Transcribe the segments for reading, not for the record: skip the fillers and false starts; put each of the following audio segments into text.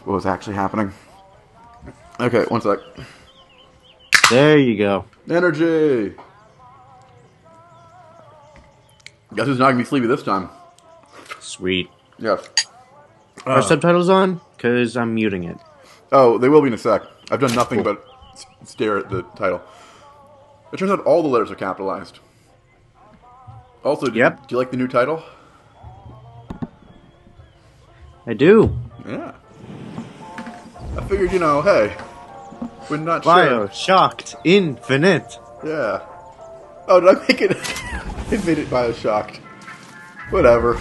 what was actually happening. Okay, one sec. There you go. Energy! Guess who's not gonna be sleepy this time? Sweet. Yes. Are subtitles on? Because I'm muting it. Oh, they will be in a sec. I've done nothing but stare at the title. It turns out all the letters are capitalized. Also, do you like the new title? I do. Yeah. I figured, you know, hey, we're not sure. BioShocked InFinite. Yeah. Oh, did I make it? I made it Bioshocked. Whatever.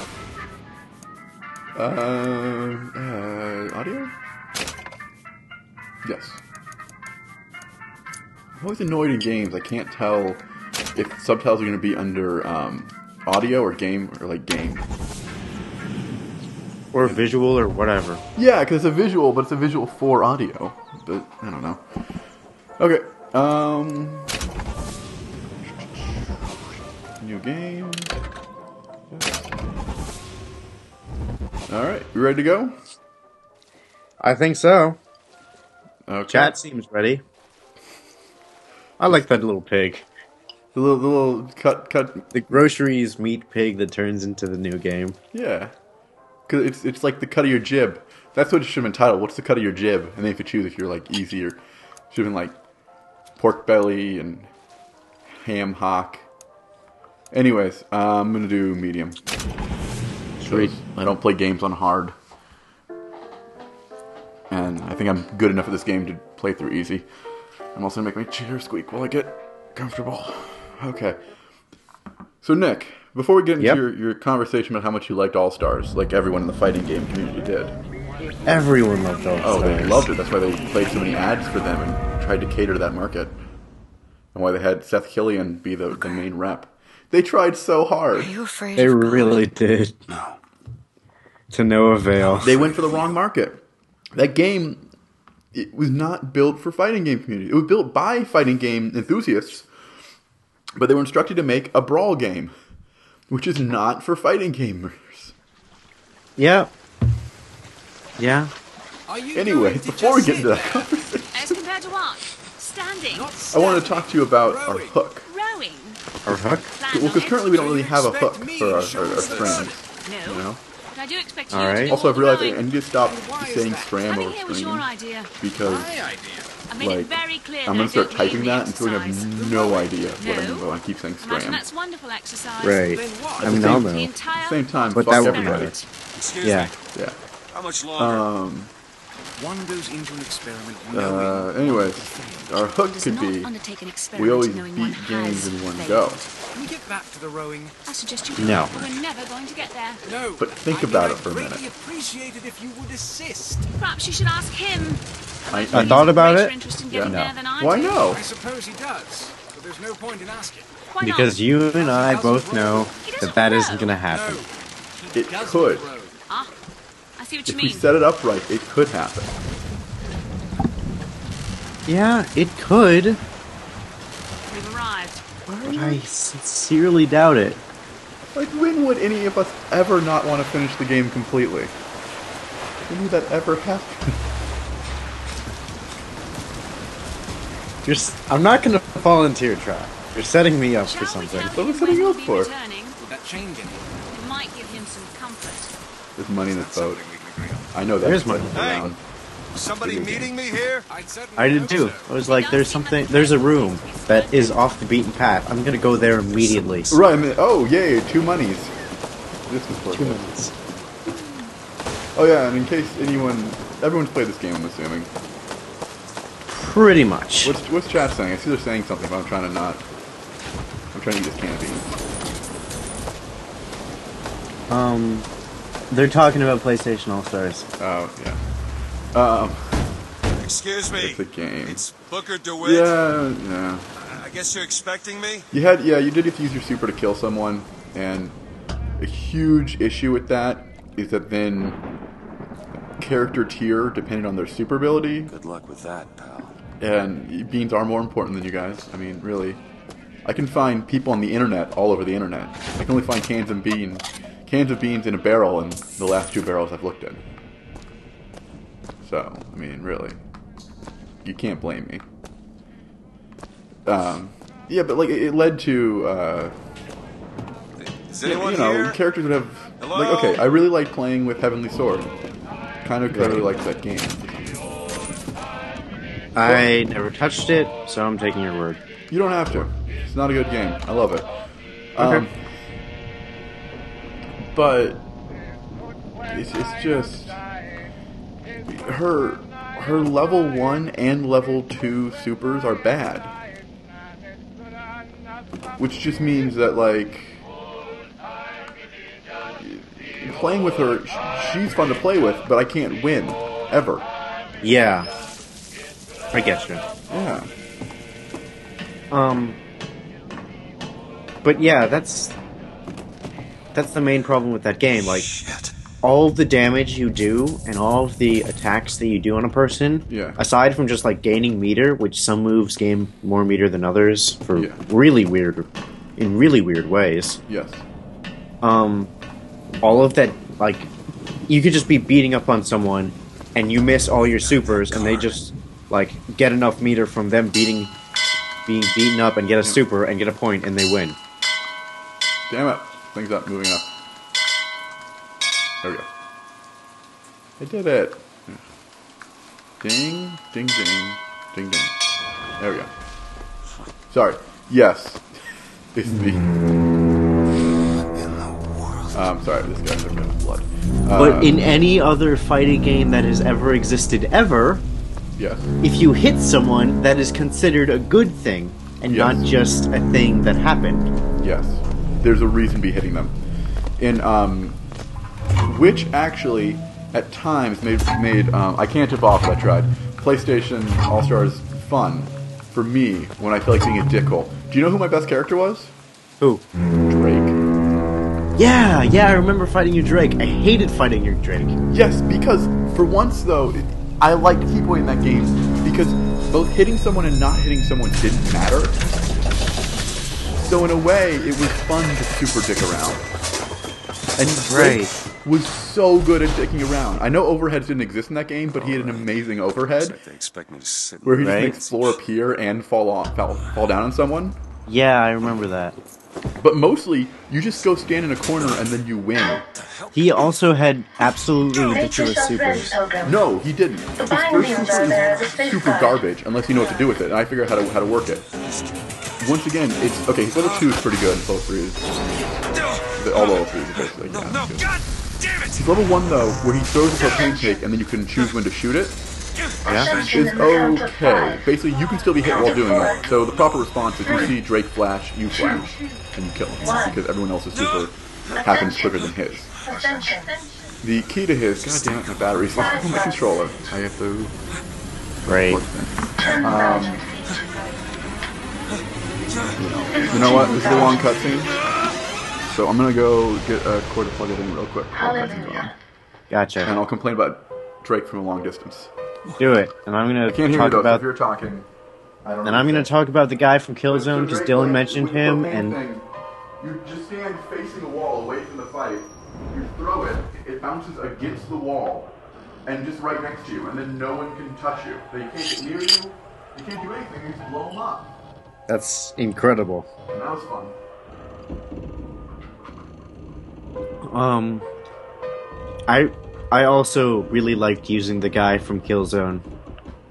Audio? Yes. I'm always annoyed in games. I can't tell if subtitles are going to be under audio or game, or like game. Or visual or whatever. Yeah, because it's a visual, but it's a visual for audio. But, I don't know. Okay. New game. Alright, you ready to go? I think so. Okay. Chat seems ready. I like that little pig. The little cut. The groceries meat pig that turns into the new game. Yeah. Because it's like the cut of your jib. That's what it should have been titled. What's the cut of your jib? And then you could choose if you're like easy or should have been like pork belly and ham hock. Anyways, I'm gonna do medium. Sweet. I don't play games on hard. And I think I'm good enough at this game to play through easy. I'm also gonna make my chair squeak while I get comfortable. Okay. So Nick, before we get into your conversation about how much you liked All-Stars, like everyone in the fighting game community did. Everyone loved All-Stars. Oh, they loved it. That's why they played so many ads for them and tried to cater to that market. And why they had Seth Killian be the main rep. They tried so hard. Are you afraid They of God? really did. No. To no avail. They went for the wrong market. That game, it was not built for fighting game community. It was built by fighting game enthusiasts, but they were instructed to make a brawl game, which is not for fighting gamers. Yeah. Yeah. Anyway, before we get into that conversation, As compared to what? Standing. I wanted to talk to you about our hook. Rowing. Our hook? Well, because currently we don't really have a hook for our strands. No. You know? But I do expect you All to right. do Also, all I've the realized rowing. I need to stop saying I scram think over it was your scream idea. because I made it like very clear I'm gonna that I start don't typing need that the until I exercise. have no idea what I'm No. doing. I keep saying Imagine scram. that's wonderful exercise. Right. At I the mean, same- I'll The know. entire Same time, But fuck that won't everybody. matter. Excuse Yeah. me. Yeah. How much longer? One goes into an experiment knowing Anyways, our hook does could not be undertake an we experiment always knowing one beat games has in one failed. go. Can we get back to the rowing? I suggest you No. We're never going to get there. No. But think I mean, about I'd it for a greatly minute. appreciate it if you would assist. Perhaps you should ask him. I thought about Greater it. interest in Yeah. getting No. there than I Why do. no? I suppose he does, but there's no point in asking. Why not? Because you and I both know He doesn't that isn't row. going to happen. It could. Ah, I see what you If we mean. set it up right, it could happen. Yeah, it could. We've arrived. But I sincerely doubt it. Like, when would any of us ever not want to finish the game completely? When would that ever happen? I'm not going to fall into your trap. You're setting me up for Shall we something. tell What him was setting when you we'll up be for? returning? Would that change anything? It might give him some comfort. There's money in this boat. Something we can agree on. I know that. There's money. Around. Somebody meeting me here? I'd certainly I did hope too. so. I was like, there's a room that is off the beaten path. I'm going to go there immediately. Right. I mean, oh, yay! 2 monies. This was worth 2 it. minutes. Oh yeah, and in case everyone's played this game, I'm assuming. Pretty much. What's chat saying? I see they're saying something, but I'm trying to not. I'm trying to eat this can of beans. They're talking about PlayStation All-Stars. Oh yeah. Excuse me. It's a game. It's Booker DeWitt. Yeah. I guess you're expecting me? You did get to use your super to kill someone, and a huge issue with that is that then character tier depended on their super ability, Good luck with that, pal. and beans are more important than you guys. I mean, really. I can find people on the internet all over the internet. I can only find cans of beans in a barrel in the last 2 barrels I've looked at. So, I mean, really, you can't blame me. Yeah, but like it led to Is anyone you know, here? characters would have Hello? like, okay, I really like playing with Heavenly Sword. Kind of really like that game. I never touched it, so I'm taking your word. You don't have to. It's not a good game. I love it. Okay. But it's just her level 1 and level 2 supers are bad. Which just means that, like, playing with her, she's fun to play with, but I can't win. Ever. Yeah. I get you. Yeah. But yeah, that's the main problem with that game. Like, Shit. all of the damage you do and all of the attacks that you do on a person, Yeah. aside from just like gaining meter, which some moves gain more meter than others for Yeah. really weird ways. Yes. All of that, like, you could just be beating up on someone and you miss all your supers and they just like get enough meter from them being beaten up and get a super and get a point and they win. Damn it. Things up, moving up. There we go. I did it. Ding, ding, ding, ding, ding. There we go. Sorry. Yes. It's the... sorry, this guy's looking at blood. But in any other fighting game that has ever existed ever, Yes. if you hit someone, that is considered a good thing and Yes. not just a thing that happened. Yes. There's a reason to be hitting them. In, which actually, at times, made I can't tip off what I tried, PlayStation All-Stars fun for me when I feel like being a dickhole. Do you know who my best character was? Who? Drake. Yeah, I remember fighting your Drake. I hated fighting your Drake. Yes, because for once, though, I liked Keepaway in that game because both hitting someone and not hitting someone didn't matter. So in a way, it was fun to super dick around. And Drake was so good at dicking around. I know overheads didn't exist in that game, but he had an amazing overhead They expect me to sit. where he just Right. makes floor appear and fall down on someone. Yeah, I remember that. But mostly, you just go stand in a corner and then you win. He also had absolutely ridiculous supers. No, he didn't. His first super is super garbage unless you know what to do with it, and I figure out how to work it. Once again, it's okay. His level 2 is pretty good. Level 3 is all level 3s are basically. No, Yeah, no, good. God damn it! His level 1 though, where he throws a propane tank and then you can choose when to shoot it, Yeah? is okay. Basically, you can still be hit while doing it. So the proper response is you see Drake flash, you flash, and you kill him because everyone else's super happens quicker than his. The key to his, god damn it, my battery's low on my controller. I have to. Great. You know what? This is a long cutscene, so I'm gonna go get a cord to plug it in real quick. While the cutscene's on. And Gotcha. I'll complain about Drake from a long distance. Do it. And I'm I gonna can't hear you talk though. So about if you're talking, I don't. and I'm gonna talk about the guy from Killzone because Dylan mentioned him and You just stand facing a wall away from the fight. You throw it, it bounces against the wall, and just right next to you, and then no one can touch you. They can't get near you. You can't do anything. You just blow them up. that's incredible. And that was fun. I also really liked using the guy from Killzone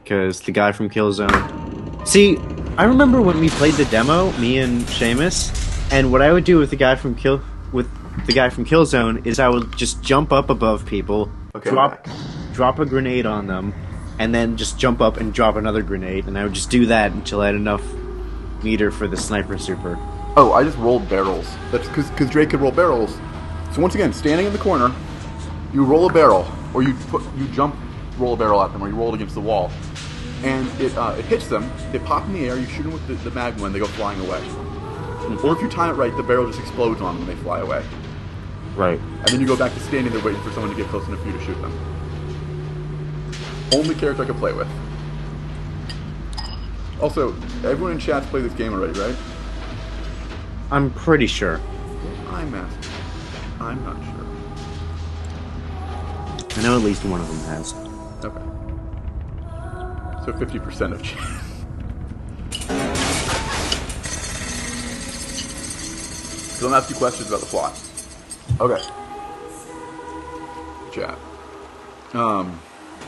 because the guy from Killzone. See, I remember when we played the demo, me and Seamus, and what I would do with the guy from Killzone is I would just jump up above people, Okay, drop a grenade on them, and then just jump up and drop another grenade, and I would just do that until I had enough meter for the sniper super. Oh, I just rolled barrels. That's because Drake could roll barrels. So once again, standing in the corner, you roll a barrel, or you jump, roll a barrel at them, or you roll it against the wall, and it hits them. They pop in the air. You shoot them with the magma, and they go flying away. Or if you time it right, the barrel just explodes on them and they fly away. Right. And then you go back to standing there waiting for someone to get close enough for you to shoot them. Only character I could play with. Also, everyone in chat's played this game already, right? I'm pretty sure. I'm asking. I'm not sure. I know at least one of them has. Okay. So 50% of chance. So I'm asking questions about the plot. Okay. Chat.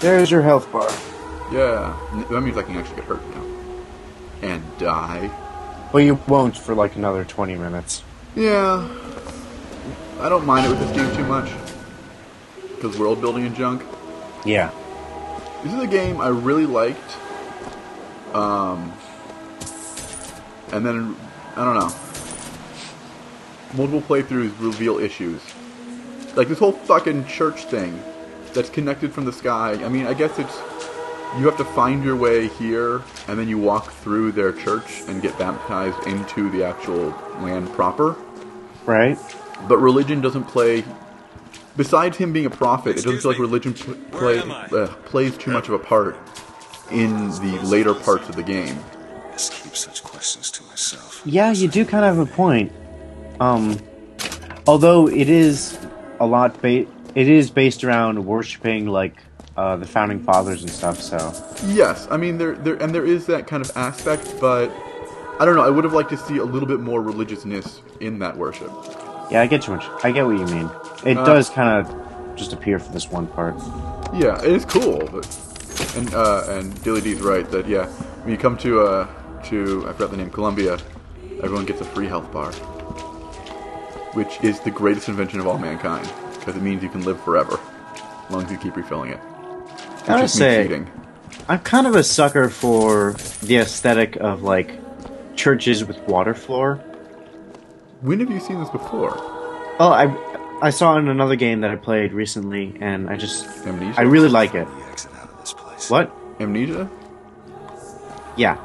There's your health bar. Yeah. That means I can actually get hurt now. And die. Well, you won't for like another 20 minutes. Yeah. I don't mind it with this game too much. Because world building and junk. Yeah. This is a game I really liked. And then, I don't know. Multiple playthroughs reveal issues. Like this whole fucking church thing that's connected from the sky. I mean, I guess it's... You have to find your way here, and then you walk through their church and get baptized into the actual land proper. Right. But religion doesn't play... Besides him being a prophet, it doesn't feel like religion plays too much of a part in the later parts of the game. Just keep such questions to myself. Yeah, you do kind of have a point. Although it is a lot it is based around worshipping like the founding fathers and stuff. So yes, I mean there is that kind of aspect, but I don't know. I would have liked to see a little bit more religiousness in that worship. Yeah, I get what you mean. It does kind of just appear for this one part. Yeah, it is cool, but and Dilly D's right that when you come to I forgot the name, Colombia, everyone gets a free health bar, which is the greatest invention of all mankind because it means you can live forever as long as you keep refilling it. I gotta say, cheating. I'm kind of a sucker for the aesthetic of like churches with water floor. When have you seen this before? Oh, I saw it in another game that I played recently, and Amnesia? I really like it. The exit out of this place. What? Amnesia? Yeah.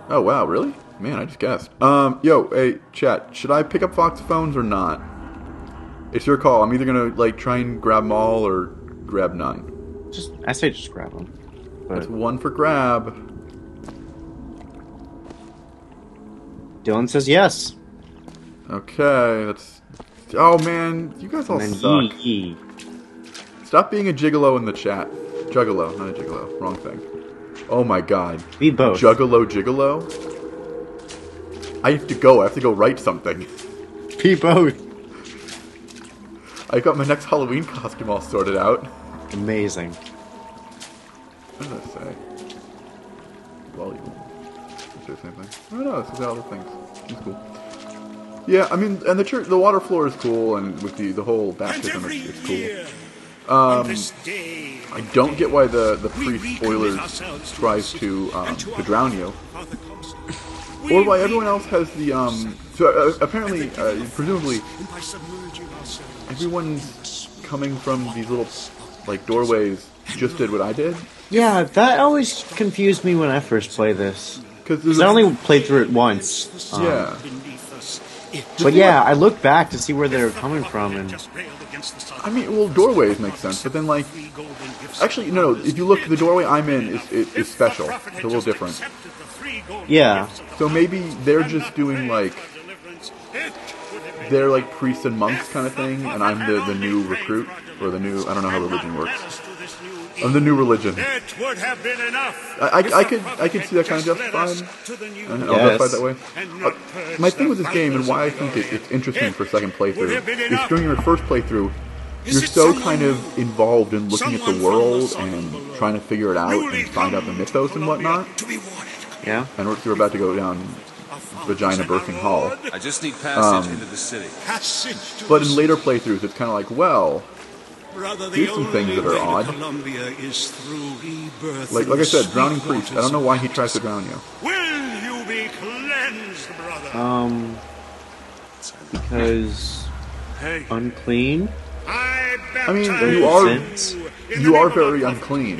Oh wow, really? Man, I just guessed. Yo, hey, chat, should I pick up Fox phones or not? It's your call. I'm either gonna like try and grab them all or grab none. I say just grab them. But That's one for grab. Dylan says yes. Okay, that's... Oh man, you guys all And then suck. yee. Stop being a gigolo in the chat. Juggalo, not a gigolo. Wrong thing. Oh my god. Be both. Juggalo gigolo? I have to go. I have to go write something. Be both. I got my next Halloween costume all sorted out. Amazing. What did I say? Volume. Is there the same thing? Oh no, this is all the things. It's cool. Yeah, I mean, and the water floor is cool, and with the whole baptism, it's cool. I don't get why the priest spoilers tries to drown you, or why everyone else has the So apparently, presumably, everyone's coming from these little like doorways. Just did what I did. Yeah, that always confused me when I first played this. Because I only played through it once. Yeah. But yeah, I looked back to see where they were coming from, and I mean, well, doorways make sense, but then like, actually, no. If you look, the doorway I'm in is special. It's a little different. yeah, So maybe they're just doing like, they're like priests and monks kind of thing, and I'm the new recruit or the new. I don't know how religion works. I'm the new religion. It would have been enough. I could see that kind of justified. And I'll justify it that way. My thing with this game and why I think it's interesting for second playthrough is during your first playthrough, you're so kind of involved in looking at the world and trying to figure it out and find out the mythos and whatnot. yeah. And we're about to go down vagina birthing hall. I just need passage into the city. But in later playthroughs, it's kind of like, well, here's some things that are odd. Like I said, drowning priest. I don't know why he tries to drown you. Will you be cleansed, brother? Because Hey, unclean. I mean, Sins. you are very unclean,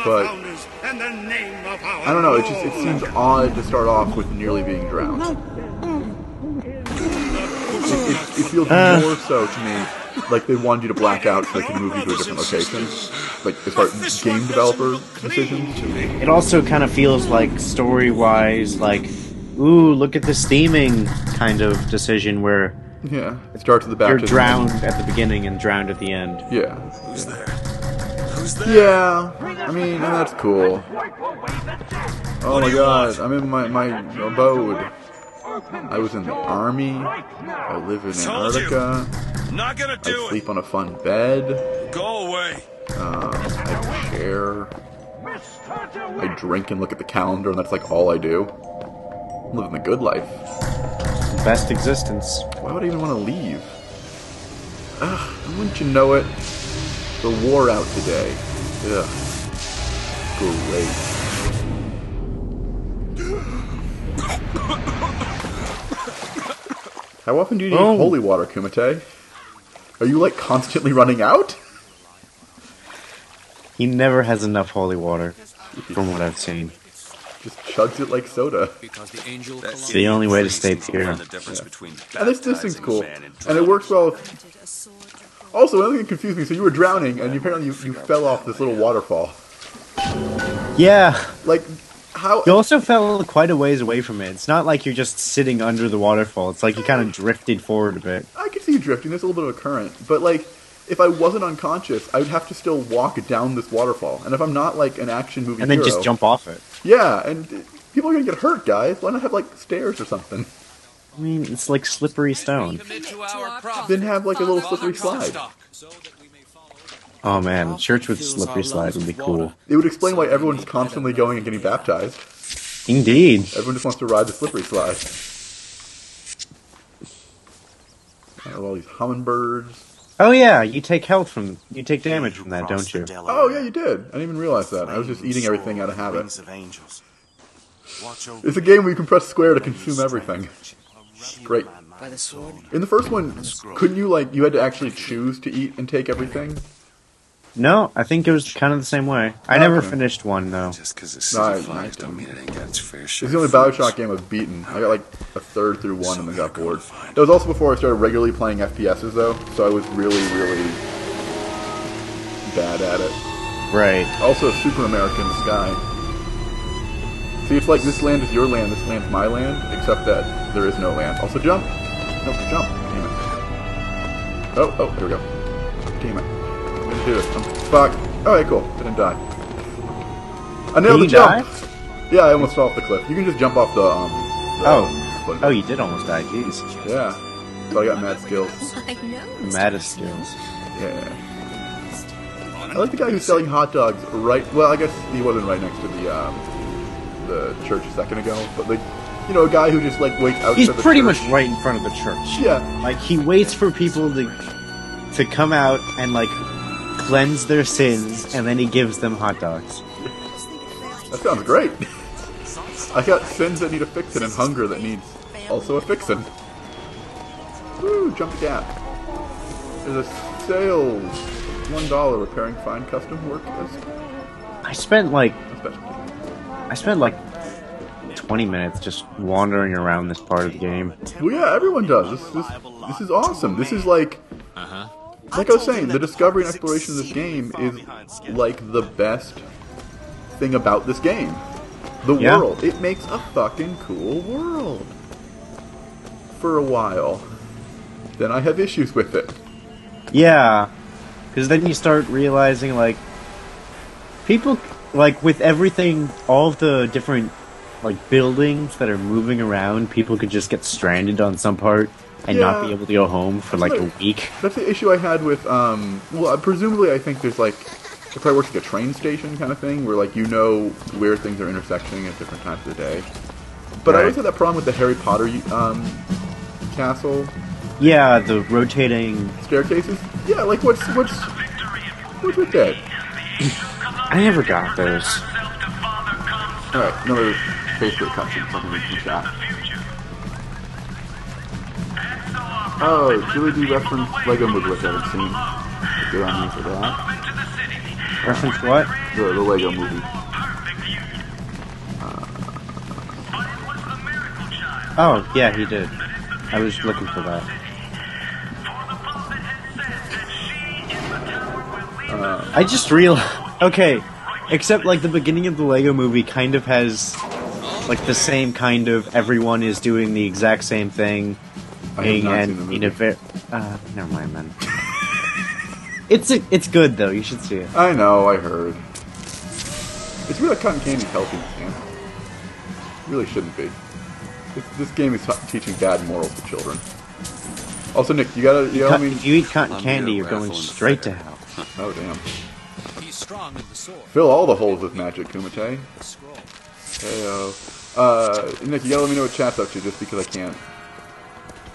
but I don't know. It seems odd to start off with nearly being drowned. It feels more so to me like they wanted you to black out so they can move you to a different location. Like as far as game developer decisions. It also kind of feels like story-wise, like, ooh, look at this theming kind of decision where Yeah, it starts at the you're baptism. drowned at the beginning and drowned at the end. Yeah. Who's there? Who's there? Yeah, I mean, and that's cool. Oh my god, I'm in my abode. I was in the army. I live in Antarctica. Not gonna I do sleep on a fun bed. it. Go away. I share. I drink and look at the calendar, and that's like all I do. I'm living the good life. Best existence. Why would I even want to leave? Wouldn't you know it? The war out today. Ugh. Great. How often do you need holy water, Kumite? Are you like constantly running out? He never has enough holy water, from what I've seen. Just chugs it like soda. It's the only way to stay pure. And this thing's cool. And it works well with... Also, another thing that confused me, so you were drowning, and apparently you fell off this little waterfall. Yeah. Like, how... You also fell quite a ways away from it. It's not like you're just sitting under the waterfall. It's like you kind of drifted forward a bit. I could see you drifting. There's a little bit of a current. But, like, if I wasn't unconscious, I would have to still walk down this waterfall. And if I'm not, like, an action movie And then hero, just jump off it. Yeah, and people are going to get hurt, guys. Why not have, like, stairs or something? I mean, it's like slippery stone. Then have, like, a little slippery slide. Oh man, church with slippery slide would be cool. It would explain why everyone's constantly going and getting baptized. Indeed. Everyone just wants to ride the slippery slide. I have all these hummingbirds. Oh yeah, you take damage from that, don't you? Oh yeah, you did. I didn't even realize that. I was just eating everything out of habit. It's a game where you can press square to consume everything. Great. In the first one, couldn't you, like, you had to actually choose to eat and take everything? No, I think it was kind of the same way. I never finished one, though. Just because the city flies don't mean it ain't got its fair share. It's the only BioShock game I've beaten. I got like a third through one and then got bored. That was also before I started regularly playing FPSs, though, so I was really, really bad at it. Right. Also, Super America in the sky. See, it's like this land is your land, this land's my land, except that there is no land. Also, jump! No, jump! Damn it. Oh, here we go. Damn it. I'm gonna do this. I'm fucked. Alright, cool. Didn't die. I nailed the jump! Yeah, I almost fell off the cliff. You can just jump off the, Oh, you did almost die, jeez. Yeah. So I got mad skills. Maddest skills. Yeah. I like the guy who's selling hot dogs right... Well, I guess he wasn't right next to the church a second ago, but, like, you know, a guy who just, like, waits outside the church. He's pretty much right in front of the church. Yeah. Like, he waits for people to come out and, like, cleanse their sins, and then he gives them hot dogs. That sounds great. I got sins that need a fixin' and hunger that needs also a fixin'. Woo, jump the gap. There's a sale. $1 repairing fine custom work. I spent like 20 minutes just wandering around this part of the game. Well, yeah, everyone does. This is awesome. This is like I was saying, the discovery and exploration of this game is like the best thing about this game. The world. It makes a fucking cool world. For a while. Then I have issues with it. Yeah. Because then you start realizing, like, people, like, with everything, all of the different, like, buildings that are moving around, people could just get stranded on some part and not be able to go home for, like, a week. That's the issue I had with, well, presumably I think there's, like, it probably works like a train station kind of thing, where, like, you know where things are intersecting at different times of the day. But I always had that problem with the Harry Potter, castle. Yeah, the rotating staircases. Yeah, like what's with that? I never got those. Alright, another Facebook cutscene, something we can chat. Oh, should we do reference Lego Movie, which I haven't seen? Good on you for that. Reference what? The Lego Movie. Oh, yeah, he did. I was looking for that. I just realized... Okay, except, like, the beginning of the Lego Movie kind of has, like, the same kind of everyone is doing the exact same thing. And in a very... never mind, man. It's good, though. You should see it. I know, I heard. It's really like cotton candy healthy, man. Really shouldn't be. This game is teaching bad morals to children. Also, Nick, you gotta... If you eat cotton candy, you're going straight to hell. Oh, damn. He's strong with the sword. Fill all the holes with magic, Kumite. Heyo. Nick, you gotta let me know what chat's up to, just because I can't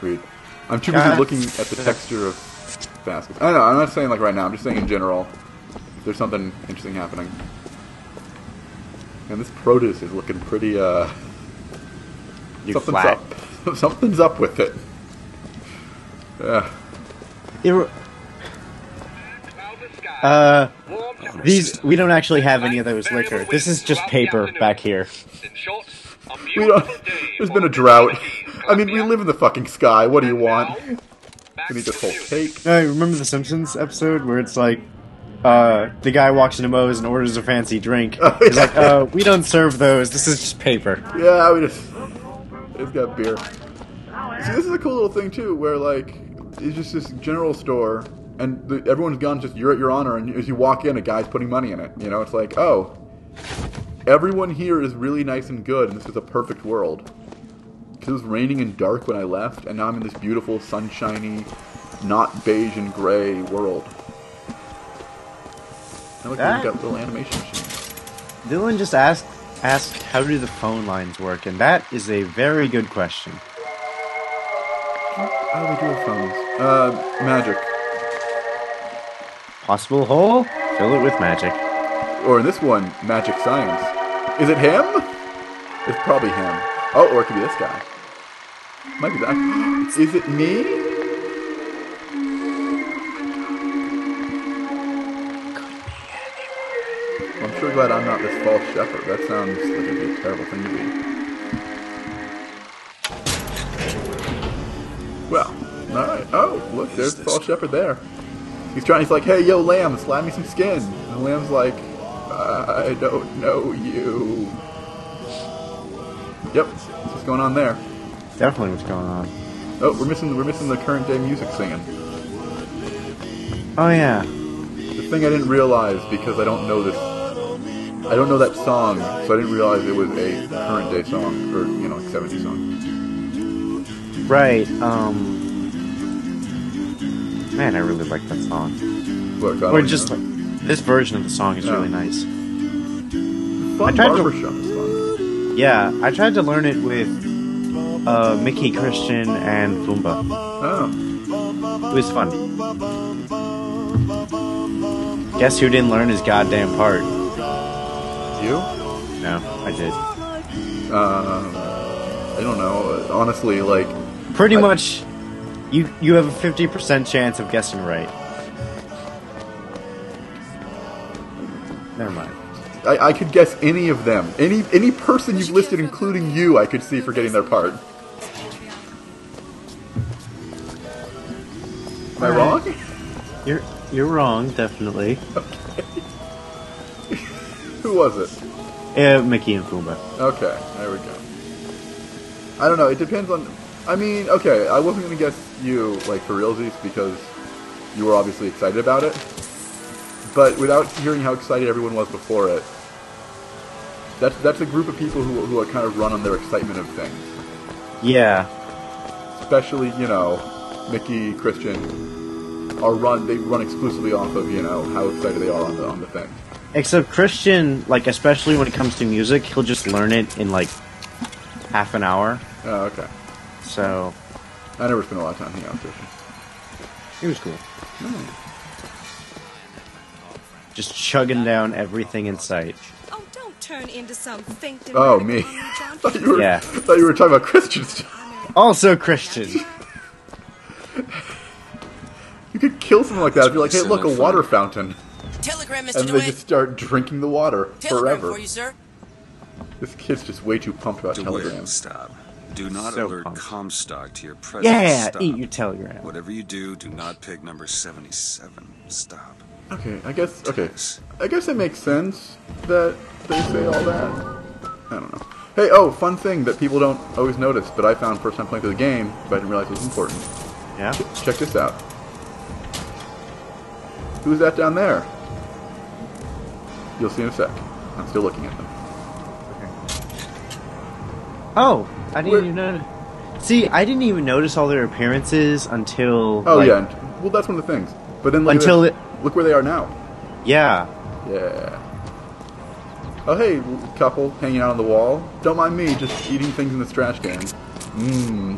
read. I'm too busy looking at the texture of baskets. I don't know, I'm not saying like right now, I'm just saying in general, if there's something interesting happening. And this produce is looking pretty, something's flat. up. Something's up with it. Yeah. These, we don't actually have any of those liquor. This is just paper back here. We don't, there's been a drought. I mean, we live in the fucking sky. What do you want? We need this whole cake. Remember the Simpsons episode where it's like, the guy walks into Moe's and orders a fancy drink. He's like, we don't serve those. This is just paper. Yeah, we just got beer. See, this is a cool little thing too, where like it's just this general store, and everyone's gun just you're at your honor, and as you walk in, a guy's putting money in it. You know, it's like, oh, everyone here is really nice and good, and this is a perfect world. Because it was raining and dark when I left, and now I'm in this beautiful, sunshiny, not beige and gray world. And look, we've got little animation machines. Dylan just asked how do the phone lines work, and that is a very good question. How do we do with phones? Magic. Possible hole? Fill it with magic. Or in this one, magic science. Is it him? It's probably him. Oh, or it could be this guy. Might be that. Is it me? I'm sure glad I'm not this false shepherd. That sounds like it'd be a terrible thing to be. Well, alright. Oh, look, there's the false shepherd there. He's like, hey, yo, lamb, slap me some skin. And the lamb's like, I don't know you. Yep, that's what's going on there. Definitely what's going on. Oh, we're missing the current day music singing. Oh yeah. The thing I didn't realize, because I don't know this, I don't know that song, so I didn't realize it was a current day song, or, you know, like 70s song. Right, man, I really like that song. What, Or just, like, this version of the song is really nice. Fun barbershop is fun. Yeah, I tried to learn it with, Mickey, Christian, and Foomba. Oh. It was fun. Guess who didn't learn his goddamn part? You? No, I did. I don't know. Honestly, like... Pretty much, you have a 50% chance of guessing right. Never mind. I could guess any of them. Any person you've listed, including you, I could see forgetting their part. Am I wrong? You're wrong, definitely. Okay. Who was it? Mickey and Foomba. Okay, there we go. I don't know, it depends on... I mean, okay, I wasn't going to guess you, like, for realsies, because you were obviously excited about it. But without hearing how excited everyone was before it, that's a group of people who are kind of run on their excitement of things. Yeah. Especially, you know, Mickey, Christian, they run exclusively off of, you know, how excited they are on the thing. Except Christian, like, especially when it comes to music, he'll just learn it in, like, half an hour. Oh, okay. So... I never spent a lot of time hanging out with Christian. It was cool. Just chugging down everything in sight. Oh, don't turn into some faint. Oh, me. I thought you were talking about Christian stuff. Also Christian. You could kill someone like that if you're like, hey, look, a water fountain. Telegram, Mr. And they just start drinking the water Telegram forever. for you, sir. This kid's just way too pumped about telegrams. Stop. Do not So alert pumped. Comstock to your presence. Yeah, Stop. eat your telegram. Whatever you do not pick number 77. Stop. Okay, I guess it makes sense that they say all that. I don't know. Hey, fun thing that people don't always notice, but I found first time playing through the game, but I didn't realize it was important. Yeah? Check this out. Who's that down there? You'll see in a sec. I'm still looking at them. Oh, I didn't even know. See, I didn't even notice all their appearances until. Oh yeah, well that's one of the things. But then look look where they are now. Yeah. Yeah. Oh hey, couple hanging out on the wall. Don't mind me, just eating things in this trash can. Mmm.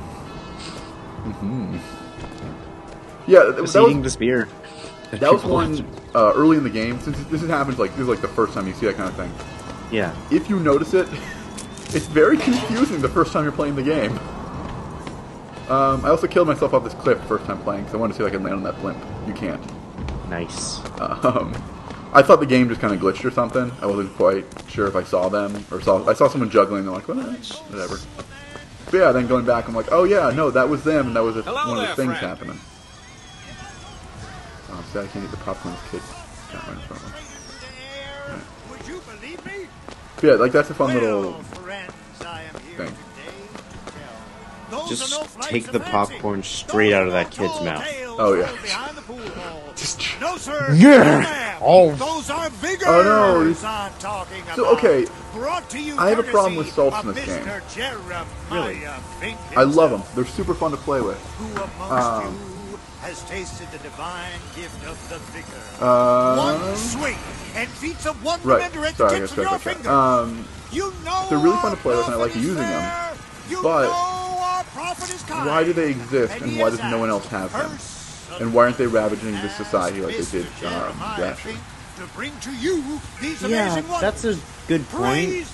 Mm-hmm. Yeah, Just eating this beer. That was one early in the game. Since this happens this is like the first time you see that kind of thing. Yeah. If you notice it, it's very confusing the first time you're playing the game. I also killed myself off this cliff first time playing because I wanted to see if I could land on that blimp. You can't. Nice. I thought the game just kind of glitched or something. I wasn't quite sure if I saw them or I saw someone juggling. And I'm like, well, whatever. But yeah, then going back, I'm like, oh yeah, no, that was them, and that was one of the things happening. Oh, sad I can't eat the popcorn this kid got right in front of him. Right. Would you believe me? But yeah, like that's a fun little thing. Just take the popcorn straight out of that kid's mouth. Oh yeah. No sir. Yeah. Oh. Those are vigors. Oh no. I'm talking about. So okay, Brought to you I have a problem with salts in this game. Really? I love them. They're super fun to play with. Who amongst you has tasted the divine gift of the vigor? One swing and feats of wonder at the tips of your finger. You know they're really fun to play with, and I like using them. But why do they exist, and why does no one else have them? And why aren't they ravaging this society like they did Rapture? Yeah, that's a good point.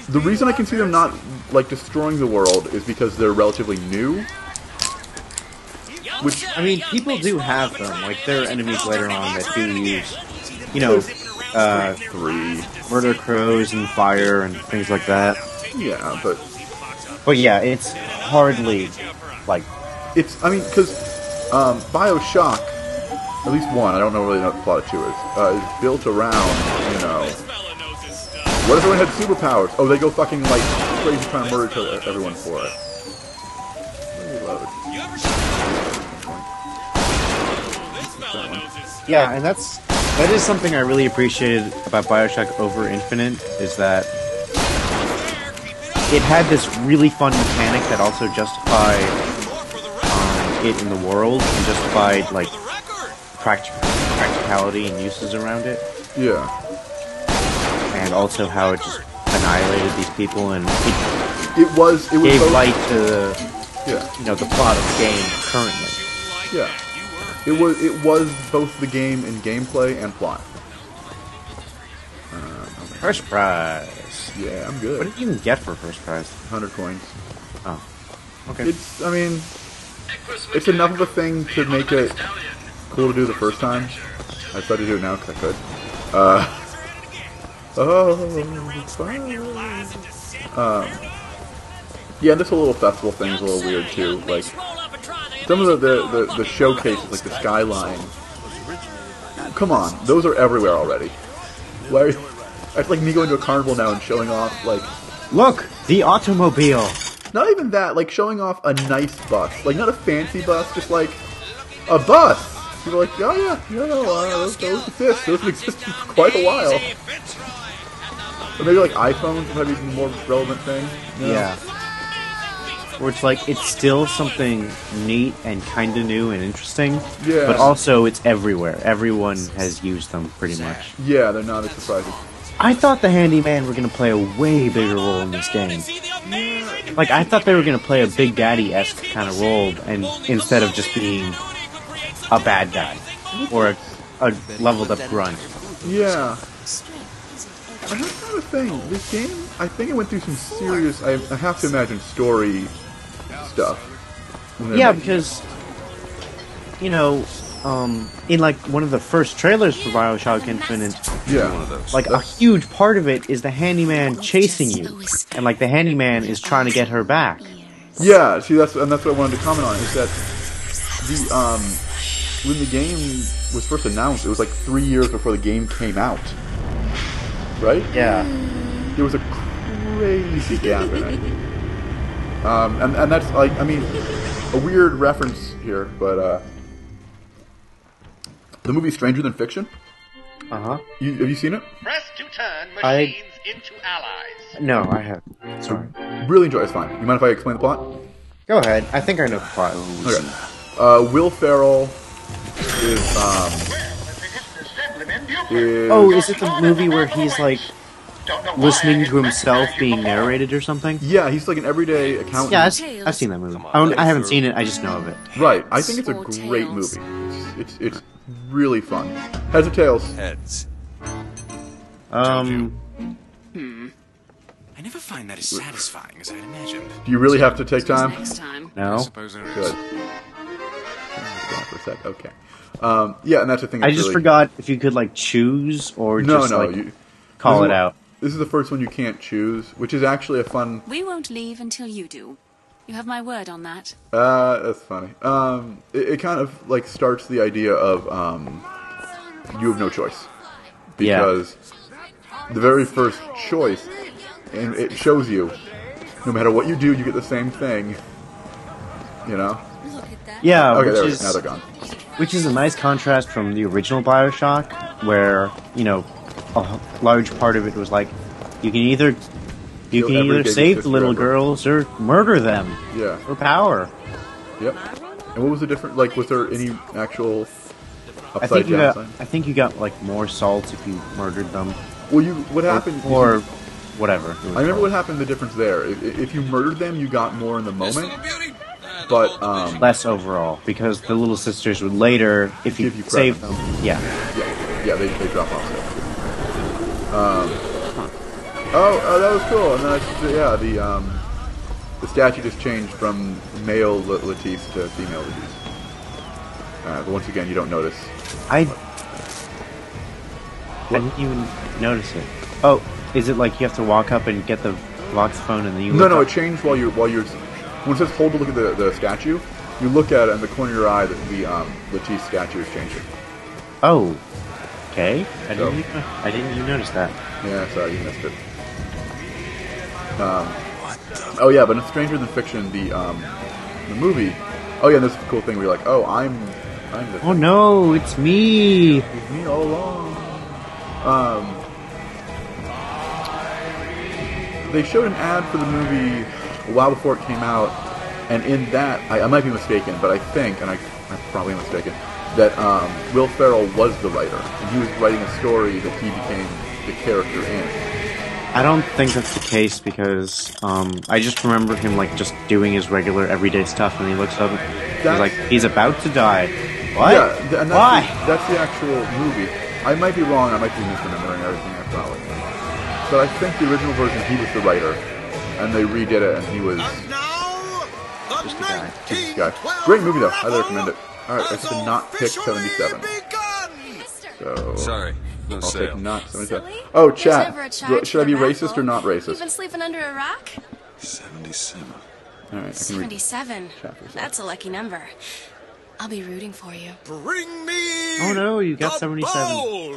The reason I can see them not like destroying the world is because they're relatively new. Which I mean, people do have them. Like there are enemies later on that do use, you know, murder crows and fire and things like that. Yeah, but yeah, it's hardly like it's. I mean, because BioShock, at least one, I don't know really know what the plot of 2 is built around, you know, what if everyone had superpowers? Oh, they go fucking like crazy trying to murder everyone for it. Reload. Yeah, and that is something I really appreciated about BioShock over Infinite, is that it had this really fun mechanic that also justified it in the world and justified like practicality and uses around it. Yeah. And also how it just annihilated these people and it gave both light to the yeah. you know, the plot of the game currently. Yeah. It was both the game in gameplay and plot. First prize. Yeah, I'm good. What did you even get for first prize? 100 coins. Oh. Okay. It's enough of a thing to make it cool to do the first time. I tried to do it now because I could. Yeah, this whole little festival thing is a little weird too. Like some of the showcases, like the skyline. Come on, those are everywhere already. Why? It's like me going to a carnival now and showing off like, look, the automobile. Not even that, like showing off a nice bus, like not a fancy bus, just like a bus. People are like, oh yeah, those exist. Those have existed for quite a while. Or maybe like iPhones would probably be a more relevant thing. You know? Yeah. Where it's like, it's still something neat and kind of new and interesting, yeah. But also it's everywhere. Everyone has used them pretty much. Yeah, they're not as surprising. I thought the handyman were going to play a way bigger role in this game. Like, I thought they were going to play a Big Daddy-esque kind of role, and instead of just being a bad guy or a leveled up grunt. Yeah. I have kind of a thing. This game, I think it went through some serious, I have to imagine, story stuff. Yeah, because, you know, in like one of the first trailers for BioShock Infinite, like a huge part of it is the handyman chasing you, and like the handyman is trying to get her back. Yeah, see, that's what I wanted to comment on, is that the when the game was first announced, it was like 3 years before the game came out, right? Yeah, there was a crazy gap in it, and that's like, I mean, a weird reference here, but the movie Stranger Than Fiction. Uh-huh. Have you seen it? Press to turn, machines into allies. No, I have. Sorry. Really enjoy it. It's fine. You mind if I explain the plot? Go ahead. I think I know the plot. Okay. Will Ferrell is Oh, is it the movie where he's like listening to himself being narrated or something? Yeah, he's like an everyday accountant. Yeah, I've seen that movie. I haven't seen it. I just know of it. Right. I think it's a great movie. It's really fun. Heads or tails? Heads. I never find that as satisfying as I'd imagined. Do you really have to take time? Next time. No. I suppose there is. Good. For a sec. Okay. Yeah, and that's the thing. I just forgot if you could like choose or No, just no. like call it out. This is the first one you can't choose, which is actually a fun. We won't leave until you do. You have my word on that. That's funny. It kind of like starts the idea of you have no choice because the very first choice, and it shows you, no matter what you do, you get the same thing. You know? Yeah. Okay, now now they're gone. Which is a nice contrast from the original Bioshock, where a large part of it was like you can either save the little girls or murder them. Yeah. For power. Yep. And what was the difference? Like, was there any actual upside I downside? think you got like more salt if you murdered them. Well, what happened? Or whatever. I remember what happened. The difference there. If you murdered them, you got more in the moment. But less overall, because the little sisters would later, if you save them, yeah, they drop off stuff. That was cool. And then the statue just changed from male Latisse to female Latisse. But once again, you don't notice. I didn't even notice it. Oh, is it like you have to walk up and get the voxophone and then you? No, it changed while you're. When it says hold to look at the statue, you look at it in the corner of your eye that the Latisse statue is changing. Oh, okay. I didn't even notice that. Yeah, sorry, you missed it. Oh yeah, but in Stranger Than Fiction, the movie. Oh yeah, this cool thing where you're like, oh, I'm the. Oh no, it's me. It's me all along. They showed an ad for the movie a while before it came out, and in that, I might be mistaken, but I think, and I'm probably mistaken, that Will Ferrell was the writer, and he was writing a story that he became the character in. I don't think that's the case because I just remember him like just doing his regular everyday stuff, and he looks up, he's like, he's about to die. What? Yeah, and why? That's the actual movie. I might be wrong. I might be misremembering everything I probably. But I think the original version, he was the writer, and they redid it, and he was Just a guy. this guy. Great movie, though. I highly recommend it. All right, I should not pick 77. So Sorry, no I'll sale. take not 77. Oh, chat. Should I be racist or not racist? You've been sleeping under a rock? 77. All right, I can read 77. chat for a second. That's a lucky number. I'll be rooting for you. Bring me. Oh no, you got the 77. bowl.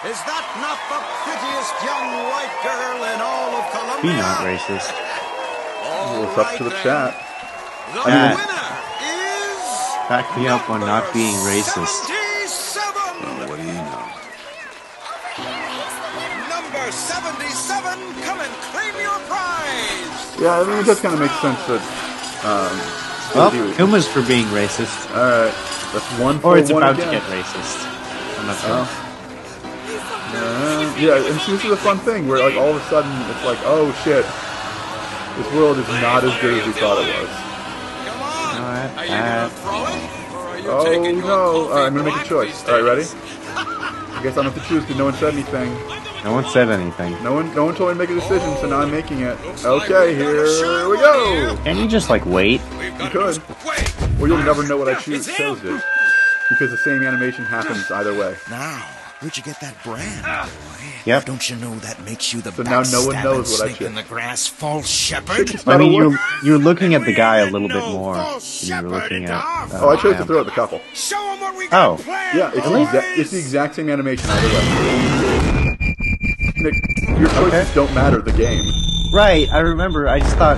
Is that not the prettiest young white girl in all of Colombia? Be not racist. It's up to the chat. The Chat. winner is Back me up on not being racist. 77. Oh, what do you know? Number 77, come and claim your prize. Yeah, I mean, it does kind of make sense that. Well, he was- Kuma's for being racist. all right, that's one for Or it's one about again. to get racist. I'm not sure. Yeah, and see, this is a fun thing where, like, all of a sudden it's like, oh shit, this world is not as good as we thought it was. Come on. Alright, Are you gonna throw it? Or are you Oh taking your no! coffee Alright, I'm gonna make a break choice. these Alright, ready? days? I guess I don't have to choose because no one said anything. No one said anything. No one told me to make a decision, so now I'm making it. Okay, here we go. Can't you just like wait? You could, or you'll never know what I chose it because the same animation happens either way. Now, where'd you get that brand? Yep. Don't you know that makes you the So now no one backstabbing knows what I snake chose. in the grass, false shepherd? It's I not a mean, word. you're looking at the guy a little bit more than you were looking at. Oh, I chose to him. throw at the couple. Show 'em what we Oh. got planned, Yeah, it's, boys. it's the exact same animation either way. Nick, your choices don't matter. The game. Right, I remember. I just thought,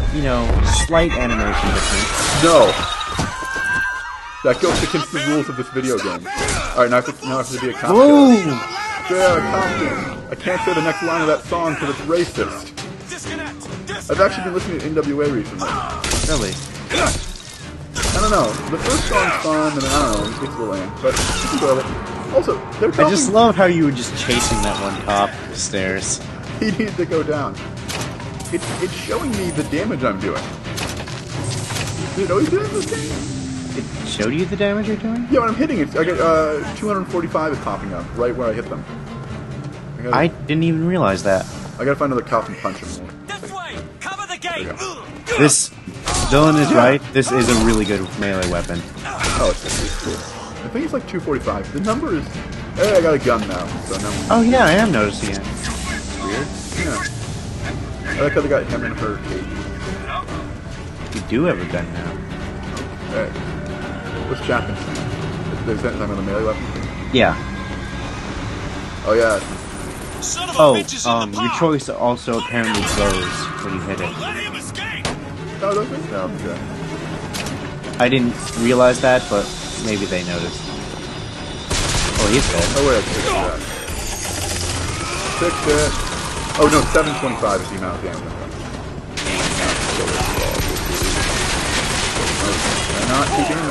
slight animation difference. No. That goes against the rules of this video game. Alright, now I have to be a cop. Boom! Yeah, Compton. I can't say the next line of that song because it's racist. I've actually been listening to NWA recently. Really? I don't know. The first song's fun, and I don't know, it gets a little lame, but it's enjoyable. Also, they're talking... I just love how you were just chasing that one cop upstairs. He needed to go down. It's showing me the damage I'm doing. Did it always do that in this game? It showed you the damage you're doing? Yeah, when I'm hitting it, I get 245 is popping up right where I hit them. I didn't even realize that. I gotta find another cop and punch him. This way! Cover the gate! This, Dylan is right. This is a really good melee weapon. Oh, it's cool. I think it's like 245. The number is... Hey, I got a gun now, so no. Oh yeah, I am noticing it. Weird. Yeah. I like how they got him in her cage. You do have a gun now. Hey. What's Chapman saying? Is that time on the melee weapon? Yeah. Oh, yeah. Your choice also apparently glows when you hit it. Oh, does it? No, okay. I didn't realize that, but maybe they noticed. Oh, he's dead. Oh, wait, I fixed that. Fixed it. Oh, no, 725 is the amount of damage I'm doing.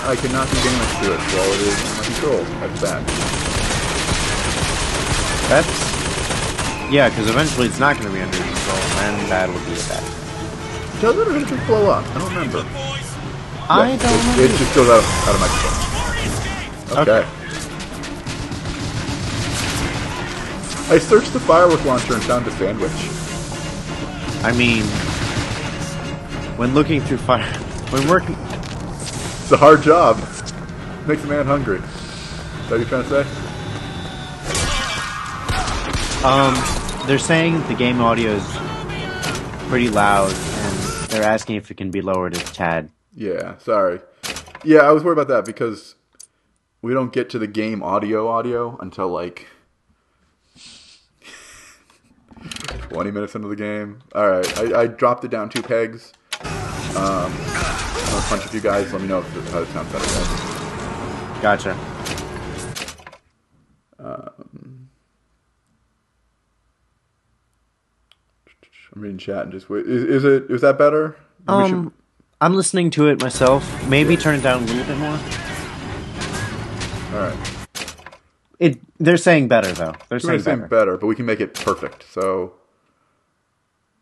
I cannot do damage to it while it is in my control. That's bad. That's... Yeah, because eventually it's not going to be under control, and that'll be bad. Does it or does it just blow up? I don't remember. I don't remember. It just goes out of my control. Okay. I searched the firework launcher and found a sandwich. I mean, when looking through fire... When working... It's a hard job. Makes a man hungry. Is that what you're trying to say? They're saying the game audio is pretty loud, and they're asking if it can be lowered a tad. Yeah, sorry. Yeah, I was worried about that because we don't get to the game audio until like 20 minutes into the game. Alright, I dropped it down 2 pegs. I'm gonna punch a few guys. Let me know if how it sounds better, guys. Gotcha. I'm reading chat and just wait. Is that better? I'm listening to it myself. Maybe turn it down a little bit more. Alright. They're saying better though. They're saying better, but we can make it perfect. So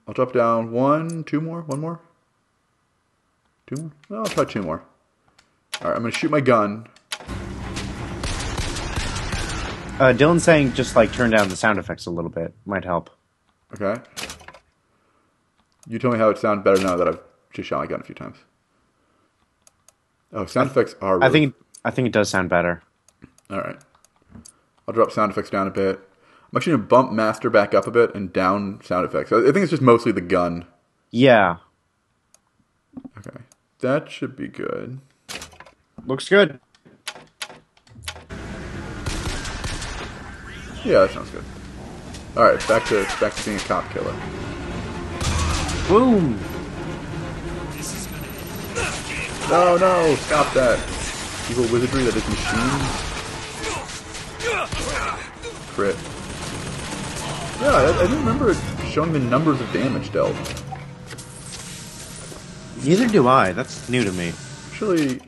I'll drop down 1 more. 2 more? No, I'll try 2 more. Alright, I'm gonna shoot my gun. Dylan's saying just like turn down the sound effects a little bit. Might help. Okay. You tell me how it sounds better now that I've just shot my gun a few times. Oh, sound effects are really... I think it does sound better. Alright. I'll drop sound effects down a bit. I'm actually going to bump master back up a bit and down sound effects. I think it's just mostly the gun. Yeah. Okay. That should be good. Looks good. Yeah, that sounds good. Alright, back to being a cop killer. Boom! No, stop that. Evil wizardry that is machines. Crit. Yeah, I didn't remember it showing the numbers of damage dealt. Neither do I. That's new to me. Actually,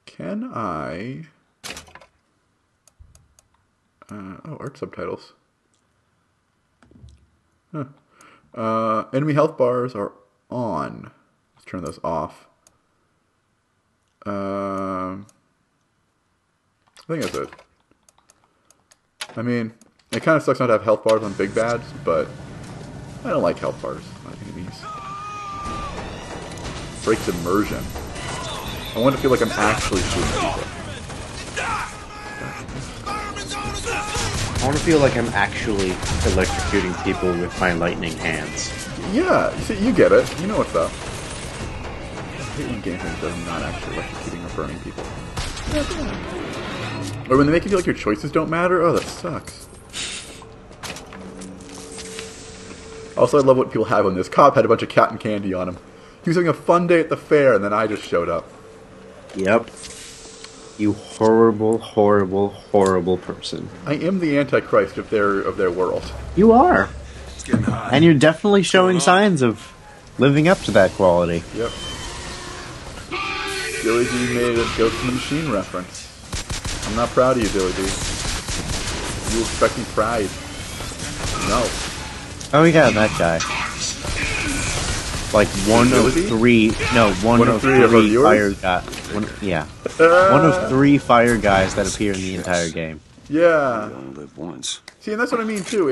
can I... art subtitles. Huh. Enemy health bars are on. Let's turn those off. I think that's it. I mean, it kind of sucks not to have health bars on big bads, but I don't like health bars on enemies. Breaks immersion. I want to feel like I'm actually shooting people. I want to feel like I'm actually electrocuting people with my lightning hands. Yeah, you get it. You know what's up. I hate when game things are not actually electrocuting or burning people. Or when they make you feel like your choices don't matter. Oh, that sucks. Also, I love what people have on this. Cop had a bunch of cotton candy on him. He was having a fun day at the fair, and then I just showed up. Yep. You horrible, horrible, horrible person. I am the Antichrist of their world. You are. It's getting hot. And you're definitely showing signs of living up to that quality. Yep. Billy D made a Ghost in the Machine reference. I'm not proud of you, Billy D. You expecting pride. No. Oh yeah, that guy. Like one of three fire guys. One of three fire guys that appear in the entire game. Yeah. You only live once. See, and that's what I mean too.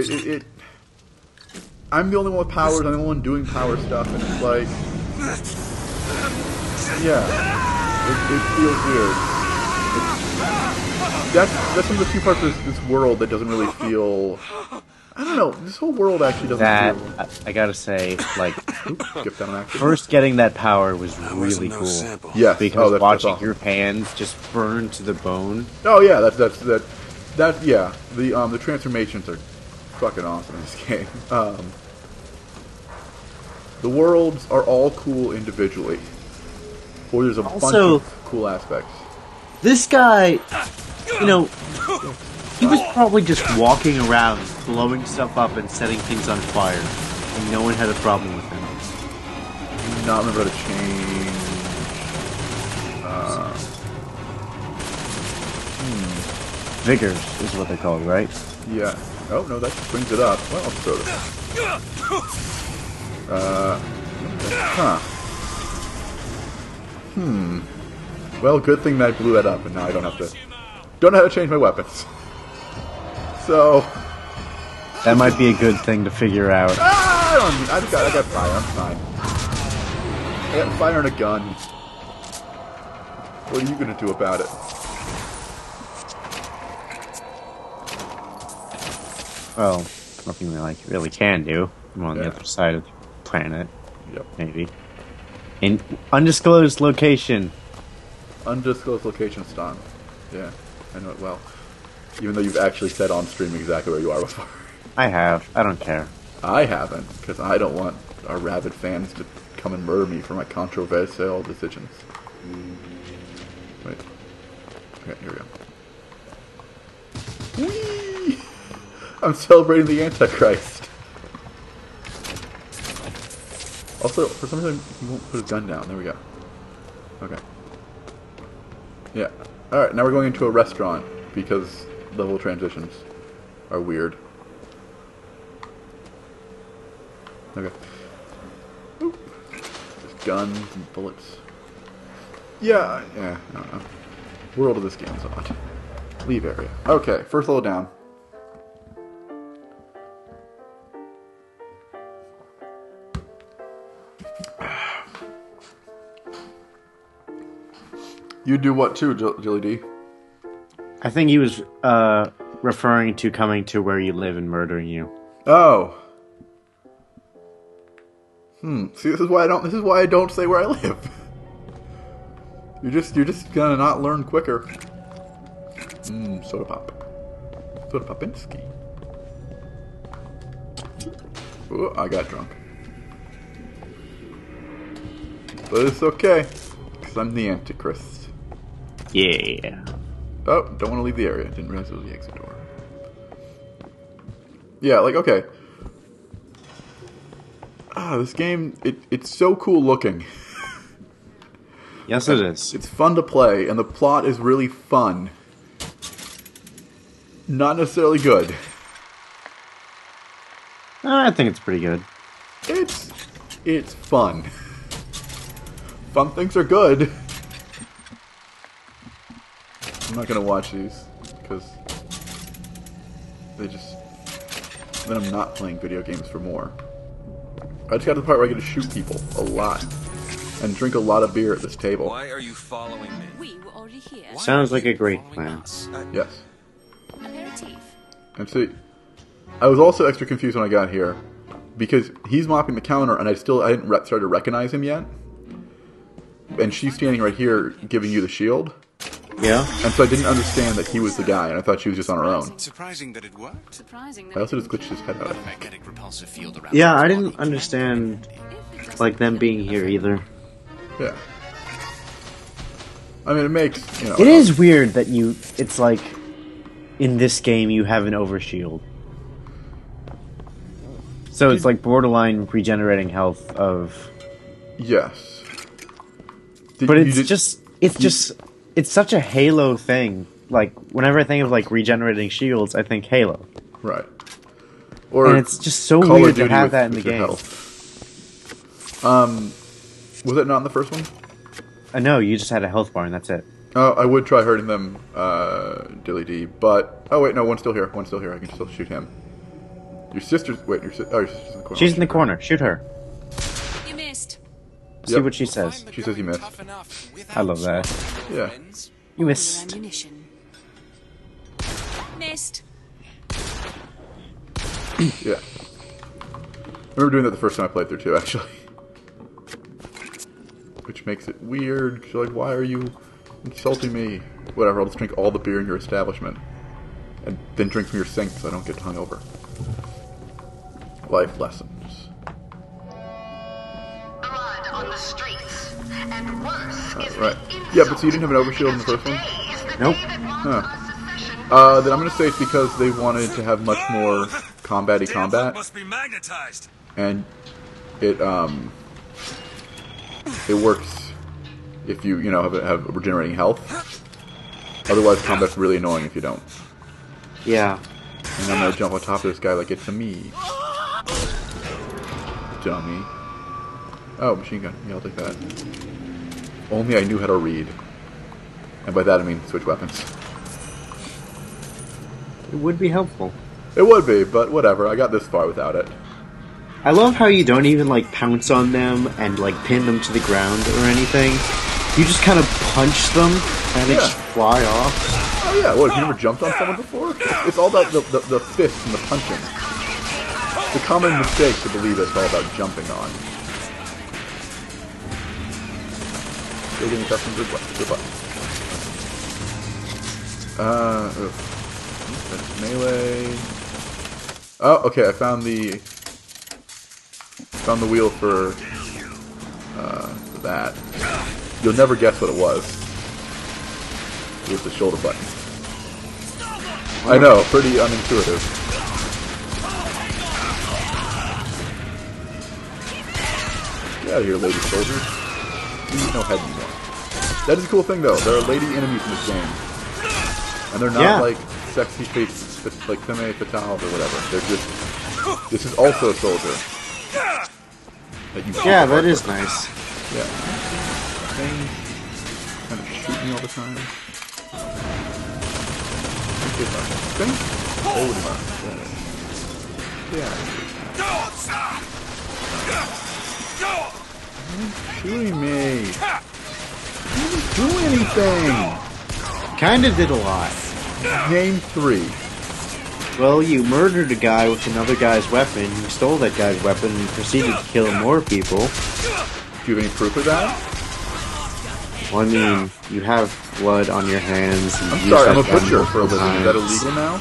I'm the only one with powers. I'm the only one doing power stuff, and it's like, yeah, it feels weird. That's one of the few parts of this world that doesn't really feel. I don't know. This whole world actually doesn't feel. I gotta say, like, skip down an action. First getting that power was really cool. Yes, because watching your hands just burn to the bone. Oh yeah, yeah. The transformations are fucking awesome in this game. The worlds are all cool individually, or there's a bunch of cool aspects. This guy, you know, he was probably just walking around, blowing stuff up and setting things on fire, and no one had a problem with him. I do not remember how to change. Vigors is what they're called, right? Yeah. Oh no, that just brings it up. Well, I'll throw this. Huh. Well, good thing that I blew that up, and now I don't know how to change my weapons. So that might be a good thing to figure out. I got fire. I'm fine. I got fire and a gun. What are you gonna do about it? Well, nothing we really can do. I'm on the other side of the planet. Yep. Maybe. In undisclosed location. Undisclosed location, Stan. Yeah, I know it well. Even though you've actually said on stream exactly where you are before. I have. I don't care. I haven't, because I don't want our rabid fans to come and murder me for my controversial decisions. Wait. Okay, here we go. Whee! I'm celebrating the Antichrist. Also, for some reason, he won't put his gun down. There we go. Okay. Yeah. Alright, now we're going into a restaurant, because level transitions are weird. Okay. Oop. There's guns and bullets. Yeah, I don't know. World of this game is odd. Leave area. Okay, first level down. You do what too, Jilly D? I think he was referring to coming to where you live and murdering you. Oh. See, this is why I don't say where I live. You're just gonna not learn quicker. Soda pop. Soda Popinski. Ooh, I got drunk. But it's okay, because I'm the Antichrist. Yeah. Oh, don't want to leave the area. Didn't realize it was the exit door. Yeah, like, okay. This game, it's so cool looking. Yes, it is. It's fun to play, and the plot is really fun. Not necessarily good. I think it's pretty good. It's fun. Fun things are good. I'm not gonna watch these, because then I'm not playing video games for more. I just got to the part where I get to shoot people a lot and drink a lot of beer at this table. Why are you following me? We were already here. Sounds like a great plan. Yes. Aperitif. And see, I was also extra confused when I got here because he's mopping the counter and I hadn't started to recognize him yet. And she's standing right here giving you the shield. Yeah. And so I didn't understand that he was the guy, and I thought she was just on her own. Surprising that it worked. Surprising. I also just glitched his head out. Magnetic repulsive field around. Yeah, I didn't understand like them being here either. Yeah. I mean, it makes, you know... It is weird that it's like, in this game you have an overshield. So it's like borderline regenerating health of... Yes. But it's such a Halo thing. Like, whenever I think of, like, regenerating shields, I think Halo. Right. And it's just so weird to have that in the game. Was it not in the first one? No, you just had a health bar and that's it. Oh, I would try hurting them, Dilly D, but... Oh, wait, no, one's still here. One's still here. I can still shoot him. Your sister's... Wait, your sister's in the corner. She's in the corner. Shoot her. You missed. See what she says. She says you missed. I love that. Yeah. You missed. Ammunition. Missed. Yeah. I remember doing that the first time I played through, too, actually. Which makes it weird, because you're like, why are you insulting me? Whatever, I'll just drink all the beer in your establishment. And then drink from your sink, so I don't get hungover. Life lessons. Blood on the streets, and worse is right. Yeah, but so you didn't have an overshield in the first one? Nope. Huh. Then I'm gonna say it's because they wanted to have much more combat-y combat. Must be magnetized. And it works if you have regenerating health. Otherwise, combat's really annoying if you don't. Yeah. And I'm gonna jump on top of this guy like it's a me. Dummy. Oh, machine gun. Yeah, I'll take that. Only I knew how to read. And by that I mean switch weapons. It would be helpful. It would be, but whatever. I got this far without it. I love how you don't even, like, pounce on them and, like, pin them to the ground or anything. You just kind of punch them and they just fly off. Oh yeah, what, have you never jumped on someone before? It's all about the fist and the punching. It's a common mistake to believe it's all about jumping on. Still getting custom good butt. Melee. Oh, okay, I found the wheel for that. You'll never guess what it was. It was the shoulder button. I know, pretty unintuitive. Get out of here, lady soldiers. You need no head anymore. That is a cool thing, though. There are lady enemies in this game. And they're not like sexy face, like femme fatales or whatever. They're just... This is also a soldier. Yeah, that is nice. Yeah. Things kind of shoot me all the time. Hold him up. Yeah. Shooting me. You didn't do anything. Kind of did a lot. Name 3. Well, you murdered a guy with another guy's weapon, you stole that guy's weapon, and proceeded to kill more people. Do you have any proof of that? Well, I mean, you have blood on your hands. I'm sorry, I'm a butcher for a living. Is that illegal now?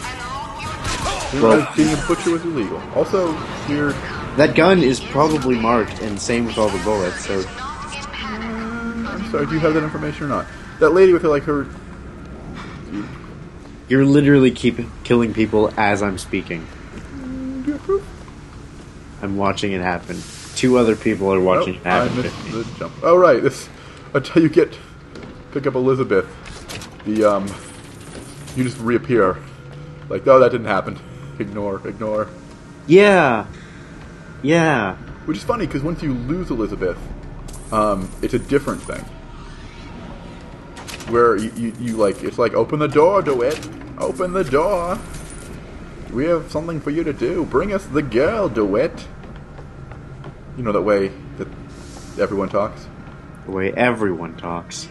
Well, being a butcher was illegal. Also, weird. That gun is probably marked, and same with all the bullets, so... I'm sorry, do you have that information or not? That lady with her... You're literally killing people as I'm speaking. Do you have proof? I'm watching it happen. 2 other people are watching it happen. I missed the jump. Oh, right. Until you pick up Elizabeth, you just reappear. Like, oh, that didn't happen. Ignore. Yeah. Which is funny, because once you lose Elizabeth, it's a different thing. Where you like, it's like, open the door, DeWitt. Open the door. We have something for you to do. Bring us the girl, DeWitt. You know that way that everyone talks? The way everyone talks.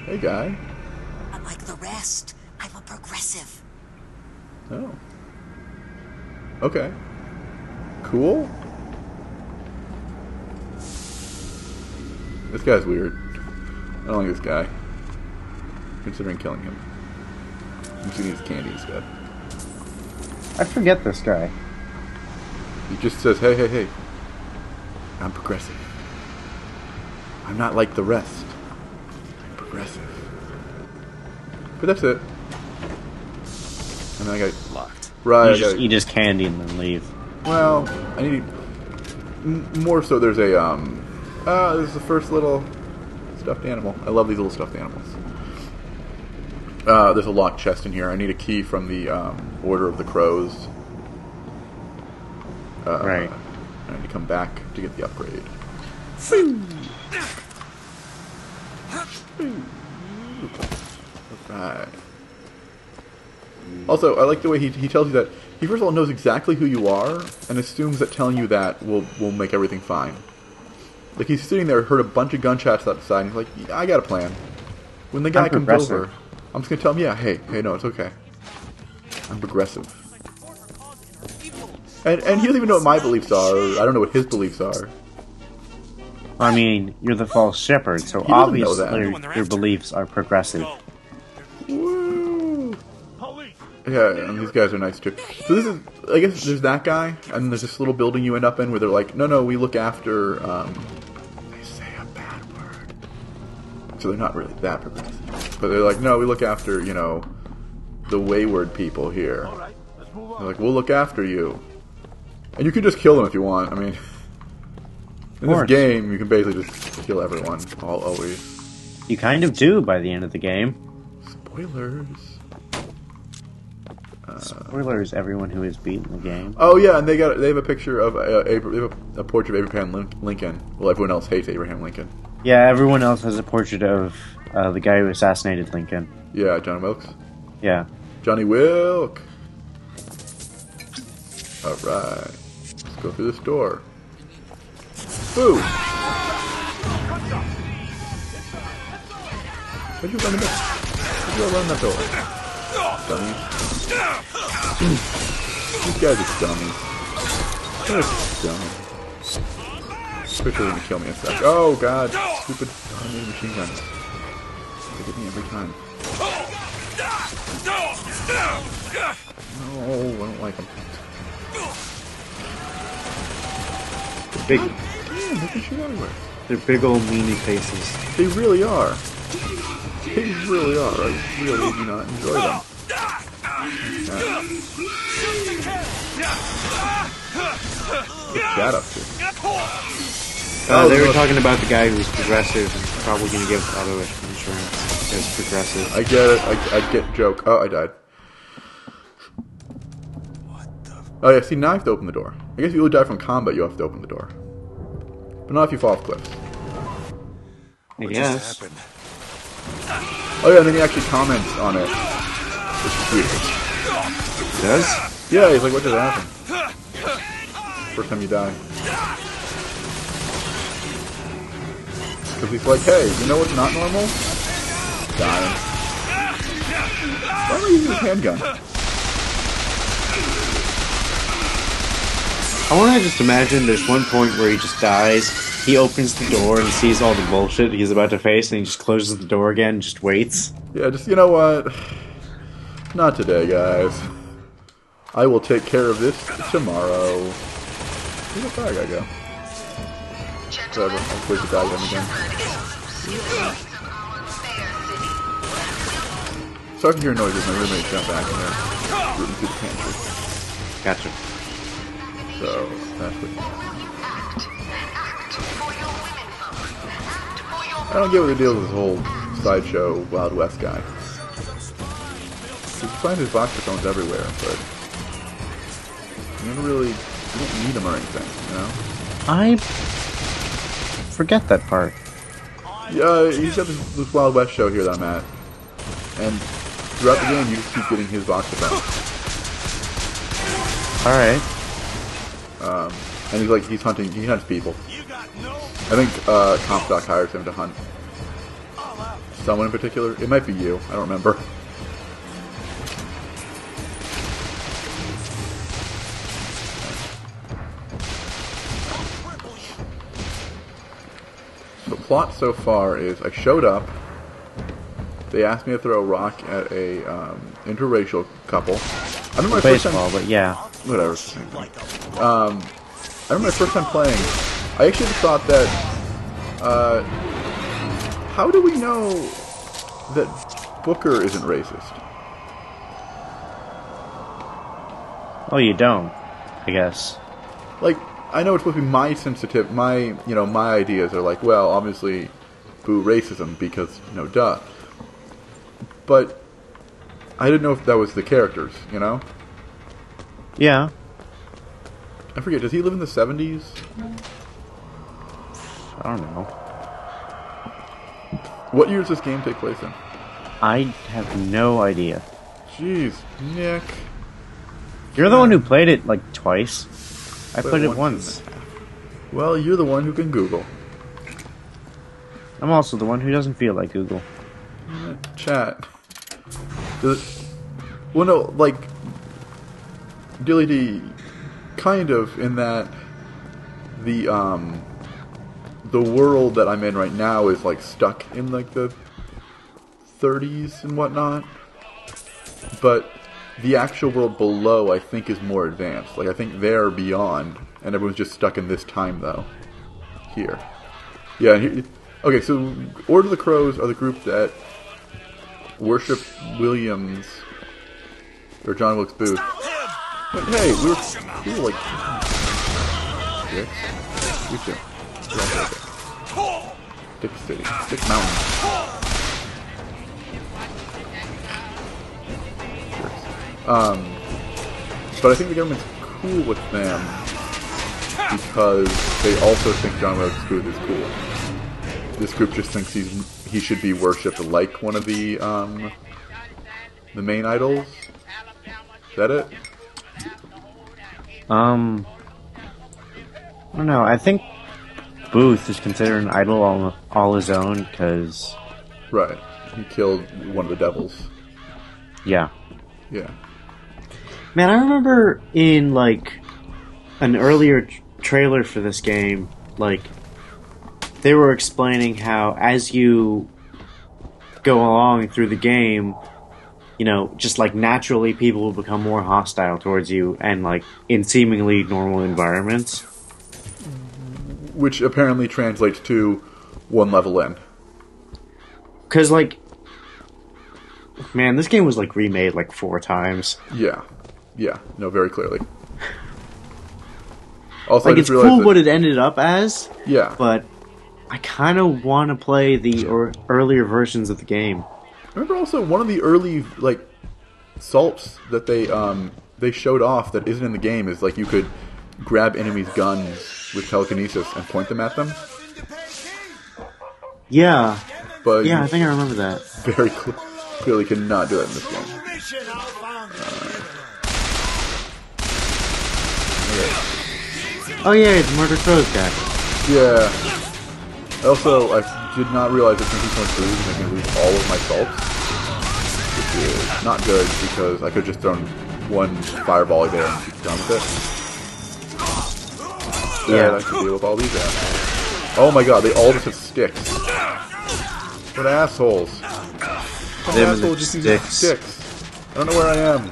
Hey, guy. Not like the rest. I'm a progressive. Oh. Okay. Cool. This guy's weird. I don't like this guy. Considering killing him. I'm just eating his candy instead. I forget this guy. He just says, hey. I'm progressive. I'm not like the rest. I'm progressive. But that's it. And then I got Locked. right. You just candy and then leave. Well, I need more. So there's a this is the first little stuffed animal. I love these little stuffed animals. There's a locked chest in here. I need a key from the Order of the Crows. Right. I need to come back to get the upgrade. Alright. Also, I like the way he tells you that he first of all knows exactly who you are and assumes that telling you that will make everything fine. Like he's sitting there, heard a bunch of gunshots outside, and he's like, yeah, I got a plan. When the guy comes over, I'm just gonna tell him, yeah, hey, no, it's okay. I'm progressive. And he doesn't even know what my beliefs are. I don't know what his beliefs are. I mean, you're the false shepherd, so obviously your beliefs are progressive. Woo! Yeah, and these guys are nice too. So this is, I guess there's that guy, and there's this little building you end up in where they're like, no, we look after, they say a bad word. So they're not really that progressive. But they're like, no, we look after, the wayward people here. They're like, we'll look after you. And you can just kill them if you want. I mean, in this game, you can basically just kill everyone, always. You kind of do by the end of the game. Spoilers. Spoilers, everyone who has beaten the game. Oh yeah, and they have a picture of a portrait of Abraham Lincoln. Well, everyone else hates Abraham Lincoln. Yeah, everyone else has a portrait of the guy who assassinated Lincoln. Yeah, Johnny Wilkes. Yeah. Johnny Wilk. All right, let's go through this door. Boo! Why'd you run in that? Why'd you run that door? Dummies. These guys are dummies. They're dumb. Pretty sure they're gonna kill me in a sec. Oh god, stupid automated machine guns. They get me every time. No, I don't like them. Big. Damn, they can shoot everywhere. They're big old meanie faces. They really are. They really are. I really do not enjoy them. What's that up to? They were talking about the guy who's progressive and probably going to give auto insurance as progressive. I get it. I get the joke. Oh, I died. Oh yeah, see, now I have to open the door. I guess if you die from combat, you have to open the door. But not if you fall off cliffs. I guess. Oh yeah, and then he actually comments on it. Which is weird. He does? Yeah, he's like, what just happened? First time you die. Because he's like, hey, you know what's not normal? Dying. Why am I using his handgun? I want to just imagine there's one point where he just dies, he opens the door and sees all the bullshit he's about to face, and he just closes the door again and just waits. Yeah, just, you know what? Not today, guys. I will take care of this tomorrow. Where'd the fire guy go? Whatever, I'll wait to die him again. So I can hear noises, my roommate jump back in there, rooting through the pantry. Gotcha. So, that's what... I don't get what the deal with this whole sideshow Wild West guy. You can find his voxophones everywhere, but... you don't need them or anything, you know? I forget that part. Yeah, he's got this Wild West show here that I'm at. And throughout the game, you just keep getting his voxophones. Alright. And he hunts people. I think Comstock hires him to hunt someone in particular. It might be you, I don't remember. The plot so far is I showed up, they asked me to throw a rock at a interracial couple. I remember my first time, but yeah. Whatever. I remember my first time playing, I actually thought that, how do we know that Booker isn't racist. Oh, you don't, I guess. Like, I know it's supposed to be my my ideas are like, well, obviously, boo racism because, duh. But I didn't know if that was the characters, Yeah. I forget, does he live in the 70s? I don't know. What year does this game take place in? I have no idea. Jeez, Nick. You're the one who played it, like, twice. I played it once. Well, you're the one who can Google. I'm also the one who doesn't feel like Google. Chat. Well, no, like, Dilly D, kind of, in that the world that I'm in right now is, like, stuck in, like, the 30s and whatnot. But the actual world below, I think, is more advanced. Like, I think they're beyond, and everyone's just stuck in this time, though. Here. Yeah, okay, so Order of the Crows are the group that worship Williams, or John Wilkes Booth. But hey, we were like... Dicks? We should. Dick City. Dick Mountain. But I think the government's cool with them because they also think John Wilkes Booth is cool. This group just thinks he should be worshipped like one of the main idols. Is that it? I don't know. I think Booth is considered an idol all his own because... Right. He killed one of the devils. Yeah. Yeah. Man, I remember in, like, an earlier trailer for this game, like, they were explaining how as you go along through the game, just, like, naturally people will become more hostile towards you and, like, in seemingly normal environments. Which apparently translates to one level in. Because, like, man, this game was, like, remade, like, 4 times. Yeah. Yeah. No, very clearly. Also, like, it's cool what it ended up as. Yeah. But I kind of want to play the earlier versions of the game. Remember also one of the early, like, salts that they showed off that isn't in the game is, like, you could grab enemies' guns with telekinesis and point them at them. Yeah. But yeah, I think I remember that. Very clearly cannot do that in this game. Oh yeah, the Murder Crows guy. Yeah. Also, I did not realize that since he's going to lose, I'm going to lose all of my salts. Which is not good, because I could just throw one fireball there and be done with it. Yeah. I can deal with all these assholes. Oh my god, they all just have sticks. What assholes. Some asshole just uses sticks. I don't know where I am.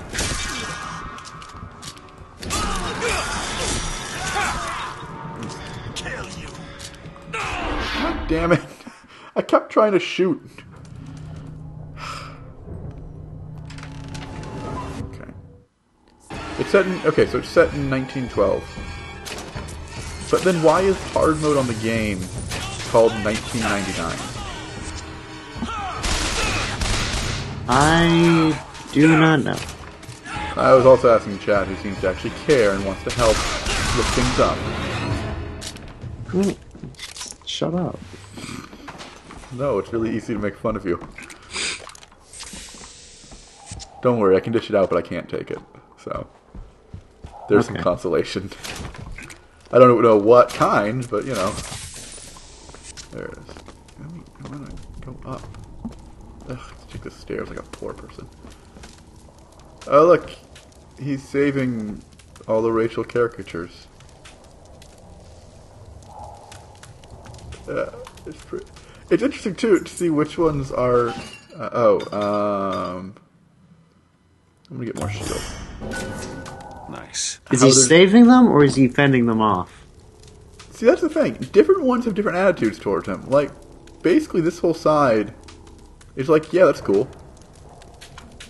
God damn it. I kept trying to shoot. Okay. It's set in... Okay, so it's set in 1912. But then why is hard mode on the game called 1999? I do not know. I was also asking Chad, who seems to actually care and wants to help look things up. Shut up. No, it's really easy to make fun of you. Don't worry, I can dish it out, but I can't take it. So, there's some consolation. I don't know what kind, but you know. There it is. I want to go up. Ugh, let's take the stairs like a poor person. Oh look, he's saving all the racial caricatures. It's interesting too to see which ones are. I'm gonna get more shield. Nice. Is he saving them or is he fending them off? See, that's the thing. Different ones have different attitudes towards him. Like, basically, this whole side It's like, yeah, that's cool.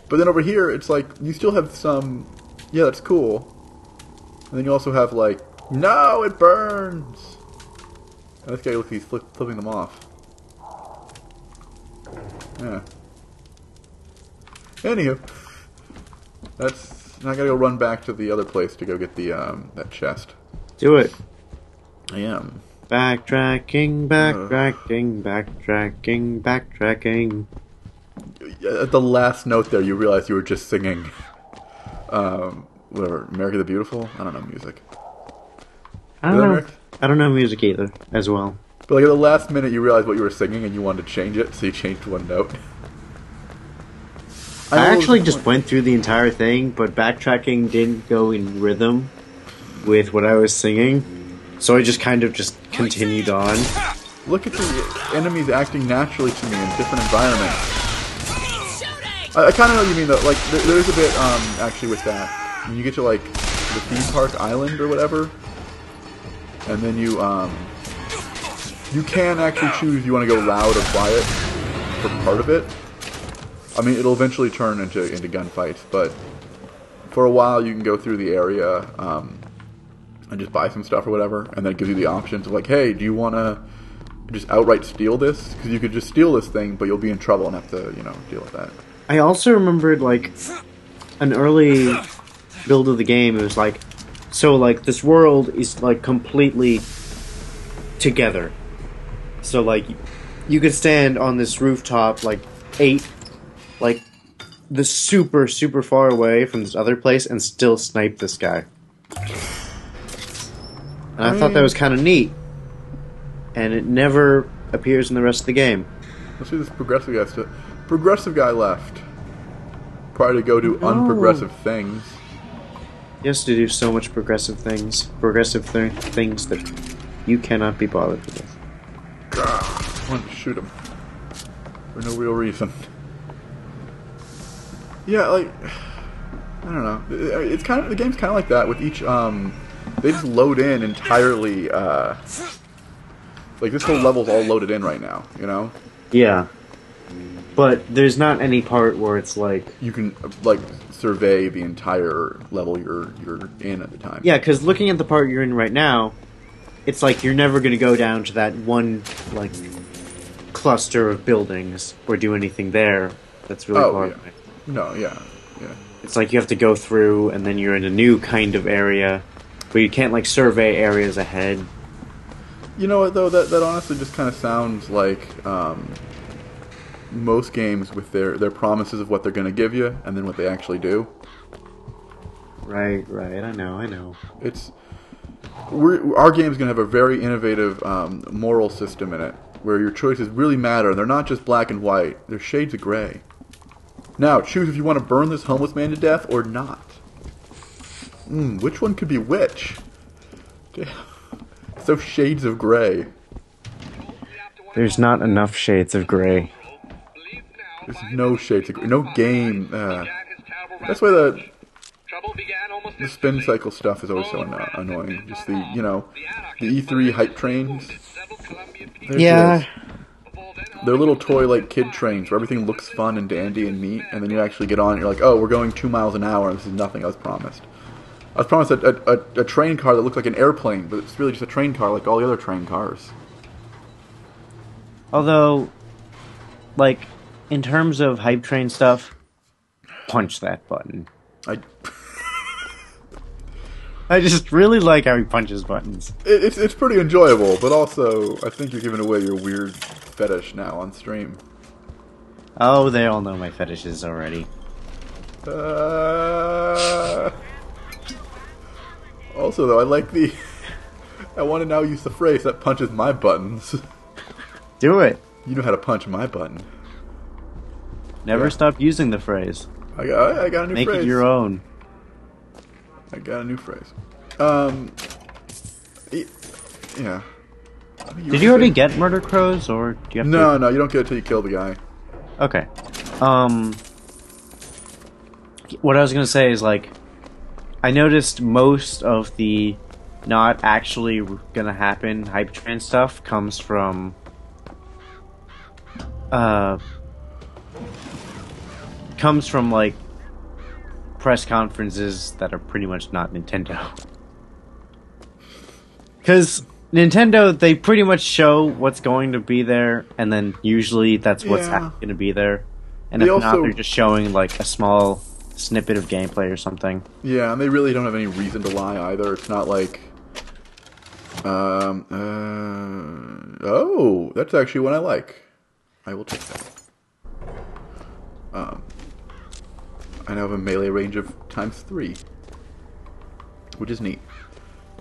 But then over here, it's like, you still have some, yeah, that's cool. And then you also have like, no, it burns! And this guy looks like he's flipping them off. Yeah. Anywho. I gotta go run back to the other place to go get the, that chest. Do it. I am. Backtracking. At the last note there, you realize you were just singing, whatever, America the Beautiful? I don't know music. I don't know music either, as well. But like at the last minute, you realized what you were singing and you wanted to change it, so you changed one note. I actually just went through the entire thing, but backtracking didn't go in rhythm with what I was singing, so I just kind of just continued on. Look at the enemies acting naturally to me in different environments. I kind of know what you mean though. Like there's a bit actually with that. When you get to like the theme park island or whatever, and then you can actually choose you want to go loud or quiet for part of it. I mean, it'll eventually turn into gunfights, but for a while you can go through the area and just buy some stuff or whatever, and then it gives you the options of like, hey, do you want to just outright steal this? Because you could just steal this thing, but you'll be in trouble and have to, you know, deal with that. I also remembered, like, an early build of the game. It was like, so, like, this world is, like, completely together. So, like, you could stand on this rooftop, like, the super, super far away from this other place and still snipe this guy. And I thought that was kind of neat. And it never appears in the rest of the game. Let's see this progressive guy still. Progressive guy left. Probably to go do unprogressive things. He has to do so much progressive things. Things that you cannot be bothered with. I wanted to shoot him. For no real reason. Yeah, like, I don't know. It's kind of, the game's kind of like that with each, they just load in entirely, like this whole level's all loaded in right now, you know? Yeah. But there's not any part where it's like... You can, like, survey the entire level you're in at the time. Yeah, because looking at the part you're in right now, it's like you're never going to go down to that one, like, cluster of buildings or do anything there that's really far away. No, yeah. It's like you have to go through and then you're in a new kind of area where you can't, like, survey areas ahead. You know what, though? That honestly just kind of sounds like, most games with their promises of what they're going to give you and then what they actually do. Right, I know. Our game's going to have a very innovative moral system in it where your choices really matter. They're not just black and white. They're shades of gray. Now, choose if you want to burn this homeless man to death or not. Which one could be which? So shades of gray. There's not enough shades of gray. There's no shades of gray. No game. That's why the spin cycle stuff is always so annoying. Just the E3 hype trains. They're little toy, like, kid trains where everything looks fun and dandy and neat, and then you actually get on and you're like, oh, we're going 2 miles an hour, and this is nothing I was promised. I was promised a train car that looked like an airplane, but it's really just a train car like all the other train cars. Although, like, in terms of hype train stuff, punch that button. I just really like how he punches buttons. It's pretty enjoyable, but also I think you're giving away your weird fetish now on stream. Oh, they all know my fetishes already. Also, though, I want to now use the phrase that punches my buttons. Do it. You know how to punch my button. Never stop using the phrase. I got a new phrase. Make it your own. I got a new phrase. Yeah. Did you already get murder crows, or do you have to... No, you don't get it till you kill the guy. Okay. What I was gonna say is, like, I noticed most of the not actually gonna happen hype train stuff comes from comes from like press conferences that are pretty much not Nintendo. Because Nintendo, they pretty much show what's going to be there, and then usually that's what's going to be there. And if not, they're just showing like a small snippet of gameplay or something. Yeah, and they really don't have any reason to lie either. It's not like... oh, that's actually one I like. I will take that. I now have a melee range of ×3, which is neat.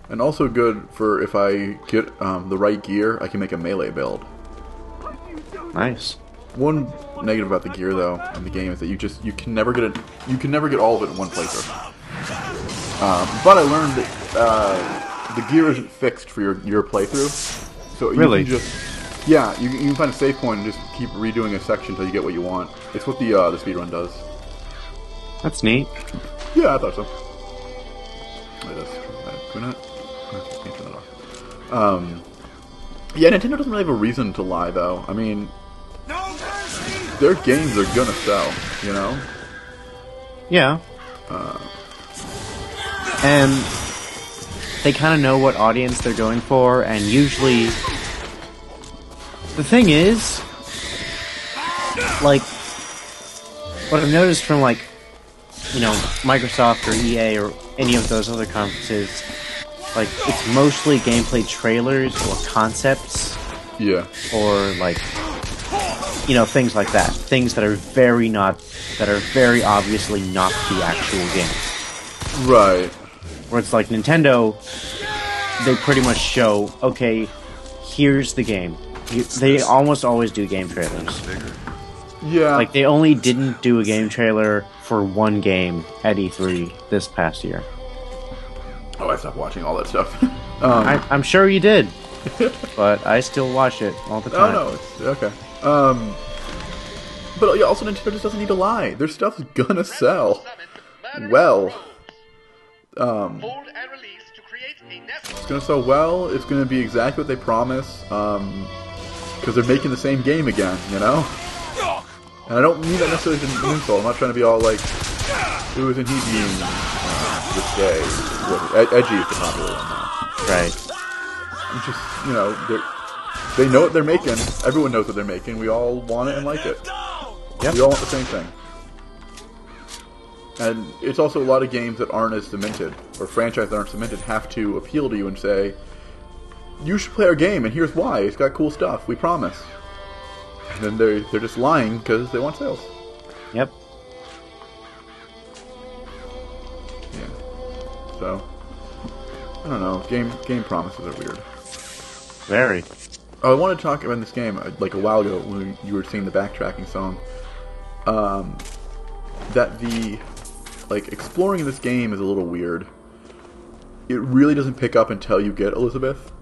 And also good for if I get the right gear, I can make a melee build. Nice. One negative about the gear though in the game is that you can never get all of it in one playthrough. But I learned that the gear isn't fixed for your playthrough, so you can just you can find a save point and just keep redoing a section until you get what you want. It's what the speedrun does. That's neat. Yeah, I thought so. It is. Can we not? Can't turn that off. Yeah, Nintendo doesn't really have a reason to lie, though. I mean, their games are gonna sell, you know? Yeah. And they kind of know what audience they're going for, and usually... The thing is, like, what I've noticed from, like, you know, Microsoft or EA or any of those other conferences, like, it's mostly gameplay trailers or concepts. Yeah. Or, like, you know, things like that. Things that are very obviously not the actual game. Right. Where it's like Nintendo, they pretty much show, okay, here's the game. They almost always do game trailers. Yeah. Like, they only didn't do a game trailer for one game at E3 this past year. Oh, I stopped watching all that stuff. I'm sure you did. But I still watch it all the time. Oh, no, it's okay. But yeah, also Nintendo just doesn't need to lie. Their stuff's gonna sell. Well. It's gonna sell well. It's gonna be exactly what they promise. Because they're making the same game again, you know? And I don't mean that necessarily as an insult. I'm not trying to be all like, ooh, isn't he being risque? Edgy is the popular one now. Right. I'm just, you know, they know what they're making. Everyone knows what they're making. We all want it and like it. Yep. We all want the same thing. And it's also a lot of games that aren't as cemented, or franchises that aren't cemented, have to appeal to you and say, you should play our game, and here's why. It's got cool stuff. We promise. And then they're just lying because they want sales. Yep. Yeah. So, I don't know. Game promises are weird. Very. Oh, I wanted to talk about this game like a while ago when you were seeing the backtracking song. That the exploring in this game is a little weird. It really doesn't pick up until you get Elizabeth.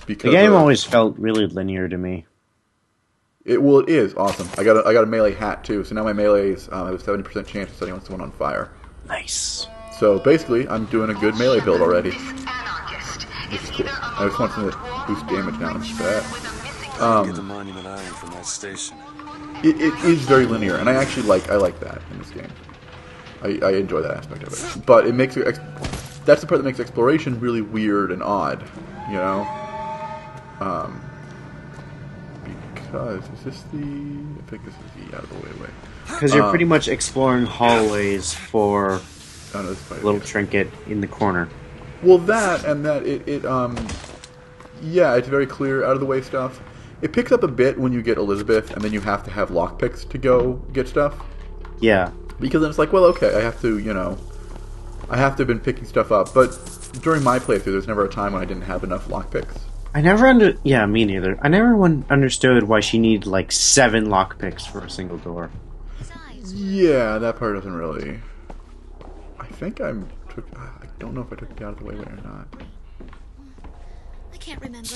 Because the game always felt really linear to me. It is awesome. I got a melee hat too, so now my melee's I have a 70% chance of setting someone on fire. Nice. So basically, I'm doing a good melee build already. This is cool. I just want something to boost damage now. Get the monument iron from that station. It is very linear, and I actually like that in this game. I enjoy that aspect of it, but it makes that's the part that makes exploration really weird and odd, you know. Because is this the? I think this is the out of the way. Because you're pretty much exploring hallways for a little trinket in the corner. Well, that and that yeah, it's very clear out of the way stuff. It picks up a bit when you get Elizabeth, and then you have to have lockpicks to go get stuff. Yeah. Because then it's like, well, okay, I have to have been picking stuff up. But during my playthrough, there's never a time when I didn't have enough lockpicks. Yeah, me neither. I never understood why she needed, 7 lockpicks for a single door. Yeah, that part doesn't really... I don't know if I took it out of the way or not. I can't remember.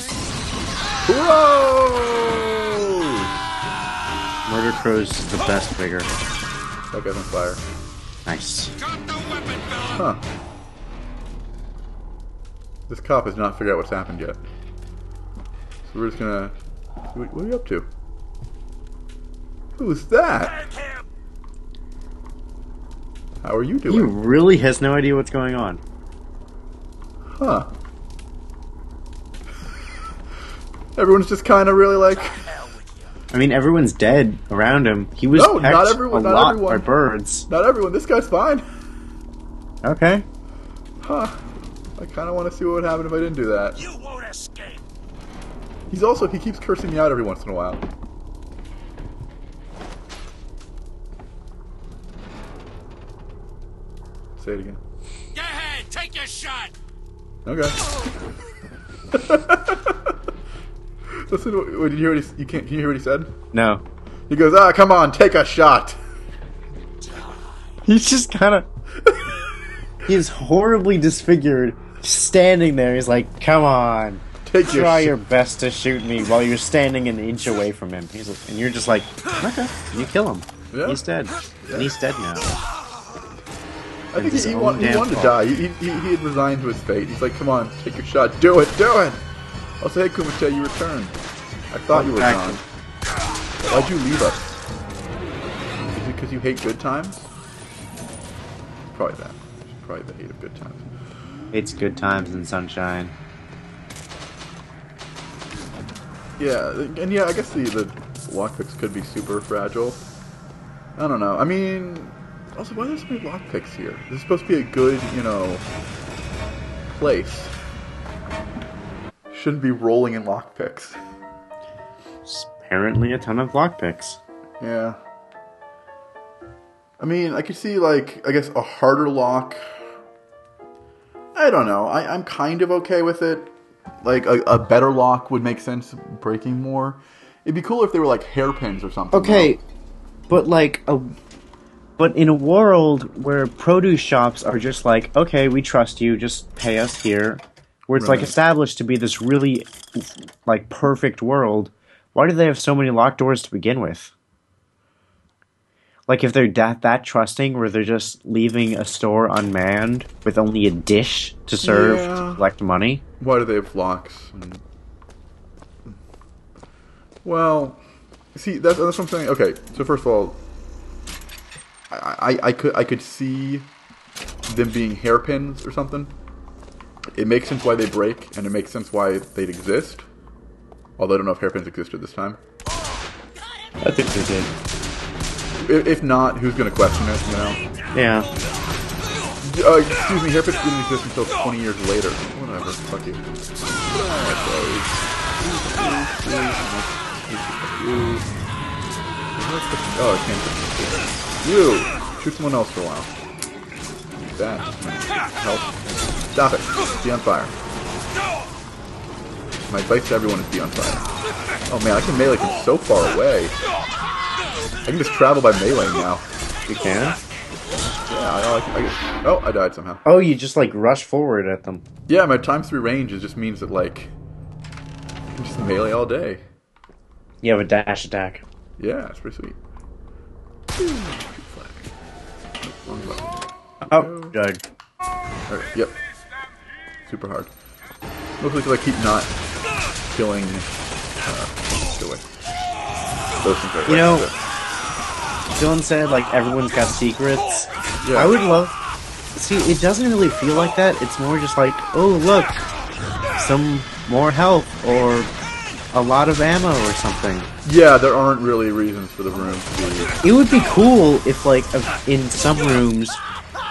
Whoa! Murder Crow's the best figure. That guy's on fire. Nice. Huh. This cop has not figured out what's happened yet. So we're just gonna... What are you up to? Who's that? How are you doing? He really has no idea what's going on. Huh. Everyone's just kind of really like... I mean, everyone's dead around him. He was No, pecked not everyone, a not lot everyone. by birds. Not everyone. This guy's fine. Okay. Huh. I kind of want to see what would happen if I didn't do that. You won't escape. He keeps cursing me out every once in a while. Say it again. Go ahead, take your shot. Okay. Listen, did you hear what can you hear what he said? No. He goes, come on, take a shot. He's just kind of... He's horribly disfigured, standing there. He's like, come on. Try your best to shoot me while you're standing an inch away from him. And you're just like, okay, you kill him. Yeah. He's dead. Yeah. And he's dead now. I think he wanted to die. He had resigned to his fate. He's like, come on, take your shot. Do it, do it. I'll say, hey, Kumite, you returned. I thought you were gone. Why'd you leave us? Is it because you hate good times? Probably that. Probably the hate of good times. Hates good times and sunshine. Yeah, and yeah, I guess the lockpicks could be super fragile. I don't know. I mean, also, why are there so many lockpicks here? This is supposed to be a good, place. Shouldn't be rolling in lockpicks. Apparently a ton of lockpicks. Yeah. I mean, I could see, like, I guess a harder lock. I don't know. I'm kind of okay with it. Like, a better lock would make sense breaking more. It'd be cool if they were, like, hairpins or something. Okay, but, like, but in a world where produce shops are just like, okay, we trust you, just pay us here, where it's, like, established to be this really, like, perfect world, why do they have so many locked doors to begin with? Like, if they're that trusting, where they're just leaving a store unmanned with only a dish to serve to collect money. Why do they have locks? Well, see, that's what I'm saying. Okay, so first of all, I could see them being hairpins or something. It makes sense why they break, and it makes sense why they'd exist. Although I don't know if hairpins existed this time. I think they did. If not, who's going to question it, Yeah. Excuse me, hairpins didn't exist until 20 years later. Whatever, fuck you. Oh, I can't. You! Shoot someone else for a while. That. Help. Stop it. Be on fire. My advice to everyone is be on fire. Oh man, I can melee from so far away. I can just travel by melee now. You can? Yeah, I died somehow. Oh, you just, like, rush forward at them. Yeah, my ×3 range just means that, like, I can just melee all day. You have a dash attack. Yeah, it's pretty sweet. Oh, died. Alright, yep. Super hard. Mostly because I keep not killing, go away. Those things are Dylan said, like, everyone's got secrets. Yeah. I would love... See, it doesn't really feel like that. It's more just like, oh, look, some more health, or a lot of ammo or something. Yeah, there aren't really reasons for the room to be... It would be cool if, like, in some rooms,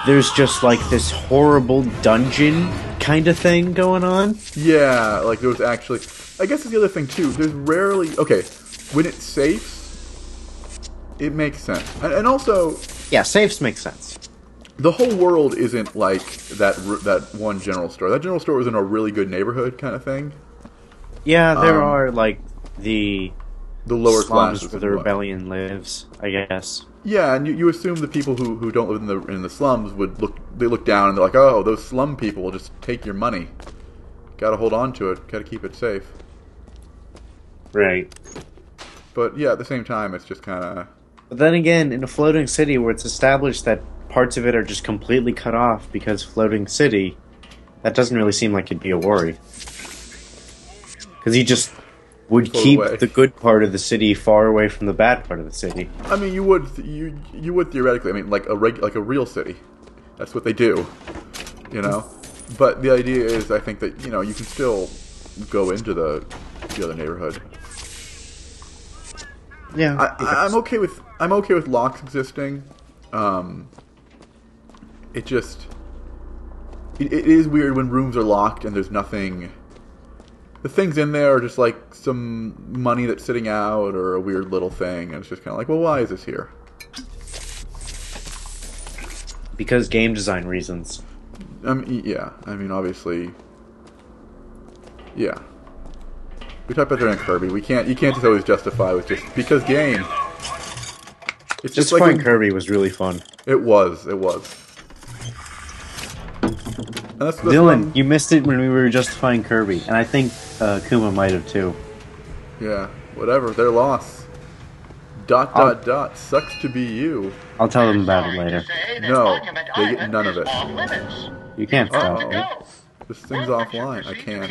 there's just, like, this horrible dungeon kind of thing going on. Yeah, like, there was actually... I guess it's the other thing, too. There's rarely... Okay, when it's safe, it makes sense. And also... Yeah, safes make sense. The whole world isn't like that one general store. That general store was in a really good neighborhood kind of thing. Yeah, there are, like, the lower slums classes where the rebellion lives, I guess. Yeah, and you assume the people who don't live in the slums would look down and they're like, oh, those slum people will just take your money. Gotta hold on to it. Gotta keep it safe. Right. But yeah, at the same time, it's just kind of... But then again, in a floating city where it's established that parts of it are just completely cut off because floating city, that doesn't really seem like it'd be a worry. Because you just would keep the good part of the city far away from the bad part of the city. I mean, you would theoretically. I mean, like a real city. That's what they do, you know. But the idea is, I think that you can still go into the other neighborhood. Yeah, I'm okay with locks existing. It is weird when rooms are locked and there's nothing. The things in there are just like some money that's sitting out or a weird little thing, and it's just kind of like, well, why is this here? Because game design reasons. Yeah. I mean, obviously, yeah. We talked about that in Kirby. You can't just always justify with just because game. It's just like when Kirby was really fun. It was. That's Dylan, you missed it when we were justifying Kirby, and I think Kuma might have too. Yeah, whatever. Their loss. ... Sucks to be you. I'll tell them about it later. No, they get none of it. You can't stop it. This thing's offline. I can.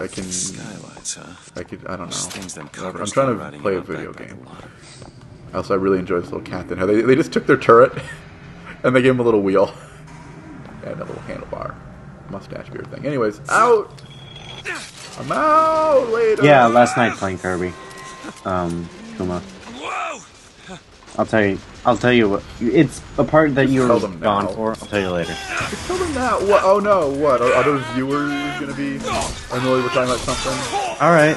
I can. Skylights, huh? I don't know. I'm trying to play a video game. Also, I really enjoy this little cat thing. They just took their turret and they gave him a little wheel and a little handlebar, mustache beard thing. Anyways, out. I'm out later. Yeah, last night playing Kirby. Kuma. I'll tell you what. It's a part that you were gone for. I'll tell you later. Just tell them now. What? Oh no! What? Are those viewers gonna be annoyed we're talking about something? All right.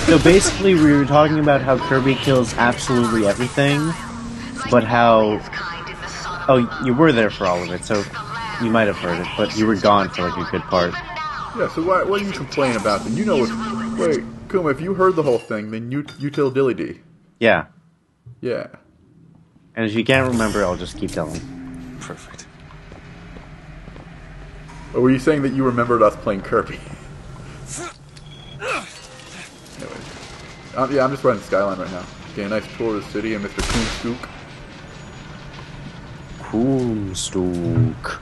So basically, we were talking about how Kirby kills absolutely everything, but how. Oh, you were there for all of it, so you might have heard it, but you were gone for like a good part. Yeah. So what do you complain about? Then you know what? Wait, Kuma. If you heard the whole thing, then you tell Dilly D. Yeah. Yeah. And if you can't remember, I'll just keep telling. Perfect. Or were you saying that you remembered us playing Kirby? Anyways. Yeah, I'm just running Skyline right now. Getting a nice tour of the city and Mr. Koonstook.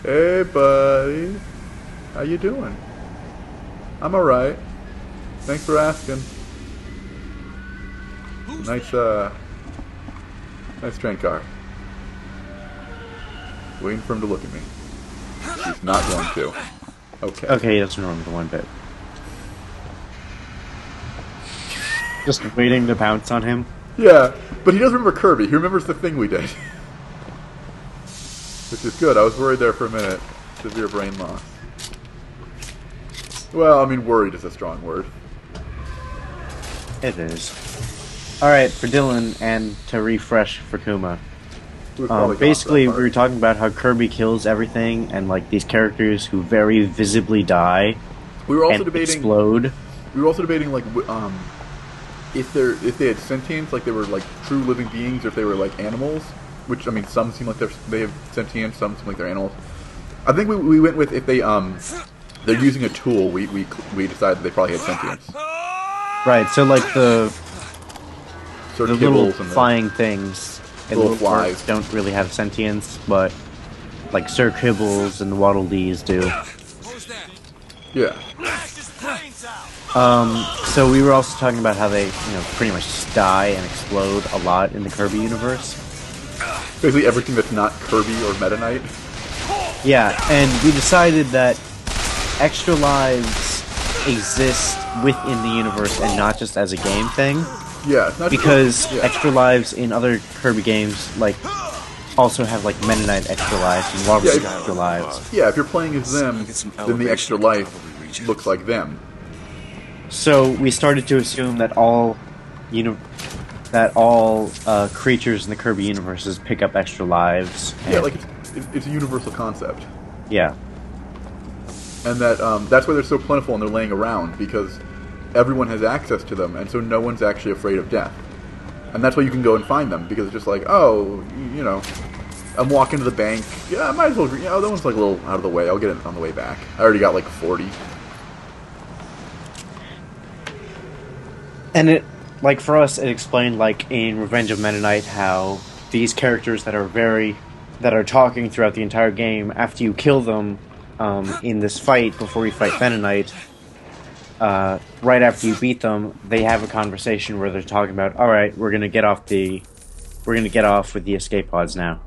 Hey, buddy. How you doing? I'm alright. Thanks for asking. Nice train car. Waiting for him to look at me. He's not going to. Okay. Okay, he doesn't remember one bit. Just waiting to pounce on him? Yeah, but he does remember Kirby. He remembers the thing we did. Which is good. I was worried there for a minute. Severe brain loss. Well, I mean, worried is a strong word. It is. Alright, for Dylan, and to refresh for Kuma. Basically, we were talking about how Kirby kills everything, and like these characters who very visibly die. We were also debating explode. We were also debating like if they had sentience, like they were like true living beings, or if they were like animals. Which I mean, some seem like they have sentience, some seem like they're animals. I think we went with if they're using a tool. We decided they probably had sentience. Right. So like the little and flying things. And little flies don't really have sentience, but like Sir Kibbles and the Waddle Dees do. Yeah. So we were also talking about how they, pretty much die and explode a lot in the Kirby universe. Basically everything that's not Kirby or Meta Knight. Yeah, and we decided that extra lives exist within the universe and not just as a game thing. Yeah, it's not because extra lives in other Kirby games also have like Meta Knight extra lives and Waddle extra lives. Yeah, if you're playing as them, then the extra life looks like them. So we started to assume that all creatures in the Kirby universes pick up extra lives. Yeah, like it's a universal concept. Yeah, and that's why they're so plentiful and they're laying around, because everyone has access to them, and so no one's actually afraid of death. And that's why you can go and find them, because it's just like, oh, I'm walking to the bank. Yeah, I might as well. That one's like a little out of the way. I'll get it on the way back. I already got like 40. And it, like for us, it explained like in Revenge of Meta Knight how these characters that are talking throughout the entire game, after you kill them, in this fight before you fight Mennonite, right after you beat them, they have a conversation where they're talking about, all right, we're gonna get off with the escape pods now,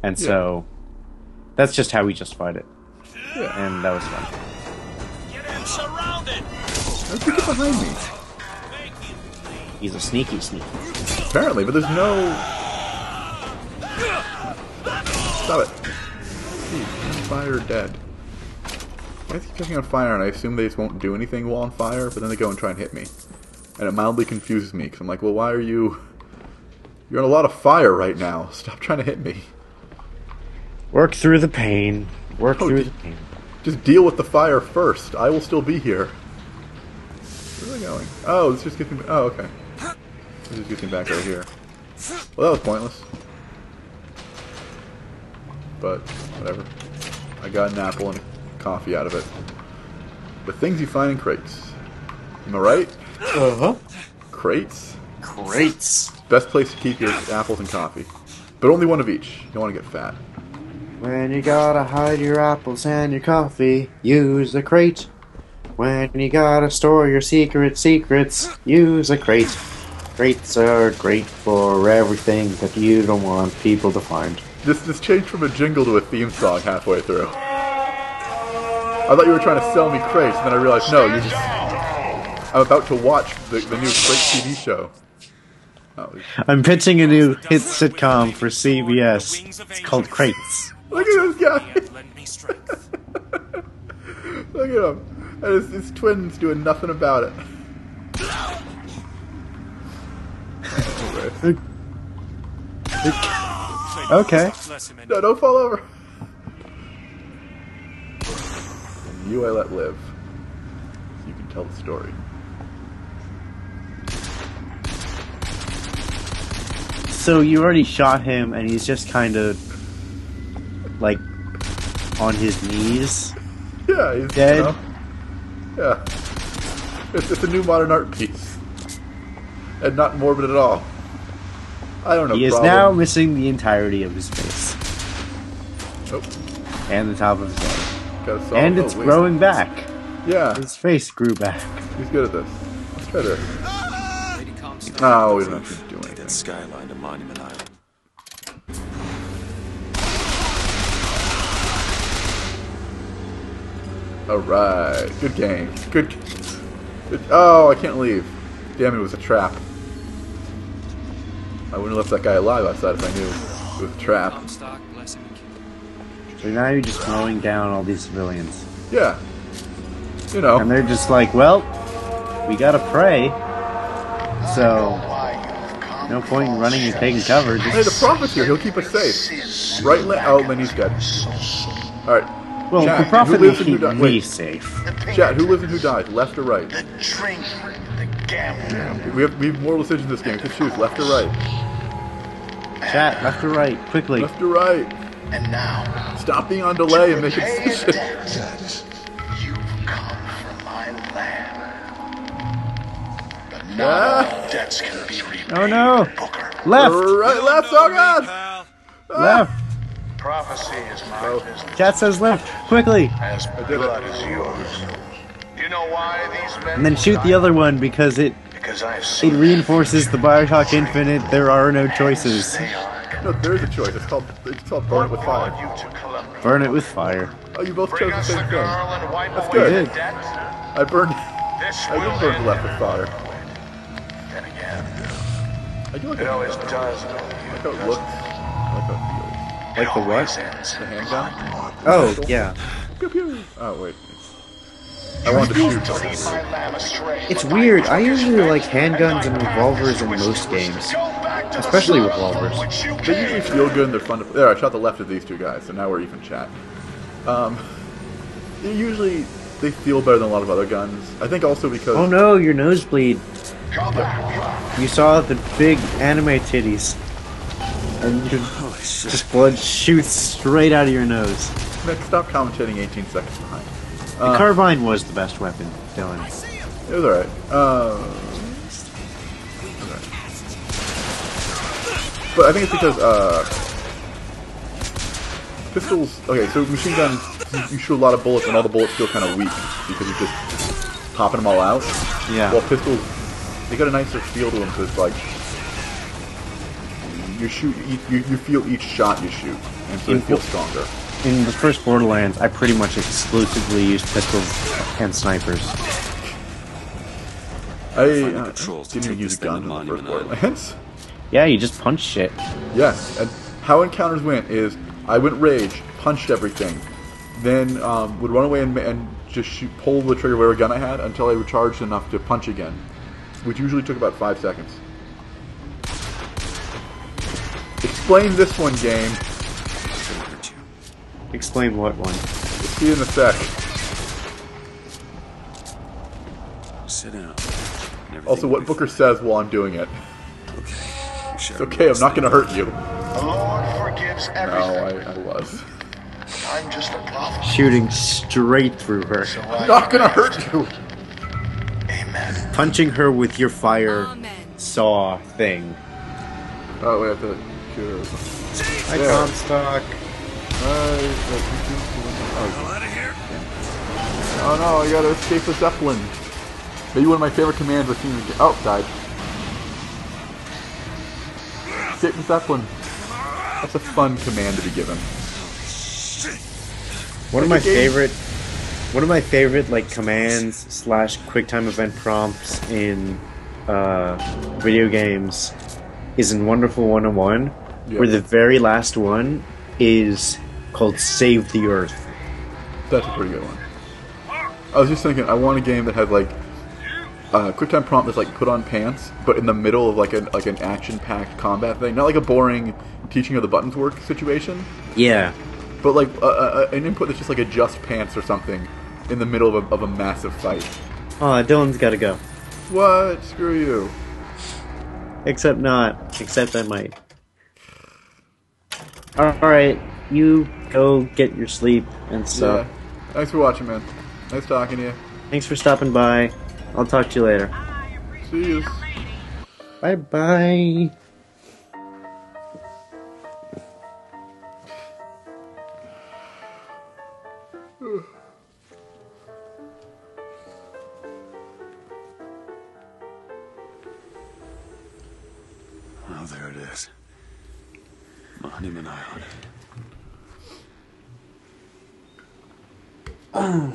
and so that's just how we justified it, and that was fun. Get him surrounded. Let's get behind me. He's a sneaky. Apparently, but there's no. Stop it. Fire dead. I keep checking on fire, and I assume they just won't do anything while on fire, but then they go and try and hit me. And it mildly confuses me, because I'm like, well, why are you... You're on a lot of fire right now. Stop trying to hit me. Work through the pain. Work through the pain. Just deal with the fire first. I will still be here. Where are they going? Oh, this just gets me... Oh, okay. This just gets me back right here. Well, that was pointless. But, whatever. I got an apple and coffee out of it. The things you find in crates. Am I right? Uh-huh. Crates? Crates. Best place to keep your apples and coffee. But only one of each. You don't want to get fat. When you gotta hide your apples and your coffee, use a crate. When you gotta store your secrets, use a crate. Crates are great for everything that you don't want people to find. This changed from a jingle to a theme song halfway through. I thought you were trying to sell me crates, and then I realized, no, you're just... I'm about to watch the new Crate TV show. Oh, I'm pitching a new hit sitcom for CBS. It's called Crates. Look at this guy! Look at him. And his twins doing nothing about it. Okay. No, don't fall over. And you I let live. So you can tell the story. So you already shot him, and he's just kind of like on his knees. Yeah, he's dead. You know, yeah, it's a new modern art piece, and not morbid at all. I don't know. He is now missing the entirety of his face. Oh. And the top of his head. And it's growing back. Yeah. His face grew back. He's good at this. Let's try this. No, we don't have to do anything. That skyline to Monument Island. Alright. Good game. Good. Oh, I can't leave. Damn, it was a trap. I wouldn't have left that guy alive outside if I knew it was a trap. So now you're just mowing down all these civilians. Yeah. You know. And they're just like, well, we gotta pray. So, no point in running and taking cover. Just... Hey, the prophet's here. He'll keep us safe. Right oh, then he's dead. Alright. Well, Chat, the prophet will keep me Wait. safe. Chat, who lives and who died? Left or right? The drink, the gambler. We have moral decisions in this game. You can choose left or right. Chat, left or right, quickly. Left or right. And now, stop being on delay and make a decision. You've come from my land. But now debts can be repaid. Oh no! Booker. Left! Right, left, oh god! Left! Prophecy is my business. Chat says left, quickly! As blood is yours. You know why these men... And then shoot the other one because it reinforces the Bioshock Infinite, there are no choices. No, there is a choice. It's called burn it with fire. Burn it with fire. Oh, you both chose the same thing. That's good. I did burn left with fire. Then again, I do like it always does. I like how it looks. I like how it feels. Like the what? The handgun? Oh, yeah. Pew pew. Oh, wait. I wanted to shoot. It's weird. I usually like handguns and revolvers in most games. Especially revolvers. They usually feel good and they're fun to... There, I shot the left of these two guys, so now we're even chat. Usually, they feel better than a lot of other guns. I think also because... Oh no, your nosebleed. You saw the big anime titties. And just blood shoots straight out of your nose. Nick, stop commentating 18 seconds behind. The carbine was the best weapon, Dylan. It was alright. But I think it's because, pistols... Okay, so machine guns you shoot a lot of bullets, and all the bullets feel kind of weak because you're just popping them all out. Yeah. Well, pistols, they got a nicer feel to them, so it's like you feel each shot you shoot, and so they feel stronger. In the first Borderlands, I pretty much exclusively used pistols and snipers. I didn't even use a gun in the first Borderlands. Yeah, you just punch shit. Yes, and how encounters went is I went rage, punched everything, then would run away and just pull the trigger whatever gun I had until I recharged enough to punch again, which usually took about 5 seconds. Explain this one, game. Explain what one? We'll see you in a sec. Sit down. Also, what Booker says while I'm doing it. Okay. It's okay, I'm not going to hurt you. The Lord forgives everything. No, I was. I'm just a prophet. Shooting straight through her. So I'm not going to hurt you. Amen. Punching her with your fire saw thing. Oh, we have to shoot her. I can't stock. Oh no, I gotta escape the Zeppelin. Maybe one of my favorite commands I've seen. Oh, died. Escape the Zeppelin. That's a fun command to be given. One of my favorite like commands / QuickTime event prompts in video games is in Wonderful 101, where the very last one is called Save the Earth. That's a pretty good one. I was just thinking, I want a game that has like a QuickTime prompt that's like put on pants, but in the middle of like an action-packed combat thing, not like a boring teaching how the buttons work situation. Yeah. But like an input that's just like adjust pants or something in the middle of a massive fight. Oh, Dylan's gotta go. What? Screw you. Except not. Except I might. Alright, you go get your sleep and stuff. Yeah. Thanks for watching, man. Nice talking to you. Thanks for stopping by. I'll talk to you later. See you. Bye-bye. Oh, there it is. Monument Island.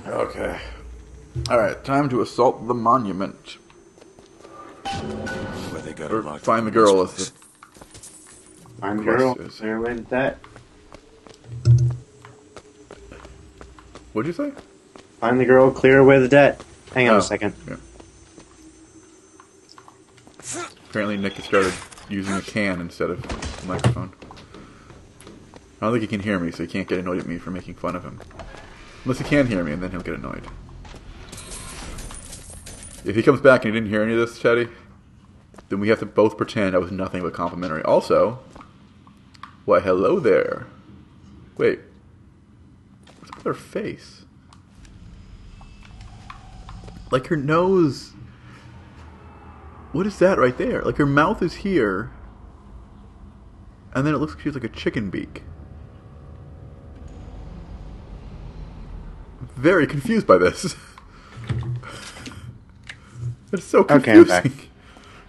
Okay. Alright, time to assault the monument. Where they got or find the girl. Is the find the girl. Where went that? What'd you say? Find the girl, clear away the debt. Hang on a second. Yeah. Apparently Nick has started using a can instead of a microphone. I don't think he can hear me, so he can't get annoyed at me for making fun of him. Unless he can hear me, and then he'll get annoyed. If he comes back and he didn't hear any of this, Teddy, then we have to both pretend I was nothing but complimentary. Also, why, hello there. Wait. What's with her face? Like her nose... What is that right there? Like her mouth is here, and then it looks like she has like a chicken beak. I'm very confused by this. It's so confusing. Okay, I'm back.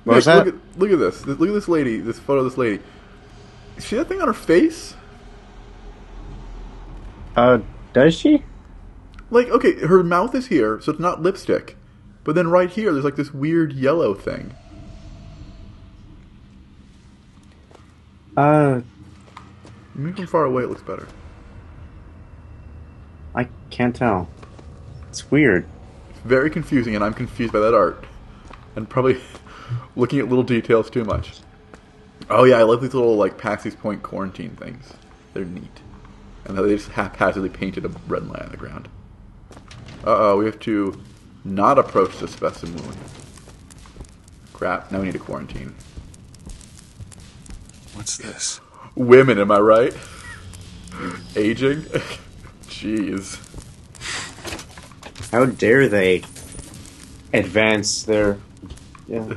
What was that? Look at this. Look at this lady. This photo of this lady. See that thing on her face? Does she? Like, okay, her mouth is here, so it's not lipstick. But then right here, there's like this weird yellow thing. Maybe from far away it looks better. I can't tell. It's weird. It's very confusing, and I'm confused by that art. And probably looking at little details too much. Oh yeah, I love these little like Paxis Point quarantine things. They're neat. And they just haphazardly painted a red line on the ground. Uh-oh, we have to not approach the specimen. Crap, now we need a quarantine. What's this? Women, am I right? Aging? Jeez. How dare they advance their... Yeah,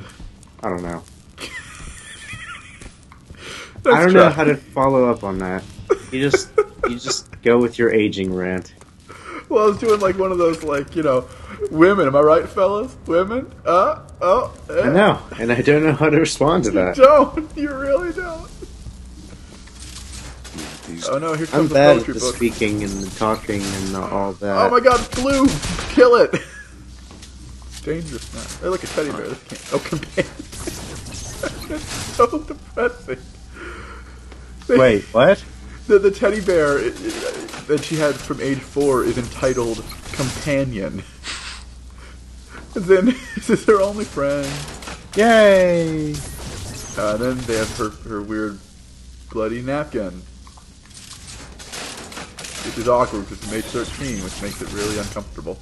I don't know. I don't know how to follow up on that. You just go with your aging rant. Well, I was doing like one of those, like, you know, women. Am I right, fellas? Women? I know, and I don't know how to respond to that. You don't. You really don't. Oh no, here comes I'm the bad poetry at the book. speaking and the talking and all that. Oh my god, it's blue! Kill it! It's dangerous now. They're like a teddy bear. This can't. Oh, companion. It's so depressing. Wait, what? The teddy bear that she had from age 4 is entitled Companion. And then this is her only friend. Yay! Then they have her weird bloody napkin. Which is awkward because it's made 13, which makes it really uncomfortable.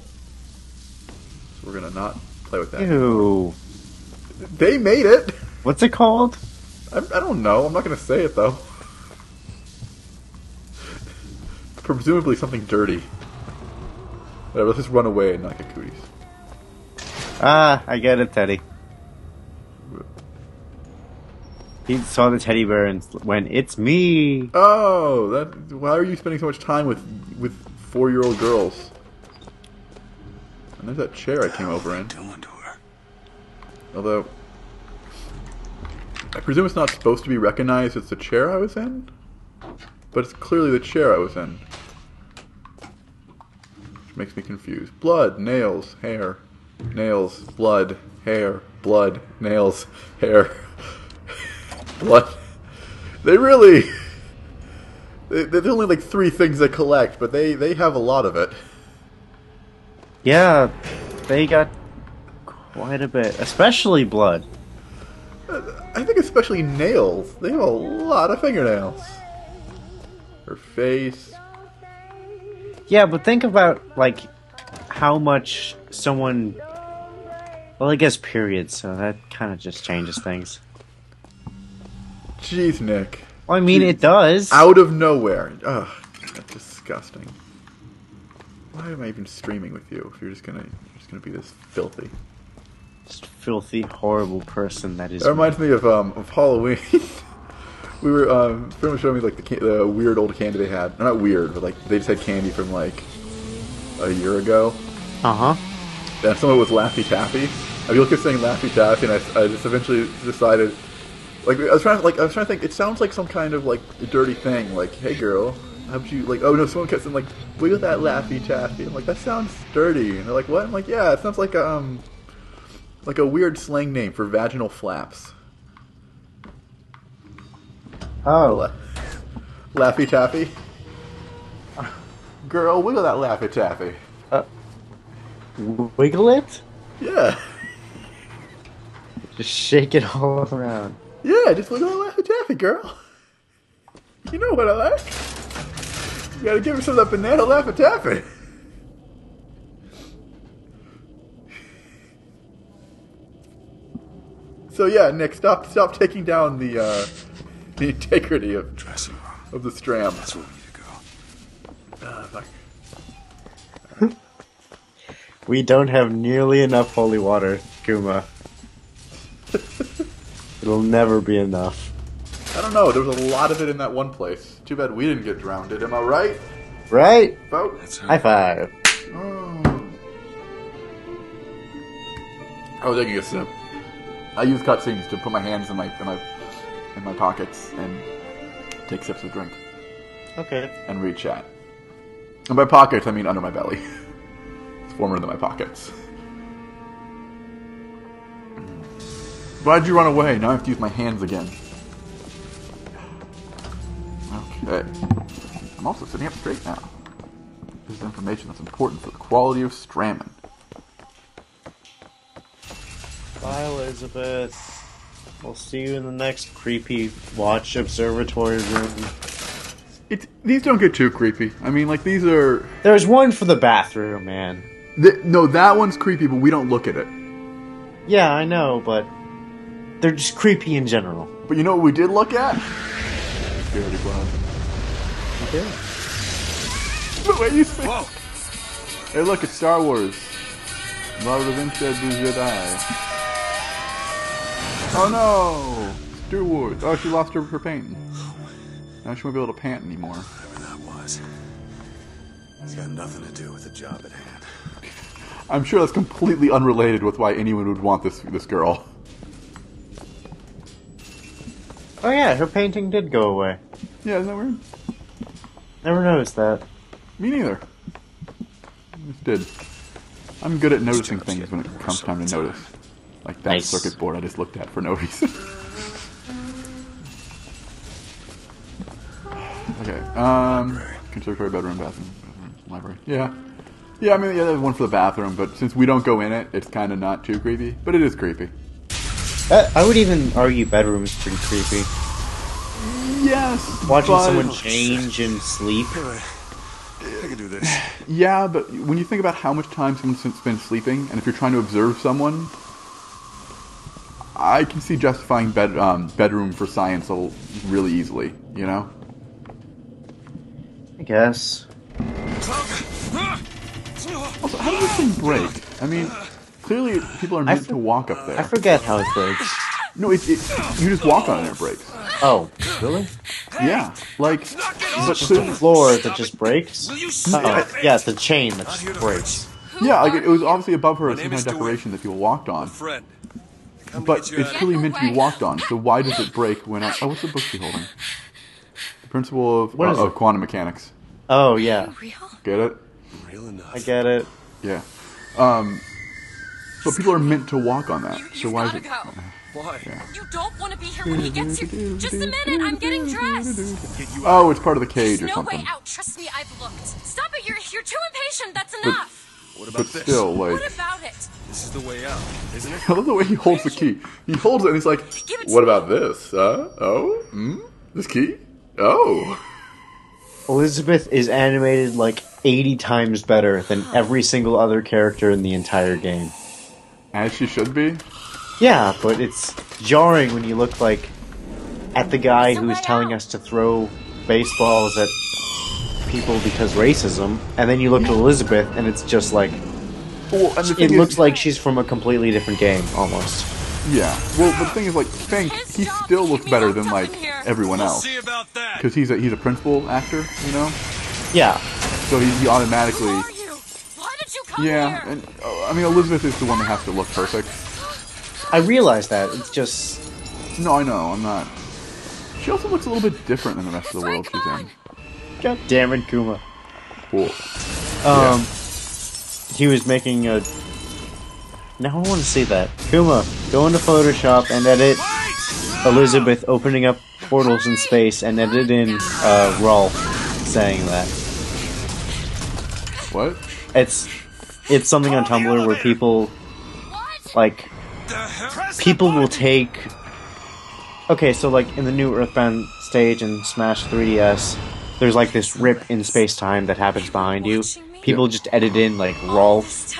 So we're gonna not play with that. Ew. They made it! What's it called? I don't know. I'm not gonna say it though. Presumably something dirty. Whatever, let's just run away and not get cooties. Ah, I get it, Teddy. He saw the teddy bear and went, "It's me." Oh, why are you spending so much time with 4-year-old girls? And there's that chair I came over in. Doing to her. Although, I presume it's not supposed to be recognized as the chair I was in, but it's clearly the chair I was in. Which makes me confused. Blood, nails, hair, nails, blood, hair, blood, nails, hair. Blood. There's only like 3 things they collect, but they have a lot of it. Yeah, they got quite a bit, especially blood. I think especially nails. They have a lot of fingernails. Her face. Yeah, but think about, like, how much someone... Well, I guess periods, so that kind of just changes things. Jeez, Nick. Well, I mean, it does. Out of nowhere. Ugh, that's disgusting. Why am I even streaming with you if you're just gonna be this filthy? Just filthy, horrible person that is... That reminds me of Halloween. We were, pretty much showing me, like, the weird old candy they had. Not weird, but, like, they just had candy from, like, a year ago. Uh-huh. And some of it was Laffy Taffy. I mean, look at saying Laffy Taffy, and I just eventually decided... Like, I was trying to think, it sounds like some kind of, like, dirty thing. Like, hey, girl, how would you, like, oh, no, someone kept saying, like, wiggle that Laffy Taffy. I'm like, that sounds dirty. And they're like, what? I'm like, yeah, it sounds like a weird slang name for vaginal flaps. Oh. Laffy Taffy? Girl, wiggle that Laffy Taffy. Wiggle it? Yeah. Just shake it all around. Yeah, just wiggle that Laffy Taffy, girl. You know what I like. You gotta give her some of that banana Laffy Taffy. So yeah, Nick, stop taking down the integrity of the Stram. That's where we need to go. Fuck. We don't have nearly enough holy water, Kuma. It'll never be enough. I don't know, there was a lot of it in that one place. Too bad we didn't get drowned. Am I right? Right? Folks? High five. Oh. I was taking a sip. I use cutscenes to put my hands in my pockets and take sips of drink. Okay. And read chat. And by pockets, I mean under my belly. It's warmer than my pockets. Why'd you run away? Now I have to use my hands again. Okay. I'm also sitting up straight now. This is information that's important for the quality of Stramming. Bye, Elizabeth. We'll see you in the next creepy watch observatory room. These don't get too creepy. I mean, like, these are... There's one for the bathroom, man. No, that one's creepy, but we don't look at it. Yeah, I know, but they're just creepy in general. But you know what we did look at? Security Club. Okay. But what you say? Whoa. Hey, look, it's Star Wars. Revenge of the Jedi. Oh no! Star Wars. Oh, she lost her painting. Now she won't be able to pant anymore. Whatever that was. It's got nothing to do with the job at hand. I'm sure that's completely unrelated with why anyone would want this girl. Oh yeah, her painting did go away. Yeah, isn't that weird? Never noticed that. Me neither. Just did. I'm good at noticing things when it comes time to notice. Like that circuit board I just looked at for no reason. Okay, conservatory, bedroom, bathroom, library. Yeah. Yeah, I mean, yeah, there's one for the bathroom, but since we don't go in it, it's kind of not too creepy. But it is creepy. I would even argue bedroom is pretty creepy. Yes, watching someone change and sleep. I can do this. Yeah, but when you think about how much time someone's spent sleeping, and if you're trying to observe someone, I can see justifying bedroom for science really easily, you know? I guess. Also, how does this thing break? I mean, clearly people are meant to walk up there. I forget how it breaks. No, you just walk on it and it breaks. Oh, really? Yeah, like... Is it just the floor that just breaks? Oh, yeah, it's the chain that just breaks. Yeah, like it was obviously above her as some kind of decoration that people walked on. But it's clearly meant to be walked on, so why does it break when I... Oh, what's the book she's holding? The Principle of Quantum Mechanics. Oh, yeah. Get it? I get it. Yeah. But people are meant to walk on that, so why is it... Why? Yeah. You don't want to be here when he gets here. Just a minute, I'm getting dressed. Oh, it's part of the cage or something. No way out. Trust me, I've looked. Stop it. You're too impatient. That's enough. What about this? Still, like... What about it? This is the way out, isn't it? I love the way he holds the key. He holds it and he's like, what about this? This key? Oh. Elizabeth is animated like 80 times better than every single other character in the entire game. As she should be? Yeah, but it's jarring when you look like at the guy who's telling us to throw baseballs at people because racism, and then you look at Elizabeth and it's just like... it looks like she's from a completely different game, almost. Yeah. Well, the thing is, like, Fink, he still looks better than, like, everyone else. Because he's a principal actor, you know? Yeah. So he automatically... Why did you come here? And, I mean, Elizabeth is the one that has to look perfect. I realize that. It's just... No, I know. I'm not... She also looks a little bit different than the rest of the world she's in. God damn it, Kuma. Cool. He was making a... Now I want to see that. Kuma, go into Photoshop and edit Elizabeth opening up portals in space and edit in Rolf saying that. What? It's something on Tumblr where people... Like... People will take... Okay, so like in the new Earthbound stage in Smash 3DS, there's like this rip in space-time that happens behind you. People just edit in like Rolf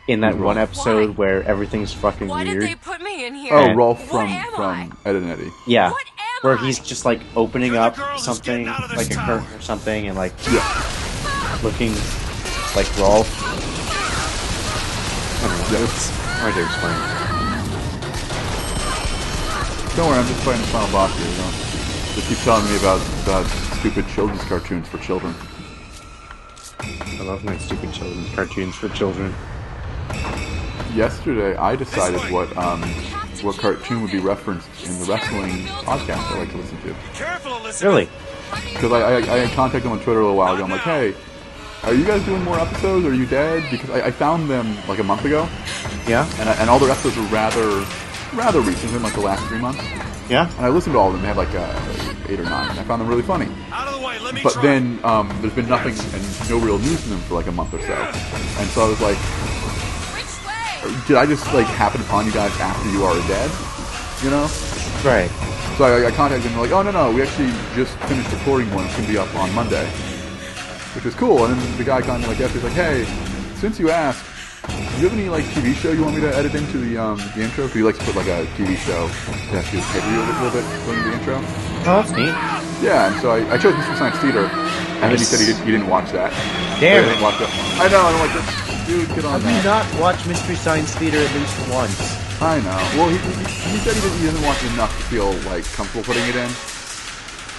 in that one episode where everything's fucking weird. Why did they put me in here? Oh, Rolf from Ed and Eddie. Yeah, where he's just like opening up something like a curtain or something and like looking like Rolf. I don't know, it's hard to explain. Don't worry, I'm just playing the final boss here. Just keep telling me about stupid children's cartoons for children. I love my stupid children's cartoons for children. Yesterday, I decided what cartoon would be referenced in the wrestling podcast I like to listen to. Really? Because I contacted them on Twitter a little while ago. I'm like, hey, are you guys doing more episodes? Are you dead? Because I found them like a month ago. Yeah. And all their episodes were rather recent, in like the last 3 months. Yeah. And I listened to all of them. They had like 8 or 9, and I found them really funny. But then there's been nothing and no real news from them for like a month or so. And so I was like, did I just like happen upon you guys after you are dead? You know? Right. So I contacted them, like, oh no, we actually just finished recording one. It's gonna be up on Monday, which was cool. And then the guy contacted me like yesterday, like, hey, since you asked, do you have any like TV show you want me to edit into the intro? Because he likes to put like a TV show to actually hit you a little bit during the intro. Oh, that's neat. Yeah, and so I chose Mystery Science Theater, and then he said he didn't watch that. Damn it! Didn't watch that. I know. I'm like, dude, get on that. Have you not watched Mystery Science Theater at least once? I know. Well, he said he didn't watch it enough to feel like comfortable putting it in.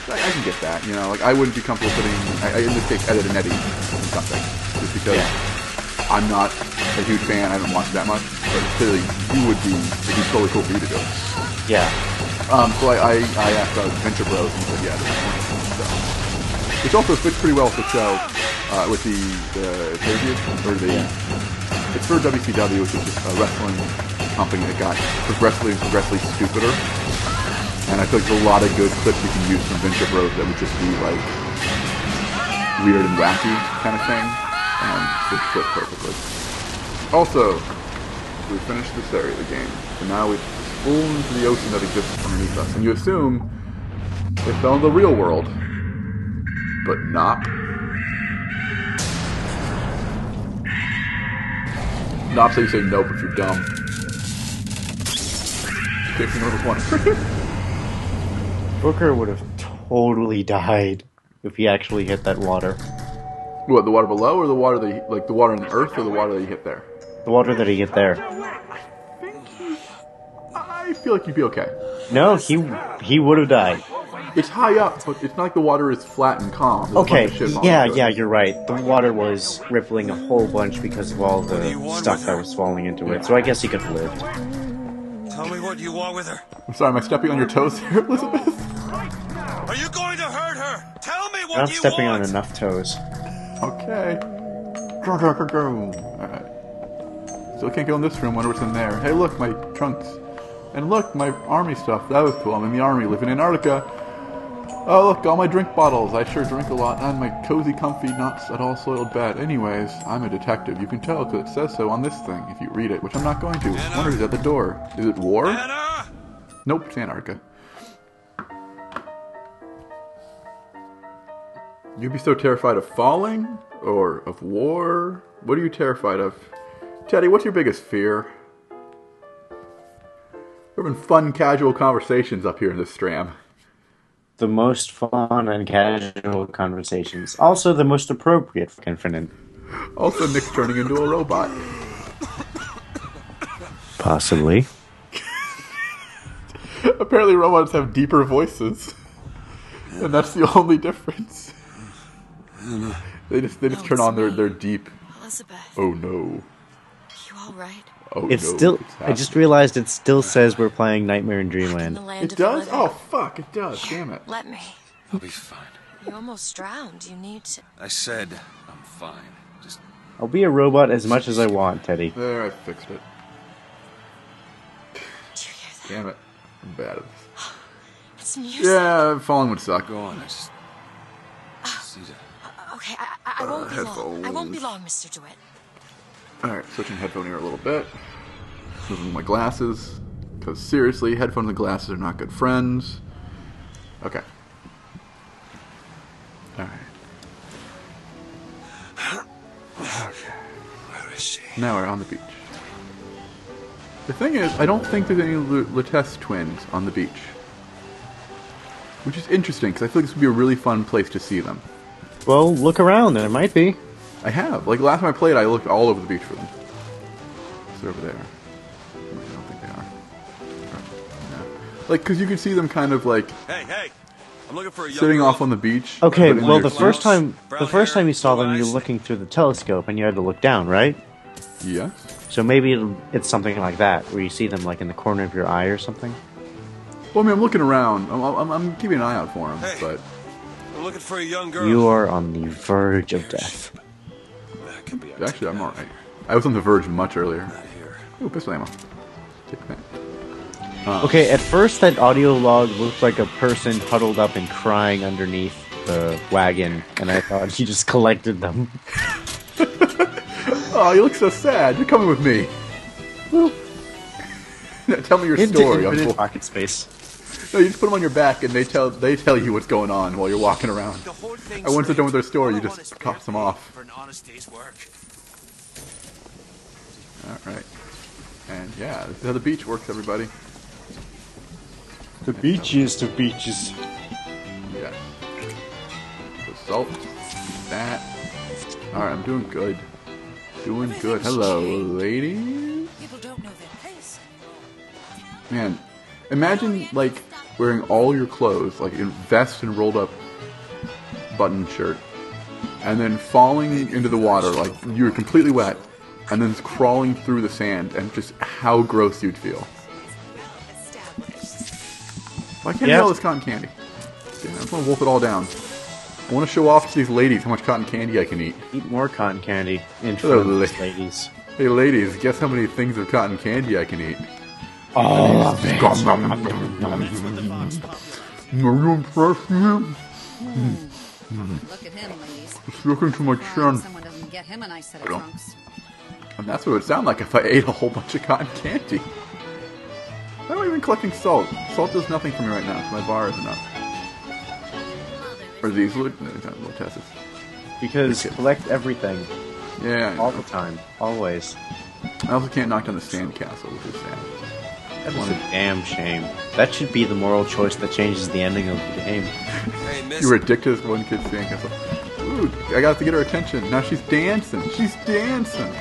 I can get that, you know, like I wouldn't be comfortable putting, in this case, Ed, and Eddie in something, just because I'm not a huge fan, I don't watch that much, but clearly you would be, it'd be totally cool for you to do it. Yeah. So I asked about Venture Bros, and he said, yeah, so. Which also fits pretty well with the show, with the it's for WCW, which is just a wrestling company that got progressively stupider. And I feel like there's a lot of good clips you can use from Venture Bros that would just be like weird and wacky kind of thing, and it fit perfectly. Also, we finished this area of the game, and now we've fallen into the ocean that exists underneath us, and you assume they fell in the real world, but not. Not so you say nope if you're dumb. Kicking over one. Booker would have totally died if he actually hit that water. What, the water below, or the water that he, like the water in the earth, or the water that he hit there? The water that he hit there. I feel like you'd be okay. No, he would have died. It's high up, but it's not like the water is flat and calm. There's okay, yeah, you're right. The water was rippling a whole bunch because of all the stuff that was falling into it, so I guess he could have lived. Tell me what you want with her. I'm sorry, am I stepping on your toes here, Elizabeth? Are you going to hurt her? Tell me what you want! I'm stepping on enough toes. Okay. Alright. Still can't go in this room, wonder what's in there. Hey look, my trunks. And look, my army stuff. That was cool. I'm in the army, live in Antarctica. Oh look, all my drink bottles. I sure drink a lot. And my cozy, comfy, not at all soiled bed. Anyways, I'm a detective. You can tell because it says so on this thing if you read it, which I'm not going to. I wonder who's at the door. Is it war? Anna! Nope, it's Antarctica. You'd be so terrified of falling? Or of war? What are you terrified of? Teddy, what's your biggest fear? We're having fun, casual conversations up here in this Stram. The most fun and casual conversations. Also the most appropriate for Infinite. Also Nick's turning into a robot. Possibly. Apparently robots have deeper voices. And that's the only difference. They just turn on their deep. Elizabeth. Oh no. You alright? Oh it's no. Still. I just realized it still says we're playing Nightmare in Dreamland. It does? Oh fuck! It does. Damn it. Let me. I'll be fine. You almost drowned. You need to. I said I'm fine. Just. I'll be a robot as much as I want, Teddy. There, I fixed it. Do you hear that? Damn it. I'm bad at this. It's music. Yeah, falling would suck. Go on. I just need to. Okay, I won't be long. I won't be long, Mr. DeWitt. Alright, switching headphone ear a little bit. Moving my glasses. Because seriously, headphones and glasses are not good friends. Okay. Alright. Okay. Where is she? Now we're on the beach. The thing is, I don't think there's any Latesse twins on the beach. Which is interesting, because I feel like this would be a really fun place to see them. Well, look around. There might be. I have. Like, last time I played, I looked all over the beach for them. They're over there. I don't think they are. No. Like, because you can see them kind of, like... Hey! I'm looking for a young sitting girl. off on the beach. Okay, well, the clothes, first time you saw them, blue you were eyes. looking through the telescope, and you had to look down, right? Yes. So maybe it's something like that, where you see them, like, in the corner of your eye or something? Well, I mean, I'm looking around. I'm keeping an eye out for them, Hey. but... I'm looking for a young girl. You are on the verge of death. That could be our Actually, I'm ticket. alright. I was on the verge much earlier. Not here. Ooh, pistol ammo. Take that. Okay, at first that audio log looked like a person huddled up and crying underneath the wagon, and I thought he just collected them. Oh, you look so sad. You're coming with me. Tell me your story. Into infinite pocket space. No, you just put them on your back, and they tell you what's going on while you're walking around. The whole thing's And once they're done with their story, all you I want is just toss them pay off. for an honest day's work. Alright. And yeah, this is how the beach works, everybody. The beaches, the beaches. Yeah. The salt. That. Alright, I'm doing good. Doing good. Hello, lady. People don't know their place. Man, imagine, like, wearing all your clothes, like in vest and rolled up button shirt, and then falling into the water, like you were completely wet, and then crawling through the sand, and just how gross you'd feel. Why can't I eat all this cotton candy? Damn, I just want to wolf it all down. I want to show off to these ladies how much cotton candy I can eat. Eat more cotton candy in front of these ladies. Hey ladies, guess how many things of cotton candy I can eat? All of it. Look at him, ladies. Just look into my chin. Someone doesn't get him a nice set of trunks. And that's what it would sound like if I ate a whole bunch of cotton candy. Why am I even collecting salt? Salt does nothing for me right now, so my bar is enough. Or these little tests. Because collect everything. Yeah. All the time. Always. I also can't knock down the sand castle, which is sad. That is a damn shame. That should be the moral choice that changes the ending of the game. Hey, you were addicted to one kid's sand castle. Ooh, I got to get her attention. Now she's dancing. She's dancing.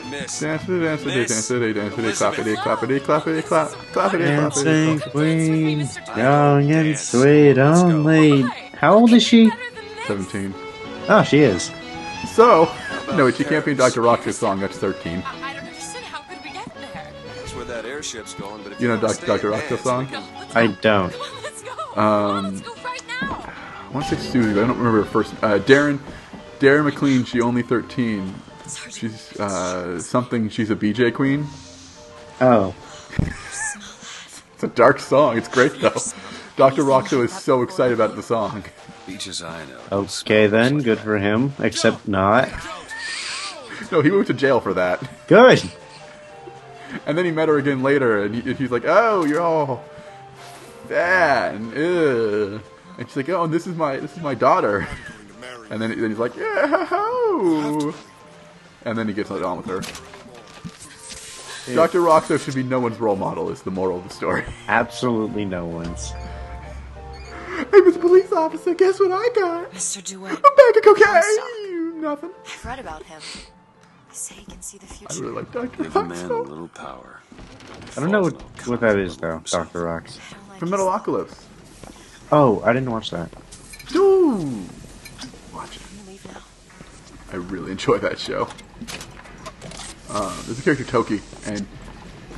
Miss. Dancing, clappity, clappity, clappity, clap, clappity, dancing queen, young and sweet only. How old is she? 17. Oh, she is. So, no, she can't be in Dr. Rox's song. That's 13. I don't understand. How could we get there? That's where that airship's going. But if you know Dr. Rox's song? I don't. Let's go. Let's go right now. I want to say Susie, but I don't remember her first. Darren McLean. She only 13. She's something. She's a BJ queen. Oh. It's a dark song. It's great though. Dr. Roxo is so excited about the song. Beaches I know. Okay then, good for him. Except not. No, he went to jail for that. Good. And then he met her again later, and he's like, "Oh, you're all fat and ugh." And she's like, "Oh, and this is my daughter." And then he's like, "Yeah, ho." And then he gets on with her. Yeah. Dr. Roxo should be no one's role model, is the moral of the story. Absolutely no one's. Hey, Mr. Police Officer, guess what I got? Mr. DeWitt. A bag of cocaine! Nothing. I've read about him. They say he can see the future. I really like Dr. Give a man a Roxo. little power. I don't know what that is, though, Dr. Rox. From Metalocalypse. Oh, I didn't watch that. Dude! Watch it. Can you leave now? I really enjoy that show. There's a character, Toki, and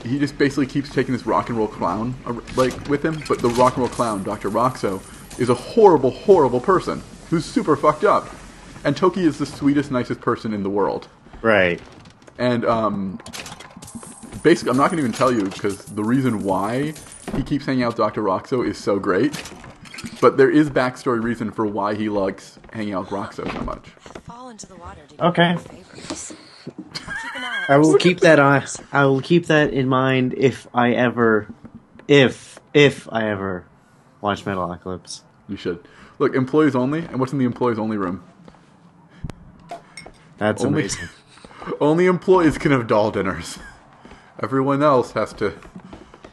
he just basically keeps taking this rock and roll clown like with him, but the rock and roll clown, Dr. Roxo, is a horrible, horrible person who's super fucked up. And Toki is the sweetest, nicest person in the world. Right. And basically, I'm not going to even tell you because the reason why he keeps hanging out with Dr. Roxo is so great. But there is backstory reason for why he likes hanging out with Roxo so much. Fall into the water. Okay. I will keep that on. I will keep that in mind if I ever watch Metalocalypse. You should. Look, employees only. And what's in the employees only room? That's amazing. Only employees can have doll dinners. Everyone else has to.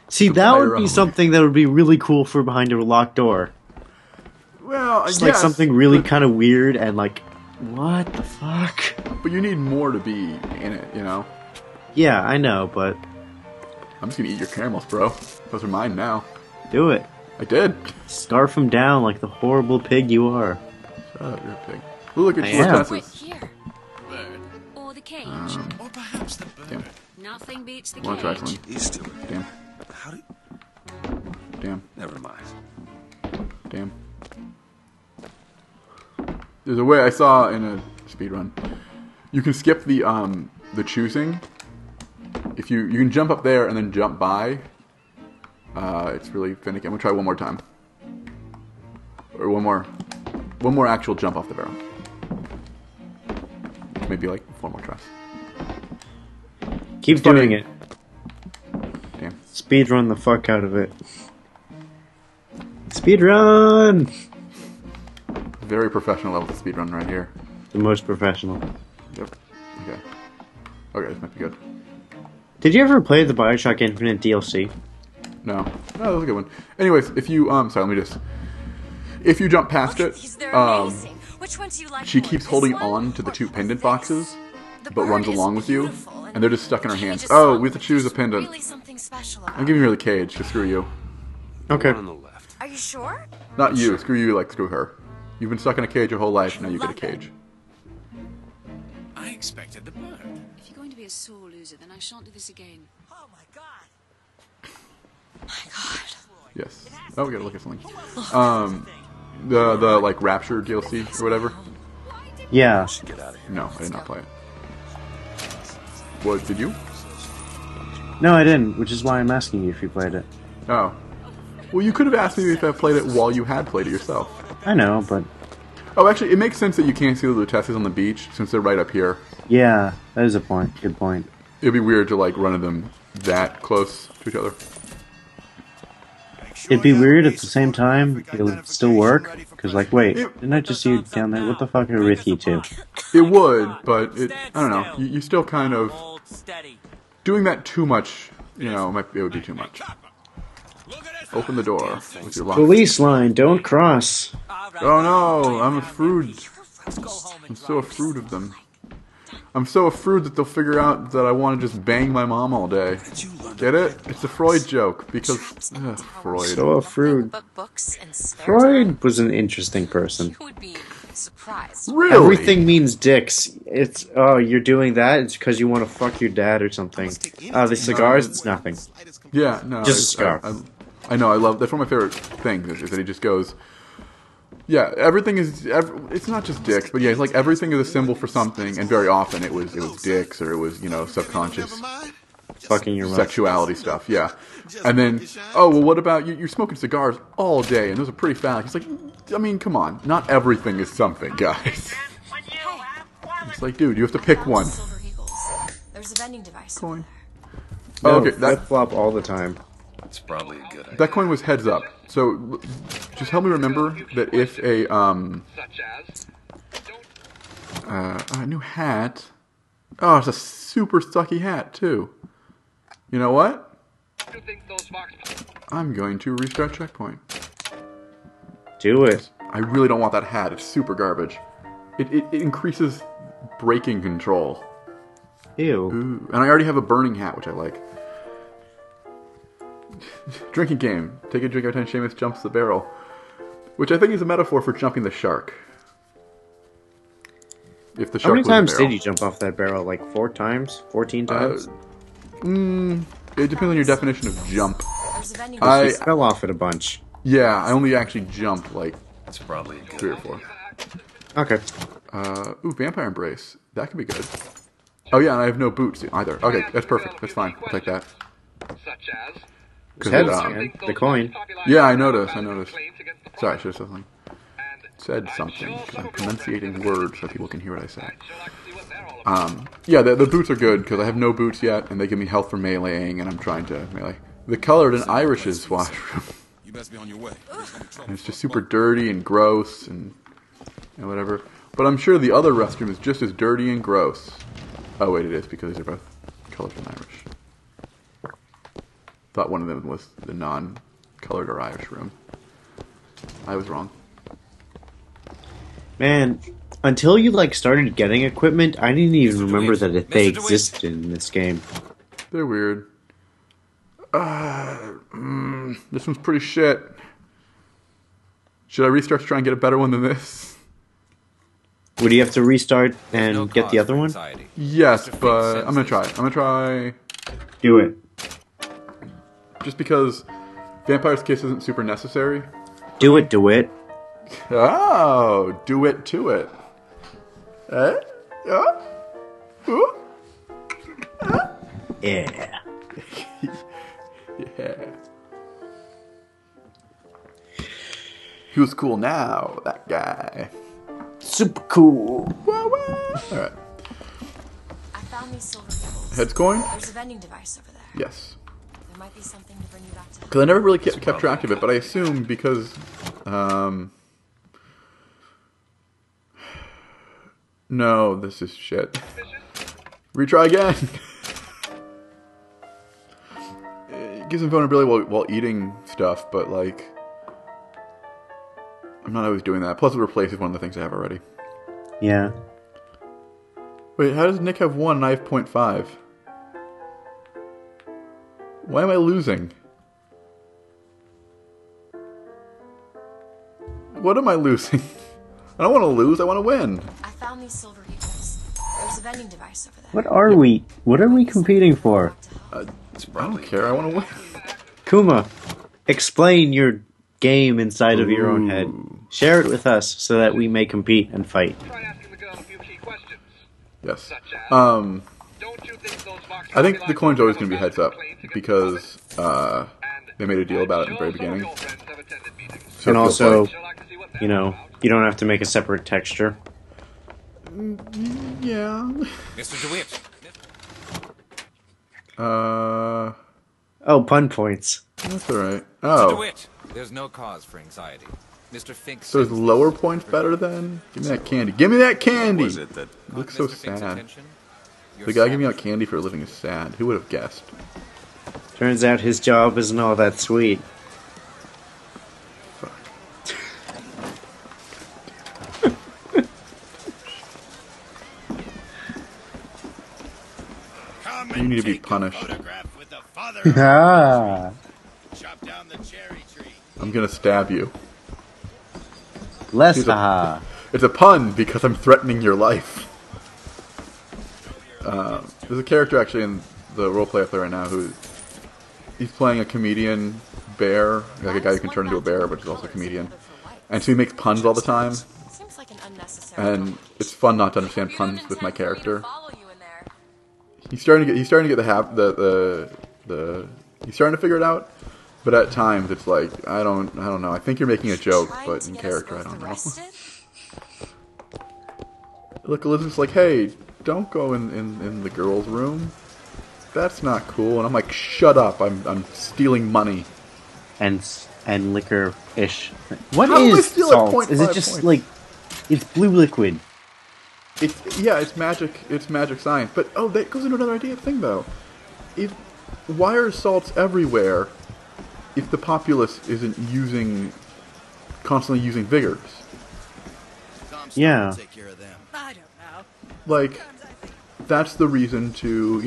See, that would be something that would be really cool for behind a locked door. Well, just like something really kind of weird and like, what the fuck? But you need more to be in it, you know? Yeah, I know, but I'm just gonna eat your caramels, bro. Those are mine now. Do it. I did. Scarf them down like the horrible pig you are. Shut up, you're a pig. Ooh, look at I your am. tests. Or the cage. Or perhaps the bird. Damn. Nothing beats the Wanna try cage. something? He's still. Damn. How do? Damn. Never mind. Damn. There's a way I saw in a speedrun. You can skip the choosing. If you can jump up there and then jump by. It's really finicky. I'm gonna try one more time. Or one more actual jump off the barrel. Maybe like 4 more tries. Keep doing it. Damn. Speedrun the fuck out of it. Speedrun! Very professional level of speedrun right here. The most professional. Yep. Okay. Okay, this might be good. Did you ever play the Bioshock Infinite DLC? No. No, that was a good one. Anyways, if you sorry, let me just. If you jump past it, Which one do you like she more, keeps this holding one on to the 2 pendant boxes, The but bird runs is along with you, beautiful, and they're just stuck in her the hands. cage is Oh, something- we have to choose a there's pendant. really something special about I'm giving her the cage, just screw you. Okay. On the left. Are you sure? Not you. Screw you, like screw her. You've been stuck in a cage your whole life, now you get a cage. I expected the bird. If you're going to be a sore loser, then I shan't do this again. Oh my god. My god. Yes. Oh, we gotta look at something. The like Rapture DLC or whatever. Yeah. Get out of here. No, I did not play it. What, did you? No, I didn't, which is why I'm asking you if you played it. Oh. Well, you could have asked me if I played it while you had played it yourself. I know, but... Oh, actually, it makes sense that you can't see the Lutesses on the beach, since they're right up here. Yeah, that is a point. Good point. It'd be weird to, like, run into them that close to each other. It'd be weird at the same time. It would still work. Because, like, wait, didn't I just see you down there? What the fuck are Ricky to? It would, but I don't know. You still kind of... Doing that too much, you know, it would be too much. Open the door with your lock. Police line, don't cross. Oh no, I'm afraid. I'm so afraid of them. I'm so afraid that they'll figure out that I want to just bang my mom all day. Get it? It's a Freud joke, because... Freud. So afraid. Freud was an interesting person. You would be surprised. Really? Everything means dicks. It's, oh, you're doing that? It's because you want to fuck your dad or something. The cigars? It's nothing. Yeah, no. Just a cigar. I know, I love... That's one of my favorite things, is that he just goes... Yeah, everything is... it's not just dicks, but yeah, it's like everything is a symbol for something, and very often it was dicks, or it was, you know, subconscious... Fucking your mouth. Sexuality stuff, yeah. And then, oh, well, what about... You're smoking cigars all day, and those are pretty phallic. It's like, I mean, come on. Not everything is something, guys. It's like, dude, you have to pick one. There's a vending device. Coin. No, Oh, okay, flip-flop all the time. That's probably a good idea. that coin was heads up. So, just help me remember that if a new hat... Oh, it's a super sucky hat, too. You know what? I'm going to restart checkpoint. Do it. I really don't want that hat. It's super garbage. It increases braking control. Ew. Ooh. And I already have a burning hat, which I like. Drinking game. Take a drink every time Seamus jumps the barrel. Which I think is a metaphor for jumping the shark. If the shark How many was a times barrel. did you jump off that barrel? Like 4 times? 14 times? It depends on your definition of jump. I fell off it a bunch. Yeah, I only actually jumped like... That's probably a good 3 or 4. Okay. Ooh, Vampire Embrace. That could be good. Oh yeah, and I have no boots either. Okay, that's perfect. That's fine. I'll take that. Heads, man. The coin. Yeah, I noticed. Sorry, I should have said something. Said something. I'm pronunciating words so people can hear what I say. Yeah, the boots are good because I have no boots yet, and they give me health for meleeing, and I'm trying to melee. The colored in Irish's washroom. You best be on your way. And it's just super dirty and gross and whatever. But I'm sure the other restroom is just as dirty and gross. Oh wait, it is because these are both colored in Irish. Thought one of them was the non-colored or Irish room. I was wrong. Man, until you like started getting equipment, I didn't even remember that they existed in this game. They're weird. This one's pretty shit. Should I restart to try and get a better one than this? Would you have to restart and get the other one? Yes, but I'm gonna try. I'm gonna try. Do it. Just because Vampire's Kiss isn't super necessary. Do it, do it. Oh, do it to it. Yeah. Yeah. He was cool now, that guy. Super cool. Alright. I found these silver pebbles. Heads coin? There's a vending device over there. Yes. There might be something to bring you back to. Because I never really kept track of it, but I assume because... No, this is shit. Retry again! It gives him vulnerability while eating stuff, but like... I'm not always doing that. Plus it replaces one of the things I have already. Yeah. Wait, how does Nick have 1 and I have 0.5? Why am I losing? What am I losing? I don't want to lose. I want to win. I found these silver eagles. There's a vending device over there. What are we? What are we competing for? I don't care. I want to win. Kuma, explain your game inside of your own head. Share it with us so that we may compete and fight. Yes. I think the coin's always going to be heads up because they made a deal about it in the very beginning. So and also, you know, you don't have to make a separate texture. Yeah. Mr. DeWitt. Oh, pun points. That's alright. Mr. Oh. DeWitt, there's no cause for anxiety. Mr. Fink. So is lower points better then? Give me that candy. Give me that candy! Was it that You look so sad. The guy giving out candy for a living is sad. Who would have guessed? Turns out his job isn't all that sweet. Fuck. You need to be punished. Ah. I'm gonna stab you. Less It's a pun because I'm threatening your life. There's a character actually in the roleplay I play right now who he's playing a comedian bear, like a guy who can turn into a bear, but he's also a comedian. And so he makes puns all the time. And it's fun not to understand puns with my character. He's starting to get he's starting to figure it out. But at times it's like I don't know. I think you're making a joke, but in character I don't know. Look, Elizabeth's like, hey, don't go in the girls' room. That's not cool. And I'm like, shut up. I'm stealing money. And liquor-ish. What How is salt? 0.5 Is it just points? like it's blue liquid? It's magic. It's magic science. But that goes into another thing though. Why are salts everywhere if the populace isn't constantly using vigors? Yeah. I don't know. Like, that's the reason to,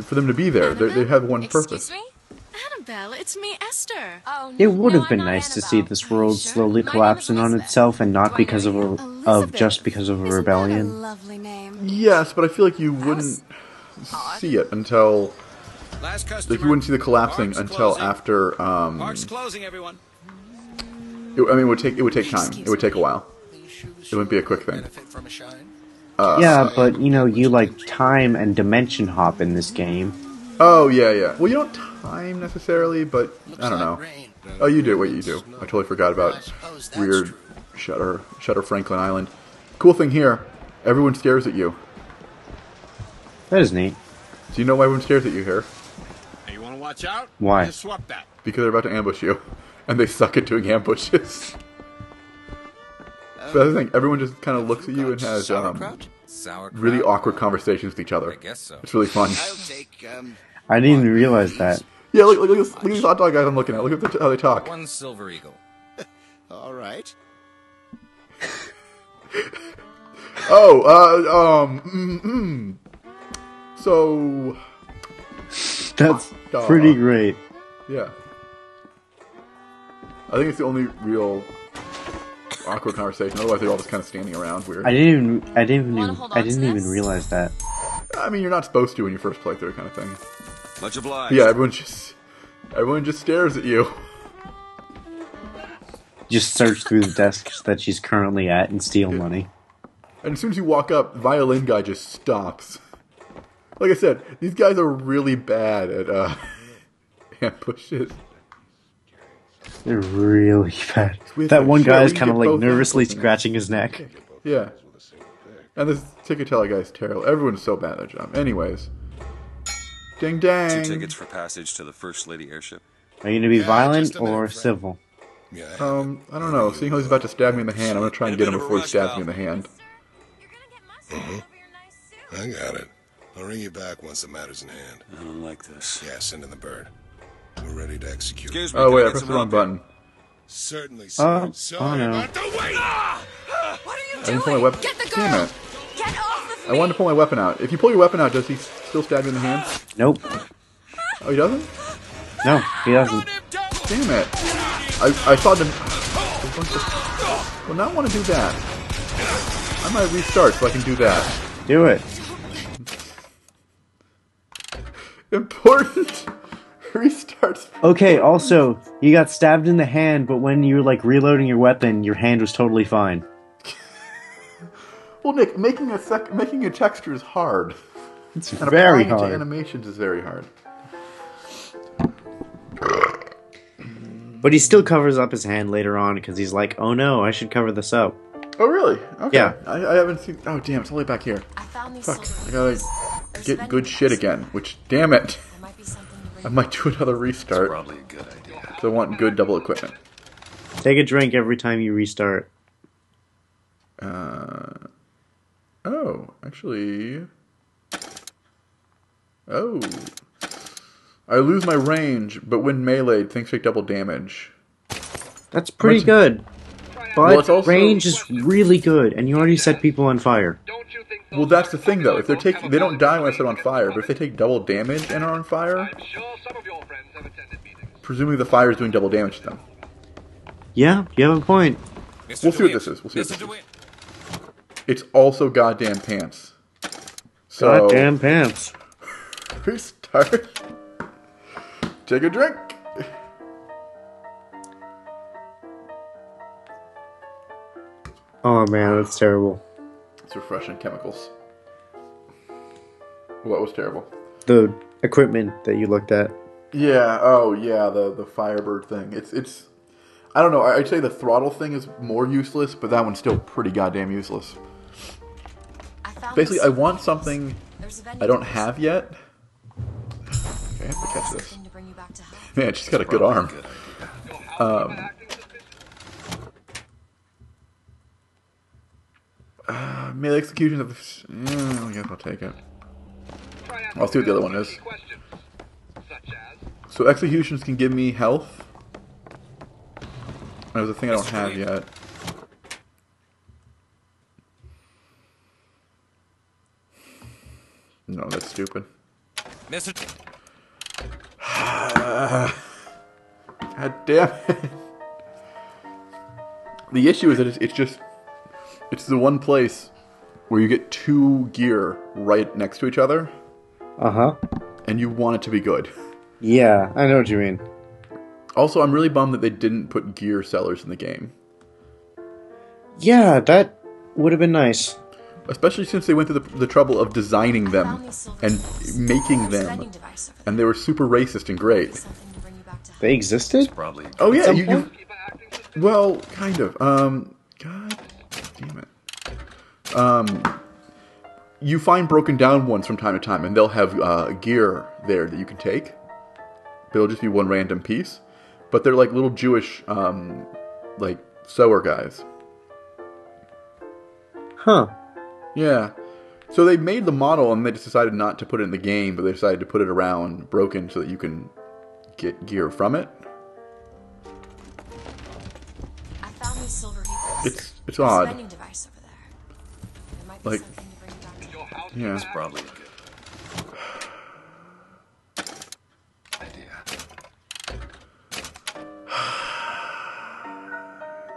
for them to be there. They have one purpose. Excuse me? Annabelle, it's me, Esther. Oh, It would have been nice to see this world slowly collapsing on itself, and not because just because of a rebellion. Lovely name. Yes, but I feel like you wouldn't see it until you wouldn't see the collapsing until after. Park's closing, everyone. It would take time. It would take a while. It wouldn't be a quick thing. Yeah, but you like time and dimension hop in this game. Oh yeah. Well, you don't time necessarily, but I don't know. Oh, you do. Wait, you do. I totally forgot about weird Shutter Franklin Island. Cool thing here, everyone stares at you. That is neat. Do you know why everyone stares at you here? Hey, you want to watch out? Why? Just swap that. Because they're about to ambush you, and they suck at doing ambushes. So that's the thing. Everyone just kind of looks at you and has really awkward conversations with each other. I guess so. It's really fun. I didn't even realize that. Yeah, look at these hot dog guys I'm looking at. Look at how they talk. One silver eagle. All right. So That's pretty great. Yeah. I think it's the only real awkward conversation. Otherwise, they're all just kind of standing around weird. I didn't even realize that. I mean, you're not supposed to when you first play through, kind of thing. Much obliged. But yeah, everyone just stares at you. Just search through the desks that she's currently at and steal money. And as soon as you walk up, violin guy just stops. Like I said, these guys are really bad at ambushes. They're really bad. With That a one guy is cherry, kind of get like both nervously ankles in it. scratching his neck. Yeah. And this ticket teller guy's terrible. Everyone's so bad at their job. Anyways. Ding dang. 2 tickets for passage to the First Lady airship. Are you going to be violent or civil? I don't know. Seeing how he's about to stab me in the hand, I'm going to try and get him before he stabs me in the hand. I got it. I'll ring you back once the matter's in hand. I don't like this. Yeah, send in the bird. We're ready to execute. Excuse me. Oh, wait, I can pressed get the some wrong help button. Certainly, sir. Sorry no. about the wait! What are you I didn't pull my weapon. Get the Damn girl! it. Get off of I wanted to pull my weapon out. If you pull your weapon out, does he still stab you in the hand? Nope. Oh, he doesn't? No, he doesn't. Damn it. I thought him... Well, now I want to do that. I might restart so I can do that. Do it. Important restarts. Okay, also, you got stabbed in the hand, but when you were, like, reloading your weapon, your hand was totally fine. Well, Nick, making a texture is hard. It's very hard. Applying it to animations is very hard. But he still covers up his hand later on because he's like, oh no, I should cover this up. Oh, really? Okay. Yeah. I haven't seen... Oh, damn, it's all the way back here. Fuck, I gotta get good shit again, which, damn it. I might do another restart. Probably a good idea. Because I want good double equipment. Take a drink every time you restart. Oh, actually... Oh. I lose my range, but when meleeed, things take double damage. That's pretty good. But also, range is really good, and you already set people on fire. Well, that's the thing, though. If they don't die when I set on fire, but if they take double damage and are on fire, presumably the fire is doing double damage to them. Yeah, you have a point. We'll see what this is. It's also goddamn pants. So, goddamn pants. Restart. Take a drink. Oh man, that's terrible. It's refreshing chemicals. What was terrible? The equipment that you looked at. Yeah. Oh yeah. The Firebird thing. It's. I don't know. I'd say the throttle thing is more useless, but that one's still pretty goddamn useless. Basically, I want something I don't have yet. Okay, I have to catch this. Man, she's got a good arm. Melee executions of I guess I'll take it. I'll see what the other one is. So executions can give me health. There's a thing I don't have yet. No, that's stupid. God damn it. The issue is that it's the one place where you get two gear right next to each other. Uh-huh. And you want it to be good. Yeah, I know what you mean. Also, I'm really bummed that they didn't put gear sellers in the game. Yeah, that would have been nice. Especially since they went through the trouble of designing them and making them. And they were super racist and great. They existed? Oh yeah, you well, kind of. God damn it. You find broken down ones from time to time, and they'll have gear there that you can take. But it'll just be one random piece. But they're like little Jewish, like, sewer guys. Huh. Yeah. So they made the model, and they just decided not to put it in the game, but they decided to put it around broken so that you can get gear from it. I found these silver It's odd. spending device over there. There might be Like, something to bring you back to yeah. It's probably a good idea.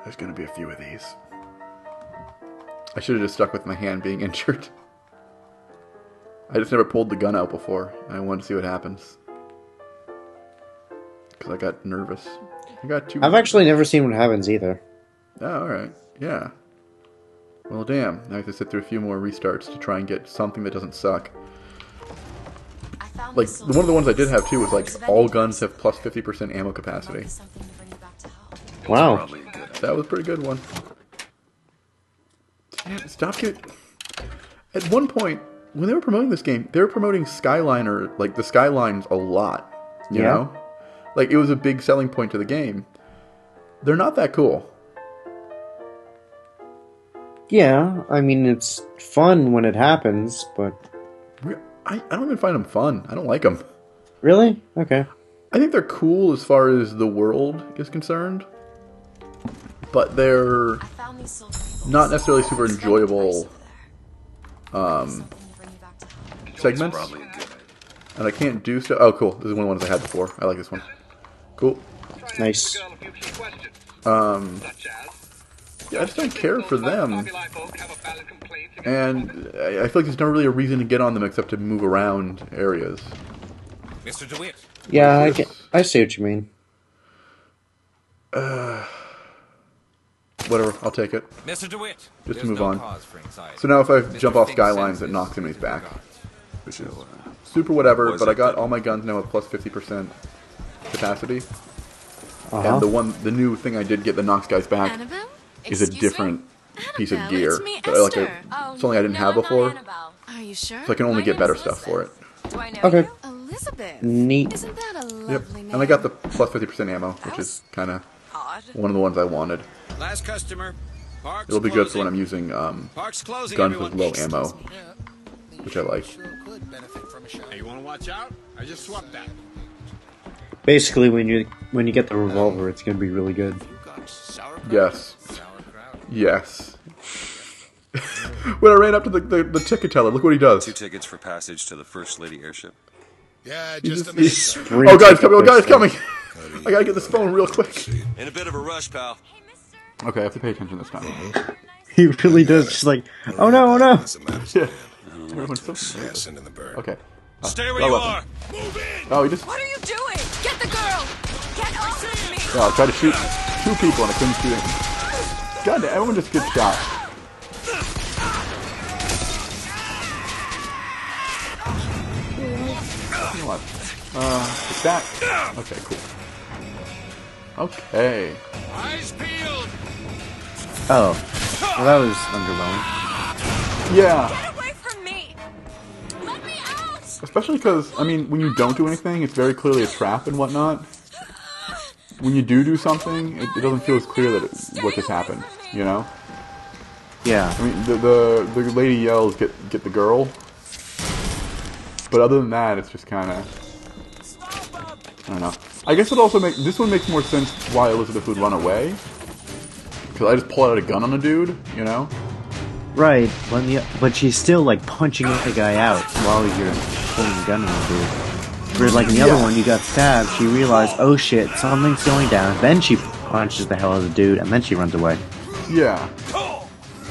There's gonna be a few of these. I should have just stuck with my hand being injured. I just never pulled the gun out before. I wanted to see what happens. Because I got nervous. I got too... I've actually never seen what happens either. Oh, alright. Yeah. Well, damn. Now I have to sit through a few more restarts to try and get something that doesn't suck. Like, one of the ones I did have, too, was like, all guns have plus 50% ammo capacity. Wow. That was a pretty good one. Damn, stop it. At one point, when they were promoting this game, they were promoting Skyliner, like, the Skylines a lot. You know? Like, it was a big selling point to the game. They're not that cool. Yeah, I mean, it's fun when it happens, but... I don't even find them fun. I don't like them. Really? Okay. I think they're cool as far as the world is concerned. But they're not necessarily super enjoyable segments. And I can't do stuff. Oh, cool. This is one of the ones I had before. I like this one. Cool. Nice. Yeah, I just don't care for them. And I feel like there's not really a reason to get on them except to move around areas. Mr. DeWitt. Yeah, I see what you mean. Whatever, I'll take it. Mr. DeWitt. Just to move on. So now if I jump off skylines, it knocks enemies back. Which is super whatever, but I got all my guns now with plus 50% capacity. And the new thing I did get that knocks guys back is a different piece of gear. That something I didn't have before. Are you sure? So I can only get better stuff for it. Okay. Elizabeth. Neat. Isn't that a lovely Yep. name? And I got the plus 50% ammo, which is kind of one of the ones I wanted. Last customer. It'll be good for when I'm using guns with low ammo, which I like. Hey, you want to watch out? I just swapped that. Basically, when you get the revolver, it's gonna be really good. Yes. Yes. When I ran up to the ticket teller, look what he does. 2 tickets for passage to the First Lady airship. Yeah, He just just- a minute. Oh, guys coming! Oh, guys coming! I gotta get this phone real quick. In a bit of a rush, pal. Okay, I have to pay attention this time. He really does. Just like, oh no, oh no. Yeah. Everyone's so Yeah, send in the bird. Okay. Stay where you are. Oh, he just. What are you doing? Get the girl! Get off of me! Oh, I tried to shoot 2 people and I couldn't shoot him. God damn, everyone just gets shot. You know what? It's that. Okay, cool. Okay. Eyes peeled. Oh, well, that was underwhelming. Yeah. Get away from me! Let me out! Especially because, I mean, when you don't do anything, it's very clearly a trap and whatnot. When you do something, it doesn't feel as clear that what just happened, you know? Yeah. I mean, the lady yells, get the girl. But other than that, it's just kind of... I don't know. I guess this one makes more sense why Elizabeth would run away. Because I just pull out a gun on a dude, you know? Right, but she's still like punching the guy out while you're pulling the gun on the dude. Whereas like in the other one, you got stabbed, she realized, oh shit, something's going down, then she punches the hell out of the dude, and then she runs away. Yeah.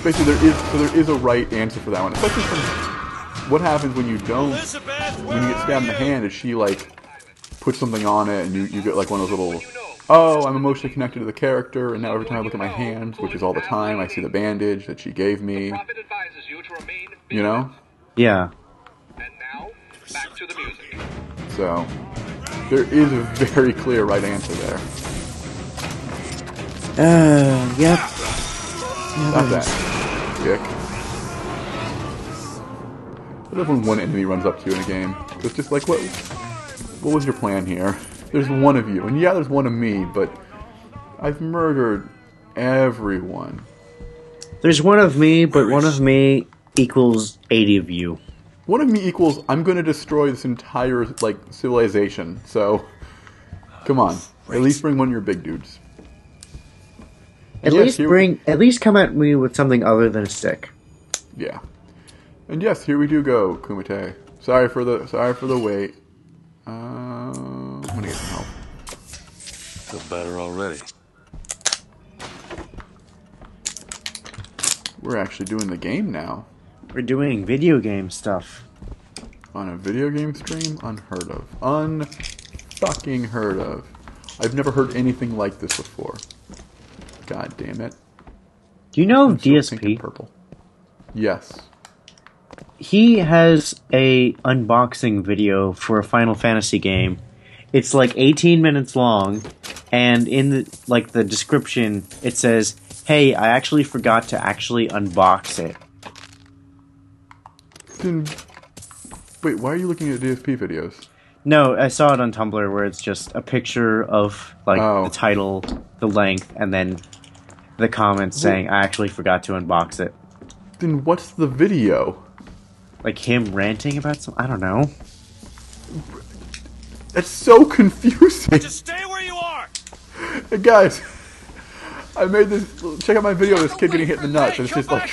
Basically, there is a right answer for that one. Especially from what happens when you don't, when you get stabbed in the hand, is she like, puts something on it, and you get like one of those little, oh, I'm emotionally connected to the character, and now every time I look at my hands, which is all the time, I see the bandage that she gave me. You know? Yeah. Back to the music. So, there is a very clear right answer there. Yep. Not that. Dick. I love when one enemy runs up to you in a game. It's just like, what was your plan here? There's one of you, and yeah, there's one of me, but I've murdered everyone. There's one of me, but one of me equals 80 of you. One of me equals, I'm going to destroy this entire, like, civilization, so, come on. At least bring one of your big dudes. At least come at me with something other than a stick. Yeah. And yes, here we do go, Kumite. Sorry for the wait. I'm gonna get some help. Feel better already. We're actually doing the game now. We're doing video game stuff. On a video game stream? Unheard of. Unfucking heard of. I've never heard anything like this before. God damn it. Do you know I'm so DSP? pink and purple. Yes. He has a unboxing video for a Final Fantasy game. It's like 18 minutes long, and in the description it says, "Hey, I actually forgot to actually unbox it." Then, wait, why are you looking at DSP videos? No, I saw it on Tumblr where it's just a picture of the title, the length, and then the comments saying, "I actually forgot to unbox it." Then what's the video? Like him ranting about something? I don't know. That's so confusing. Just stay where you are. Hey guys, I made this. Check out my video of this kid getting hit in the nuts. And it's just like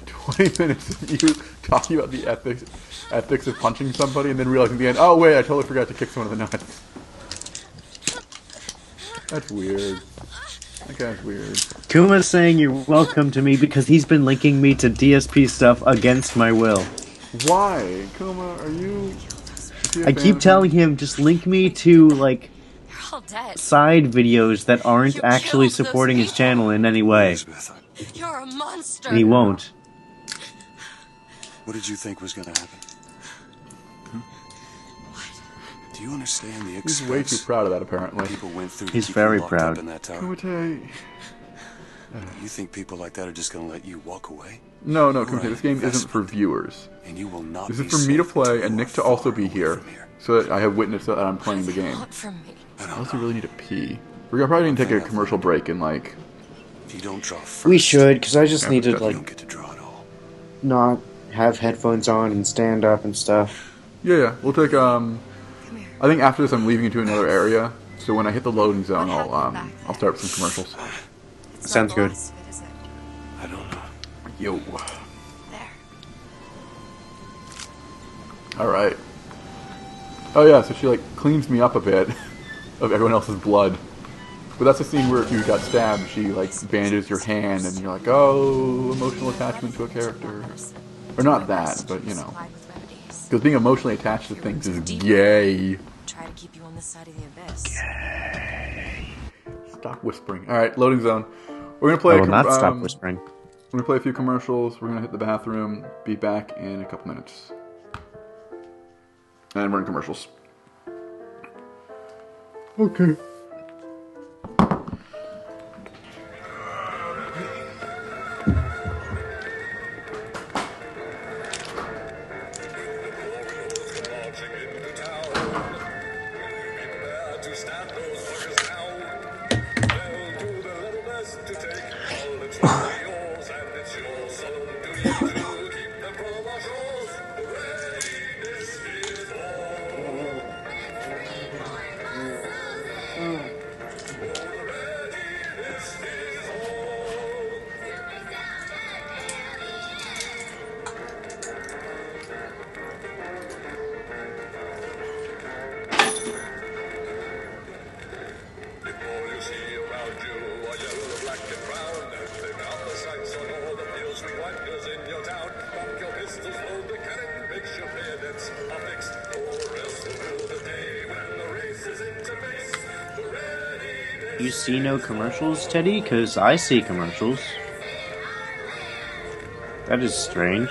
20 minutes of you talking about the ethics of punching somebody, and then realizing at the end, oh wait, I totally forgot to kick someone in the nuts. That's weird. That guy's weird. Kuma's saying you're welcome to me because he's been linking me to DSP stuff against my will. Why? Kuma, are you... I keep telling him, just link me to, like, side videos that aren't actually supporting his channel in any way. You're a monster. And he won't. What did you think was going to happen? Do you understand the expense? He's way too proud of that, apparently. People went through. He's very proud. Kumite... You think people like that are just going to let you walk away? No, Kumite, this game isn't for viewers. And you will not. This is for me to play and Nick to also be here, so that I have witness that I'm playing the game. I also really need to pee. We're probably going to take a commercial break in, like... If you don't draw first, we should, because I just need to, you like, don't get to draw at all. not have headphones on and stand up and stuff. Yeah, we'll take, I think after this I'm leaving into another area, so when I hit the loading zone, I'll start with some commercials. Sounds good. I don't know. Yo. There. Alright. Oh yeah, so she, like, cleans me up a bit of everyone else's blood. But that's the scene where if you got stabbed, she, like, bandages your hand, and you're like, oh, emotional attachment to a character. Or not that, but, you know. Because being emotionally attached to things is gay. Try to keep you on this side of the abyss. Gay. Stop whispering. Alright, loading zone. We're gonna play. I will not stop whispering. We're gonna play a few commercials. We're gonna hit the bathroom. Be back in a couple minutes. And we're in commercials. Okay. You see no commercials, Teddy? Because I see commercials. That is strange.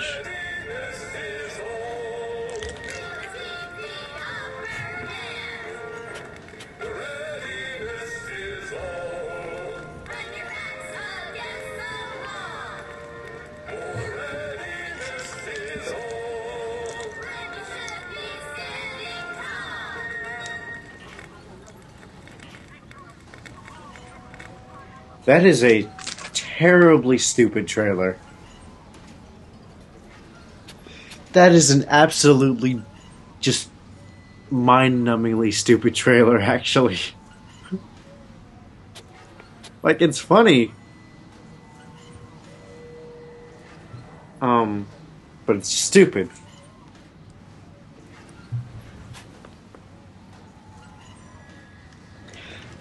That is a terribly stupid trailer. That is an absolutely just mind-numbingly stupid trailer, actually. Like, it's funny. But it's stupid.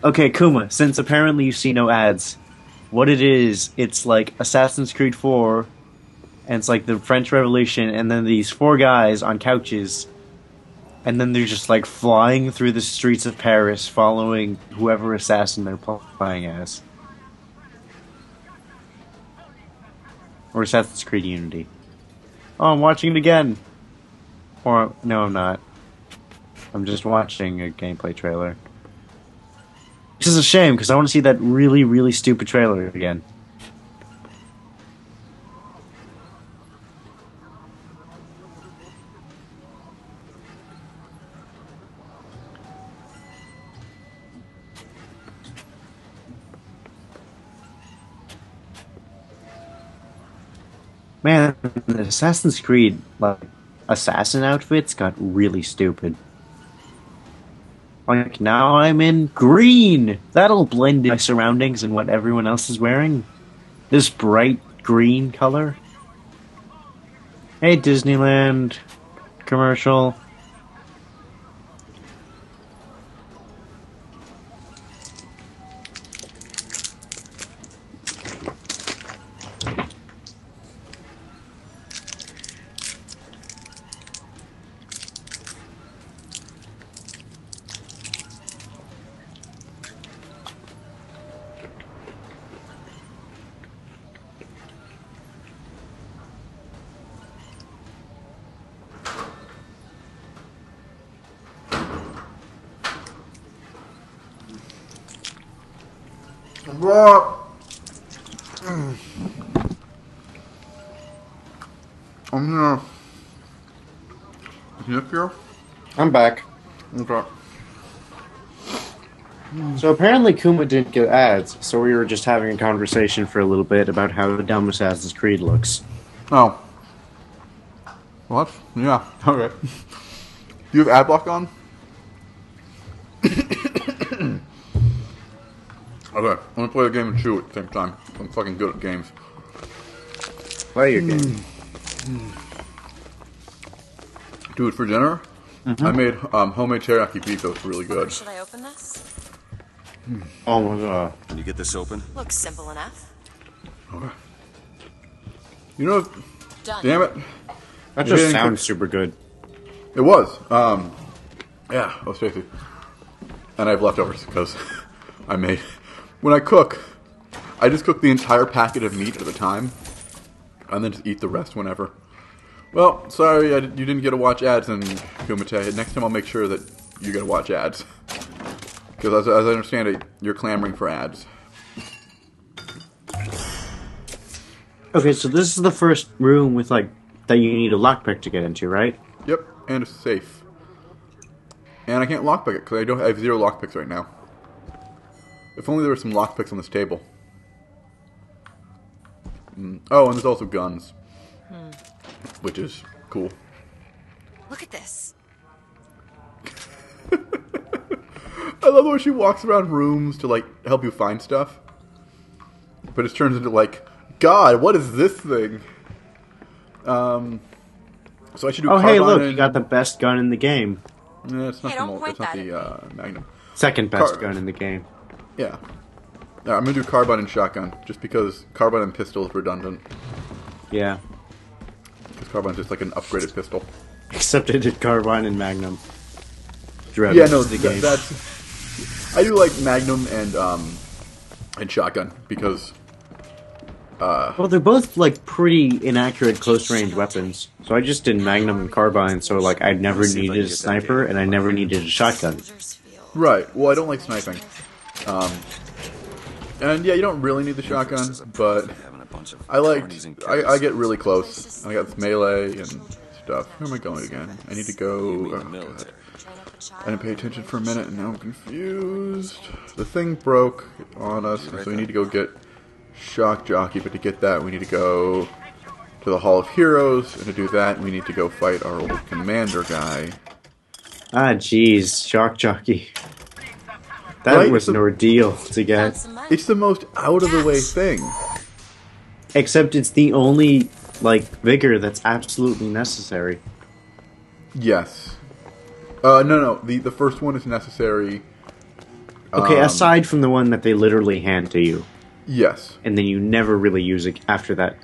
Okay, Kuma, since apparently you see no ads, what it is, it's like Assassin's Creed 4, and it's like the French Revolution, and then these four guys on couches, and then they're just like flying through the streets of Paris following whoever assassin they're playing as. Or Assassin's Creed Unity. Oh, I'm watching it again! Or, no I'm not. I'm just watching a gameplay trailer. Which is a shame, because I want to see that really, really stupid trailer again. Man, the Assassin's Creed, like, assassin outfits got really stupid. Like, now I'm in green! That'll blend in my surroundings and what everyone else is wearing. This bright green color. Hey, Disneyland commercial. I'm gonna. Is Nick here? I'm back. Okay. So apparently Kuma didn't get ads, so we were just having a conversation for a little bit about how the dumb Assassin's Creed looks. Oh. What? Yeah. Okay. Do you have ad block on? Okay. I'm gonna play a game and chew at the same time. I'm fucking good at games. Play your game. Dude, for dinner, I made homemade teriyaki beef that was really good. Should I open this? Oh my god. Can you get this open? Looks simple enough. Okay. You know, Done. damn it. That just sounds super good. It was. Yeah, it was tasty. And I have leftovers because I made... When I cook, I just cook the entire packet of meat at a time and then just eat the rest whenever. Well, sorry you didn't get to watch ads in Kumite. Next time I'll make sure that you get to watch ads. Because as I understand it, you're clamoring for ads. Okay, so this is the first room with, like, that you need a lockpick to get into, right? Yep, and it's safe. And I can't lockpick it because I have 0 lockpicks right now. If only there were some lockpicks on this table. Oh, and there's also guns. Which is cool. Look at this. I love the way she walks around rooms to, like, help you find stuff. But it turns into, like, God, what is this thing? So I should do Oh, carbine. hey, look, you got the best gun in the game. Yeah, it's not Hey, it's not the Magnum. Second best gun in the game. Yeah. I'm going to do carbine and shotgun, just because carbine and pistol is redundant. Yeah. Because carbine's just like an upgraded pistol. Except I did carbine and Magnum. Yeah, no, that's... I do like Magnum and shotgun, because... well, they're both, like, pretty inaccurate close-range weapons. So I just did Magnum and carbine, so, like, I never needed a sniper, and I never needed a shotgun. Right. Well, I don't like sniping. And yeah, you don't really need the shotgun, but I get really close. I got this melee and stuff. Where am I going again? I need to go... Oh, God. I didn't pay attention for a minute, and now I'm confused. The thing broke on us, so we need to go get Shock Jockey, but to get that, we need to go to the Hall of Heroes, and to do that, we need to go fight our old commander guy. Ah, jeez, Shock Jockey. That was an ordeal to get. It's the most out-of-the-way thing. Except it's the only, like, vigor that's absolutely necessary. Yes. No, the first one is necessary. Okay, aside from the one that they literally hand to you. Yes. And then you never really use it after that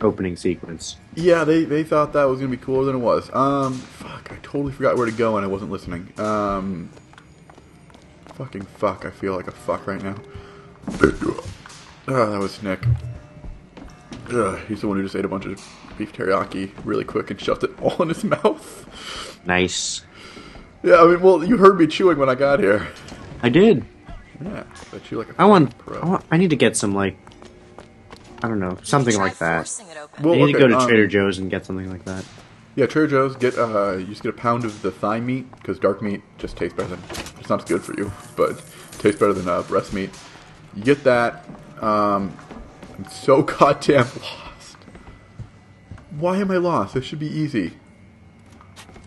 opening sequence. Yeah, they thought that was going to be cooler than it was. Fuck, I totally forgot where to go and I wasn't listening. Fucking fuck, I feel like a fuck right now. That was Nick. He's the one who just ate a bunch of beef teriyaki really quick and shoved it all in his mouth. Nice. Yeah, I mean, well, you heard me chewing when I got here. I did. Yeah, I chew like a I need to get some, like, I don't know, something like that. Well, I need to go to Trader Joe's and get something like that. Yeah, Trader Joe's, you just get a pound of the thigh meat, because dark meat just tastes better than, it's not as good for you, but it tastes better than breast meat. You get that, I'm so goddamn lost. Why am I lost? This should be easy.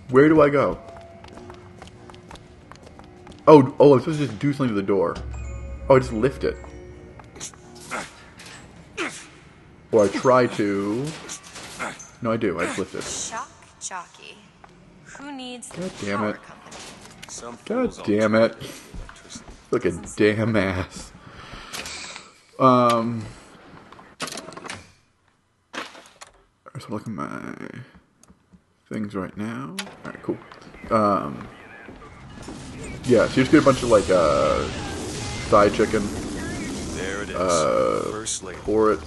Where do I go? Oh, I'm supposed to just do something to the door. Oh, I just lift it. Or I try to... No, I do. I just lifted. Shock jockey. Who needs God the damn power it. company? God damn it. Look a damn ass. So look at my things right now. Alright, cool. Yeah, so you just get a bunch of like thigh chicken. There it is. Pour it,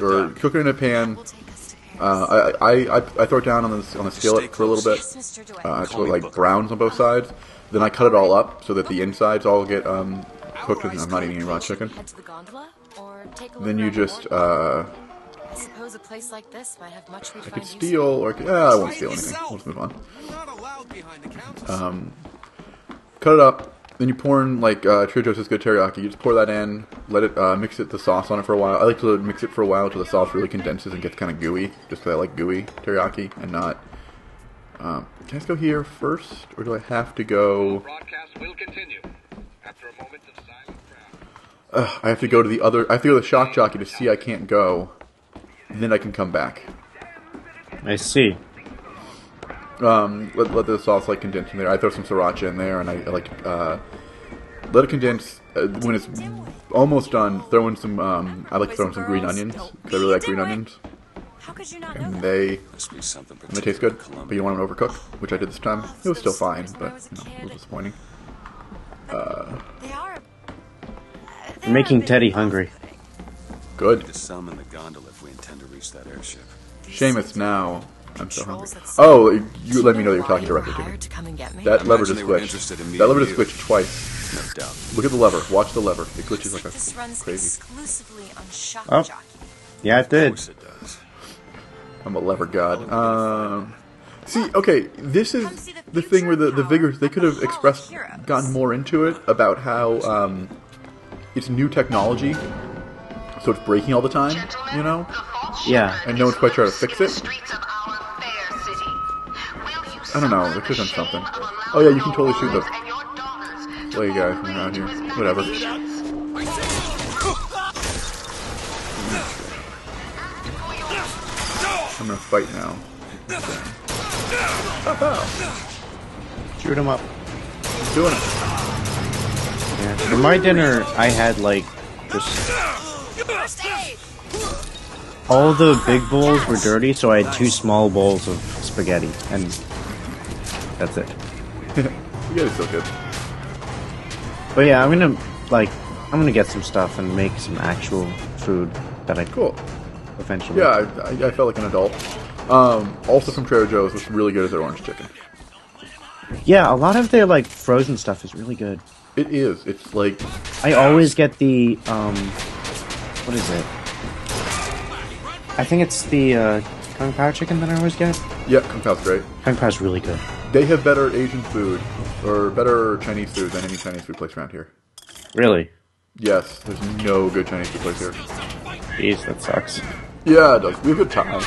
or cook it in a pan. I throw it down on the skillet for a little bit. So it like browns on both sides. Then I cut it all up so that the insides all get cooked. And I'm not eating any raw chicken. Then you just I suppose a place like this might have much I could steal, or I won't steal anything. Let's move on. Cut it up. Then you pour in like Trader Joe's good teriyaki. You just pour that in, let it mix it the sauce on it for a while. I like to mix it for a while until the sauce really condenses and gets kind of gooey. Just because I like gooey teriyaki and not. Can I just go here first, or do I have to go? Broadcast will continue after a moment of silent crowd. I have to go to the other. I have to go to the shock jockey to see I can't go, and then I can come back. I see. Let the sauce like condense in there. I throw some sriracha in there, and I like let it condense. When it's almost done, throw in some. I like to throw in some green onions because I really like green onions. How could you not know And that? they taste good, but you don't want them to overcook, which I did this time. It was still fine, but it was disappointing. You're making Teddy hungry. Good. Some in the gondola if we intend to reach that airship. Seamus, now I'm so hungry. Oh, you let me know that you're talking directly to me. That lever just glitched. That lever just glitched twice. No doubt. Look at the lever. Watch the lever. It glitches like crazy. Oh, yeah, it did. I'm a lever god. See, okay, this is the thing where the Vigors, they could have gotten more into it about how it's new technology, so it's breaking all the time, you know? Yeah. And no one's quite trying to fix it. I don't know, they could have done something. Oh yeah, you can totally shoot the play guy from around here. Whatever. I'm gonna fight now. Shoot him up. I'm doing it. Yeah. For my dinner, I had like just all the big bowls were dirty, so I had 2 small bowls of spaghetti, and that's it. Spaghetti's so good. But yeah, I'm gonna get some stuff and make some actual food that I eventually. Yeah, I felt like an adult. Also from Trader Joe's, what's really good is their orange chicken. Yeah, a lot of their like frozen stuff is really good. It is. It's like I always get the what is it? I think it's the Kung Pao chicken that I always get. Yeah, Kung Pao's great. Kung Pao's really good. They have better Asian food or better Chinese food than any Chinese food place around here. Really? Yes, there's no good Chinese food place here. Jeez, that sucks. Yeah, it does. We have good Thai, but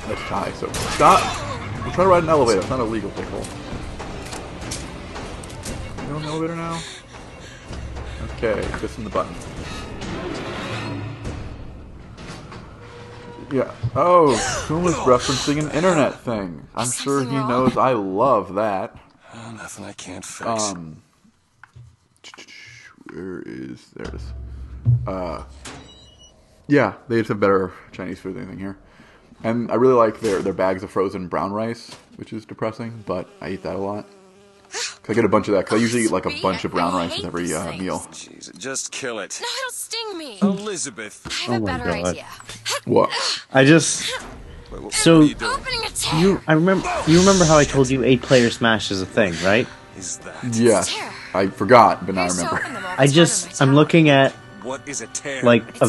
that's Thai. So stop. We're trying to ride an elevator. It's not illegal, dickhole. You know an elevator now? Okay, just in the button. Yeah. Oh, Kuma's referencing an internet thing. I'm sure he knows I love that. Nothing I can't fix. Where is... There it is. Yeah, they just have better Chinese food than anything here. And I really like their bags of frozen brown rice, which is depressing, but I eat that a lot. I get a bunch of that, because I usually eat like a bunch of brown rice with every meal. Jeez, just kill it. No, it'll sting me. Elizabeth. I have a better idea. What? So you remember how I told you 8-player Smash is a thing, right? Is that? Yes. I forgot, but now I remember. I'm looking at what is a tear? like a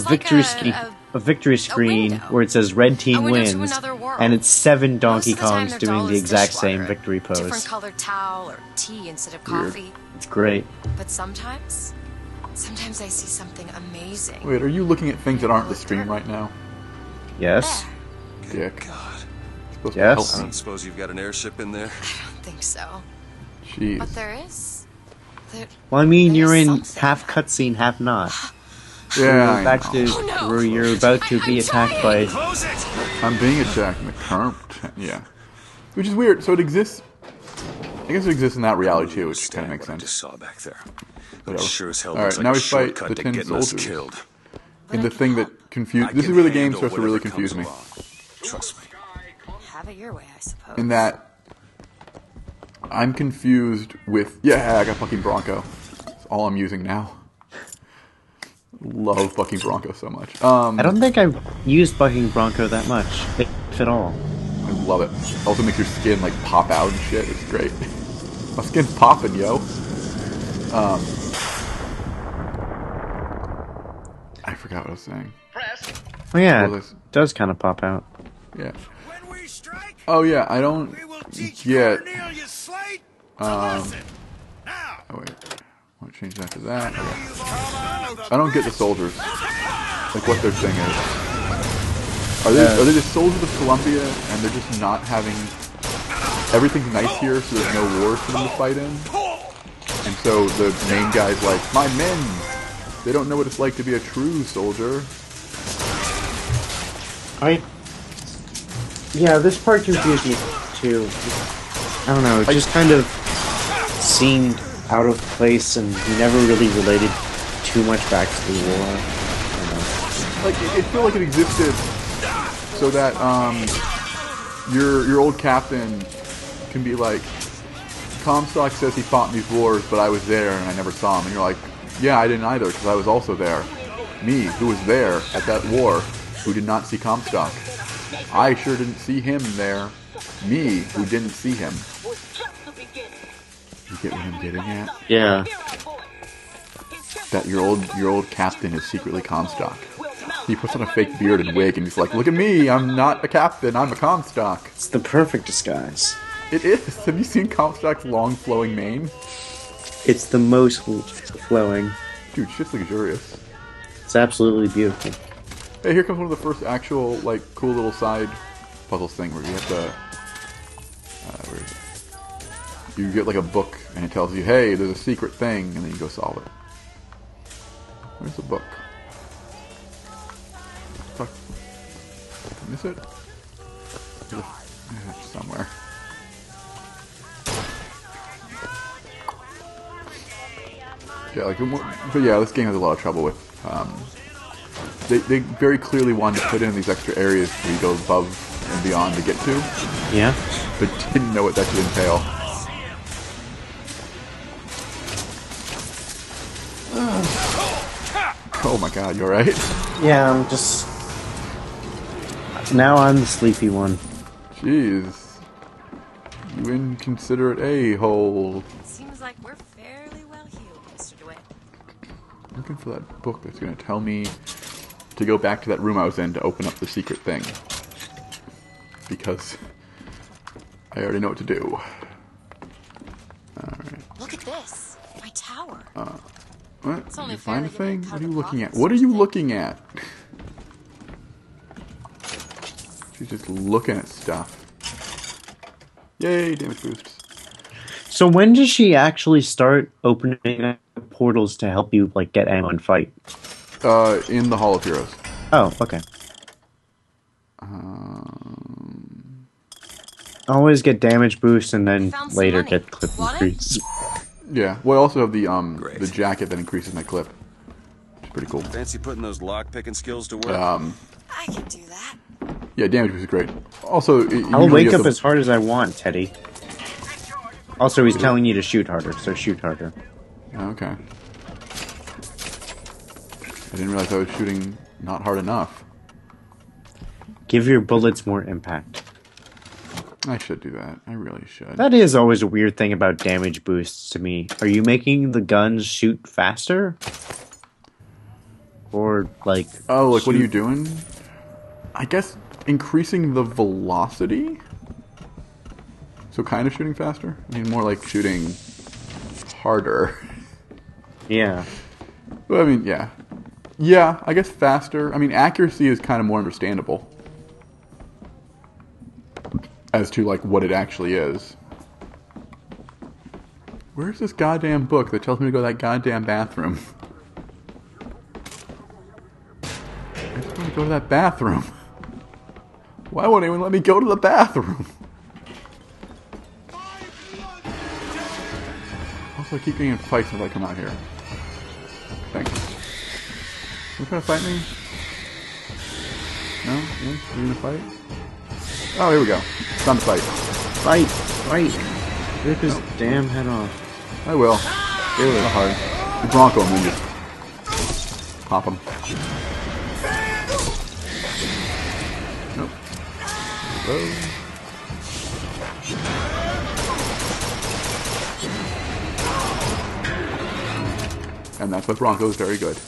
victory screen where it says red team wins, and it's 7 Donkey Kongs doing the exact same victory pose. Different colored towel or tea instead of coffee. It's great. But sometimes I see something amazing. Wait, are you looking at things that aren't the stream right now? Yes. Dick. God. Yes. I don't suppose you've got an airship in there? I don't think so. Jeez. But there is. Well, I mean, you're in half cutscene, half not. Yeah, Back to where you're about to be attacked by I'm being attacked in the current... Yeah. Which is weird. So it exists... I guess it exists in that reality too, which kind of makes sense. Saw back there. Whatever. Sure as hell Alright, looks like now a we fight shortcut the to 10 getting us soldiers. killed. And the thing that confused... This is where the game starts to really confuse me. Trust me. Have it your way, I suppose. In that... I'm confused with... Yeah, I got fucking Bronco. That's all I'm using now. Love fucking Bronco so much. I don't think I've used bucking Bronco that much, if at all. I love it. Also makes your skin like pop out and shit. It's great. My skin's popping, yo. I forgot what I was saying. Oh yeah, it does kind of pop out. Yeah. Oh yeah, I don't get... Oh wait. I want to change that to that. Okay. I don't get the soldiers. Like what their thing is. Are they just soldiers of Columbia and they're just not having... Everything's nice here so there's no wars for them to fight in? And so the main guy's like, my men! They don't know what it's like to be a true soldier. Yeah, this part confused me too. I don't know, it just kind of seemed out of place and he never really related too much back to the war. I don't know. Like, it felt like it existed so that, your old captain can be like, Comstock says he fought in these wars, but I was there and I never saw him. And you're like, yeah, I didn't either, because I was also there. Me, who was there at that war, who did not see Comstock. I sure didn't see him there. Me, who didn't see him. You get what I'm getting at? Yeah. That your old captain is secretly Comstock. He puts on a fake beard and wig and he's like, look at me, I'm not a captain, I'm a Comstock. It's the perfect disguise. It is. Have you seen Comstock's long flowing mane? It's the most flowing. Dude, shit's luxurious. It's absolutely beautiful. Hey, here comes one of the first actual, like, cool little side puzzles thing where you have to... you get, like, a book and it tells you, hey, there's a secret thing, and then you go solve it. Where's the book? Fuck. Did I miss it? It's somewhere. Yeah, like, but yeah, this game has a lot of trouble with, they very clearly wanted to put in these extra areas where you go above and beyond to get to. Yeah. But didn't know what that should entail. Oh my god, you alright? Yeah, I'm just... Now I'm the sleepy one. Jeez. You inconsiderate a-hole. Seems like we're fairly well healed, Mr. DeWitt. Looking for that book that's going to tell me to go back to that room I was in to open up the secret thing. Because I already know what to do. Alright. Look at this. My tower. What? Did you find a thing? What are you looking at? What are you looking at? She's just looking at stuff. Yay, damage boosts. So when does she actually start opening portals to help you, like, get ammo and fight? In the Hall of Heroes. Oh, okay. I always get damage boosts and then later get clip increase. Yeah, well, I also have the jacket that increases my clip. It's pretty cool. Fancy putting those lock-picking skills to work? I can do that. Yeah, damage boost is great. Also, I'll wake up as hard as I want, Teddy. Also, he's telling you to shoot harder, so shoot harder. Okay. I didn't realize I was shooting not hard enough. Give your bullets more impact. I should do that. I really should. That is always a weird thing about damage boosts to me. Are you making the guns shoot faster? Or, like... Oh, like, what are you doing? I guess increasing the velocity? So kind of shooting faster? I mean, more like shooting harder. Yeah. Well, I mean, yeah. Yeah, I guess faster. I mean, accuracy is kind of more understandable. As to, like, what it actually is. Where's this goddamn book that tells me to go to that goddamn bathroom? I just want to go to that bathroom. Why won't anyone let me go to the bathroom? Also, I keep getting in fights if I come out here. Thanks. You trying to fight me? No? Yeah? You gonna fight? Oh, here we go. It's time to fight. Fight! Fight! Rip his damn head off. I will. It was hard. You Bronco him and just pop him. Nope. Whoa. And that's what Bronco is very good.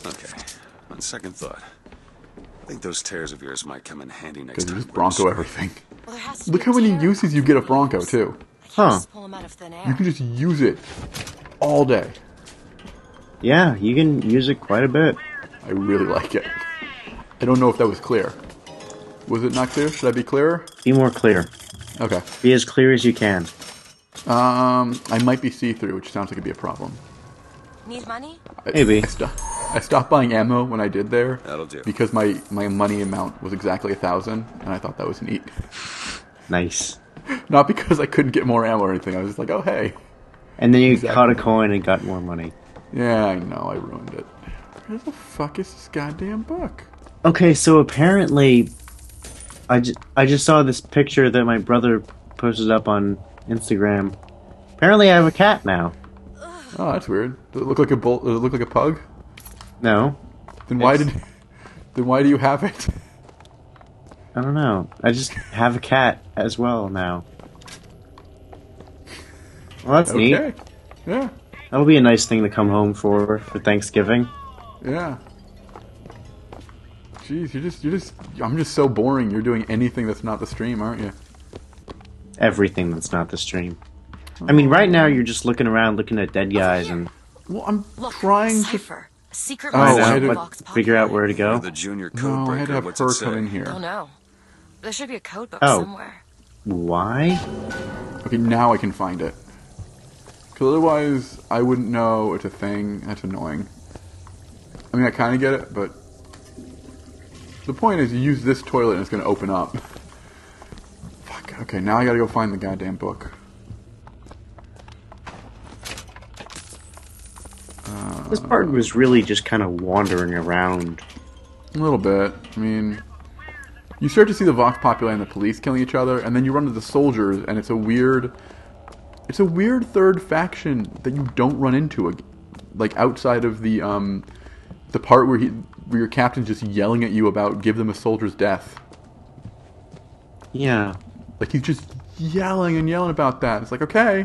Okay. On second thought, I think those tears of yours might come in handy next time. Because you just Bronco everything. Well, there has to Look be how a many tear uses you get of Bronco, too. Huh. Just pull 'em out of thin air. You can just use it all day. Yeah, you can use it quite a bit. I really like it. I don't know if that was clear. Was it not clear? Should I be clearer? Be more clear. Okay. Be as clear as you can. I might be see-through, which sounds like it'd be a problem. Need money? Maybe. I stopped buying ammo when I did there. That'll do. Because my money amount was exactly 1,000, and I thought that was neat. Nice. Not because I couldn't get more ammo or anything. I was just like, oh, hey. And then you caught a coin and got more money. Yeah, I know. I ruined it. Where the fuck is this goddamn book? Okay, so apparently, I just saw this picture that my brother posted up on Instagram. Apparently, I have a cat now. Oh, that's weird. Does it look like a bull? Does it look like a pug? No. Then why do you have it? I don't know. I just have a cat as well now. Well, that's neat. Yeah. That'll be a nice thing to come home for Thanksgiving. Yeah. Jeez, I'm just so boring. You're doing anything that's not the stream, aren't you? Everything that's not the stream. I mean, right now you're just looking around, looking at dead guys, and well, I'm trying Cipher. A secret I message had to box figure out where to go. The junior code No, I had to have breaker, her what's it come in say? here. Oh no. There should be a code book Oh. somewhere. Why? Okay, now I can find it. Because otherwise, I wouldn't know it's a thing. That's annoying. I mean, I kind of get it, but the point is, you use this toilet and it's going to open up. Fuck. Okay, now I got to go find the goddamn book. This part was really just kind of wandering around. A little bit. I mean, you start to see the Vox Populi and the police killing each other, and then you run into the soldiers, and it's a weird third faction that you don't run into, like outside of the part where your captain's just yelling at you about give them a soldier's death. Yeah. Like he's just yelling and yelling about that. It's like, okay.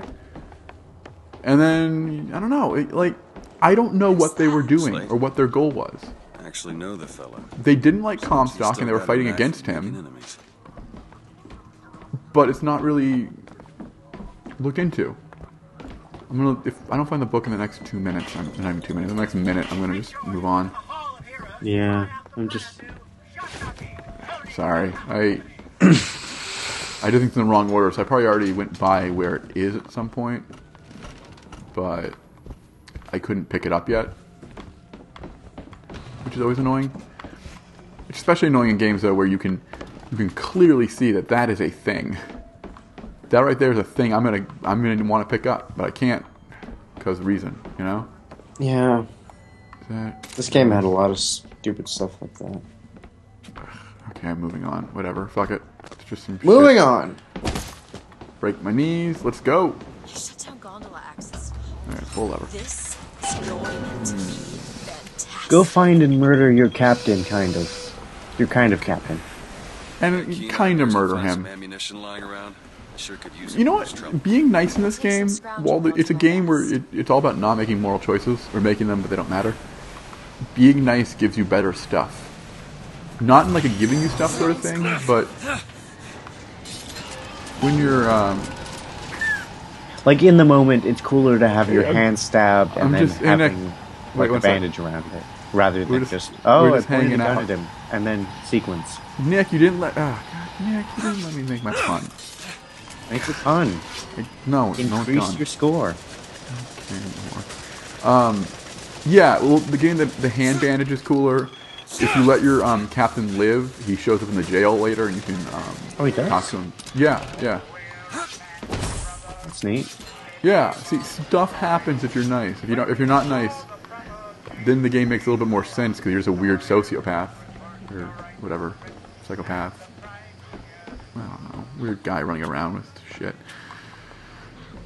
And then I don't know, I don't know what they were doing or what their goal was. I actually know the fella. They didn't like Comstock and they were fighting against him. But it's not really looked into. If I don't find the book in the next 2 minutes, not even 2 minutes, the next minute, I'm gonna just move on. Yeah, I'm just... Sorry. I did things in the wrong order, so I probably already went by where it is at some point. But I couldn't pick it up yet. Which is always annoying. It's especially annoying in games, though, where you can clearly see that is a thing. That right there is a thing I'm gonna want to pick up, but I can't because of reason, you know? Yeah. This game had a lot of stupid stuff like that. Okay, I'm moving on. Whatever. Fuck it. It's just some Moving shit. on! Break my knees. Let's go. You shut down gondola access. Alright, pull lever. This is going to be fantastic. Go find and murder your captain, kind of. Your kind of captain. And you kind of murder him. Ammunition lying around. Sure could use You know what? Being nice in this game, while it's a game where it's all about not making moral choices, or making them but they don't matter, being nice gives you better stuff. Not in like a giving you stuff sort of thing, but when you're... Like in the moment, it's cooler to have your hand stabbed and then just having like a bandage around it. Rather than just I hanging out. him, and then sequence. Nick, you didn't let... God, Nick, you didn't let me make my pun. Make the pun. No, increase your score. Yeah, well, the game, the hand bandage is cooler. if you let your captain live, he shows up in the jail later, and you can he does? talk to him. Yeah. That's neat. Yeah. See, stuff happens if you're nice. If you're not nice, then the game makes a little bit more sense because you're just a weird sociopath or whatever, psychopath. I don't know, weird guy running around with shit.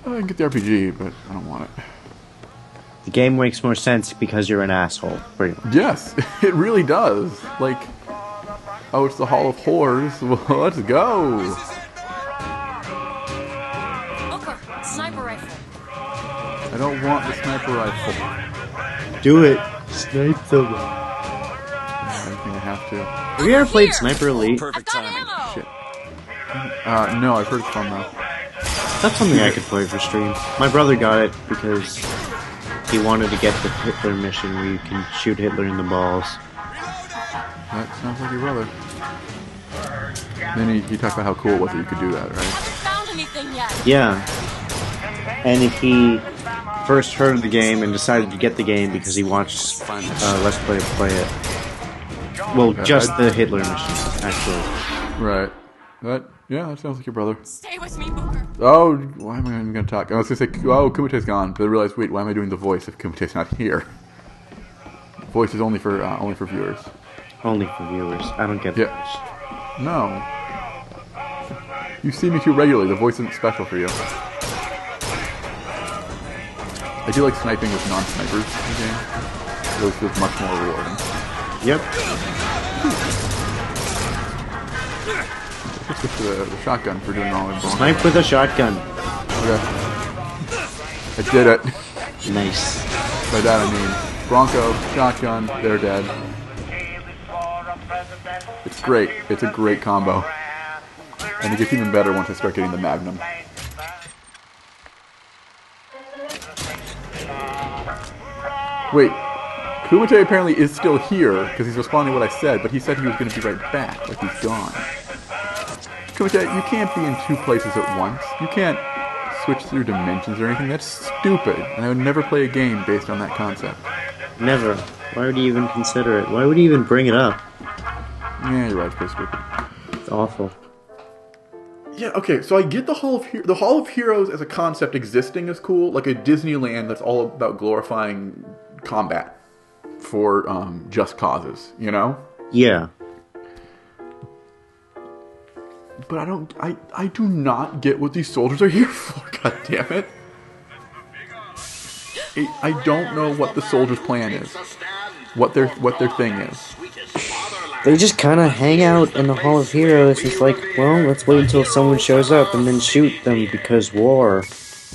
I can get the RPG, but I don't want it. The game makes more sense because you're an asshole, pretty much. Yes, it really does. Like, oh, it's the Hall of Horrors. Well, let's go. Booker, sniper rifle. I don't want the sniper rifle. Do it. Snipe them. I think I have to. Have you ever played Sniper Elite? Perfect timing. Shit. No, I've heard it's fun though. That's something I could play for stream. My brother got it because he wanted to get the Hitler mission where you can shoot Hitler in the balls. That sounds like your brother. Then he talked about how cool it was that you could do that, right? Found anything yet? Yeah. And he first heard of the game and decided to get the game because he watched Let's Play play it. Well, just the Hitler mission, actually. Right. That sounds like your brother. Stay with me, Booker. Oh, why am I even going to talk? I was going to say, oh, Kumate's gone, but I realized, wait, why am I doing the voice if Kumate's not here? Voice is only for viewers. Only for viewers. I don't get that. No. You see me too regularly. The voice isn't special for you. I do like sniping with non-snipers in the game. It always feels much more rewarding. Yep. Let's switch to the shotgun for doing all of them. Snipe with a shotgun. Okay. I did it. Nice. By that I mean Bronco, shotgun, they're dead. It's great. It's a great combo. And it gets even better once I start getting the Magnum. Wait. Kumite apparently is still here because he's responding to what I said, but he said he was going to be right back, like he's gone. Kumite, you can't be in two places at once. You can't switch through dimensions or anything. That's stupid, and I would never play a game based on that concept. Never. Why would you even consider it? Why would you even bring it up? Yeah, you're right. It's pretty stupid. It's awful. Yeah, okay, so I get the Hall of Heroes as a concept existing is cool, like a Disneyland that's all about glorifying combat for just causes, you know? Yeah. But I do not get what these soldiers are here for, god damn it. I don't know what the soldiers' plan is. What their thing is. They just kind of hang out in the Hall of Heroes. It's like, well, let's wait until someone shows up and then shoot them because war.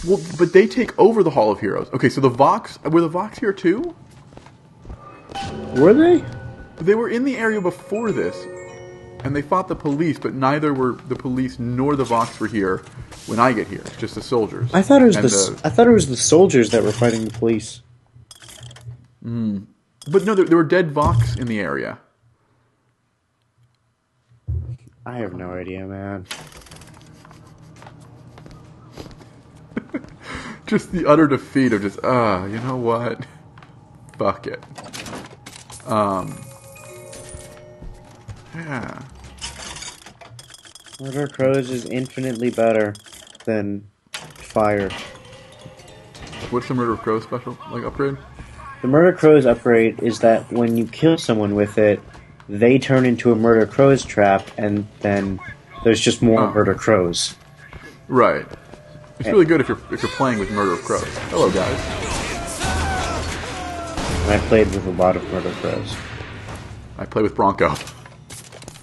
Well, but they take over the Hall of Heroes. Okay, so were the Vox here too? Were they? They were in the area before this, and they fought the police, but neither were the police nor the Vox were here when I get here. It's just the soldiers. I thought it was the soldiers that were fighting the police. But no, there were dead Vox in the area. I have no idea, man. Just the utter defeat of just, you know what? Fuck it. Yeah. Murder Crows is infinitely better than Fire. What's the Murder Crow special, upgrade? The Murder Crows upgrade is that when you kill someone with it, they turn into a Murder Crows trap, and then there's just more Murder Crows. Right. It's really good if you're playing with Murder Crows. Hello, guys. And I played with a lot of Murder Crows. I play with Bronco.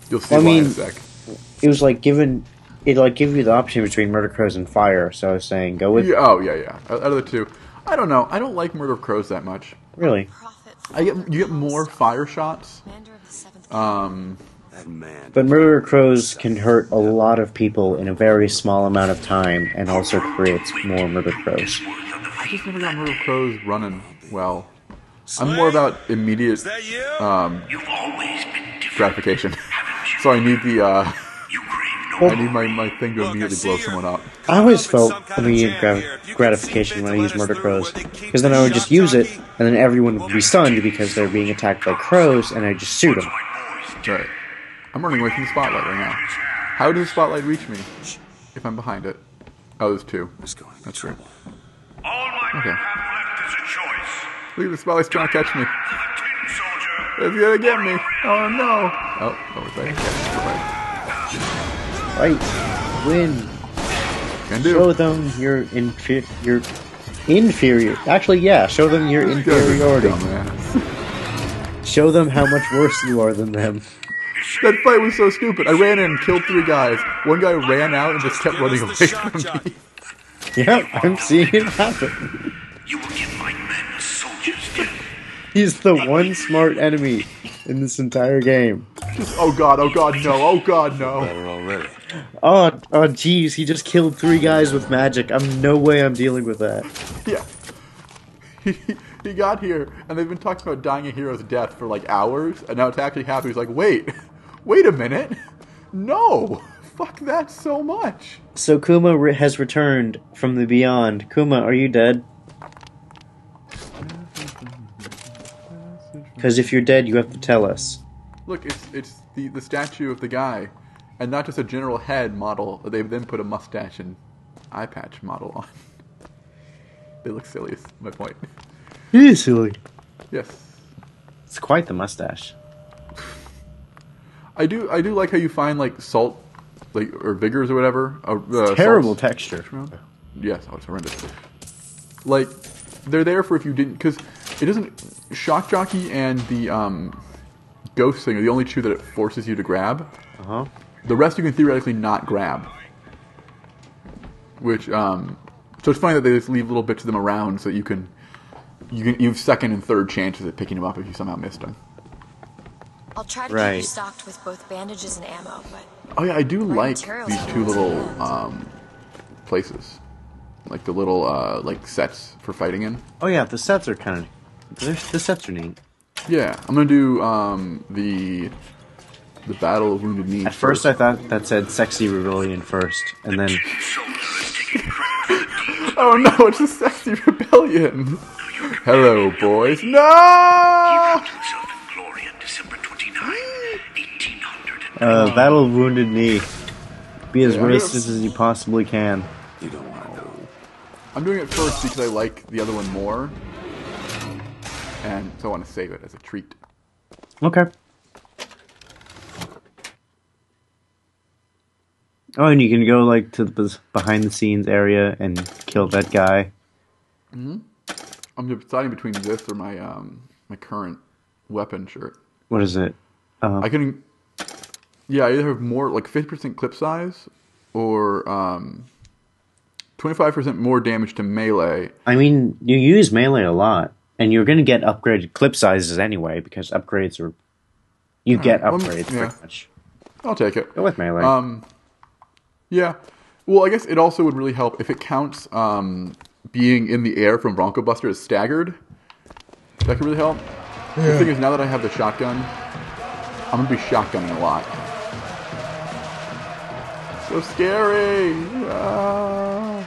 You'll see why in a sec. It was like give you the option between Murder Crows and Fire, so I was saying go with... Yeah, yeah. Out of the two. I don't know. I don't like Murder Crows that much. Really? You get more fire shots. But Murder Crows can hurt a lot of people in a very small amount of time, and also creates more Murder Crows. I just never got Murder Crows running well. I'm more about immediate gratification. So I need the I need my thing to immediately blow someone up. I always felt immediate gratification when I used murder crows, because then I would just use it, and then everyone would be stunned because they're being attacked by crows, and I just shoot them. Right. I'm running away from the spotlight right now. How does the spotlight reach me if I'm behind it? Oh, there's two. That's right. Okay. Look at the spotlight's trying to catch me. It's gonna get me. Oh no. Oh, it's right. Fight. Win. Can do. Show them your inferior. Actually, yeah, show them your inferiority. Show them how much worse you are than them. That fight was so stupid. I ran in and killed 3 guys. One guy ran out and just kept running away from me. Yep, I'm seeing it happen. You will give my men soldiers death. He's the one smart enemy in this entire game. Oh god, no, oh god, no. Better already. Oh, jeez, he just killed 3 guys with magic. No way I'm dealing with that. Yeah. He got here, and they've been talking about dying a hero's death for like hours, and now it's actually happening. He's like, wait a minute. No, fuck that so much. So Kuma has returned from the beyond. Kuma, are you dead? Because if you're dead, you have to tell us. Look, it's the statue of the guy, and not just a general head model. They've then put a mustache and eye patch model on. They look silly, is my point. It is silly. Yes. It's quite the mustache. I do like how you find like salt, like or vigors or whatever. Terrible texture. Yes, it's horrendous. Like they're there for if you didn't, because it doesn't. Shock Jockey and the ghost thing are the only 2 that it forces you to grab. The rest you can theoretically not grab. Which so it's funny that they just leave little bits of them around so that you have second and third chances at picking them up if you somehow missed them. I'll try to keep you stocked with both bandages and ammo, but oh yeah, I do like these 2 little places, like the little like sets for fighting in. Oh yeah, the sets are kind of the sets are neat. Yeah, I'm gonna do the Battle of Wounded Knee. At first, I thought that said Sexy Rebellion first, and then. Oh no, it's a Sexy Rebellion! Hello, boys. No! Battle of Wounded Knee. Be as racist as you possibly can. You don't want to. I'm doing it first because I like the other one more, and so I want to save it as a treat. Okay. Oh, and you can go like to the behind the scenes area and kill that guy. Mm-hmm. I'm deciding between this or my my current weapon shirt. What is it? I can. Yeah, I either have more like 50% clip size or 25% more damage to melee. I mean, you use melee a lot, and you're going to get upgraded clip sizes anyway because upgrades are. You get upgrades pretty much. I'll take it. Go with melee. Yeah. Well, I guess it also would really help if it counts being in the air from Bronco Buster as staggered. That could really help. Yeah. The thing is, now that I have the shotgun, I'm going to be shotgunning a lot. So scary! Ah.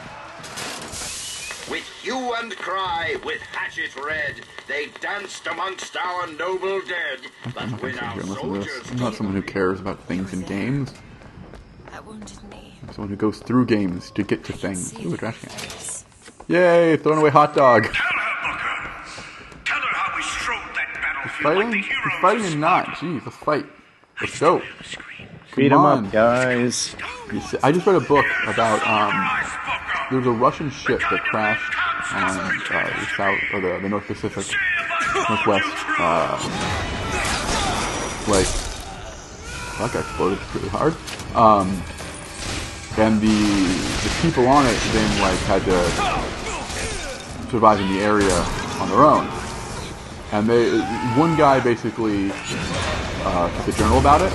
With hue and cry, with hatchet red, they danced amongst our noble dead. But when our soldiers... I'm not someone who cares about things in games. That wounded me. I'm someone who goes through games to get to things. Ooh, a trash can. Yay! Throwing away hot dog. Tell her, Booker. Tell her how we strode that battlefield fighting? like the heroes. He's fighting and not. Jeez, let's fight. Let's go. Beat him up, guys. I just read a book about there was a Russian ship that crashed on the south or the North Pacific, Northwest. Like that got exploded pretty hard. And the people on it then like had to survive in the area on their own. And one guy basically took a journal about it.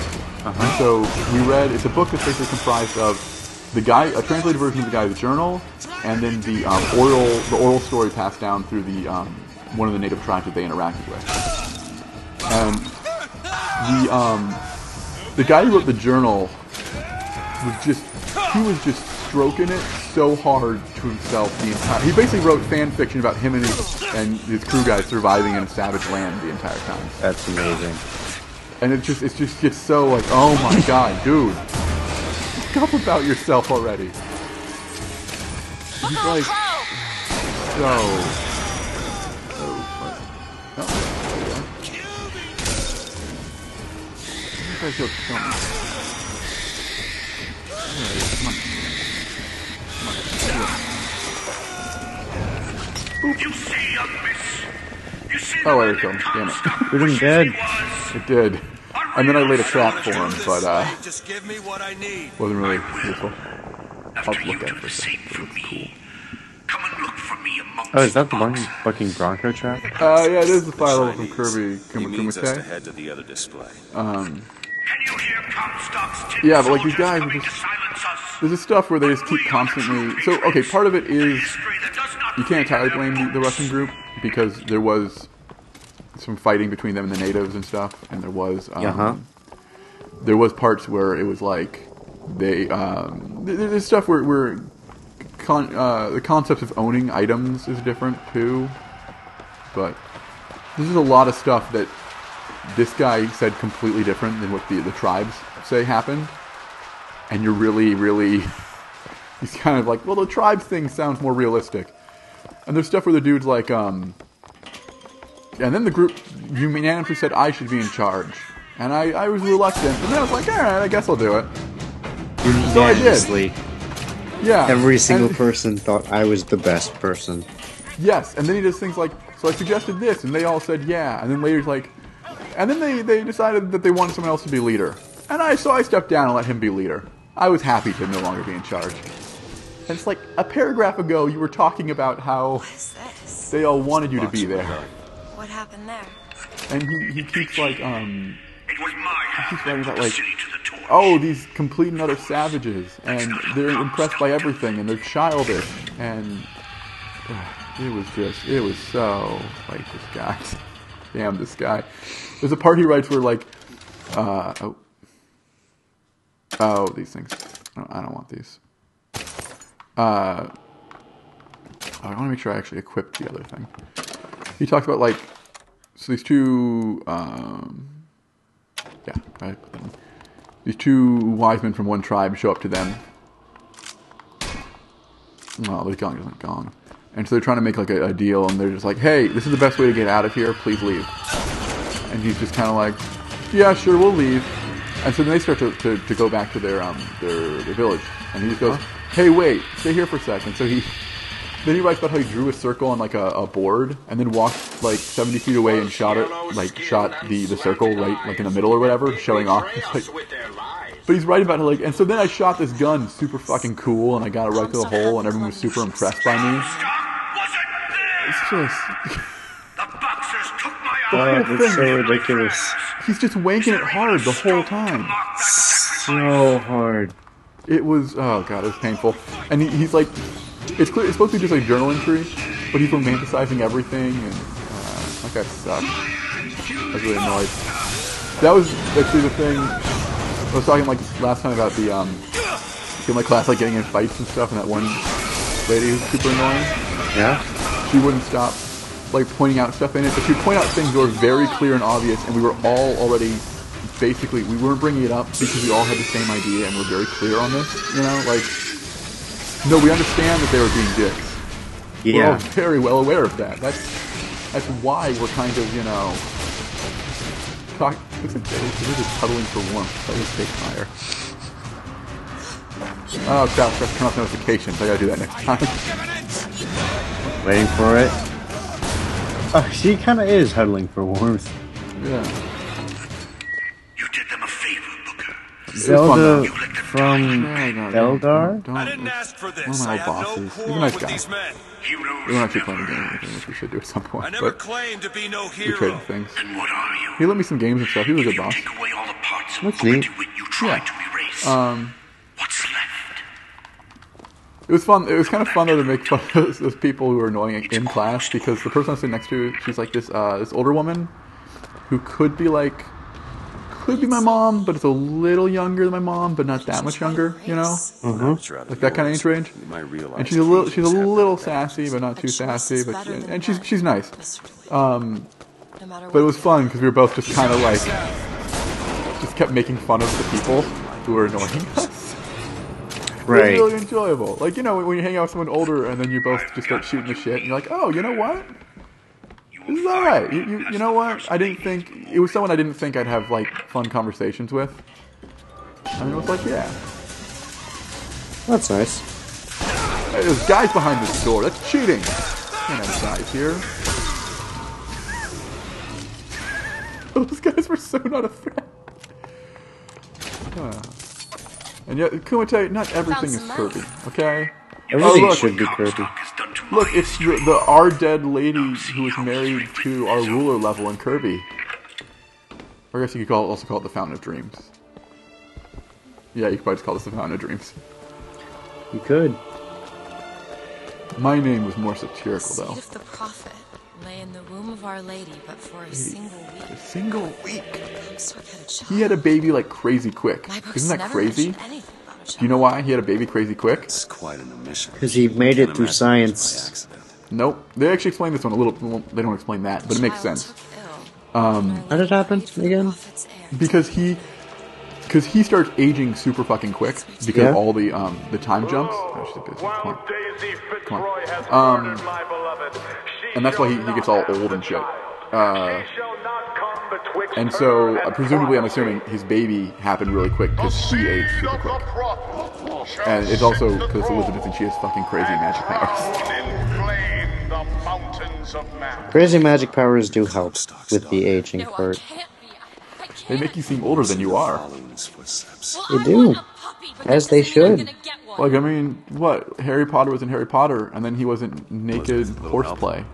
So we read, it's a book that's basically comprised of a translated version of the guy's journal, and then the oral story passed down through one of the native tribes that they interacted with. And the guy who wrote the journal was just stroking it so hard to himself the entire. He basically wrote fan fiction about him and his crew guys surviving in a savage land the entire time. That's amazing. And it just gets so like, oh my god, dude, look up about yourself already. He's like so. Oh, wait, it killed him. Damn it. Shoot him dead. It did. And then I laid a trap for him, but wasn't really useful. I'll look at it for a second. It looks cool. Oh, is that the fucking Bronco trap? Yeah, it is the fire level from Kirby Kumite. Head to the other display. Yeah, but like these guys, there's this stuff where they just keep constantly. So, okay, part of it is you can't entirely blame the Russian group because there was some fighting between them and the natives and stuff, and there was parts where it was like they there's stuff where the concept of owning items is different too, but this is a lot of stuff that this guy said completely different than what the tribes say happened, and you're really he's kind of like, well, the tribes thing sounds more realistic, and there's stuff where the dude's like and then the group unanimously said I should be in charge, and I was reluctant, and then I was like, alright, I guess I'll do it. So I did. Yeah. Every single person thought I was the best person. Yes, and then he does things like, so I suggested this, and they all said yeah, and then later he's like, and then they decided that they wanted someone else to be leader. And so I stepped down and let him be leader. I was happy to no longer be in charge. And it's like, a paragraph ago you were talking about how they all wanted you to be there. What happened there? And he keeps like, he keeps writing about like, oh, these complete and utter savages, and they're impressed by everything, and they're childish, and it was so, like, this guy. Damn, this guy. There's a part he writes where, like, these things. I don't want these. I want to make sure I actually equipped the other thing. He talks about, like, so these two, these two wise men from one tribe show up to them. Well, the gong isn't gong. And so they're trying to make like a deal, and they're just like, hey, this is the best way to get out of here, please leave. And he's just kind of like, yeah, sure, we'll leave. And so then they start to go back to their village. And he just goes, hey, wait, stay here for a second. So then he writes about how he drew a circle on like a board, and then walked like 70 feet away and shot the circle right like in the middle or whatever, showing off. Like, but he's writing about it like, and so then I shot this gun super fucking cool, and I got it right to the hole, and everyone was super impressed by me. It's just it's so ridiculous. He's just wanking it hard the whole time. So hard. It was, oh god, it was painful. And he's like, it's clear, it's supposed to be just like journal entry, but he's romanticizing everything, and that guy sucked. I was really annoyed. That was actually the thing. I was talking like last time about the in my class like getting in fights and stuff, and that one lady who's super annoying. Yeah. She wouldn't stop like pointing out stuff in it, but she would point out things that were very clear and obvious, and we were all already basically, we weren't bringing it up because we all had the same idea and we're very clear on this, you know, like, no, we understand that they were being dicks. Yeah. We're all very well aware of that. That's why we're kind of, you know, looks like they're just cuddling for warmth. That just takes fire. Oh crap, press turn off notifications. I gotta do that next time. Waiting for it. Oh, she kinda is huddling for warmth. Yeah. You did them a favor, Booker. Zelda from Eldar? I didn't ask for this. One of my old bosses. He's a nice guy. We're not actually playing a game, which we should do at some point. I never but claimed to be no we hero. traded things. And what are you? He let me some games and stuff. He was a good boss. Take away all the parts of That's neat. you tried to erase. What's left? It was fun. It was kind of fun though to make fun of those people who were annoying in class, because the person I was sitting next to, she's like this older woman who could be like could be my mom, but it's a little younger than my mom, but not that much younger, you know? Like that kind of age range. And she's a little sassy, but not too sassy. But and she's nice. But it was fun because we were both just kind of like just kept making fun of the people who were annoying us. Right. It was really enjoyable. Like, you know, when you hang out with someone older and then you both just start shooting the shit, and you're like, oh, you know what? This is alright. You know what? I didn't think... It was someone I didn't think I'd have, like, fun conversations with. And it was like, yeah. That's nice. Hey, there's guys behind this door. That's cheating. Can't have guys here. Those guys were so not a threat. And yet, Kumite, not everything is Kirby, okay? Everything should be Kirby. Look, it's our dead lady who was married to our ruler level in Kirby. Or I guess you could also call it the Fountain of Dreams. Yeah, you could probably just call this the Fountain of Dreams. You could. My name was more satirical, though. The seed of the prophet lay in the womb of Our Lady, but for a single week. A single week? He had a baby like crazy quick. Isn't that crazy? Do you know why he had a baby crazy quick? It's quite an omission. Because he made it through science. Nope. They actually explain this one a little. Well, they don't explain that, but it makes sense. How did it happen again? Because he starts aging super fucking quick because of all the time jumps. Oh, she's a bitch. Come on. And that's why he gets all old and shit. And so, presumably, I'm assuming his baby happened really quick because he aged super quick. And it's also because Elizabeth and she has fucking crazy magic powers. Crazy magic powers do help with the aging part. They make you seem older than you are. They do. As they should. Like, I mean, what? Harry Potter was in Harry Potter, and then he wasn't naked horseplay.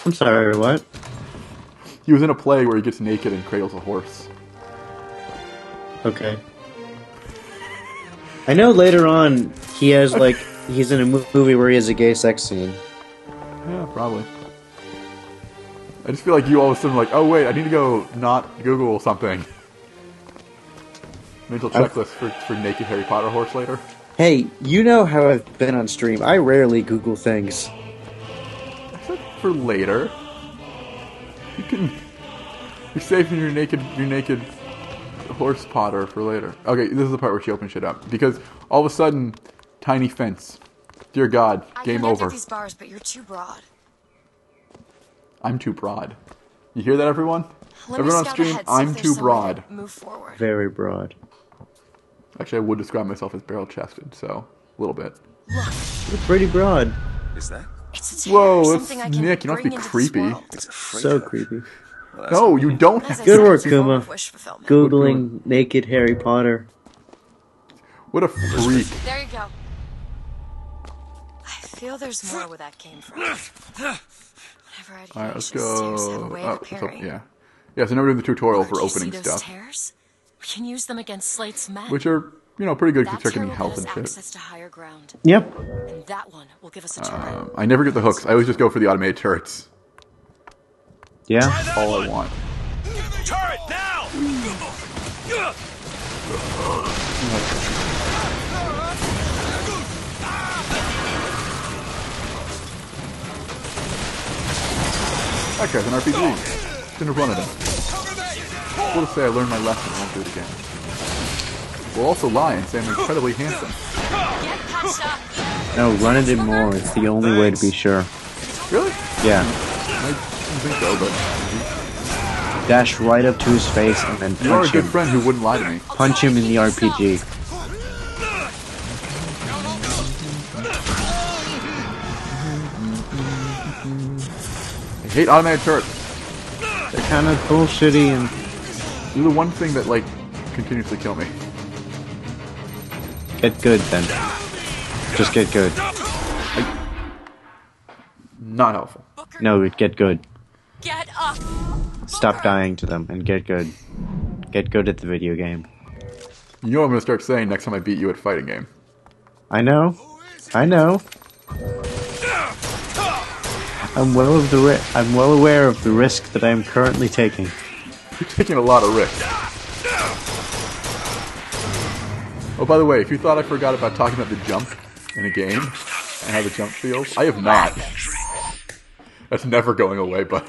I'm sorry, what? He was in a play where he gets naked and cradles a horse. Okay. I know later on he has, like, he's in a movie where he has a gay sex scene. Yeah, probably. I just feel like you all of a sudden like, oh wait, I need to go not Google something. Mental checklist for naked Harry Potter horse later. Hey, you know how I've been on stream. I rarely Google things. For later. You're saving your naked horse Potter for later. Okay, this is the part where she opens shit up. Because all of a sudden, tiny fence. Dear God, game over. These bars, but you're too broad. I'm too broad. You hear that, everyone? Everyone on stream, I'm too broad. Move forward. Very broad. Actually, I would describe myself as barrel-chested, so a little bit. You're pretty broad. Is that? Whoa, that's Nick. You don't have to be creepy. So creepy. No, you don't have to. Good work, Kuma. Googling naked Harry Potter. What a freak. There you go. I feel there's more where that came from. Alright, let's go. Yeah. Yeah, so now we're doing the tutorial for opening stuff. Tears? We can use them against Slate's men. Which are, you know, pretty good for checking health and shit. To higher ground. Yep. And that one will give us a turret. I never get the hooks. I always just go for the automated turrets. Yeah? That's all I want. Turret now! That guy's an RPG. Shouldn't have run at him. We'll just say I learned my lesson and won't do it again. We'll also lie and say I'm incredibly handsome. No, run it in more. It's the only way to be sure. Really? Yeah. I don't think so, but... Dash right up to his face and then punch him. You're a good friend who wouldn't lie to me. Punch him in the RPG. I hate automated turrets. They're kind of bullshitty and... You're the one thing that, like, continuously kill me. Get good, then. Just get good. Not helpful. No, get good. Get up! Stop dying to them and get good. Get good at the video game. You know what I'm going to start saying next time I beat you at fighting game. I know. I know. I'm well aware of the risk that I am currently taking. You're taking a lot of risks. Oh, by the way, if you thought I forgot about talking about the jump in a game and how the jump feels, I have not. That's never going away, but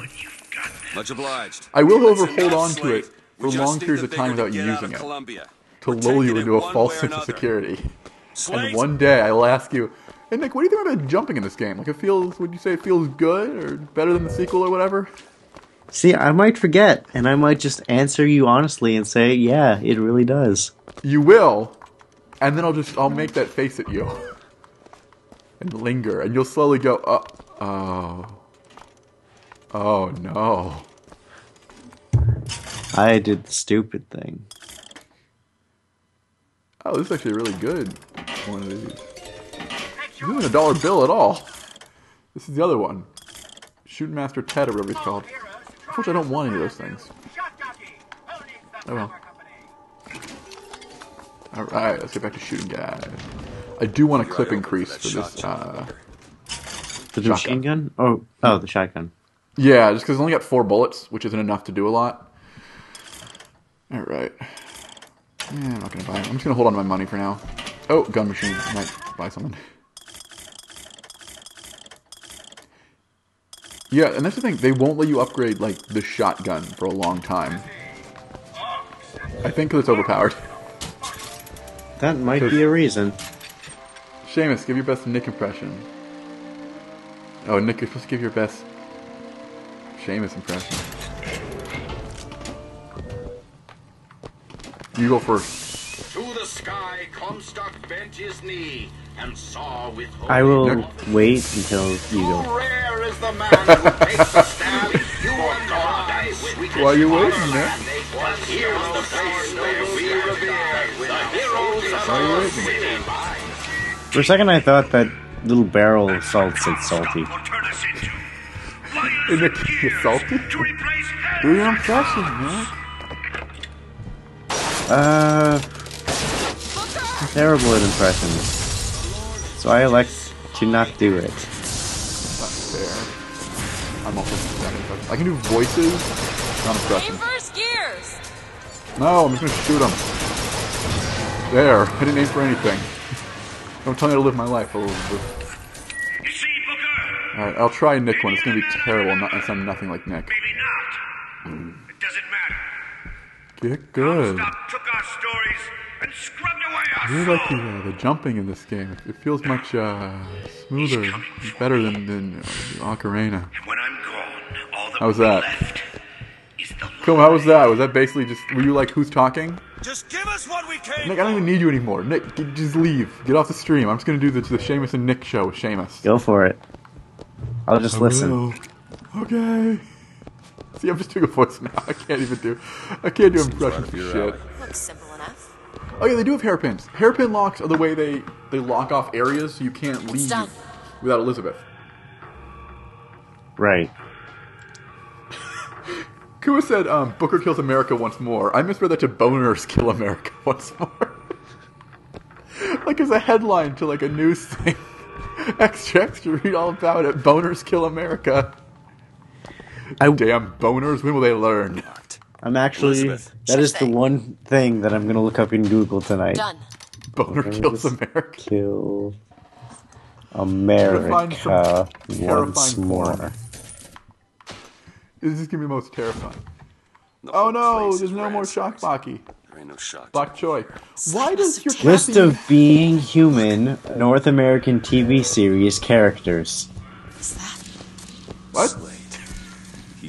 Much obliged. I will, however, hold on to it for long periods of time without using it to lull you into a false sense of security. And one day I will ask you, hey Nick, what do you think about jumping in this game? Like, it feels, would you say it feels good or better than the sequel or whatever? See, I might forget, and I might just answer you honestly and say, yeah, it really does. You will, and then I'll make that face at you. And linger, and you'll slowly go, oh no. I did the stupid thing. Oh, this is actually a really good one of these. This isn't a dollar bill at all. This is the other one. Shooting Master Ted or whatever it's called. Unfortunately, I don't want any of those things. Oh well. Alright, let's get back to shooting guys. I do want a clip increase for this, For the machine gun? Oh, the shotgun. Yeah, just because it's only got 4 bullets, which isn't enough to do a lot. Alright. Yeah, I'm not going to buy it. I'm just going to hold on to my money for now. Oh, gun machine. I might buy something. Yeah, and that's the thing. They won't let you upgrade, like, the shotgun for a long time. I think because it's overpowered. That might be a reason. Seamus, give your best Nick impression. Oh, Nick, you're supposed to give your best Seamus impression. You go first. To the sky, Comstock bent his knee and saw with hope. I will wait until you go. Rare is the man who takes the stand. You and I, why are you waiting, Nick? Here's the place where we revere the heroes of our city. For a second, I thought that little barrel of salt said salty. Is it salty? Do your impression, man. I'm terrible at impressions, so I elect to not do it. That's not fair. I'm also pathetic. I can do voices, not impressions. First gears. No, I'm just gonna shoot him. There, I didn't aim for anything. Don't tell me how to live my life. Alright, I'll try Nick one. It's gonna be terrible. I sound nothing like Nick. Maybe not. It doesn't matter. Get good. Comstock took our stories and scrubbed away our I really like the jumping in this game. It feels much smoother, better than Ocarina. And when I'm gone, all that how was that? Cool, how was that? Was that basically just, were you like, who's talking? Just give us what we came. Nick, I don't even need you anymore. Nick, just leave. Get off the stream. I'm just gonna do the Seamus and Nick show with Seamus. Go for it. I'll just listen. Will. Okay. See, I'm just doing a voice now. I can't do impressions for shit. Looks simple enough. Oh yeah, they do have hairpins. Hairpin locks are the way they lock off areas so you can't leave without Elizabeth. Right. Kua said, Booker kills America once more. I misread that to Boners kill America once more. Like as a headline to like a news thing. Extra, read all about it. Boners kill America. Damn boners, when will they learn? I'm actually, that is the one thing that I'm going to look up in Google tonight. Done. Boner kills America. Kill America once more. This is going to be the most terrifying. Oh no, there's no more shock Baki. There ain't no shock. Bok Choy. Why does your list of being human North American TV series characters? What?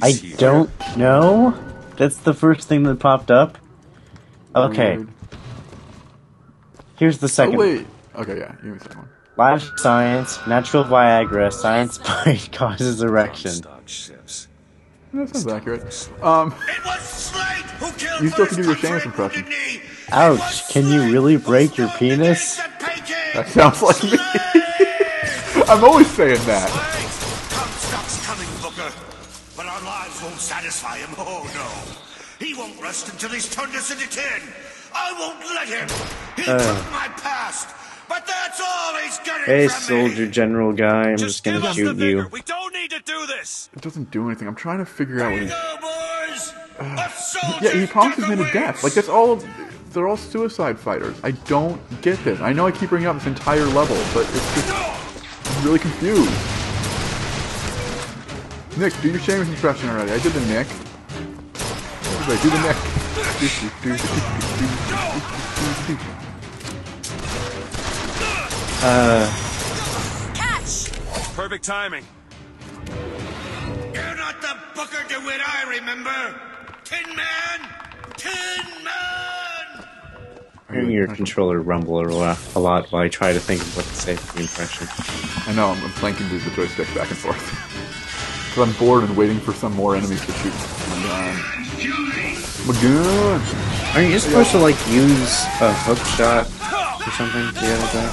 I don't know. That's the first thing that popped up. Okay. Weird. Here's the second. Oh wait. Okay, yeah. Give me the second one. Live science, natural Viagra, science bite causes erection. That sounds accurate. You still have to give your Seamus impression. Ouch, can you really break your penis? That sounds like me. I'm always saying that. Comstock's coming, Booker. But our lives won't satisfy him. Oh, no. He won't rest until he's turned us into tin. I won't let him. He took my past. But that's all he's getting Hey, from soldier me. general guy, I'm just gonna shoot you. We don't need to do this. It doesn't do anything. I'm trying to figure out what he's... soldiers Yeah, he promises get me the to death. wins. Like, that's all... They're all suicide fighters. I don't get this. I know I keep bringing up this entire level, but it's just... I'm really confused. Nick, do your Seamus impression already. I did the Nick. Wait, do the Nick. Catch! Perfect timing. You're not the Booker DeWitt I remember. Tin Man! Tin Man! I'm hearing your controller rumble a lot while I try to think of what to say for the impression. I know, I'm flanking the joystick back and forth. Because I'm bored and waiting for some more enemies to shoot. Oh my god. Aren't you supposed to, like, use a hook shot or something the other day?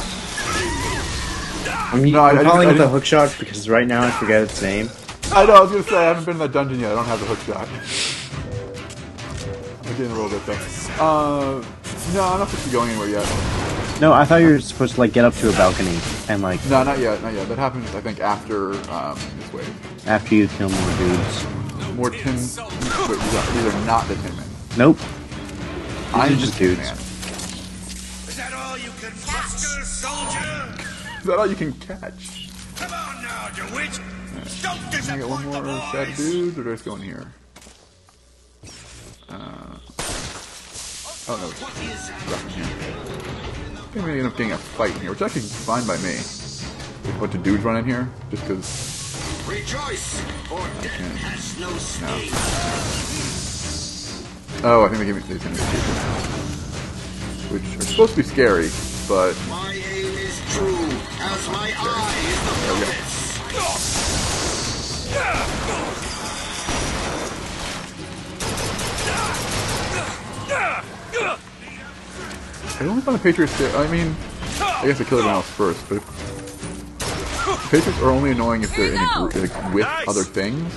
I'm calling it the hook shot because right now I forget its name. I know, I was gonna say, I haven't been in that dungeon yet. I don't have the hook shot. I'm getting a little bit though. No, I'm not supposed to be going anywhere yet. No, I thought you were supposed to, like, get up to a balcony and, like... No, not yet, not yet. That happens, I think, after this wave. After you kill more dudes. More tin... Wait, these are not the Tin Men. Nope. I'm just dudes. Is that all you can muster, soldier? Is that all you can catch? Come on now, DeWitt! Don't Can I get disappoint one more the set of boys! dudes, or do I just go in here? Oh no, it's stuck in here. I think I'm gonna end up getting a fight in here, which is actually fine by me. There's a bunch of dudes run in here, just because... Rejoice, for death has no sting. Oh, I think they gave me these enemies which are supposed to be scary, but... My aim is true, as my eye is the focus. I only found the Patriots there. I mean, I guess I killed everyone else first, but Patriots are only annoying if they're in a group, like, with other things.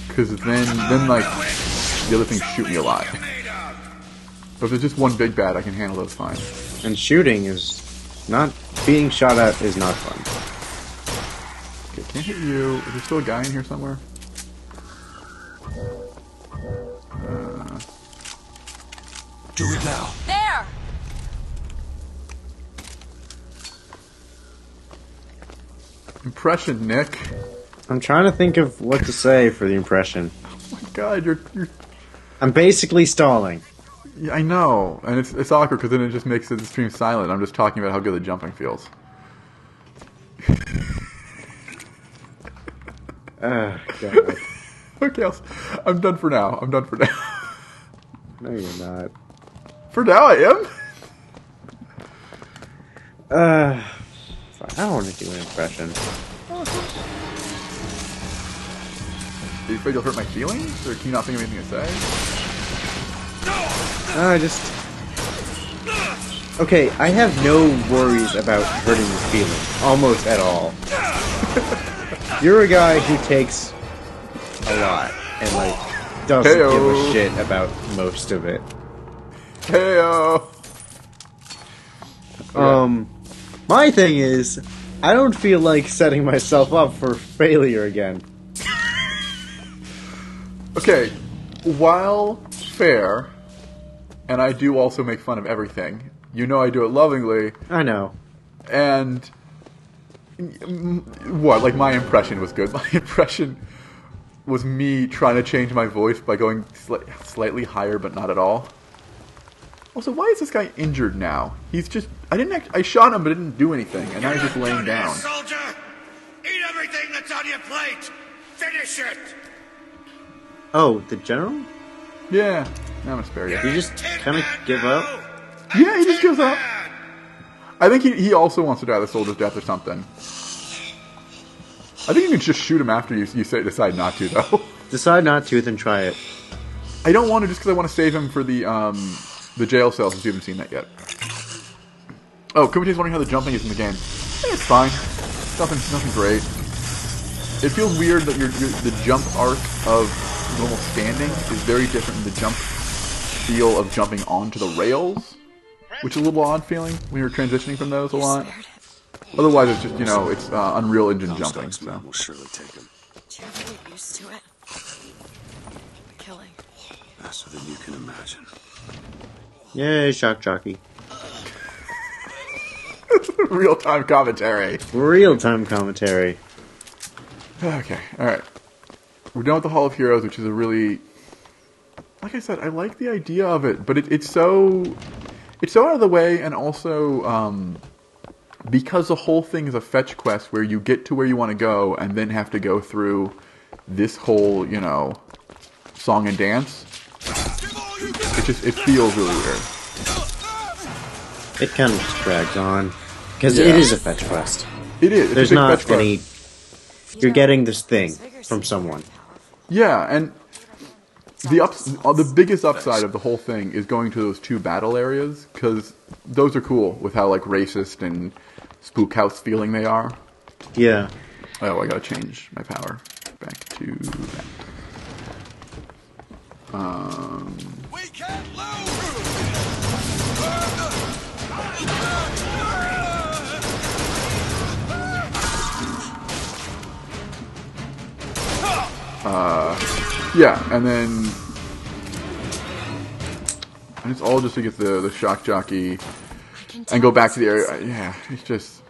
Because then like the other things shoot me a lot. But if there's just one big bad, I can handle those fine. And shooting is not... Being shot at is not fun. Okay, can't hit you. Is there still a guy in here somewhere? Do it now. There! Impression, Nick. I'm trying to think of what to say for the impression. Oh my god, you're... I'm basically stalling. Yeah, I know, and it's awkward because then it just makes the stream silent. I'm just talking about how good the jumping feels. Oh, God. Okay, I'm done for now. I'm done for now. No, you're not. For now, I am. Fuck, I don't want to do an impression. Are you afraid you'll hurt my feelings, or can you not think of anything to say? Okay, I have no worries about hurting his feelings, almost at all. You're a guy who takes a lot, and, like, doesn't give a shit about most of it. Heyo! My thing is, I don't feel like setting myself up for failure again. Okay, while fair, and I do also make fun of everything, you know I do it lovingly. I know. And... What? Like, my impression was good. My impression was me trying to change my voice by going slightly higher, but not at all. Also, why is this guy injured now? He's just... I shot him, but it didn't do anything, and now he's just laying down. Soldier! Eat everything that's on your plate! Finish it! Oh, the general? Yeah. I'm gonna spare you. Did he just kind of give up? Yeah, he just gives up. I think he also wants to die the soldier's death or something. I think you can just shoot him after you decide not to, though. Decide not to, then try it. I don't want to just because I want to save him for the jail cell since you haven't seen that yet. Oh, Kumate's wondering how the jumping is in the game. I think it's fine. Nothing great. It feels weird that the jump arc of normal standing is very different than the jump feel of jumping onto the rails, which is a little odd feeling when you're transitioning from those a lot. Otherwise, it's just, it's Unreal Engine jumping. So. We'll surely take him. Do you ever get used to it? Killing. Faster than you can imagine. Yay, shock jockey. Real-time commentary. Real-time commentary. Okay, alright. We're done with the Hall of Heroes, which is a really... Like I said, I like the idea of it, but it's so out of the way, and also because the whole thing is a fetch quest where you get to where you want to go and then have to go through this whole, you know, song and dance. It feels really weird. It kind of just drags on because it is a fetch quest. It is. There's not any. You're getting this thing from someone. Yeah, and the biggest upside of the whole thing is going to those 2 battle areas, because those are cool with how like racist and spook house feeling they are. Yeah. Oh, I gotta change my power back to that. We can't lose. Yeah, and then it's all just to get the shock jockey and go back to the area. Yeah, it's just...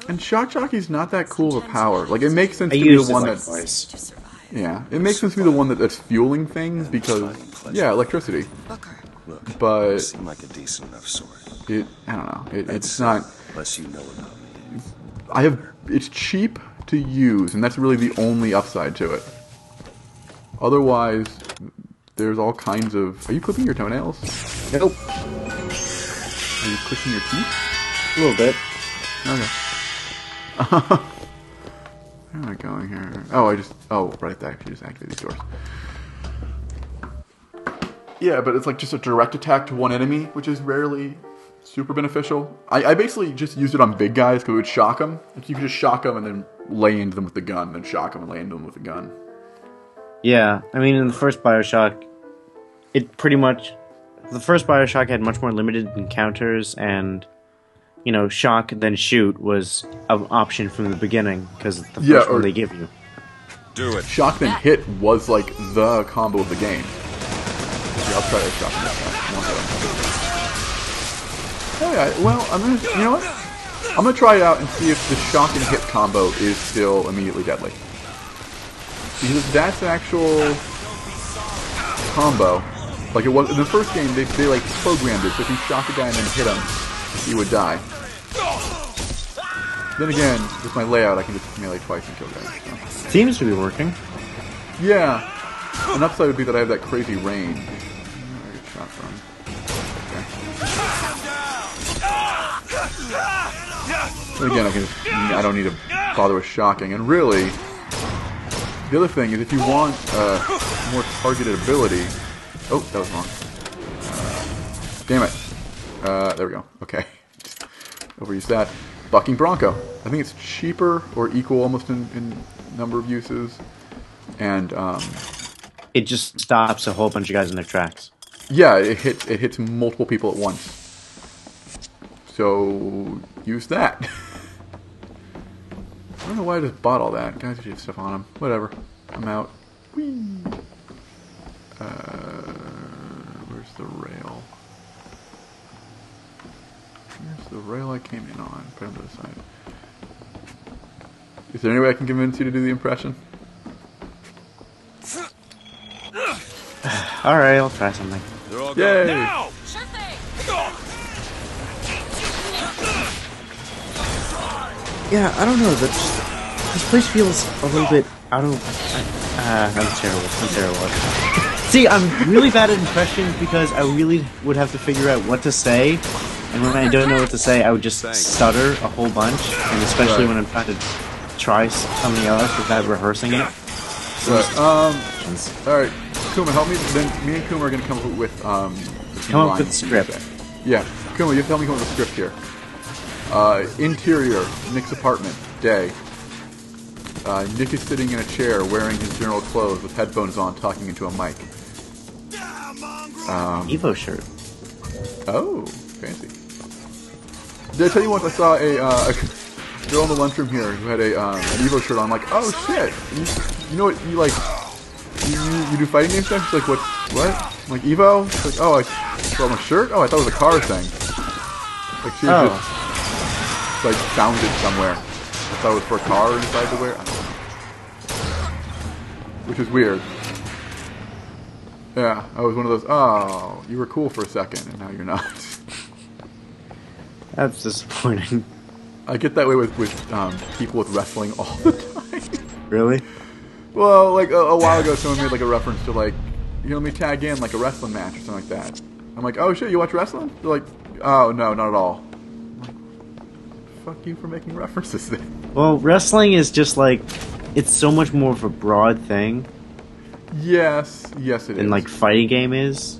And shock jockey's not that cool of a power. Like, it makes sense to be the one that's... Yeah, it makes sense to be the one that's fueling things because, yeah, electricity. Look, but you seem like a decent enough sword. I don't know. It's not... Less you know about me. It's cheap to use, and that's really the only upside to it. Otherwise, there's all kinds of... Are you clipping your toenails? Nope. Are you clicking your teeth? A little bit. Okay. Where am I going here? Oh, right there. You just activate these doors. Yeah, but it's like just a direct attack to one enemy, which is rarely super beneficial. I basically just used it on big guys because it would shock them. You could just shock them and then lay into them with the gun, then shock them and lay into them with the gun. Yeah, I mean, in the first Bioshock, the first Bioshock had much more limited encounters, and, you know, shock then shoot was an option from the beginning, because it's the first one they give you. Do it. Shock then hit was like the combo of the game. Yeah, I'll try to shock him. Oh yeah, well, you know what? I'm gonna try it out and see if the shock and hit combo is still immediately deadly. Because if that's an actual combo, like it was in the first game, they like programmed it so if you shock a guy and then hit him, he would die. Then again, with my layout, I can just melee twice and kill guys. So. Seems to be working. Yeah. An upside would be that I have that crazy range. I get shot from. Okay. And again, I don't need to bother with shocking. And really, the other thing is if you want more targeted ability... Oh, that was wrong. Damn it. There we go. Okay. Just overuse that. Bucking Bronco. I think it's cheaper or equal almost in number of uses. And it just stops a whole bunch of guys in their tracks. Yeah, it hits multiple people at once. So use that. I don't know why I just bought all that. Guys usually have stuff on them. Whatever. I'm out. Whee! Where's the rail? Where's the rail I came in on? Put it on the other side. Is there any way I can convince you to do the impression? Alright, I'll try something. Yay! Now! Sure thing! Yeah, I don't know. This place feels a little bit out of... I'm terrible. See, I'm really bad at impressions because I really would have to figure out what to say. And when I don't know what to say, I would just stutter a whole bunch. And especially when I'm trying to try something else without rehearsing it. Right. Alright. Kuma, help me. Then me and Kuma are going to come up with come up with the script. Yeah. Kuma, you have to help me come up with the script here. Interior, Nick's apartment, day. Nick is sitting in a chair wearing his general clothes with headphones on talking into a mic. Evo shirt. Oh, fancy. Did I tell you once I saw a girl in the lunchroom here who had an Evo shirt on? I'm like, oh shit! You know what? You you do fighting game stuff? She's like, what? I'm like, Evo? She's like, oh, on a shirt? Oh, I thought it was a car thing. Like, she just, like, found it somewhere. I thought it was for a car you decided to wear. Which is weird. Yeah, I was one of those, oh, you were cool for a second, and now you're not. That's disappointing. I get that way with people with wrestling all the time. Really? Well, like, a while ago, someone made, like, a reference to, like, let me tag in, like, a wrestling match or something like that. I'm like, oh, shit, you watch wrestling? They're like, oh, no, not at all. I'm like, fuck you for making references then. Well, wrestling is just, like, it's so much more of a broad thing. Yes, it is. Than, like, fighting game is.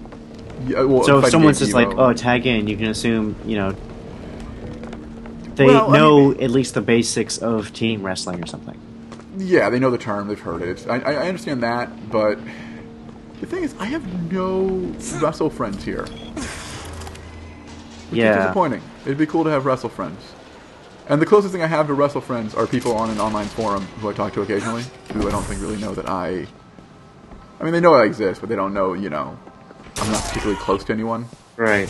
Yeah, well, so if someone's just like, oh, tag in, you can assume, they know at least the basics of team wrestling or something. Yeah, they know the term, they've heard it. I understand that, but the thing is, I have no wrestle friends here. Which is disappointing. It'd be cool to have wrestle friends. And the closest thing I have to wrestle friends are people on an online forum who I talk to occasionally, who I don't think really know that I mean, they know I exist, but they don't know, I'm not particularly close to anyone. Right.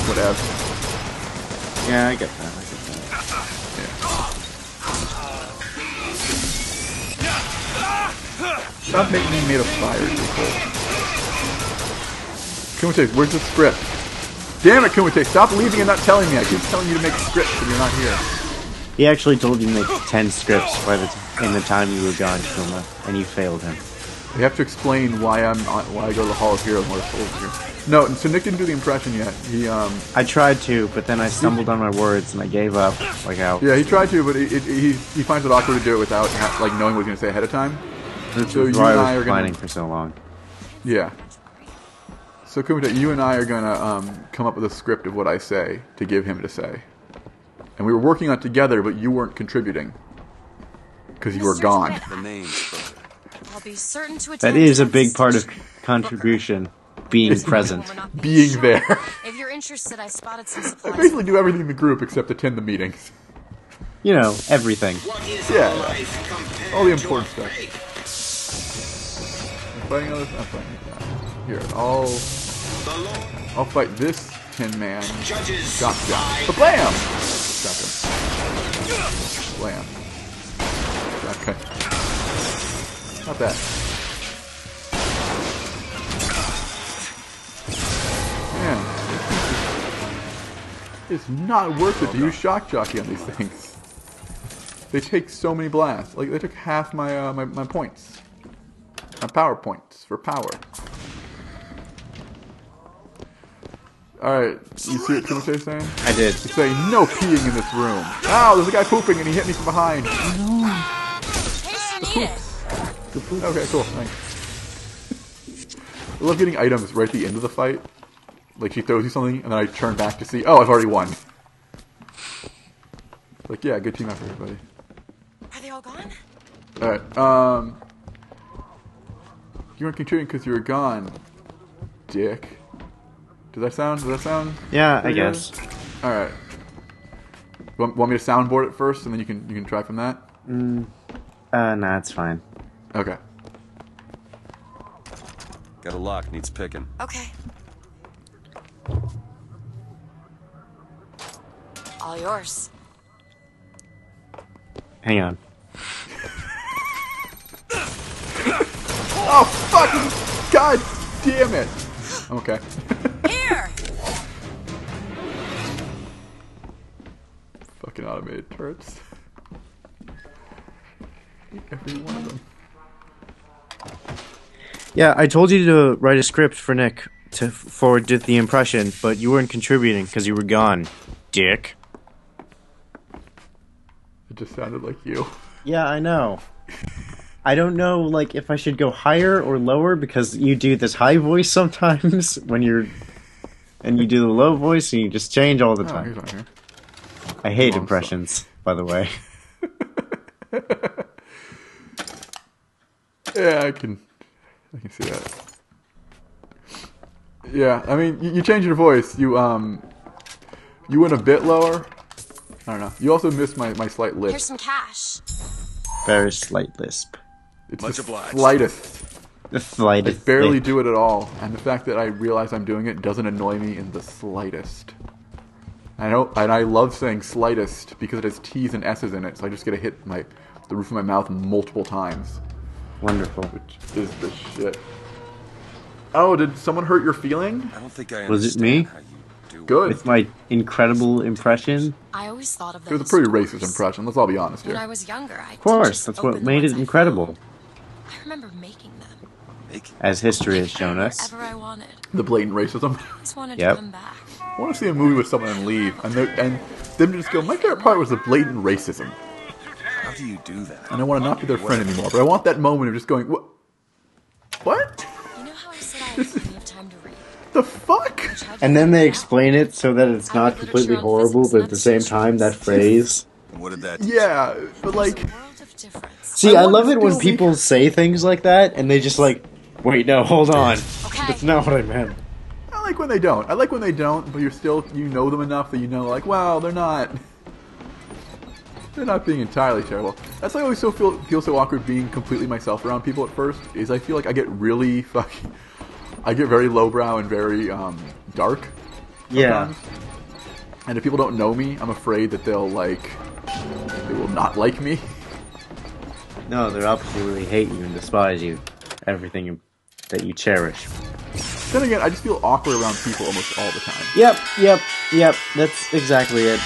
Whatever. Yeah, I get that. Stop making me made of fire, Kumite, where's the script? Damn it, Kumite, stop leaving and not telling me. I keep telling you to make scripts and you're not here. He actually told you to make 10 scripts in the time you were gone, Kuma, and you failed him. You have to explain why I go to the Hall of Heroes and what it's here. No, so Nick didn't do the impression yet. I tried to, but then I stumbled on my words and I gave up. Yeah, he tried to, but he finds it awkward to do it without knowing what he's going to say ahead of time. So you and I are planning for so long. Yeah. So Kumita, you and I are going to come up with a script of what I say to give him to say. And we were working on it together, but you weren't contributing because you were gone. I'll be certain to that is a big part of contribution. Being present. Being there. If you're interested, I spotted some supplies. I basically do everything in the group except attend the meetings. Everything. Yeah. All the important stuff. I'm fighting others. I'm fighting that. Here, I'll fight this Tin Man. Gotcha. Blam! Gotcha. Blam. Okay. Not bad. Man, it's not worth it to use shock jockey on these things. They take so many blasts. Like, they took half my my points. My power points for power. Alright, you see what Kumite's saying? I did. He's saying, no peeing in this room. Ow, there's a guy pooping and he hit me from behind. Okay, cool, thanks. I love getting items right at the end of the fight. Like, she throws you something, and then I turn back to see, oh, I've already won. Like, yeah, good team effort, everybody. Are they all gone? Alright, you weren't contributing because you were gone, dick. Does that sound? Yeah, I guess. Alright. Want me to soundboard it first, and then you can try from that? Nah, it's fine. Okay. Got a lock, needs picking. Okay. All yours. Hang on. Oh, fuck! God damn it! I'm okay. Here! Fucking automated turrets. Every one of them. Yeah, I told you to write a script for Nick to forward the impression, but you weren't contributing because you were gone, dick. It just sounded like you. Yeah, I know. I don't know, like, if I should go higher or lower, because you do this high voice sometimes when you're... And you do the low voice, and you just change all the time. Here's one here. I hate impressions, by the way. Yeah, I can see that. Yeah, I mean, you changed your voice. You went a bit lower. I don't know. You also missed my slight lift. Here's some cash. Very slight lisp. It's Much the obliged. slightest. The slightest. I barely lisp. do it at all, and the fact that I realize I'm doing it doesn't annoy me in the slightest. And I love saying slightest because it has T's and S's in it, so I just get to hit the roof of my mouth multiple times. Wonderful. Which is the shit. Oh, did someone hurt your feeling? I don't think I Was it me? how you do Good. With my incredible impression? I always thought of It them was a pretty as racist toys. impression, let's all be honest When here. I was younger, I Of course, that's what made it incredible. I remember making them. As history has shown us. Wherever I wanted. The blatant racism. I just wanted Yep. to come back. I want to see a movie with someone and leave, and them just go, my favorite part was the blatant racism. How do you do that? And I want to not be their friend anymore, but I want that moment of just going, what? What? You know how I said I had plenty of time to read? The fuck? And then they explain it so that it's not completely horrible, but at the same time, that phrase. What did that? Yeah, but like... See, I want love to it when still be- people say things like that, and they just like, wait, no, hold on. That's not what I meant. I like when they don't. I like when they don't, but you know them enough that you know, like, wow, they're not being entirely terrible. That's why I always feel so awkward being completely myself around people at first, is I feel like I get really I get very lowbrow and very dark sometimes. Yeah. And if people don't know me, I'm afraid that they will not like me. No, they'll absolutely hate you and despise you. Everything that you cherish. Then again, I just feel awkward around people almost all the time. Yep. That's exactly it.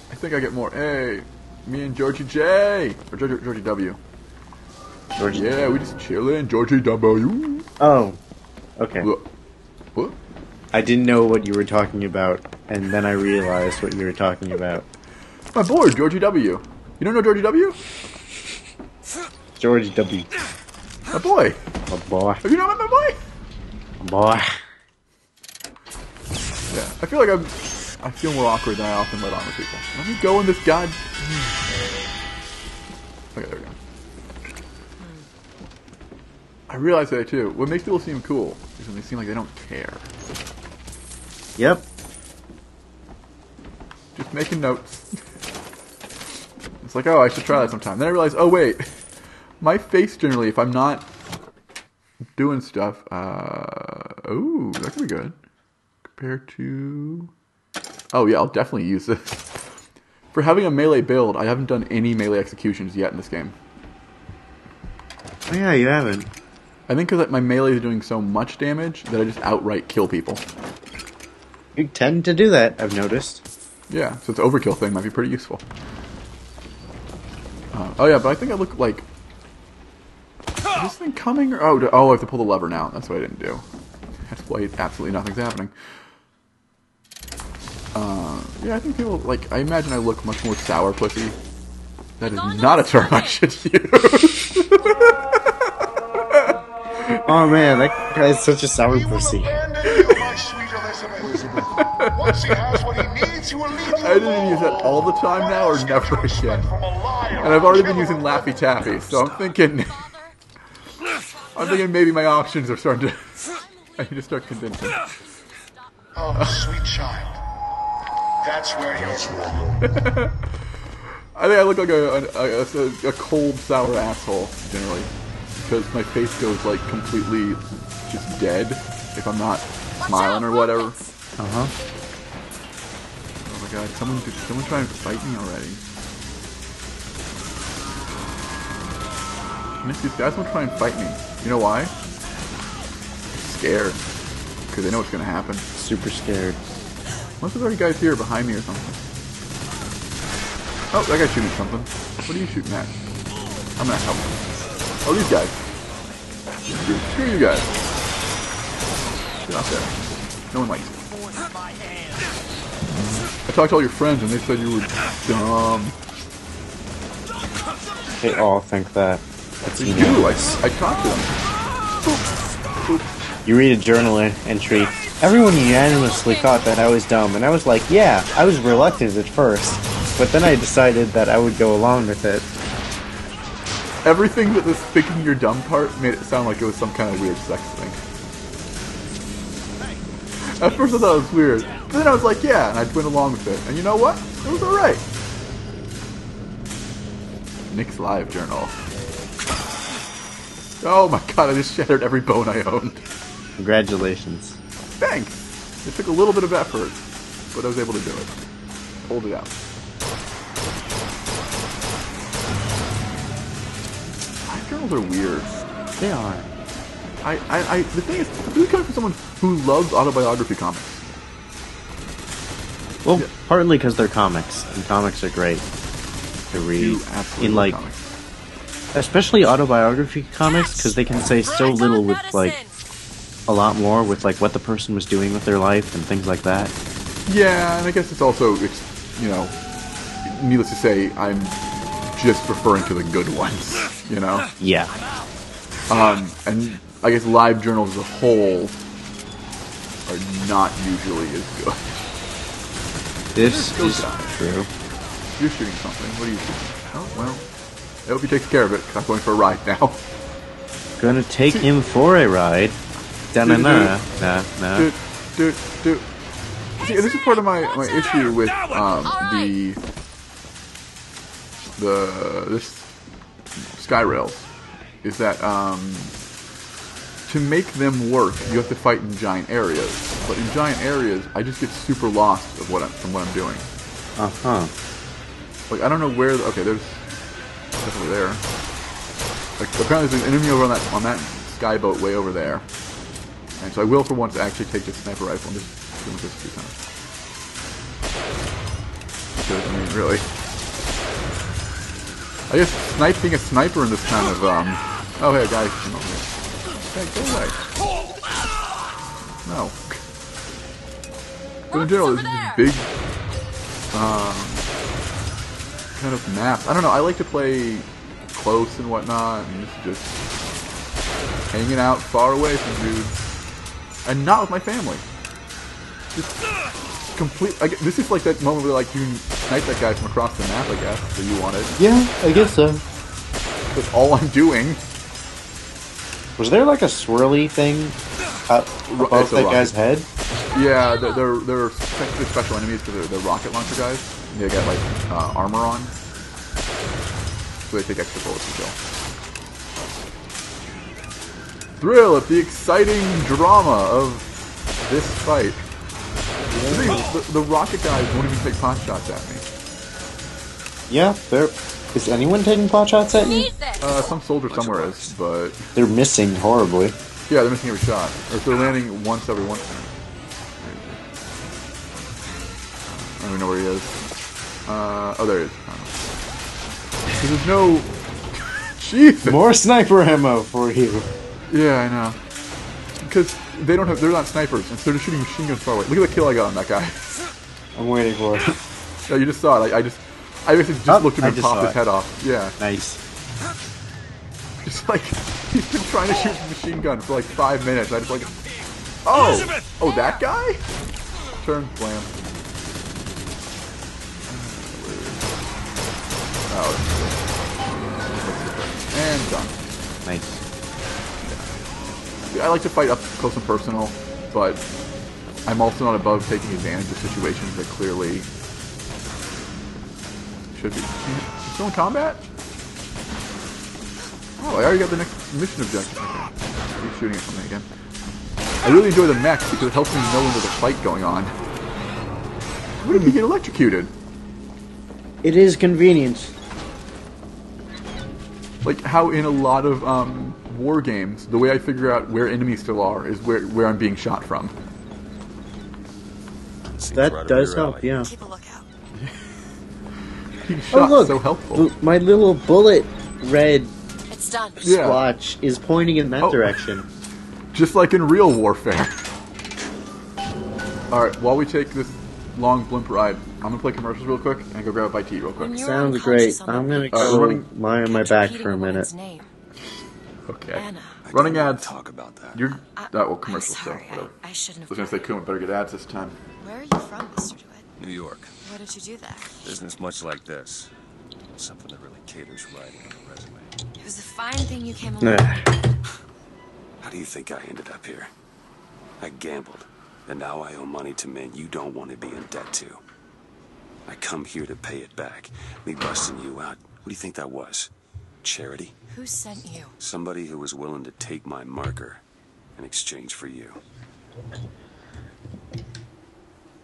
I think I get more. Hey, me and Georgie J. Or Georgie W. Georgie yeah, W. we just chillin'. Georgie W. Oh. Okay. What? I didn't know what you were talking about, and then I realized what you were talking about. My boy, Georgie W. You don't know Georgie W? Georgie W. My boy. My boy. Have you not met my boy? My boy. Yeah, I feel like I feel more awkward than I often let on with people. Let me go in this god. Okay, there we go. I realize that too. What makes people seem cool is when they seem like they don't care. Yep. Just making notes. It's like, oh, I should try that sometime. Then I realize, oh wait, my face generally, if I'm not doing stuff, oh, that could be good. Compared to, oh yeah, I'll definitely use this. For having a melee build, I haven't done any melee executions yet in this game. Oh yeah, you haven't. I think because my melee is doing so much damage that I just outright kill people. You tend to do that, I've noticed. Yeah, so it's overkill thing might be pretty useful. Oh yeah, but I think I look like... Is this thing coming? Or, oh, I have to pull the lever now. That's what I didn't do. That's why absolutely nothing's happening. Yeah, I think people, like, I imagine I look much more sourpussy. That is not a term I should use. Oh man, that guy's such a sour pussy. I didn't use that all the time now or never again. And I've already been using Laffy Taffy, so I'm thinking maybe my options are starting to... I need to start condensing. Oh, sweet child. That's where you're I think I look like a cold, sour asshole, generally. Because my face goes, like, completely just dead if I'm not smiling or whatever. Uh-huh. Oh my god, someone try and fight me already. These guys will try and fight me. You know why? I'm scared. Because they know what's going to happen. Super scared. Unless there's already guys here behind me or something. Oh, that guy's shooting something. What are you shooting at? I'm going to help him. Oh, these guys. Screw you guys. Get out there. No one likes you. I talked to all your friends and they said you were dumb. They all think that. That's they do. I talked to them. Boop. Boop. You read a journal entry. Everyone unanimously thought that I was dumb, and I was like, yeah, I was reluctant at first, but then I decided that I would go along with it. Everything but this thinking you're dumb part made it sound like it was some kind of weird sex thing. At first I thought it was weird, but then I was like, yeah, and I went along with it. And you know what? It was alright. Nick's Live Journal. Oh my god, I just shattered every bone I owned. Congratulations. Thanks. It took a little bit of effort, but I was able to do it. Pulled it out. Live journals are weird. They are. The thing is, this is coming from someone who loves autobiography comics. Well, partly because they're comics, and comics are great to read. In like, comics. Especially autobiography comics, because they can say so little with like a lot more with like what the person was doing with their life and things like that. Yeah, and I guess it's you know, needless to say, I'm just referring to the good ones, you know? Yeah. And I guess live journals as a whole are not usually as good. This is true. You're shooting something. What are you shooting? Oh, well. I hope he takes care of it, because I'm going for a ride now. Gonna take him for a ride. Da-na-na. Na-na. See, this is part of my issue with this Sky Rails, is that to make them work, you have to fight in giant areas. But in giant areas, I just get super lost from what I'm doing. Like, I don't know where. Okay, there's definitely there. Like, apparently there's an enemy over on that sky boat way over there. And so I will for once actually take this sniper rifle and just doing this a few times. Because, I mean, really. I guess being a sniper in this kind of oh hey guys, come over here. Hey, go away. No. But in general, this is this big kind of map. I don't know, I like to play close and whatnot, and just hanging out far away from dudes. And not with my family. Just this is like that moment where like you snipe that guy from across the map, I guess, that you wanted. Yeah, I guess so. That's all I'm doing. Was there like a swirly thing above that guy's head? Yeah, they're special enemies because they're rocket launcher guys. They got like armor on, so they take extra bullets to kill. Thrill at the exciting drama of this fight. The rocket guys won't even take pot shots at me. Yeah, is anyone taking pot shots at you? Some soldier somewhere is, but they're missing horribly. Yeah, they're missing every shot. Or if they're landing once every one. I don't even know where he is. Oh, there he is. There's no. Jesus. More sniper ammo for you. Yeah, I know. Because they're not snipers, and so they're shooting machine guns far away. Look at the kill I got on that guy. I'm waiting for it. Yeah, you just saw it. I basically just looked at him and popped his head off. Yeah. Nice. Just like, he's been trying to shoot a machine gun for like 5 minutes. I just like, oh, that guy? Turn, slam. Oh, and done. Nice. I like to fight up close and personal, but I'm also not above taking advantage of situations that clearly should be. Still in combat? Oh, I already got the next mission objective. Okay. He's shooting at something again. I really enjoy the mech because it helps me know when there's a fight going on. What if you get electrocuted? It is convenient. Like how in a lot of war games, the way I figure out where enemies still are is where I'm being shot from. That does help, yeah. Keep a lookout. Shot, look, so helpful. My little bullet red It's done. splotch is pointing in that direction. Just like in real warfare. Alright, while we take this long blimp ride, I'm gonna play commercials real quick and go grab a bite to eat real quick. Sounds great. I'm gonna go lie on my back for a minute. Okay. Anna. Running ads. Talk about that. You're well, commercials, so sorry, whatever. I shouldn't have. I was gonna say, Kuma, better get ads this time. Where are you from, Mr. DeWitt? New York. Why did you do that? Business much like this. Something that really caters writing on a resume. It was a fine thing you came along. How do you think I ended up here? I gambled, and now I owe money to men you don't want to be in debt to. I come here to pay it back. Me busting you out What do you think that was? Charity? Who sent you? Somebody who was willing to take my marker in exchange for you.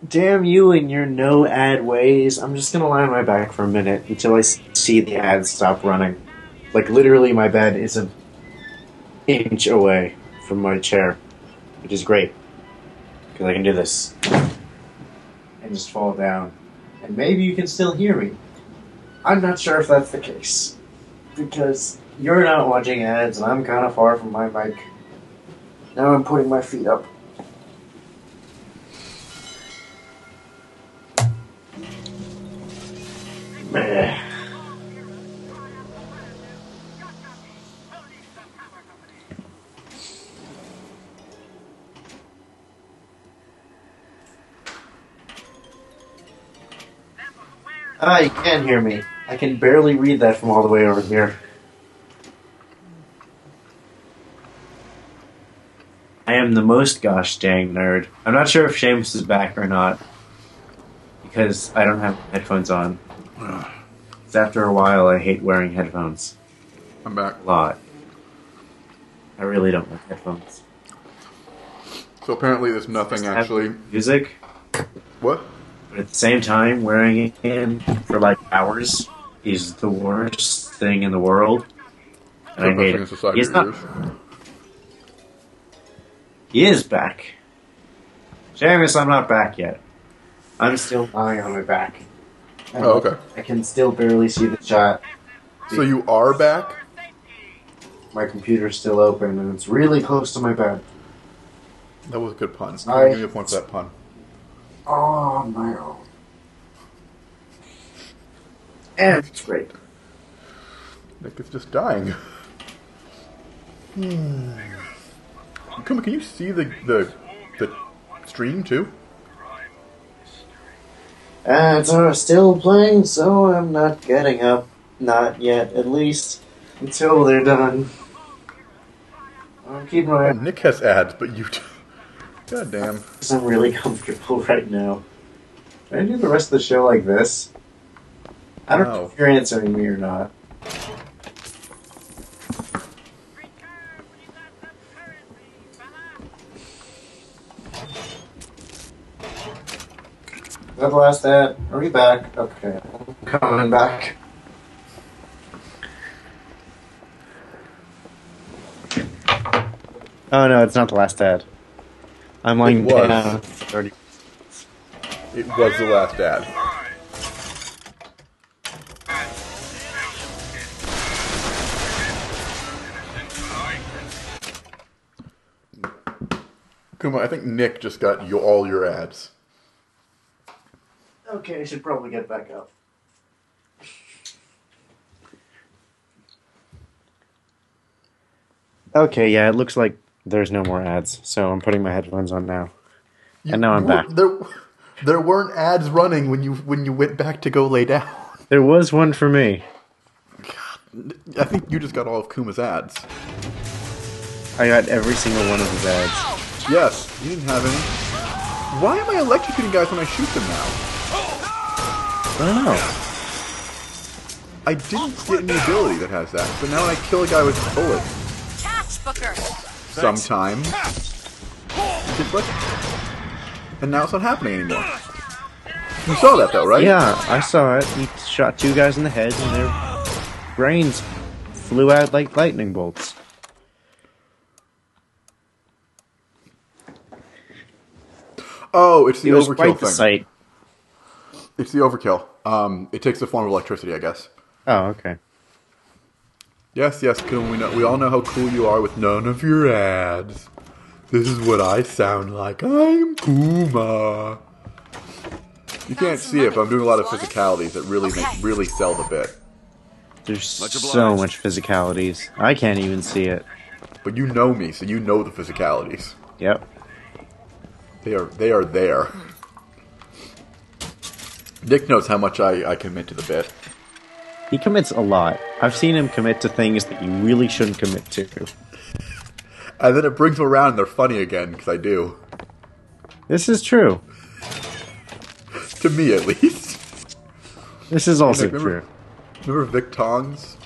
Damn you and your no ad ways. I'm just gonna lie on my back for a minute until I see the ads stop running. Like, literally, my bed is an inch away from my chair, which is great. Because I can do this. And just fall down. And maybe you can still hear me. I'm not sure if that's the case. Because you're not watching ads, and I'm kind of far from my mic. Now I'm putting my feet up. Meh. Ah, you can hear me. I can barely read that from all the way over here. I am the most gosh dang nerd. I'm not sure if Seamus is back or not. Because I don't have headphones on. Because after a while, I hate wearing headphones. I'm back. A lot. I really don't like headphones. So apparently there's nothing actually... Music? What? But at the same time, wearing it for like hours is the worst thing in the world. And I hate it. He's not... He is back. Seamus, I'm not back yet. I'm still lying on my back. Oh, okay. I can still barely see the chat. So you are back? My computer's still open, and it's really close to my bed. That was a good pun. Give me a point for that pun. Oh, my own. And it's great. Nick is just dying. Come on, can you see the stream too? Ads are still playing, so I'm not getting up. Not yet, at least. Until they're done. I'm keeping my... Nick has ads, but you... God damn. I'm really comfortable right now. Can I do the rest of the show like this? I don't know if you're answering me or not. Is that the last ad? Are we back? Okay, I'm coming back. Oh no, it's not the last ad. I'm lying down. 30. It was the last ad. Kuma, I think Nick just got all your ads. Okay, I should probably get back up. Okay, yeah, it looks like there's no more ads, so I'm putting my headphones on now. And now I'm back. There weren't ads running when you went back to go lay down. There was one for me. God, I think you just got all of Kuma's ads. I got every single one of his ads. Yes, you didn't have any. Why am I electrocuting guys when I shoot them now? I don't know. I didn't get any ability that has that, so now when I kill a guy with a bullet, Catch, Booker. sometime, and now it's not happening anymore. You saw that though, right? Yeah, I saw it. He shot two guys in the head and their brains flew out like lightning bolts. Oh, it's the overkill quite thing. The sight. It's the overkill. It takes the form of electricity, I guess. Oh, okay. Yes, Kuma, we all know how cool you are with none of your ads. This is what I sound like. I'm Kuma. You can't see it, but I'm doing a lot of physicalities that really sell the bit. There's so much physicalities. I can't even see it. But you know me, so you know the physicalities. Yep. They are there. Nick knows how much I commit to the bit. He commits a lot. I've seen him commit to things that you really shouldn't commit to. And then it brings them around and they're funny again, because I do. This is true. To me, at least. This is also true. Remember Vic Tongs?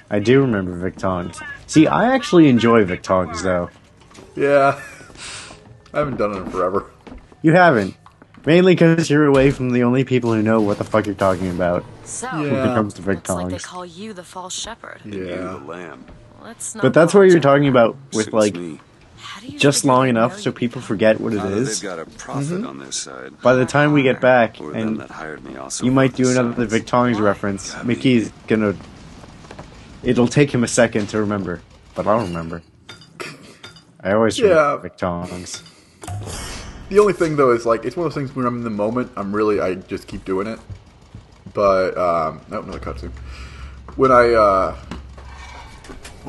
I do remember Vic Tongs. See, I actually enjoy Vic Tongs, though. Yeah. I haven't done it in forever. You haven't. Mainly because you're away from the only people who know what the fuck you're talking about. So, when it comes to Vic looks like they Tongs. call you the false shepherd. Yeah. But that's what you're talking about with, like, How do you just figure long they enough know so you people again? forget what it Either is. they've got a profit on their side. By the time we get back, Or them and that hired me also you might want do the another sides. Vic Tongs reference. Mickey's gonna... It'll take him a second to remember, but I'll remember. I always remember Vic Tongs. The only thing, though, is, like, it's one of those things when I'm in the moment, I just keep doing it. But, oh, another cutscene. When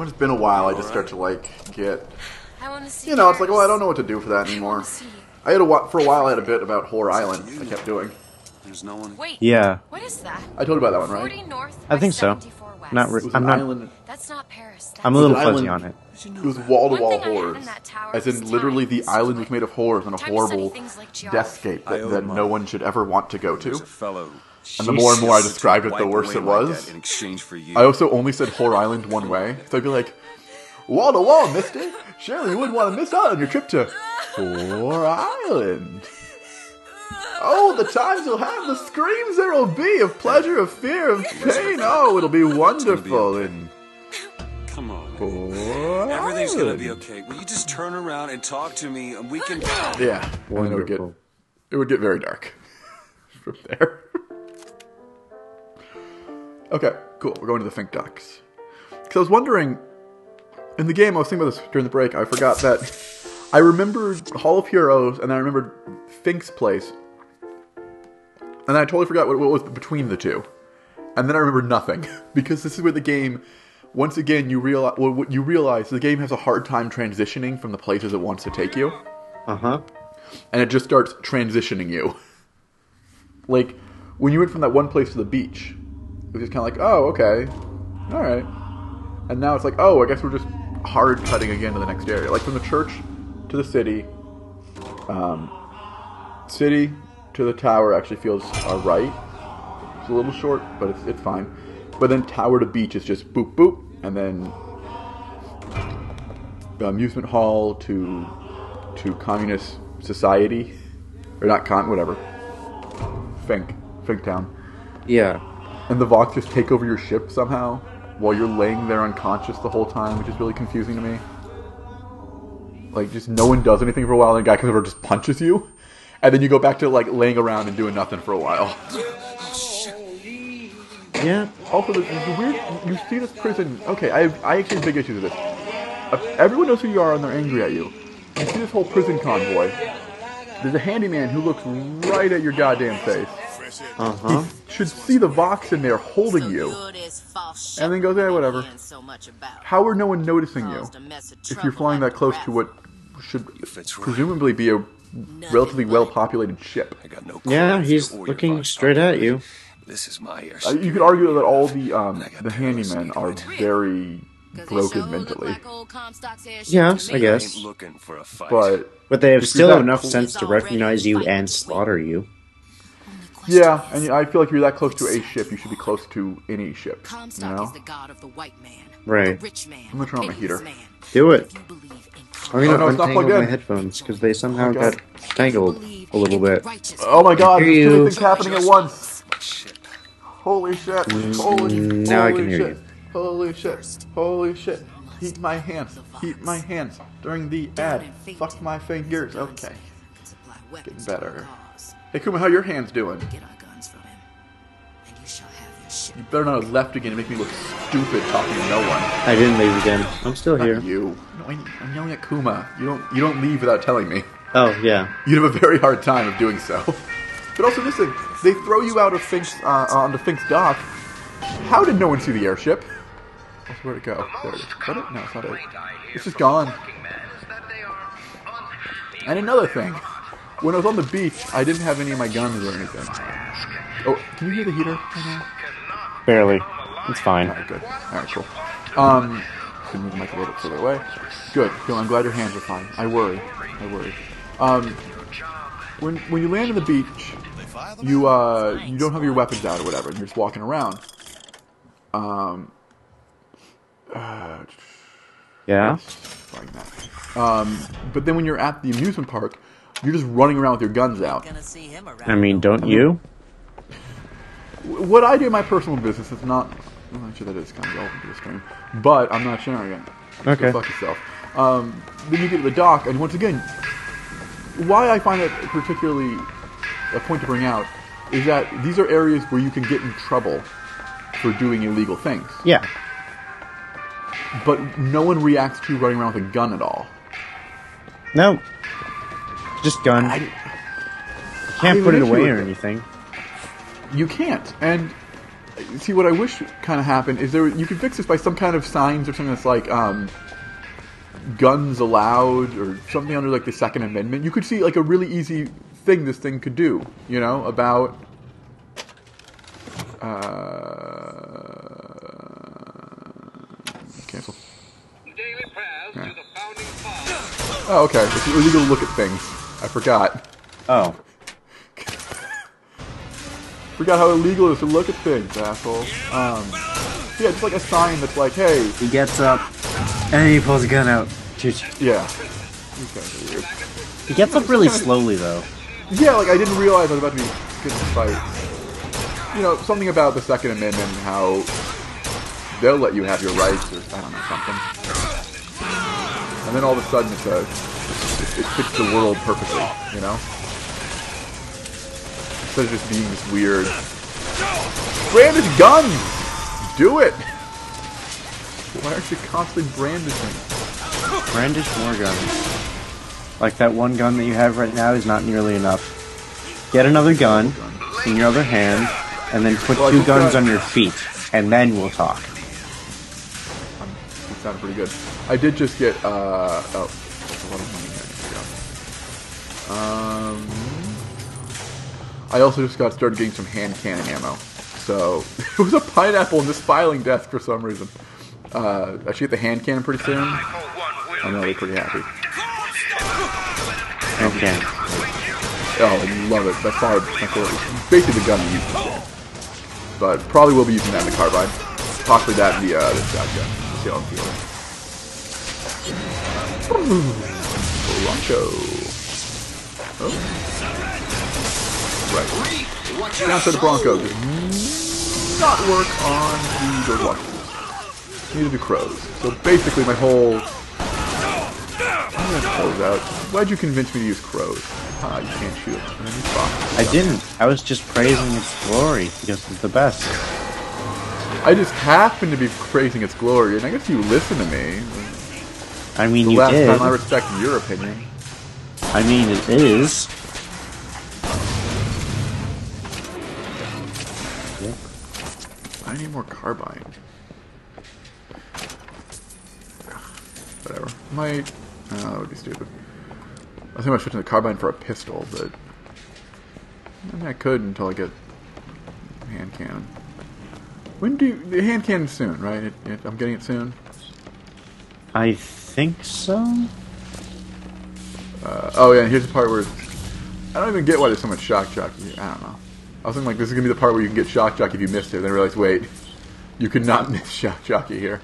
it's been a while, I just start to, like, get, I want to see it's like, well, I don't know what to do for that anymore. For a while, I had a bit about Horror Island I kept doing. There's no one. Wait. Yeah. What is that? I told you about that one, right? 40 north I think so. 74 west. Not I'm not. Island. That's not Paris. I'm a little fuzzy on it. It was wall-to-wall One thing I had horrors. in that tower As was in, literally, the time. island was made of horrors and a Time to study horrible things like geography. deathscape that no one should ever want to go to. There's a fellow. And the more and more I described it, the worse it was. In exchange for you. I also only said Horror Island one way. So I'd be like, wall to wall, mister. Surely you wouldn't want to miss out on your trip to Horror Island. Oh, the times you'll have, the screams there will be of pleasure, of fear, of pain. Oh, it'll be wonderful. And come on. Horror Everything's Island. gonna be okay. Will you just turn around and talk to me and we can... Yeah. And then it would get very dark from there. Okay, cool. We're going to the Fink Docks. Because I was wondering, in the game, I was thinking about this during the break, I forgot that I remembered Hall of Heroes, and then I remembered Fink's place, and I totally forgot what was between the two. And then I remembered nothing, because this is where the game, once again, you realize the game has a hard time transitioning from the places it wants to take you. Uh-huh. And it just starts transitioning you. Like, when you went from that one place to the beach, it was just kind of like, oh, okay, alright. And now it's like, oh, I guess we're just hard cutting again to the next area. Like, from the church to the city, city to the tower actually feels right. It's a little short, but it's fine. But then tower to beach is just boop, boop, and then the amusement hall to communist society, or not whatever. Fink Town. Yeah. And the Vox just take over your ship somehow while you're laying there unconscious the whole time, which is really confusing to me. Like, just no one does anything for a while, and the guy comes over and just punches you, and then you go back to, like, laying around and doing nothing for a while. Yeah. Also, the weird, you see this prison, okay, I actually have big issues with this. Everyone knows who you are and they're angry at you. You see this whole prison convoy. There's a handyman who looks right at your goddamn face. Uh-huh. He should see the Vox in there holding you. And then goes, whatever. How are no one noticing you? If you're flying that close to what should presumably be a relatively well-populated ship. Yeah, he's looking straight at you. This is my air. You could argue that all the handymen are very broken mentally. Yeah, I guess. But they have still enough sense to recognize you and slaughter you. Yeah, and I feel like if you're that close to a ship, you should be close to any ship. You know? Right. I'm gonna turn on my heater. Do it. I'm gonna it's not untangle plugged my in. headphones because they somehow got tangled a little bit. Oh my god, Hear there's too you. many things happening at once. Holy shit. Now I can hear shit. you. Holy shit. Holy shit. Heat my hands. Heat my hands. During the ad. Fuck my fingers. Okay. Getting better. Hey Kuma, how your hands doing? You better not have left again and make me look stupid talking to no one. I didn't leave again. I'm still here. Not you. No, I'm yelling at Kuma. You don't leave without telling me. Oh, yeah. You'd have a very hard time of doing so. But also this thing, they throw you out of Fink's, onto Fink's dock. How did no one see the airship? Where'd it go? There it is. Is that it? No, it's not it. It's just gone. And another thing. When I was on the beach, I didn't have any of my guns or anything. Oh, can you hear the heater right now? Barely. It's fine. Alright, good. Alright, cool. Can move the mic a little bit further away. Good. I'm glad your hands are fine. I worry. When you land on the beach, you don't have your weapons out or whatever, and you're just walking around. Yeah. Like that. But then when you're at the amusement park, you're just running around with your guns out. I mean, don't you? What I do in my personal business is not... I'm not sure that is kind of relevant to the stream. But I'm not sharing it. Okay. Go fuck yourself. Then you get to the dock, and once again, why I find it particularly a point to bring out is that these are areas where you can get in trouble for doing illegal things. Yeah. But no one reacts to you running around with a gun at all. No. Just gun. You can't put it away or anything. You can't. And see, what I wish kind of happened is you could fix this by some kind of signs or something that's like guns allowed or something under like the Second Amendment. You could see like a really easy thing this thing could do, you know, about cancel. Yeah. Oh, okay. It's illegal to look at things. I forgot. Oh. Forgot how illegal it is to look at things, asshole. Yeah, it's like a sign that's like, hey. He gets up and he pulls a gun out. Yeah. He gets up really slowly, though. Yeah, like I didn't realize I was about to be getting in a fight. You know, something about the Second Amendment, how they'll let you have your rights, or I don't know, something. And then all of a sudden it fits the world perfectly, you know? Instead of just being this weird... Brandish guns! Do it! Why aren't you constantly brandishing? Brandish more guns. Like that one gun that you have right now is not nearly enough. Get another gun in your other hand, and then put two guns on your feet, and then we'll talk. It sounded pretty good. I did just get, oh, there's a lot of money here. I also just started getting some hand cannon ammo. So, there was a pineapple in this filing desk for some reason. I should get the hand cannon pretty soon. I know they're pretty happy. Hand cannon. Oh, I love it. By far, my favorite. Basically the gun you use in the game. But probably will be using that in the carbine. Possibly that and the shotgun. Let's see how I'm feeling. Bronco. Oh. Right. Now to the Bronco. Does not work on the Roadwalkers. Need to do crows. So basically my whole... I'm gonna close out. Why'd you convince me to use crows? Ah, you can't shoot them. I didn't. I was just praising its glory because it's the best. I just happened to be praising its glory, and I guess you listen to me. I mean, the you last did. time I respect your opinion. I mean, it is. Yep. I need more carbine. Whatever. Might... Oh, that would be stupid. I think I was switching the carbine for a pistol, but... I mean, I could until I get hand cannon. When do you... The hand cannon soon, right? I'm getting it soon? I think so? Oh yeah, and here's the part where... I don't even get why there's so much shock jockey. I don't know. I was thinking like, this is going to be the part where you can get shock jockey if you missed it. Then I realized, wait, you could not miss shock jockey here.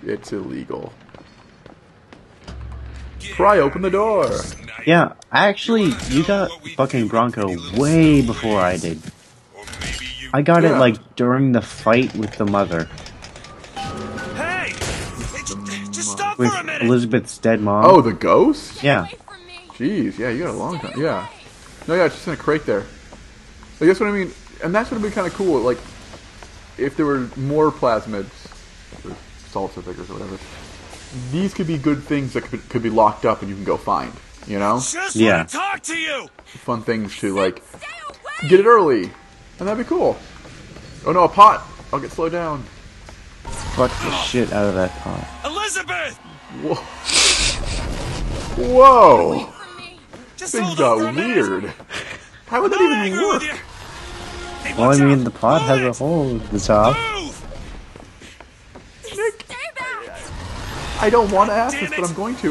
It's illegal. Pry open the door! Yeah, actually, you got fucking Bronco way before I did. I got it, like, during the fight with the mother. Hey! Just stop with for a minute! Elizabeth's dead mom. Oh, the ghost? Yeah. Jeez, yeah, you got a long time. Yeah. No, yeah, it's just in a crate there. I guess what I mean, and that's what would be kind of cool, like, if there were more plasmids, or salsa figures or whatever, these could be good things that could be locked up and you can go find, you know? Just want to talk to you! Fun things to, like, get it early, and that'd be cool. Oh no, a pot! I'll get slowed down. Fuck the shit out of that pot. Elizabeth! Whoa. Whoa! Things got weird. How would that even work? Well, I mean, the pot has a hole at the top. Nick, I don't want to ask this, but I'm going to.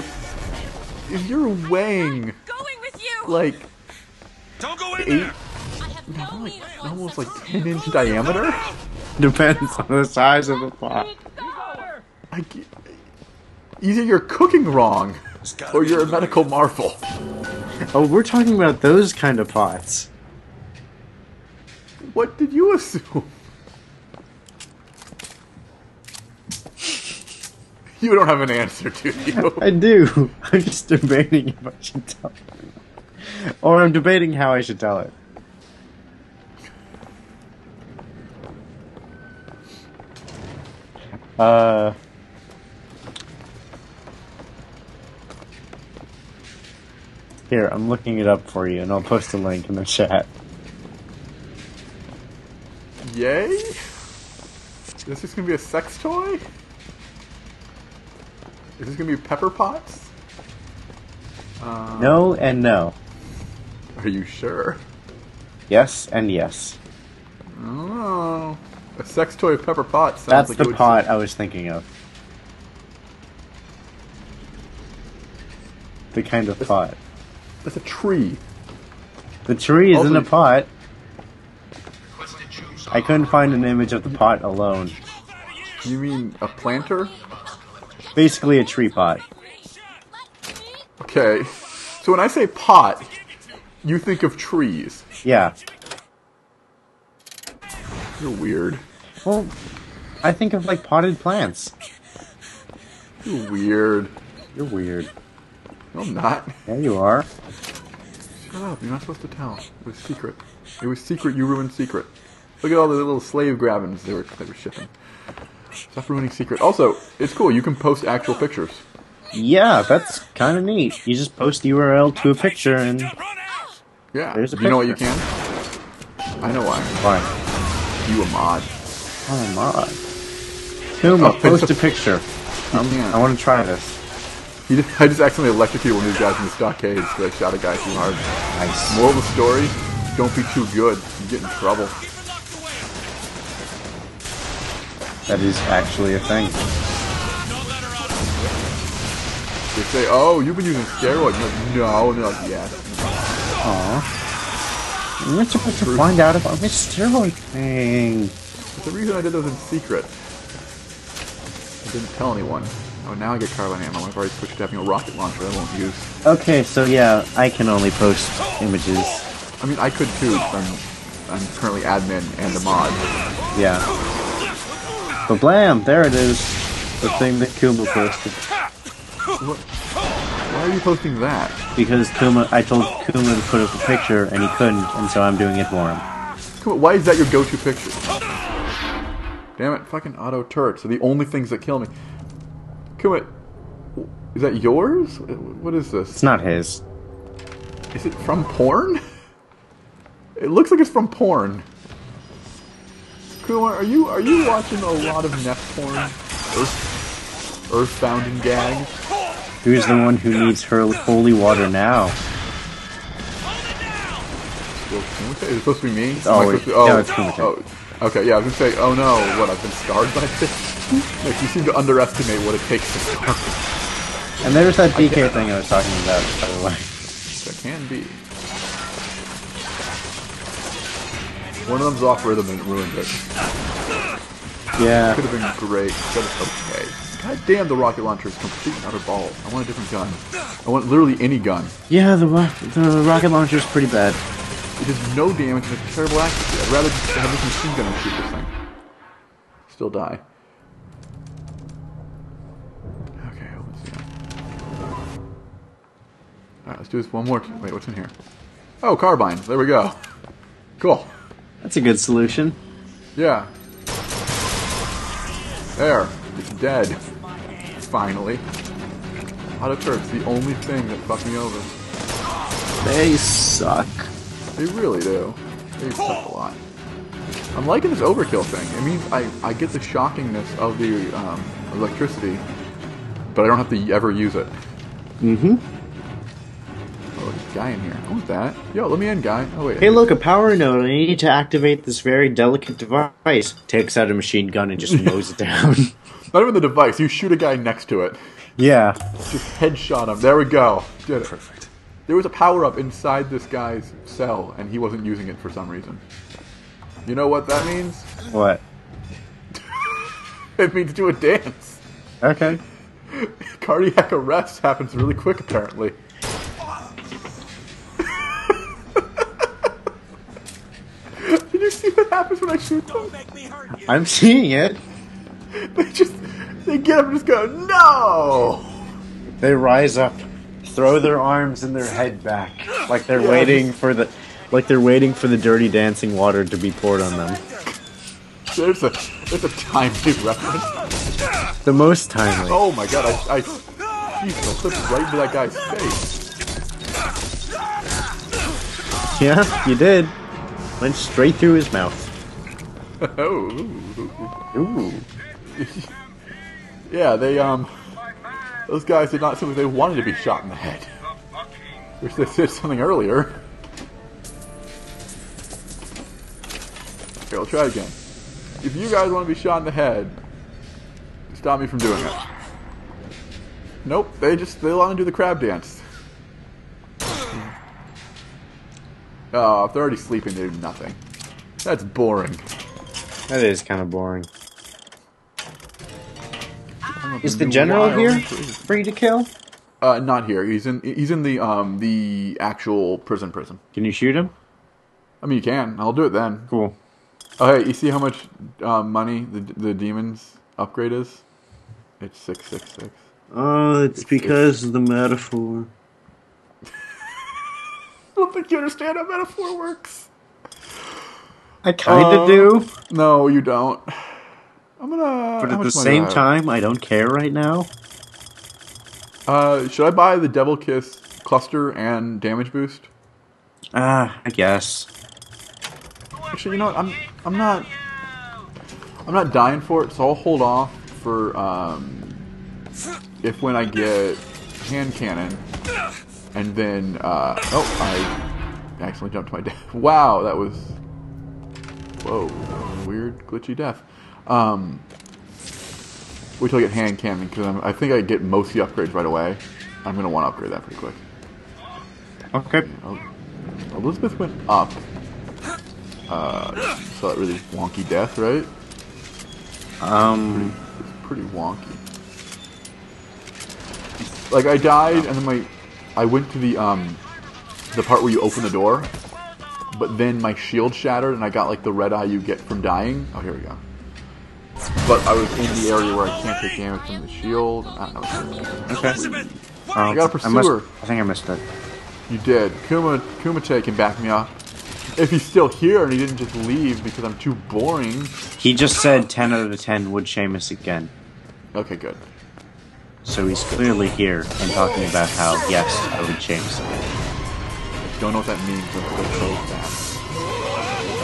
If you're weighing, like, 8, almost like 10-inch diameter, Depends on the size of the pot. Either you're cooking wrong, or you're a medical marvel. Oh, we're talking about those kind of pots. What did you assume? You don't have an answer, do you? I do. I'm just debating if I should tell it. Or I'm debating how I should tell it. Here, I'm looking it up for you, and I'll post a link in the chat. Yay? Is this gonna be a sex toy? Is this gonna be pepper pots? No and no. Are you sure? Yes and yes. Oh, a sex toy pepper pot sounds That's like the pot I was thinking of. The kind of pot. That's a tree. The tree is in a pot. I couldn't find an image of the pot alone. You mean a planter? Basically a tree pot. Okay. So when I say pot, you think of trees. Yeah. You're weird. Well, I think of like potted plants. You're weird. You're weird. No, I'm not. Yeah, you are. Shut up. You're not supposed to tell. It was secret. It was secret. You ruined secret. Look at all the little slave grabbings they were shipping. Stop ruining secret. Also, it's cool. You can post actual pictures. Yeah, that's kind of neat. You just post the URL to a picture and yeah. There's a picture. You know what you can? I know why. Why? You a mod. Oh, mod. Kuma, post a picture. I want to try this. I just accidentally electrocuted one of these guys in the stockades because I shot a guy too hard. Nice. Moral of the story, don't be too good. You get in trouble. That is actually a thing. They say, oh, you've been using steroids. You're like, no. And they're like, yes. Aww. You're supposed to find out about this steroid thing. But the reason I did those in secret, I didn't tell anyone. Oh, now I get carbine ammo. I've already switched to having a rocket launcher I won't use. Okay, so yeah, I can only post images. I mean, I could too. I'm currently admin and a mod. Yeah. But blam! There it is. The thing that Kuma posted. What? Why are you posting that? Because I told Kuma to put up a picture and he couldn't, and so I'm doing it for him. Why is that your go-to picture? Damn it, fucking auto turrets are the only things that kill me. Kuma, is that yours? What is this? It's not his. Is it from porn? It looks like it's from porn. Kuma, are you watching a lot of net porn? Earthbound and gags? Who's the one who needs her holy water now? Is it supposed to be me? No, it's Kumite. Oh, okay, yeah, I was gonna say, oh no, what, I've been scarred by this? Like, you seem to underestimate what it takes to scar me. And there's that DK thing I was talking about, by the way. That can be. One of them's off rhythm and it ruined it. Yeah. Could have been great, but it's okay. God damn, the rocket launcher is complete and utter balls. I want a different gun. I want literally any gun. Yeah, the rocket launcher is pretty bad. It does no damage and it's terrible accuracy. I'd rather just have this machine gun and shoot this thing. Still die. Okay, let's see. Alright, let's do this one more. Wait, what's in here? Oh, carbine. There we go. Cool. That's a good solution. Yeah. There. It's dead. Finally. Auto turrets, the only thing that fucked me over. They suck. They really do. They suck a lot. I'm liking this overkill thing. It means I get the shockingness of the electricity, but I don't have to ever use it. Mm-hmm. Oh, there's a guy in here. I want that. Yo, let me in, guy. Oh, wait. Hey, look, a power node. I need to activate this very delicate device. Takes out a machine gun and just mows it down. Not even the device. You shoot a guy next to it. Yeah. Just headshot him. There we go. Did it. Perfect. There was a power-up inside this guy's cell, and he wasn't using it for some reason. You know what that means? What? It means do a dance. Okay. Cardiac arrest happens really quick, apparently. Did you see what happens when I shoot them? I'm seeing it. They get up and just go, no! They rise up, throw their arms and their head back, like they're waiting for the dirty dancing water to be poured on them. There's a timely reference. The most timely. Oh my god, I clipped right into that guy's face. Yeah, you did. Went straight through his mouth. Oh. Ooh. Yeah, those guys did not seem like they wanted to be shot in the head. Wish they said something earlier. Okay, I'll try again. If you guys want to be shot in the head, stop me from doing it. Nope, they want to do the crab dance. Oh, if they're already sleeping, they do nothing. That's boring. That is kind of boring. Is the general here for you to kill? Not here. He's in the actual prison. Can you shoot him? I mean, you can. I'll do it then. Cool. Oh, hey, you see how much money the demon's upgrade is? It's 666. Oh, it's because of the metaphor. I don't think you understand how metaphor works. I kinda do. No, you don't. I'm gonna. But at the same time, I don't care right now. Should I buy the Devil Kiss cluster and damage boost? I guess. Actually, you know what? I'm not dying for it, so I'll hold off for if when I get hand cannon, and then I accidentally jumped to my death. Wow, that was weird glitchy death. Wait till I get hand cannon because I think I get most of the upgrades right away. I'm gonna want to upgrade that pretty quick. Okay. Elizabeth went up. So that really wonky death, right? It's pretty wonky. Like I died, and then I went to the part where you open the door, but then my shield shattered, and I got like the red eye you get from dying. Oh, here we go. But I was in the area where I can't take damage from the shield. I don't know. Okay. I got a pursuer. I think I missed it. You did. Kumite can back me up. If he's still here and he didn't just leave because I'm too boring. He just said 10 out of 10 would Seamus again. Okay, good. So he's clearly here and talking about how, yes, I would Seamus again. I don't know what that means, but I'm going to close that.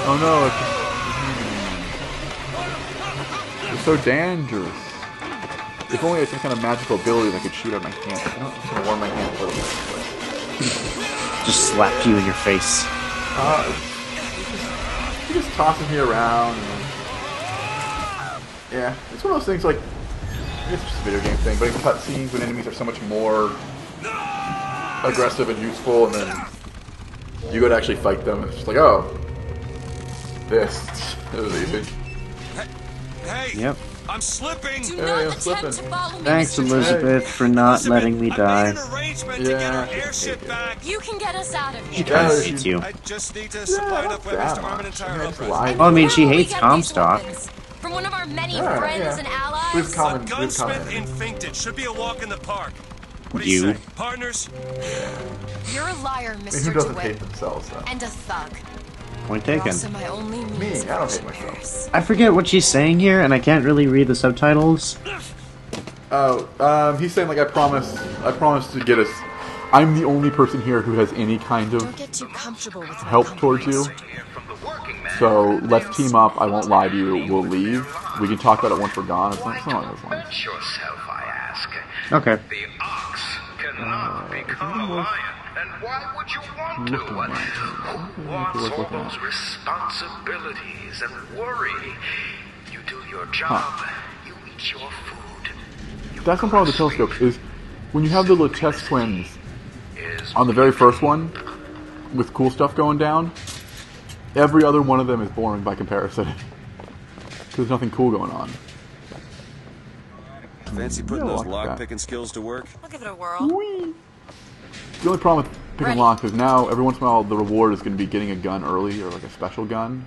Oh no, it's so dangerous. If only I had some kind of magical ability that could shoot out my hand. I'm just going to warm my hand for a minute. Just slap you in your face. You're just tossing me around. And, yeah, it's one of those things like, it's just a video game thing, but in cutscenes when enemies are so much more aggressive and useful, and then you go to actually fight them, and it's just like, oh, this is easy. Hey! Yep. I'm slipping! Do not attempt to follow me, Thanks, Mr. Elizabeth, for not letting me die. You can get us out of She here. kind of hates you. I just need to supply enough weapons to arm an entire outpost. Well, I mean, she hates Comstock. From one of our many friends and allies. A gunsmith in Finkton should be a walk in the park. What do you say? Partners? You're a liar, Mr. Who doesn't DeWitt. hate themselves, though? And a thug. Point taken. Also my only Me, I don't hate myself. I forget what she's saying here, and I can't really read the subtitles. Oh, he's saying like I promise to get us. I'm the only person here who has any kind of Don't get too comfortable with help towards you. So let's team up. I won't lie to you. We'll leave. We can talk about it once we're gone. It's not like those lines. Bench yourself, I ask. Okay. The ox cannot become a lion. And why would you want to? Who wants all those responsibilities and worry? You do your job. You eat your food. That's one problem with the telescope is when you have the Lutece twins on the very first one with cool stuff going down, every other one of them is boring by comparison. Because there's nothing cool going on. Fancy putting those lock lock-picking skills to work? I'll give it a whirl. Whee! The only problem with picking locks is now every once in a while the reward is going to be getting a gun early or like a special gun.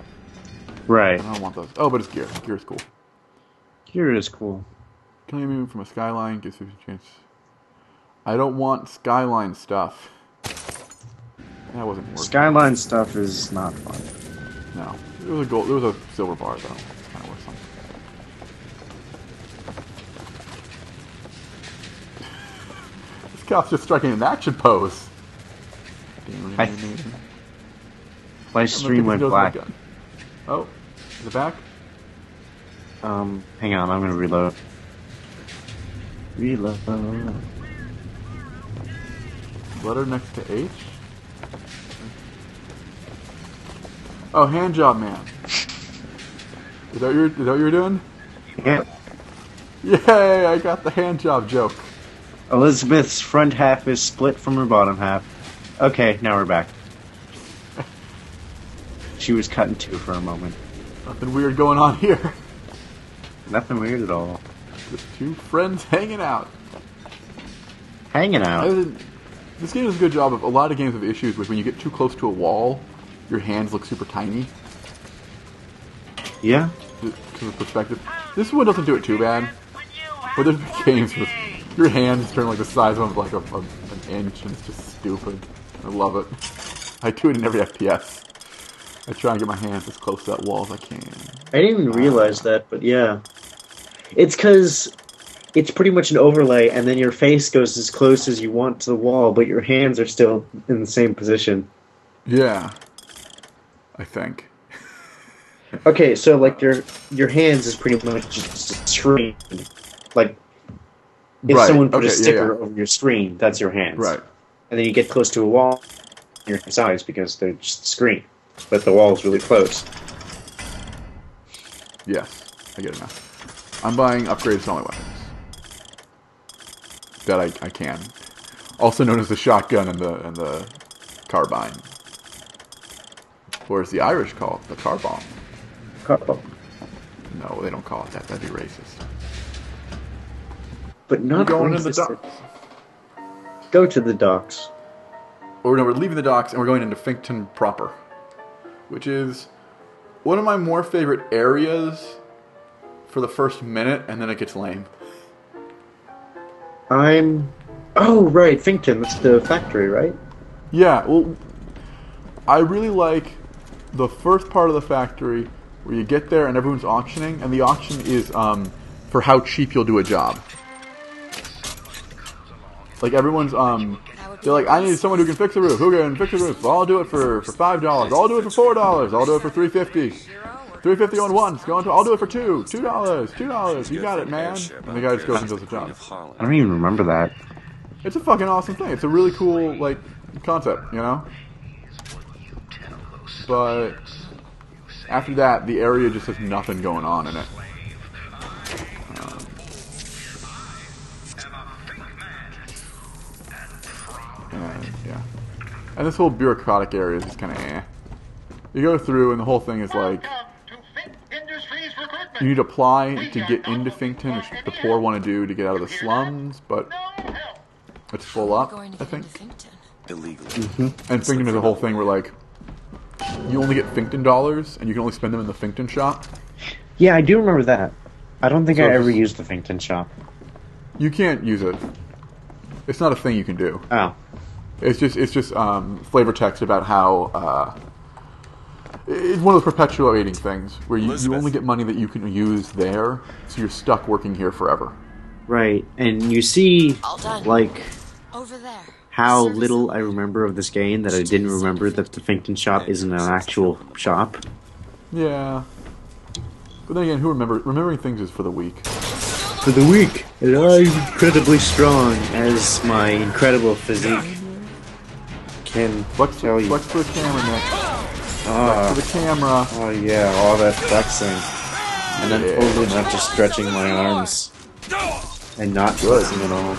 Right. I don't want those. Oh, but it's gear. Gear is cool. Gear is cool. Can you move from a skyline? Gives 50 chance. I don't want skyline stuff. That wasn't worth it. Skyline stuff is not fun. No. There was a gold. There was a silver bar though. It's kind of worth something. This cop's just striking an action pose. My stream went black. Oh, is it back? Hang on, I'm gonna reload. Reload. Letter next to H? Oh, hand job man. Is that what you're doing? Yeah. Yay, I got the hand job joke. Elizabeth's front half is split from her bottom half. Okay, now we're back. She was cut in two for a moment. Nothing weird going on here. Nothing weird at all. Just two friends hanging out. Hanging out? This game does a good job of a lot of games have issues with when you get too close to a wall, your hands look super tiny. Yeah? Because of perspective. This one doesn't do it too bad. But there's games with your hands turn like the size of like an inch and it's just stupid. I love it. I do it in every FPS. I try and get my hands as close to that wall as I can. I didn't even realize that, but yeah. It's because it's pretty much an overlay, and then your face goes as close as you want to the wall, but your hands are still in the same position. Yeah. I think. Okay, so like your hands is pretty much just a screen. Like, if someone put a sticker over your screen, that's your hands. Right. And then you get close to a wall, your size, because they're just a screen. But the wall's really close. Yes, I get it now. I'm buying upgraded sawing weapons. That I can. Also known as the shotgun and the carbine. Or as the Irish call it, the car bomb. Car bomb. No, they don't call it that. That'd be racist. But not going to the docks. Go to the docks. Or no, we're leaving the docks and we're going into Finkton proper. Which is one of my more favorite areas for the first minute, and then it gets lame. Oh, right, Finkton, that's the factory, right? Yeah, well, I really like the first part of the factory where you get there and everyone's auctioning, and the auction is for how cheap you'll do a job. Like, everyone's, they're like, I need someone who can fix a roof. Who can fix a roof? Well, I'll do it for $5. I'll do it for $4. I'll do it for $3.50. $3.50 on one. I'll do it for $2. $2. You got it, man. And the guy just goes and does the job. I don't even remember that. It's a fucking awesome thing. It's a really cool, like, concept, you know? But after that, the area just has nothing going on in it. Yeah. And this whole bureaucratic area is just kind of eh. You go through and the whole thing is like, you need to apply to get into Finkton, which the poor want to do to get out of the slums, but it's full up, I think. Illegal. And Finkton is a whole thing where, like, you only get Finkton dollars, and you can only spend them in the Finkton shop. Yeah, I do remember that. I don't think I ever used the Finkton shop. You can't use it. It's not a thing you can do. Oh. It's just flavor text about how it's one of those perpetuating things where you only get money that you can use there, so you're stuck working here forever. Right, and you see, like, over there. How little I remember of this game that I didn't remember that the Finkton shop isn't an actual shop. Yeah. But then again, remembering things is for the weak. For the weak, and I'm incredibly strong as my incredible physique can tell you. Flex for the camera, Nick. Flex for the camera. Oh yeah, all that flexing. And then totally not just stretching my arms. And not flexing at all.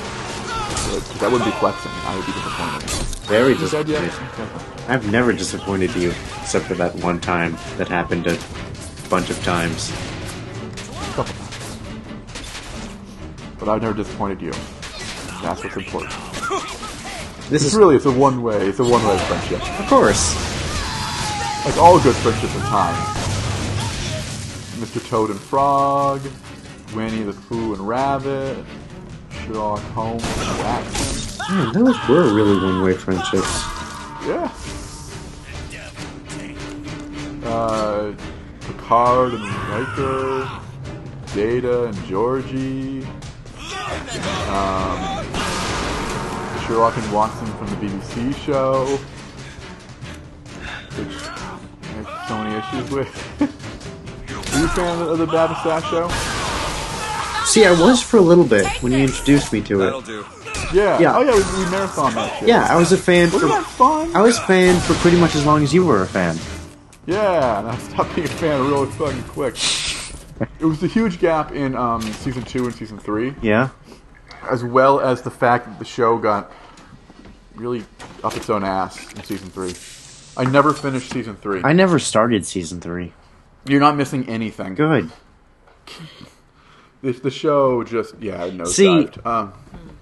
Good. That would be flexing. I would be disappointed. Very disappointed. I've never disappointed you, except for that one time that happened a bunch of times. but I've never disappointed you. That's what's important. It's a one-way friendship. Of course. Like all good friendships in time. Mr. Toad and Frog, Winnie the Pooh and Rabbit, Sherlock Holmes and Watson. Man, those were really one-way friendships. Yeah. Picard and Riker, Data and Georgie, Sherlock and Watson from the BBC show, which I have so many issues with. Are you a fan of the BioShocked show? See, I was for a little bit when you introduced me to it. That'll do. Yeah. Yeah. Oh yeah, we marathon that shit. Yeah, I was a fan Wasn't that fun? I was a fan for pretty much as long as you were a fan. Yeah, and I stopped being a fan really fucking quick. It was a huge gap in season 2 and season 3. Yeah. As well as the fact that the show got really up its own ass in season 3. I never finished season 3. I never started season 3. You're not missing anything. Good. The show just, nosedived. See,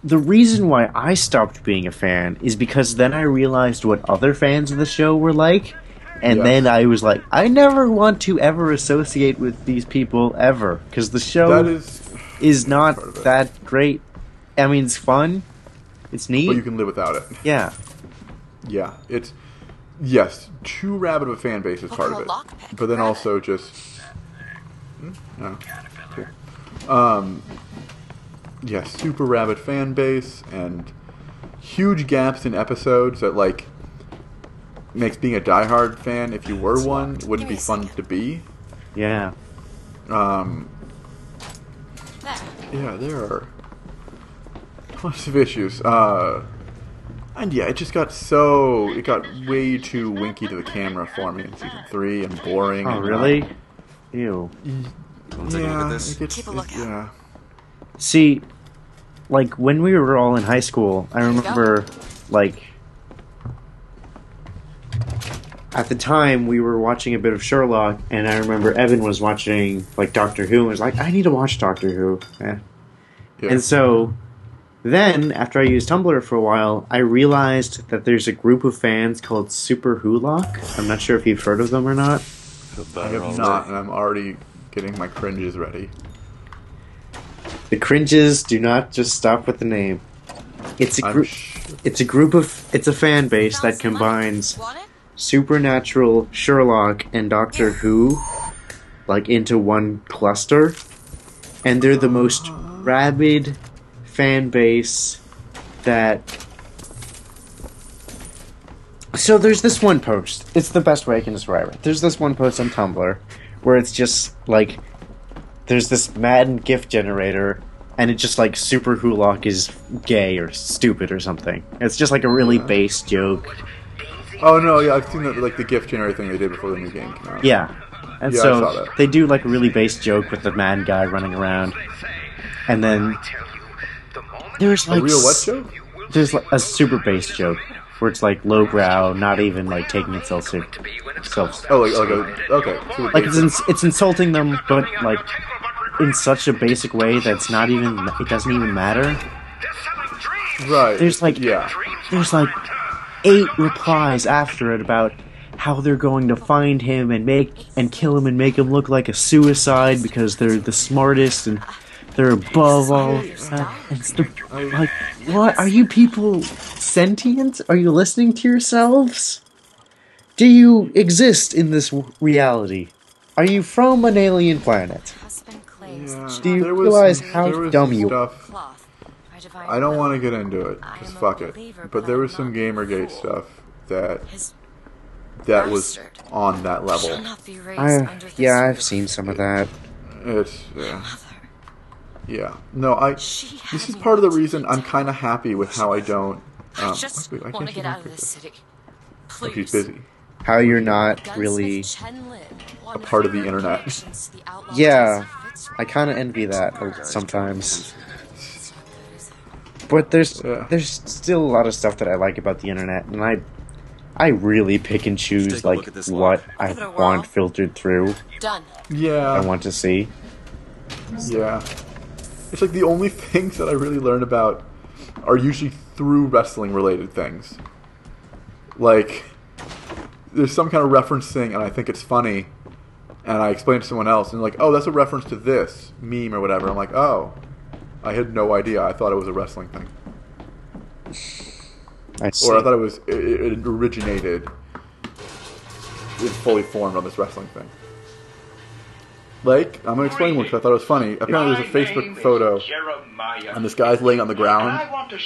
the reason why I stopped being a fan is because then I realized what other fans of the show were like, and then I was like, I never want to ever associate with these people ever, because the show is not that great. I mean, it's fun, it's neat, but you can live without it. Yeah. Yeah, it's... Yes, too rabid of a fan base is part of it. But then also just... No. Cool. Yeah, super rabid fan base, and huge gaps in episodes that, like, makes being a diehard fan, if you were one, wouldn't be fun to be. Yeah. Yeah, there are tons of issues. And yeah, it just got it got way too winky to the camera for me in season 3 and boring. Oh, and, really? Ew. Wanna take a look at this? Keep a look out. Yeah. See, like, when we were all in high school, I remember, like, at the time, we were watching a bit of Sherlock, and I remember Evan was watching, like, Doctor Who, and was like, I need to watch Doctor Who. Yeah. And so, then, after I used Tumblr for a while, I realized that there's a group of fans called Super Wholock. I'm not sure if you've heard of them or not. I have not, and I'm already getting my cringes ready. The cringes do not just stop with the name. It's a group of... It's a fan base that combines Supernatural, Sherlock, and Doctor Who, like, into one cluster. And they're the most rabid fan base that... So there's this one post. It's the best way I can describe it. There's this one post on Tumblr where it's just, like... There's this Madden GIF generator, and it's just like Super Wholock is gay or stupid or something. It's just like a really base joke. Oh no, yeah, I've seen the GIF generator thing they did before the new game came out. Yeah. And I saw so that. they do like a really base joke with the man guy running around. And then there's like... A real what joke? There's like a super base joke. Where it's like lowbrow, not even like taking itself seriously. Okay. Like it's insulting them, but like in such a basic way that's not even, it doesn't even matter. Right. There's like 8 replies after it about how they're going to find him and kill him and make him look like a suicide because they're the smartest and they're above all. Like, what? Are you people sentient? Are you listening to yourselves? Do you exist in this reality? Are you from an alien planet? Do you realize how dumb you are? I don't want to get into it, because fuck it. But there was some Gamergate stuff that was on that level. I've seen some of that. It's, yeah. No, this is part of the reason I'm kind of happy with how I don't... I just want to get out of this city. Please. She's busy. How you're not really a part of the internet. Yeah, I kind of envy that sometimes. But there's still a lot of stuff that I like about the internet, and I really pick and choose like what I want filtered through. Done. Yeah. I want to see. Yeah. It's like the only things that I really learn about are usually through wrestling-related things. Like, there's some kind of reference thing, and I think it's funny, and I explain it to someone else, and they're like, oh, that's a reference to this meme or whatever. I'm like, oh, I had no idea. I thought it was a wrestling thing. Or I thought it originated in fully formed on this wrestling thing. Like, I'm going to explain one because I thought it was funny. Apparently there's a Facebook photo, and this guy's laying on the ground,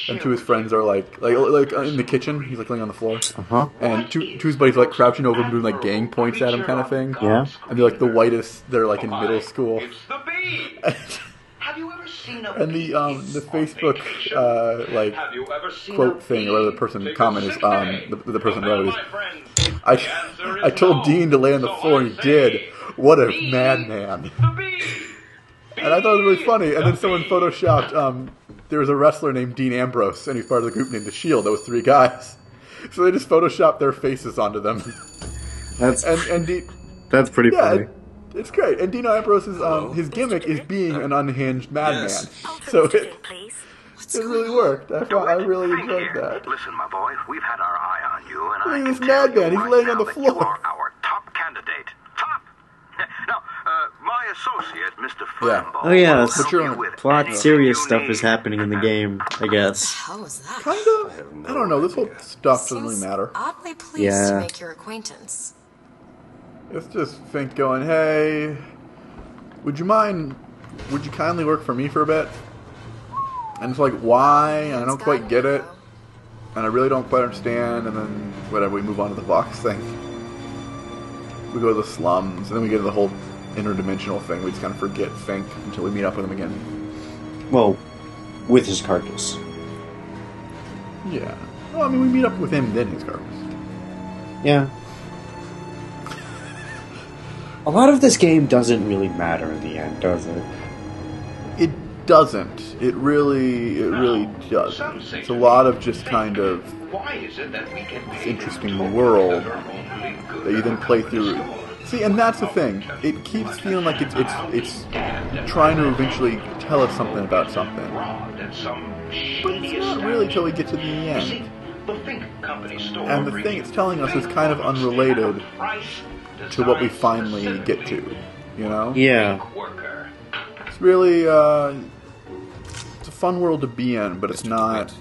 and two of his friends are like in the kitchen. He's like laying on the floor, and two of his buddies are like crouching over him, doing like gang points at him, kind of thing. Yeah. And they're like the whitest. They're like in middle school. Have you ever seen a And the Facebook like quote thing, or whatever the person comment is, the person wrote is, I told Dean to lay on the floor, and he did. What a madman! And I thought it was really funny. And then someone photoshopped. There was a wrestler named Dean Ambrose, and he's part of the group named The Shield. That was 3 guys. So they just photoshopped their faces onto them. That's pretty funny. It's great. And Dean Ambrose's his gimmick is being an unhinged madman. So it really worked. I really enjoyed that. Listen, my boy, we've had our eye on you, and Look I at can this tell madman. you He's right laying now on the that floor. you are our top candidate. Top. Now, my associate, Mr. Fernball. Oh yeah, will help you with plot anything serious you stuff need. is happening in the game, I guess. How was that? Kind of. I don't know. This whole stuff doesn't really matter. Oddly pleased to make your acquaintance. It's just Fink going, hey, would you kindly work for me for a bit? And it's like, why? And I don't quite get it. And I really don't quite understand. And then, whatever, we move on to the Vox thing. We go to the slums, and then we get to the whole interdimensional thing. We just kind of forget Fink until we meet up with him again. Well, with his carcass. Yeah. Well, I mean, we meet up with him, then his carcass. Yeah. A lot of this game doesn't really matter in the end, does it? It doesn't. It really doesn't. It's a lot of just kind of this interesting world that you then play through. See, and that's the thing. It keeps feeling like it's trying to eventually tell us something about something. But it's not really till we get to the end. And the thing it's telling us is kind of unrelated to what we finally get to, you know? Yeah. It's really, it's a fun world to be in, but it's not...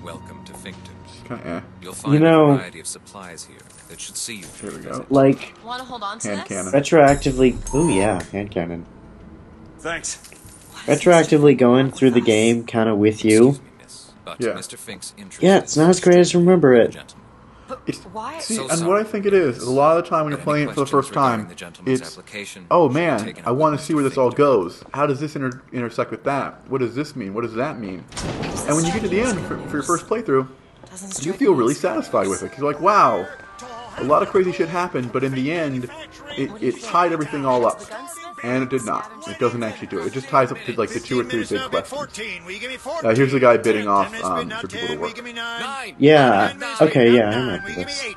Welcome to Fincton. Kinda, You'll find a variety of supplies here that should see you through. Here we go. Like, Want to hold on to hand this? cannon. Retroactively... Ooh, yeah, hand cannon. Thanks. Retroactively going through the game kind of with you. But Yeah. Mr. Fink's interest Yeah, it's not as great as remember it. Why? See, and what I think it is, a lot of the time when you're playing it for the first time, it's, oh man, I want to see where this all goes. How does this intersect with that? What does this mean? What does that mean? And when you get to the end for your first playthrough, you feel really satisfied with it. Because you're like, wow, a lot of crazy shit happened, but in the end, it tied everything all up. And it did not. It doesn't actually do it. It just ties up to like the 2 or 3 big questions. Here's the guy bidding off for people to work. Yeah. Okay, yeah, I remember this.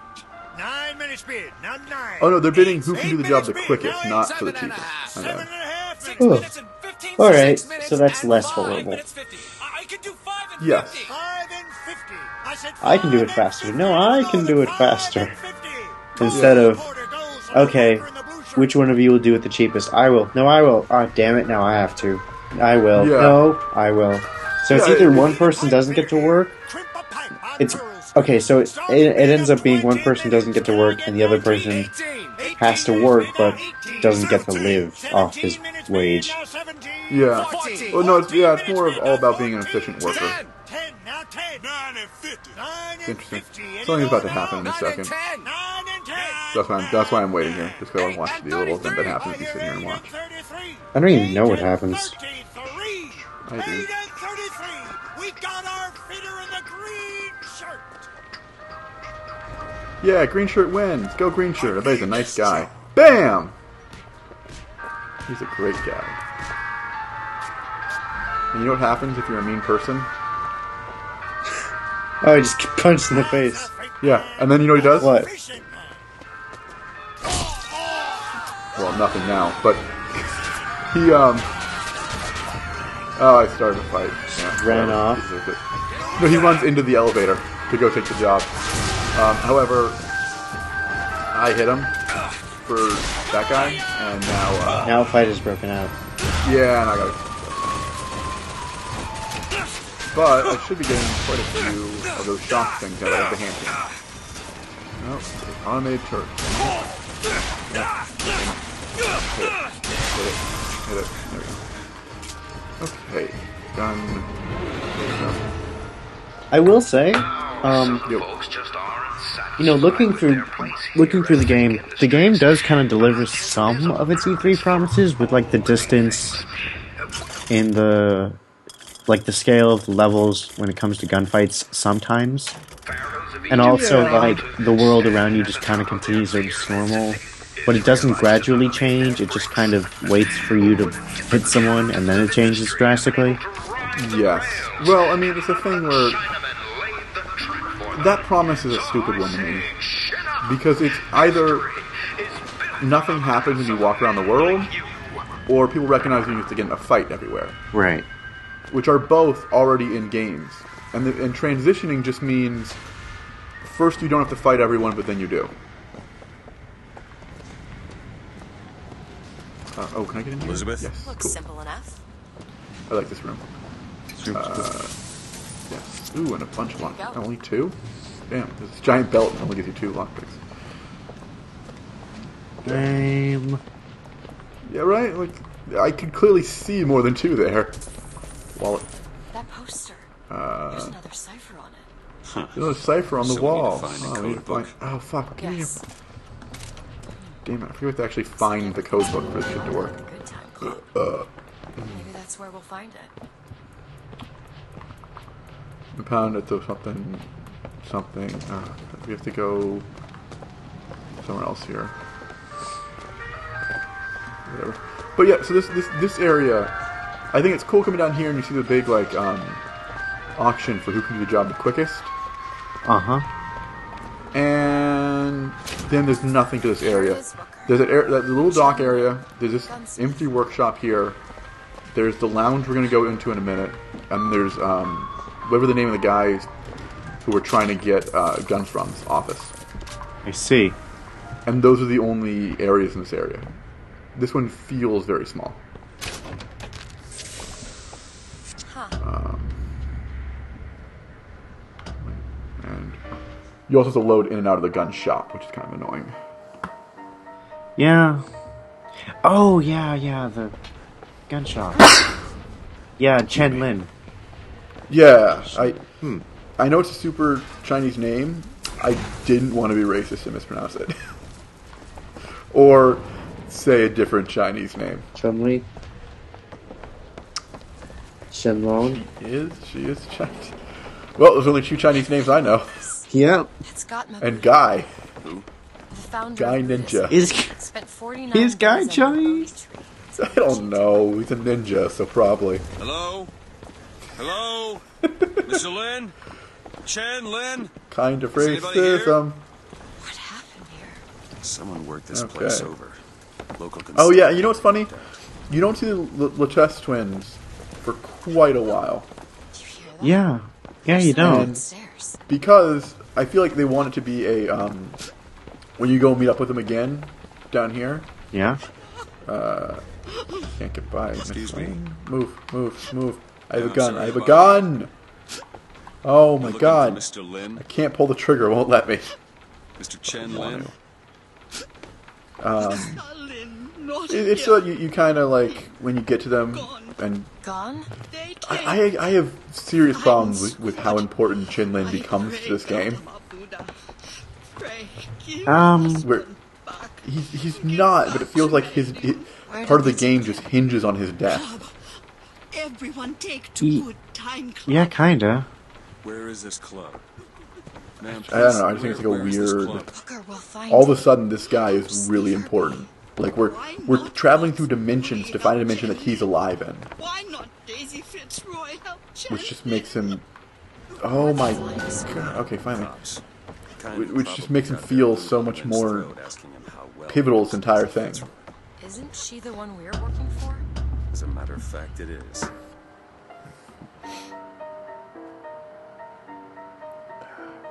9 minutes bid. Now 9. Oh no, they're bidding who can do the job the quickest, not for the cheapest. Okay. Oh. Alright, so that's less horrible. Yes. I can do it faster. No, I can do it faster. Instead of, okay, which one of you will do it the cheapest? I will. No, I will. Oh, damn it, now I have to. I will. Yeah. No, I will. So it's either one person doesn't get to work, it's, okay, so it ends up being one person doesn't get to work and the other person has to work but doesn't get to live off his wage. Yeah. Well, no, it's more of all about being an efficient worker. It's interesting. Something's about to happen in a second. That's why I'm waiting here. Just because I watch the little thing that happens if you sit here and watch. I don't even know what happens. I do. We got our fitter in the green shirt. Yeah, green shirt wins. Go green shirt. I bet he's a nice guy. Bam! He's a great guy. And you know what happens if you're a mean person? Oh, he just get punched in the face. Yeah, and then you know what he does? What? Well, nothing now, but he Oh, I started a fight. Yeah, ran off. No, he runs into the elevator to go take the job. However, I hit him for that guy, and now... now a fight is broken out. Yeah, and I got it. But I should be getting quite a few of those shock things out of the hand cannon. Oh, automated turret. Yeah. Hit it. There we go. Okay. Gun. I will say, you know, looking through the game does kind of deliver some of its E3 promises with like the distance and the scale of the levels when it comes to gunfights sometimes, and also like the world around you just kind of continues as normal. But it doesn't gradually change, it just kind of waits for you to hit someone and then it changes drastically. Yes. Well, I mean, it's a thing where that promise is a stupid one to me. Because it's either nothing happens when you walk around the world, or people recognize you have to get in a fight everywhere. Right. Which are both already in games. And transitioning just means first you don't have to fight everyone, but then you do. Oh, can I get in here? Elizabeth? Yes. Looks cool. simple enough. I like this room. Yes. Ooh, and a bunch of lockpicks. Only 2? Damn, this giant belt only gives you 2 lockpicks. Damn. Yeah, right? Like, I could clearly see more than 2 there. Wallet. That poster. There's another cipher on it. There's another cipher on the wall. Book. Oh, fuck. Give me Yes. Damn it, I forget to actually find the code book for this shit to work. Good time clock. Maybe that's where we'll find it. Pound it to something. We have to go somewhere else here. Whatever. But yeah, so this area, I think it's cool coming down here and you see the big like auction for who can do the job the quickest. And then there's nothing to this area. There's that little dock area. There's this empty workshop here. There's the lounge we're going to go into in a minute. And there's whatever the name of the guys who we're trying to get guns from's office. I see. And those are the only areas in this area. This one feels very small. And you also have to load in and out of the gun shop, which is kind of annoying. Yeah. Oh, yeah, the gun shop. Yeah, Chen Lin. Yeah, I know it's a super Chinese name. I didn't want to be racist and mispronounce it. Or say a different Chinese name. Chun-Li? Shenlong? She is Chinese. Well, there's only 2 Chinese names I know. Yep. And Guy. Guy Ninja. Is Guy Chinese? I don't know. He's a ninja, so probably. Hello? Hello? Mr. Lin? Chen Lin? Kind of racism. What happened here? Someone worked this place over. Local oh yeah, you know what's funny? You don't see the Lachess twins for quite a while. Yeah. Yeah, you don't. Because I feel like they want it to be a when you go meet up with them again down here. Yeah. Can't get by. Excuse me. Move. I have a gun. Oh my god. Mr. Lin? I can't pull the trigger, it won't let me. Mr. Chen Lin? It's so that you kind of like when you get to them and I have serious problems with how important Chen Lin becomes to this game. Where he's not, but it feels like his part of the game just hinges on his death. Everyone take good time. Yeah, kinda. Where is this club? Man, I don't know. I just think it's like a weird. All of a sudden, this guy is really important. Like we're traveling through dimensions to find a dimension that he's alive in. Why not Daisy Fitzroy help which just makes him. Oh my god. Okay, finally. Which just makes him feel so much more pivotal. This entire thing. Isn't she the one we're working for? As a matter of fact, it is.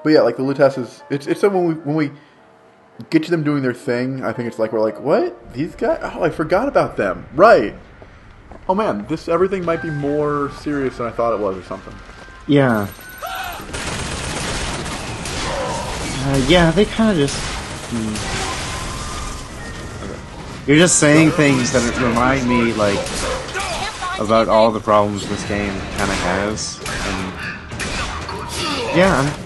But yeah, like the Lutesses, it's so when we get to them doing their thing, I think it's like we're like, what? These guys? Oh, I forgot about them. Right. Oh man, everything might be more serious than I thought it was or something. Yeah. Yeah, they kind of just... You're just saying things that remind me, like, about all the problems this game kind of has. And yeah,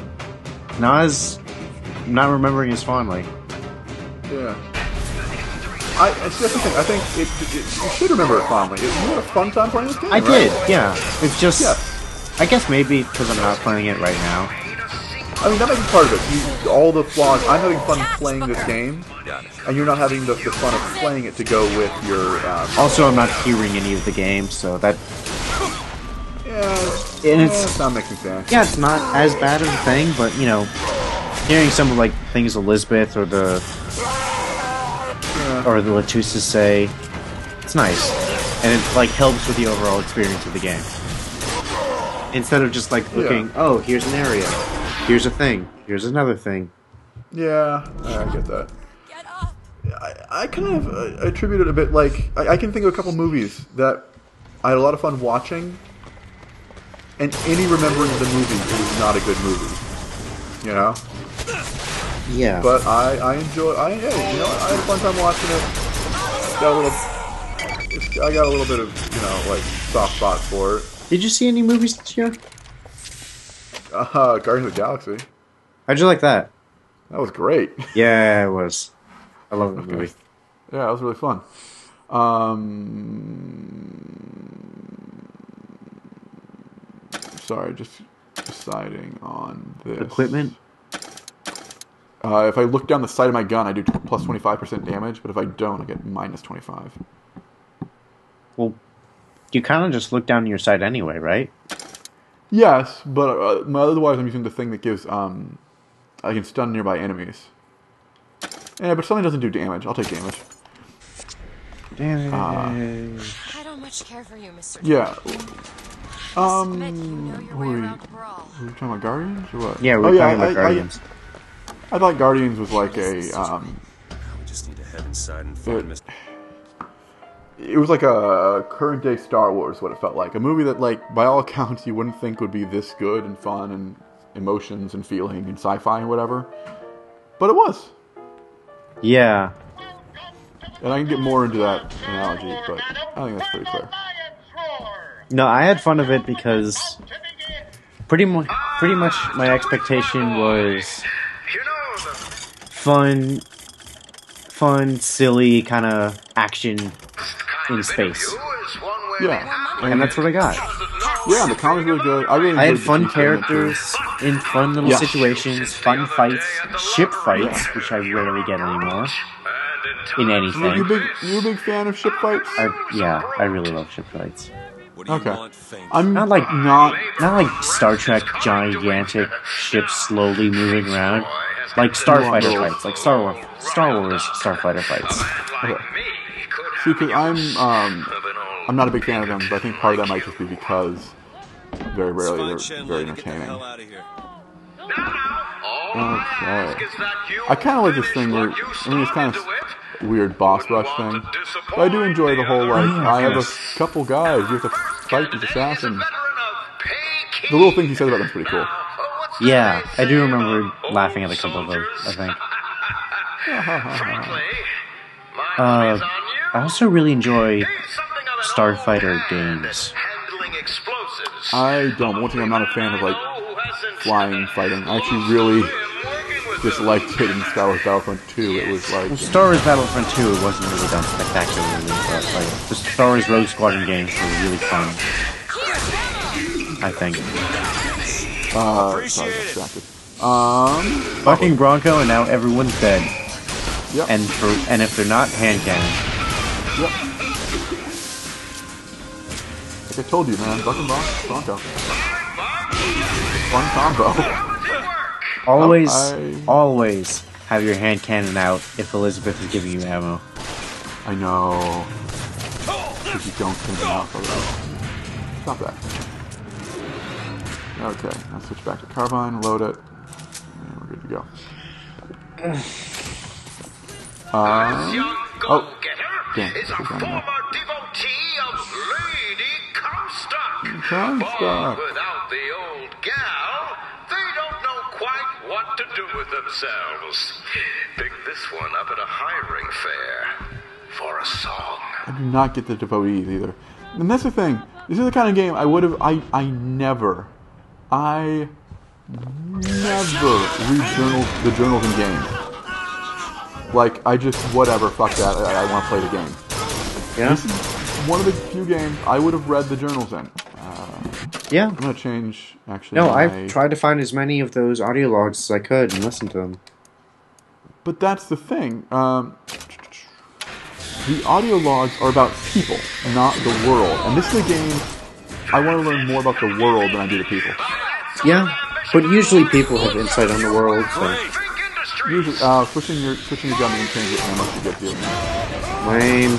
I'm not remembering as fondly. Yeah. That's the thing. I think you should remember it fondly. You had a fun time playing this game, I right? did, yeah. It's just... Yeah. I guess maybe because I'm not playing it right now. I mean, that might be part of it. All the flaws. I'm having fun playing this game, and you're not having the fun of playing it to go with your... Also, I'm not hearing any of the game, so that... Yeah, and it's not making sense. Yeah, it's not as bad of a thing, but, you know, hearing some of, like, things Elizabeth or the Latusas say, it's nice. And it, like, helps with the overall experience of the game. Instead of just, like, looking, oh, here's an area. Here's a thing. Here's another thing. Yeah, I get that. I kind of attribute it a bit like... I can think of a couple movies that I had a lot of fun watching, and any remembering of the movie, it was not a good movie. You know? Yeah. But I enjoy... I had a fun time watching it. I got a little bit of, like, soft spot for it. Did you see any movies this year? Guardians of the Galaxy. How'd you like that? That was great. Yeah, it was. I love the movie. Yeah, it was really fun. Sorry, just deciding on this. Equipment? If I look down the sight of my gun, I do plus 25% damage, but if I don't, I get minus 25. Well, you kind of just look down your sight anyway, right? Yes, but otherwise I'm using the thing that gives, I can stun nearby enemies. Yeah, but something doesn't do damage. I'll take damage. Damage. I don't much care for you, Mr. Yeah. Were we talking about Guardians or what? Yeah, we're talking about Guardians. I thought Guardians was like a, We just need to head inside and find Mr. It was like a current day Star Wars, what it felt like. A movie that, like, by all accounts, you wouldn't think would be this good and fun and emotions and feeling and sci-fi and whatever. But it was. Yeah. And I can get more into that analogy, but I think that's pretty clear. No, I had fun of it because pretty much my expectation was fun, silly kind of action in space. Yeah. And that's what I got. Yeah, the comic's really good. I had fun characters in fun little situations, fun fights, ship fights, which I rarely get anymore in anything. You a big fan of ship fights? I really love ship fights. Okay. I'm not like Star Trek gigantic ships slowly moving around. Like starfighter fights, like Star Wars starfighter fights. Okay. See, because I'm not a big fan of them, but I think part of that might just be because very rarely they're very entertaining. Okay. I kind of like this thing where, it's kind of weird boss rush thing. But I do enjoy the whole, like, I have a couple guys, you have to fight these assassins. The little things he said about them's pretty cool. Yeah, I do remember laughing at a couple of those, I think. I also really enjoy Starfighter games. I don't. One thing, I'm not a fan of, like, flying fighting. I actually really disliked it in Star Wars Battlefront 2. It was like... Well, Star Wars Battlefront 2, it wasn't really done spectacularly, but, like, the Star Wars Rogue Squadron games were really fun. I think. Sorry, distracted. Fucking Bronco, and now everyone's dead. Yep. And if they're not, hand cannon. Yep. Like I told you, man, fucking Bronco. Fun combo. Always have your hand cannon out if Elizabeth is giving you ammo. I know. Because you don't think enough of that. Stop that. Okay, now switch back to carbine, load it. good to go. This young oh, go-getter is a former devotee of Lady Comstock. Comstock. But without the old gal, they don't know quite what to do with themselves. Picked this one up at a hiring fair for a song. I do not get the devotees either. And that's the thing. This is the kind of game I would have... I never read the journals in games. Like, I just, whatever, fuck that, I want to play the game. Yeah? This is one of the few games I would have read the journals in. Yeah. I'm going to change, actually. No, I've tried to find as many of those audio logs as I could and listen to them. But that's the thing. The audio logs are about people, not the world. And this is a game, I want to learn more about the world than I do the people. Yeah, but usually people have insight on the world, so... Usually, switching your gun and changing it ammo to get you. Lame.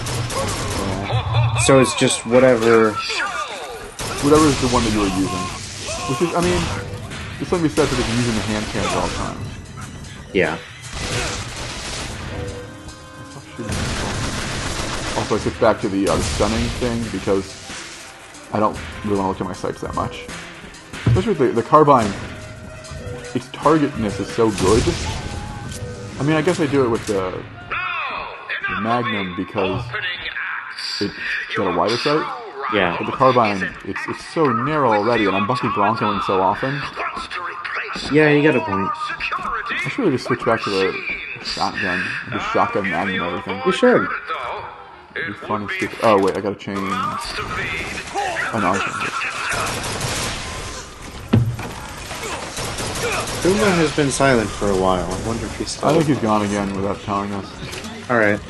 So it's just whatever... Whatever is the one that you were using. Which is, I mean, there's something to be said for just using the hand cannons all the time. Yeah. Also, I switched back to the stunning thing because I don't really want to look at my sights that much. Especially with the carbine, its targetness is so good. I mean, I guess I do it with the Magnum because it's got a wider sight. Yeah. But the carbine, it's so narrow already, and I'm bucking Broncoing so often. Yeah, you got a point. I should really just switch back to the shotgun, the shotgun Magnum and everything. You should. It'd be fun and stupid. Oh wait, I gotta change. Oh no, I can't. Uma has been silent for a while. I wonder if he's still... I think he's gone again without telling us. Alright.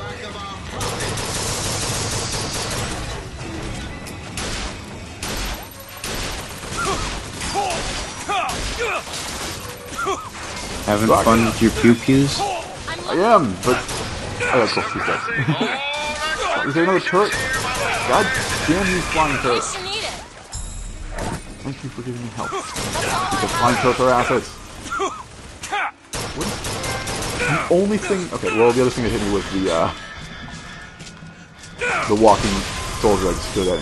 Having fun with your pew-pews? I am, but... I gotta go shoot that. Is there another turret? God damn you, flying turret. Thank you for giving me help. Because flying turrets are assets. What? The only thing... Okay, well, the other thing that hit me was the walking soldier I just stood at.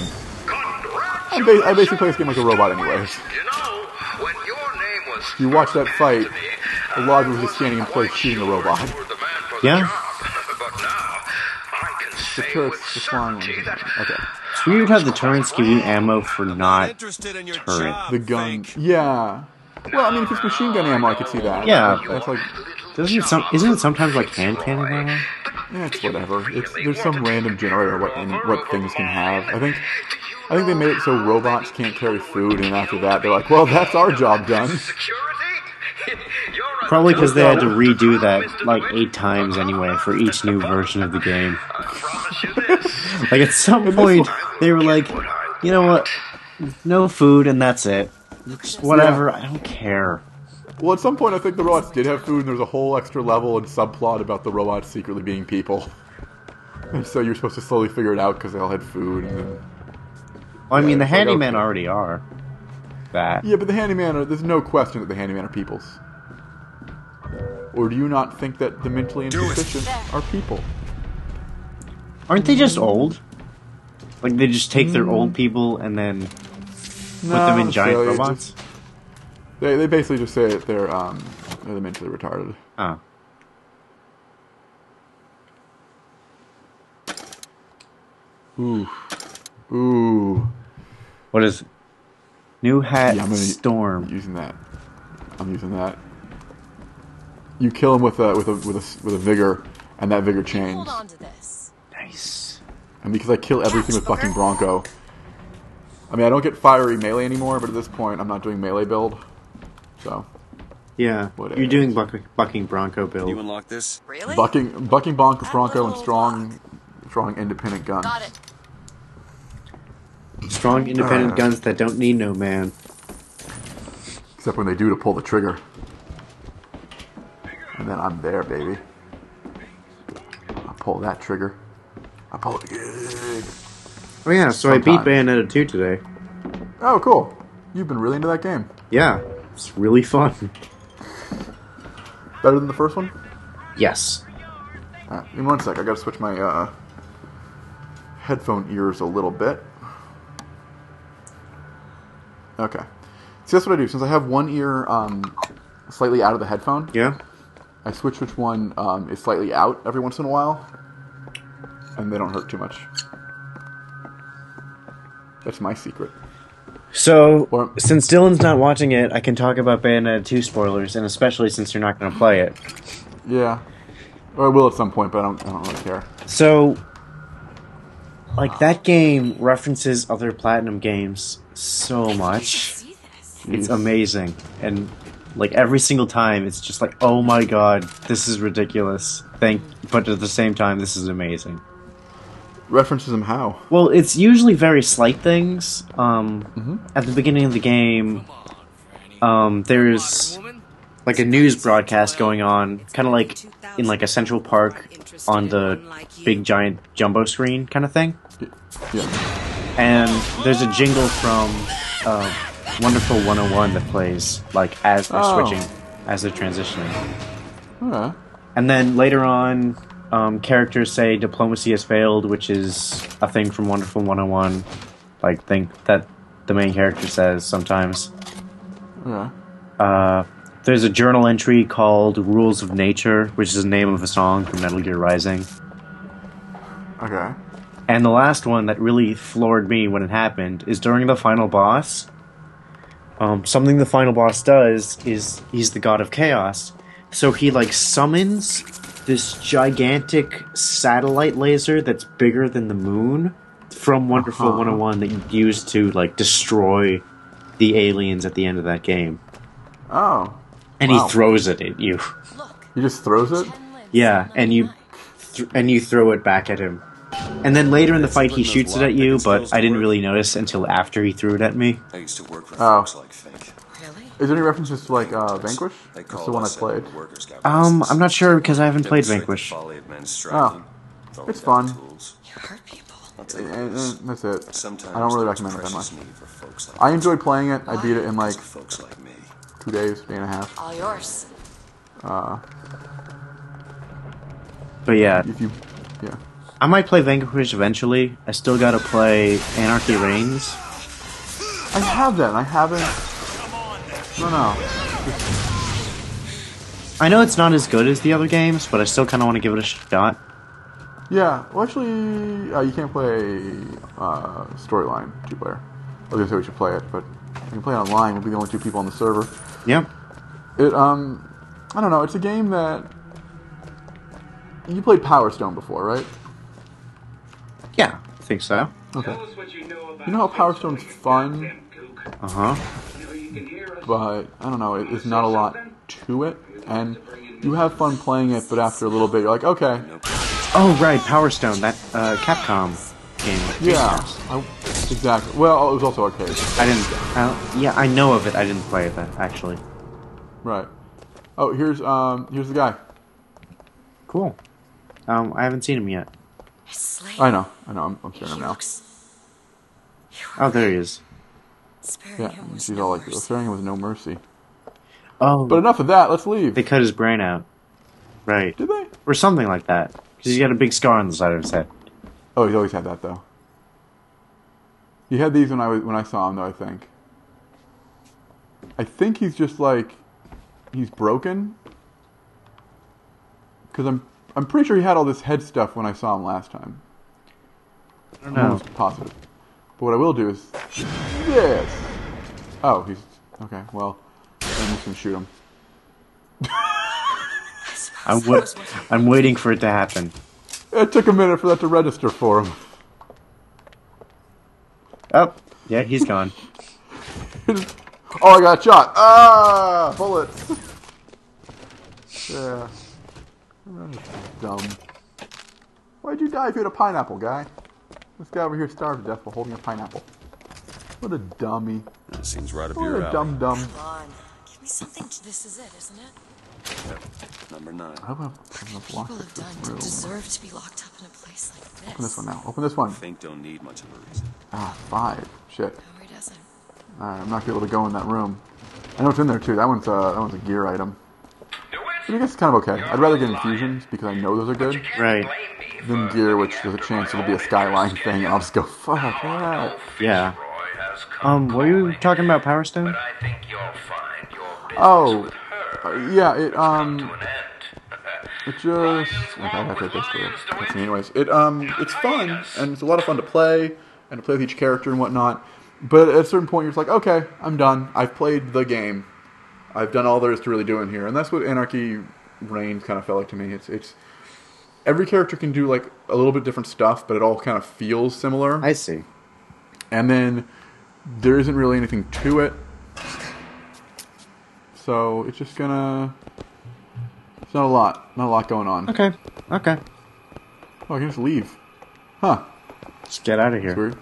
I basically play this game like a robot anyways. If you watch that fight, a lot of it was just standing in place shooting a robot. Yeah? The turret's the flying one. Okay. It's weird how the turrets give you ammo for not turret. The gun. Yeah. Well, I mean, if it's machine gun ammo, I could see that. Yeah. That's like... Isn't it sometimes like hand cannon ammo? Yeah, it's whatever. There's some random generator what things can have. I think they made it so robots can't carry food, and after that they're like, well, that's our job done. Probably because they had to redo that like 8 times anyway for each new version of the game. Like at some point they were like, you know what? No food and that's it. Just whatever. I don't care. Well, at some point I think the robots did have food, and there's a whole extra level and subplot about the robots secretly being people. And so you're supposed to slowly figure it out because they all had food. And then, well, I mean, the handymen already are that. Yeah, but the handyman there's no question that the handyman are peoples. Or do you not think that the mentally insufficient are people? Aren't they just old? Like they just take their old people and then put them in giant robots? They basically just say that they're mentally retarded. Oh. Ooh. What is it? New hat storm. I'm using that. You kill him with a vigor, and that vigor chains. Hold on to this. Nice. And because I kill everything with fucking Bronco. I mean, I don't get fiery melee anymore, but at this point, I'm not doing melee build. So. Yeah, you're doing bucking Bronco build. You unlock this? Really? Bucking Bronco and strong independent guns. Got it. Strong independent guns that don't need no man. Except when they do to pull the trigger. And then I'm there, baby. I pull that trigger. I pull it good. Oh yeah, so I beat Bayonetta 2 today. Oh, cool. You've been really into that game. Yeah, it's really fun. Better than the first one? Yes. Alright, give me 1 sec. I gotta switch my headphone ears a little bit. Okay. See, that's what I do. Since I have one ear slightly out of the headphone, I switch which one is slightly out every once in a while, and they don't hurt too much. That's my secret. So, since Dylan's not watching it, I can talk about Bayonetta 2 spoilers, and especially since you're not going to play it. Yeah. Or I will at some point, but I don't really care. So, like, that game references other Platinum games so much. It's amazing. And, like, every single time, it's just like, oh my god, this is ridiculous. But at the same time, this is amazing. References them how? Well, it's usually very slight things. At the beginning of the game, there's like a news broadcast going on, kind of like in like a Central Park on the big giant jumbo screen kind of thing. Yeah. And there's a jingle from Wonderful 101 that plays like as they're switching, as they're transitioning. Alright. And then later on, characters say diplomacy has failed, which is a thing from Wonderful 101. Like, think that the main character says sometimes. Yeah. There's a journal entry called Rules of Nature, which is the name of a song from Metal Gear Rising. Okay. And the last one that really floored me when it happened is during the final boss. Something the final boss does is he's the god of chaos. So he, like, summons this gigantic satellite laser that's bigger than the moon from Wonderful 101 that you use to, like, destroy the aliens at the end of that game. Oh. And he throws it at you. He just throws it? Yeah, and you throw it back at him. And then later in the fight he shoots it at you, but I didn't really notice until after he threw it at me. I used to work for folks like Fink. Is there any references to, like, Vanquish? That's the one I played. I'm not sure because I haven't played Vanquish. Oh. It's fun. That's it. I don't really recommend it that much. I enjoyed playing it. I beat it in, like, 2 days, day and a half. All yours. But yeah. Yeah. I might play Vanquish eventually. I still gotta play Anarchy Reigns. I have that, and I haven't... No. I know it's not as good as the other games, but I still kind of want to give it a shot. Yeah, well, actually, you can't play storyline 2-player. I was gonna say we should play it, but you can play it online. We'll be the only 2 people on the server. Yep. It, I don't know. It's a game that you played Power Stone before, right? Yeah, I think so. Okay. You know how Power Stone's fun? But, I don't know, it's not a lot to it, and you have fun playing it, but after a little bit, you're like, okay. Oh, right, Power Stone, that Capcom game. Yeah, exactly. Well, it was also arcade. Yeah, I know of it, I didn't play it, actually. Right. Oh, here's the guy. Cool. I haven't seen him yet. I know, I'm seeing him now. Oh, there he is. Yeah, she's all like, sparing him with no mercy. Oh. But enough of that, let's leave. They cut his brain out. Right. Did they? Or something like that. Because he's got a big scar on the side of his head. Oh, he's always had that, though. He had these when I saw him, though, I think. I think he's just, like, he's broken. Because I'm pretty sure he had all this head stuff when I saw him last time. I don't know. I'm almost positive. But what I will do is this. Oh, he's okay. Well, I'm just gonna shoot him. I'm waiting for it to happen. It took a minute for that to register for him. Oh, yeah, he's gone. Oh, I got shot. Ah, bullets. Yeah. Dumb. Why'd you die if you had a pineapple, guy? This guy over here starved to death while holding a pineapple. What a dummy. That seems right up what your alley. What a dumb. Come on. Give me something. This is it, isn't it? Yep. Number 9. I hope people have done to deserve to be locked up in a place like this. Open this one now. Open this one. Fink don't need much of a reason. 5. Shit. No, he doesn't. Alright, I'm not gonna be able to go in that room. I know what's in there too. That one's a gear item. Duets I guess it's kind of okay. I'd rather get infusions because I know those are good. Right. Than gear, which there's a chance it'll be a skyline thing, and I'll just go, fuck that. Yeah. Were you talking about Power Stone? Oh, yeah, it just, I have to basically, anyways, it's fun, and it's a lot of fun to play, and to play with each character and whatnot, but at a certain point you're just like, okay, I'm done, I've played the game, I've done all there is to really do in here, and that's what Anarchy Reigns kind of felt like to me. It's every character can do like a little bit different stuff, but it all kind of feels similar. I see. And then there isn't really anything to it. So it's just gonna... It's not a lot going on. Okay. Okay. Oh, I can just leave. Huh. Just get out of here. That's weird.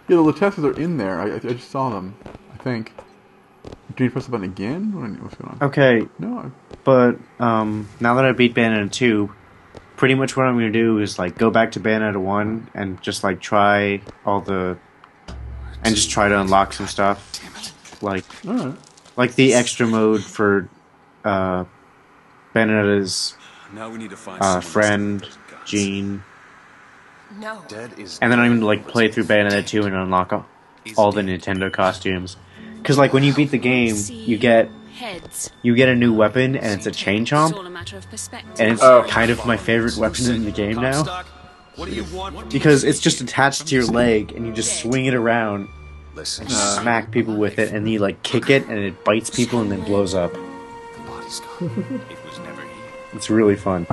Yeah, the Latesses are in there. I just saw them, I think. Do you press the button again? What's going on? Okay. No. But, now that I beat Bayonetta 2... pretty much what I'm going to do is, like, go back to Bayonetta 1 and just, like, try all the... and just try to unlock some stuff. Like, like the extra mode for, Bayonetta's, now we need to find friend, Jean. No. And then I'm going to, like, play through Bayonetta 2 and unlock all the Nintendo costumes. Because, like, when you beat the game, you get a new weapon, and it's a chain chomp, and it's kind of my favorite weapon in the game now, because it's just attached to your leg, and you just swing it around, and smack people with it, and you like kick it, and it bites people, and then blows up. It's really fun.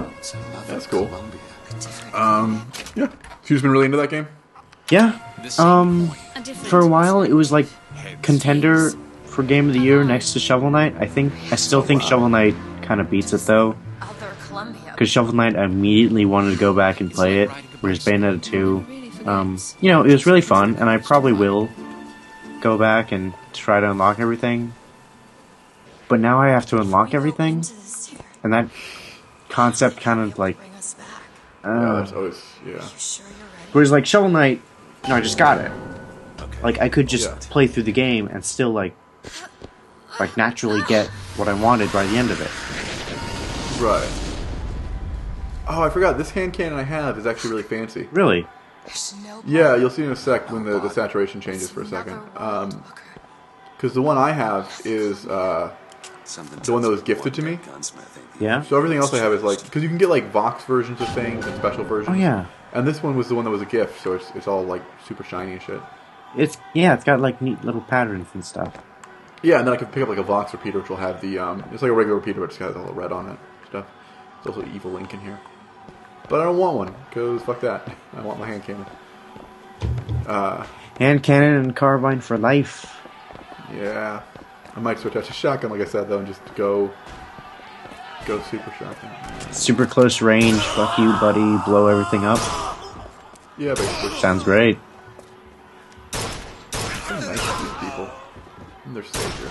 That's cool. Yeah. So you've been really into that game? Yeah. For a while, it was like contender for Game of the Year next to Shovel Knight. I still think Shovel Knight kind of beats it though, because Shovel Knight, I immediately wanted to go back and play it, whereas Bayonetta 2, you know, it was really fun, and I probably will go back and try to unlock everything. But now I have to unlock everything, and that concept kind of like, that's always, yeah. Whereas like Shovel Knight, no, I just got it. Like I could just play through the game and still like naturally get what I wanted by the end of it. Right. Oh, I forgot. This hand cannon I have is actually really fancy. Really? Yeah, you'll see in a sec when the saturation changes for a second. Because the one I have is the one that was gifted to me. Yeah. So everything else I have is like, because you can get like Vox versions of things and special versions. Oh yeah. And this one was the one that was a gift, so it's all like super shiny and shit. It's got like neat little patterns and stuff. Yeah, and then I can pick up like a Vox repeater, which will have the it's like a regular repeater, but it's got all the red on it and stuff. There's also Evil Link in here, but I don't want one because fuck that. I want my hand cannon. Hand cannon and carbine for life. Yeah, I might switch out to shotgun, like I said though, and just go super shotgun. Super close range. Fuck you, buddy. Blow everything up. Yeah, basically. Sounds great. So nice to these people. I'm their savior.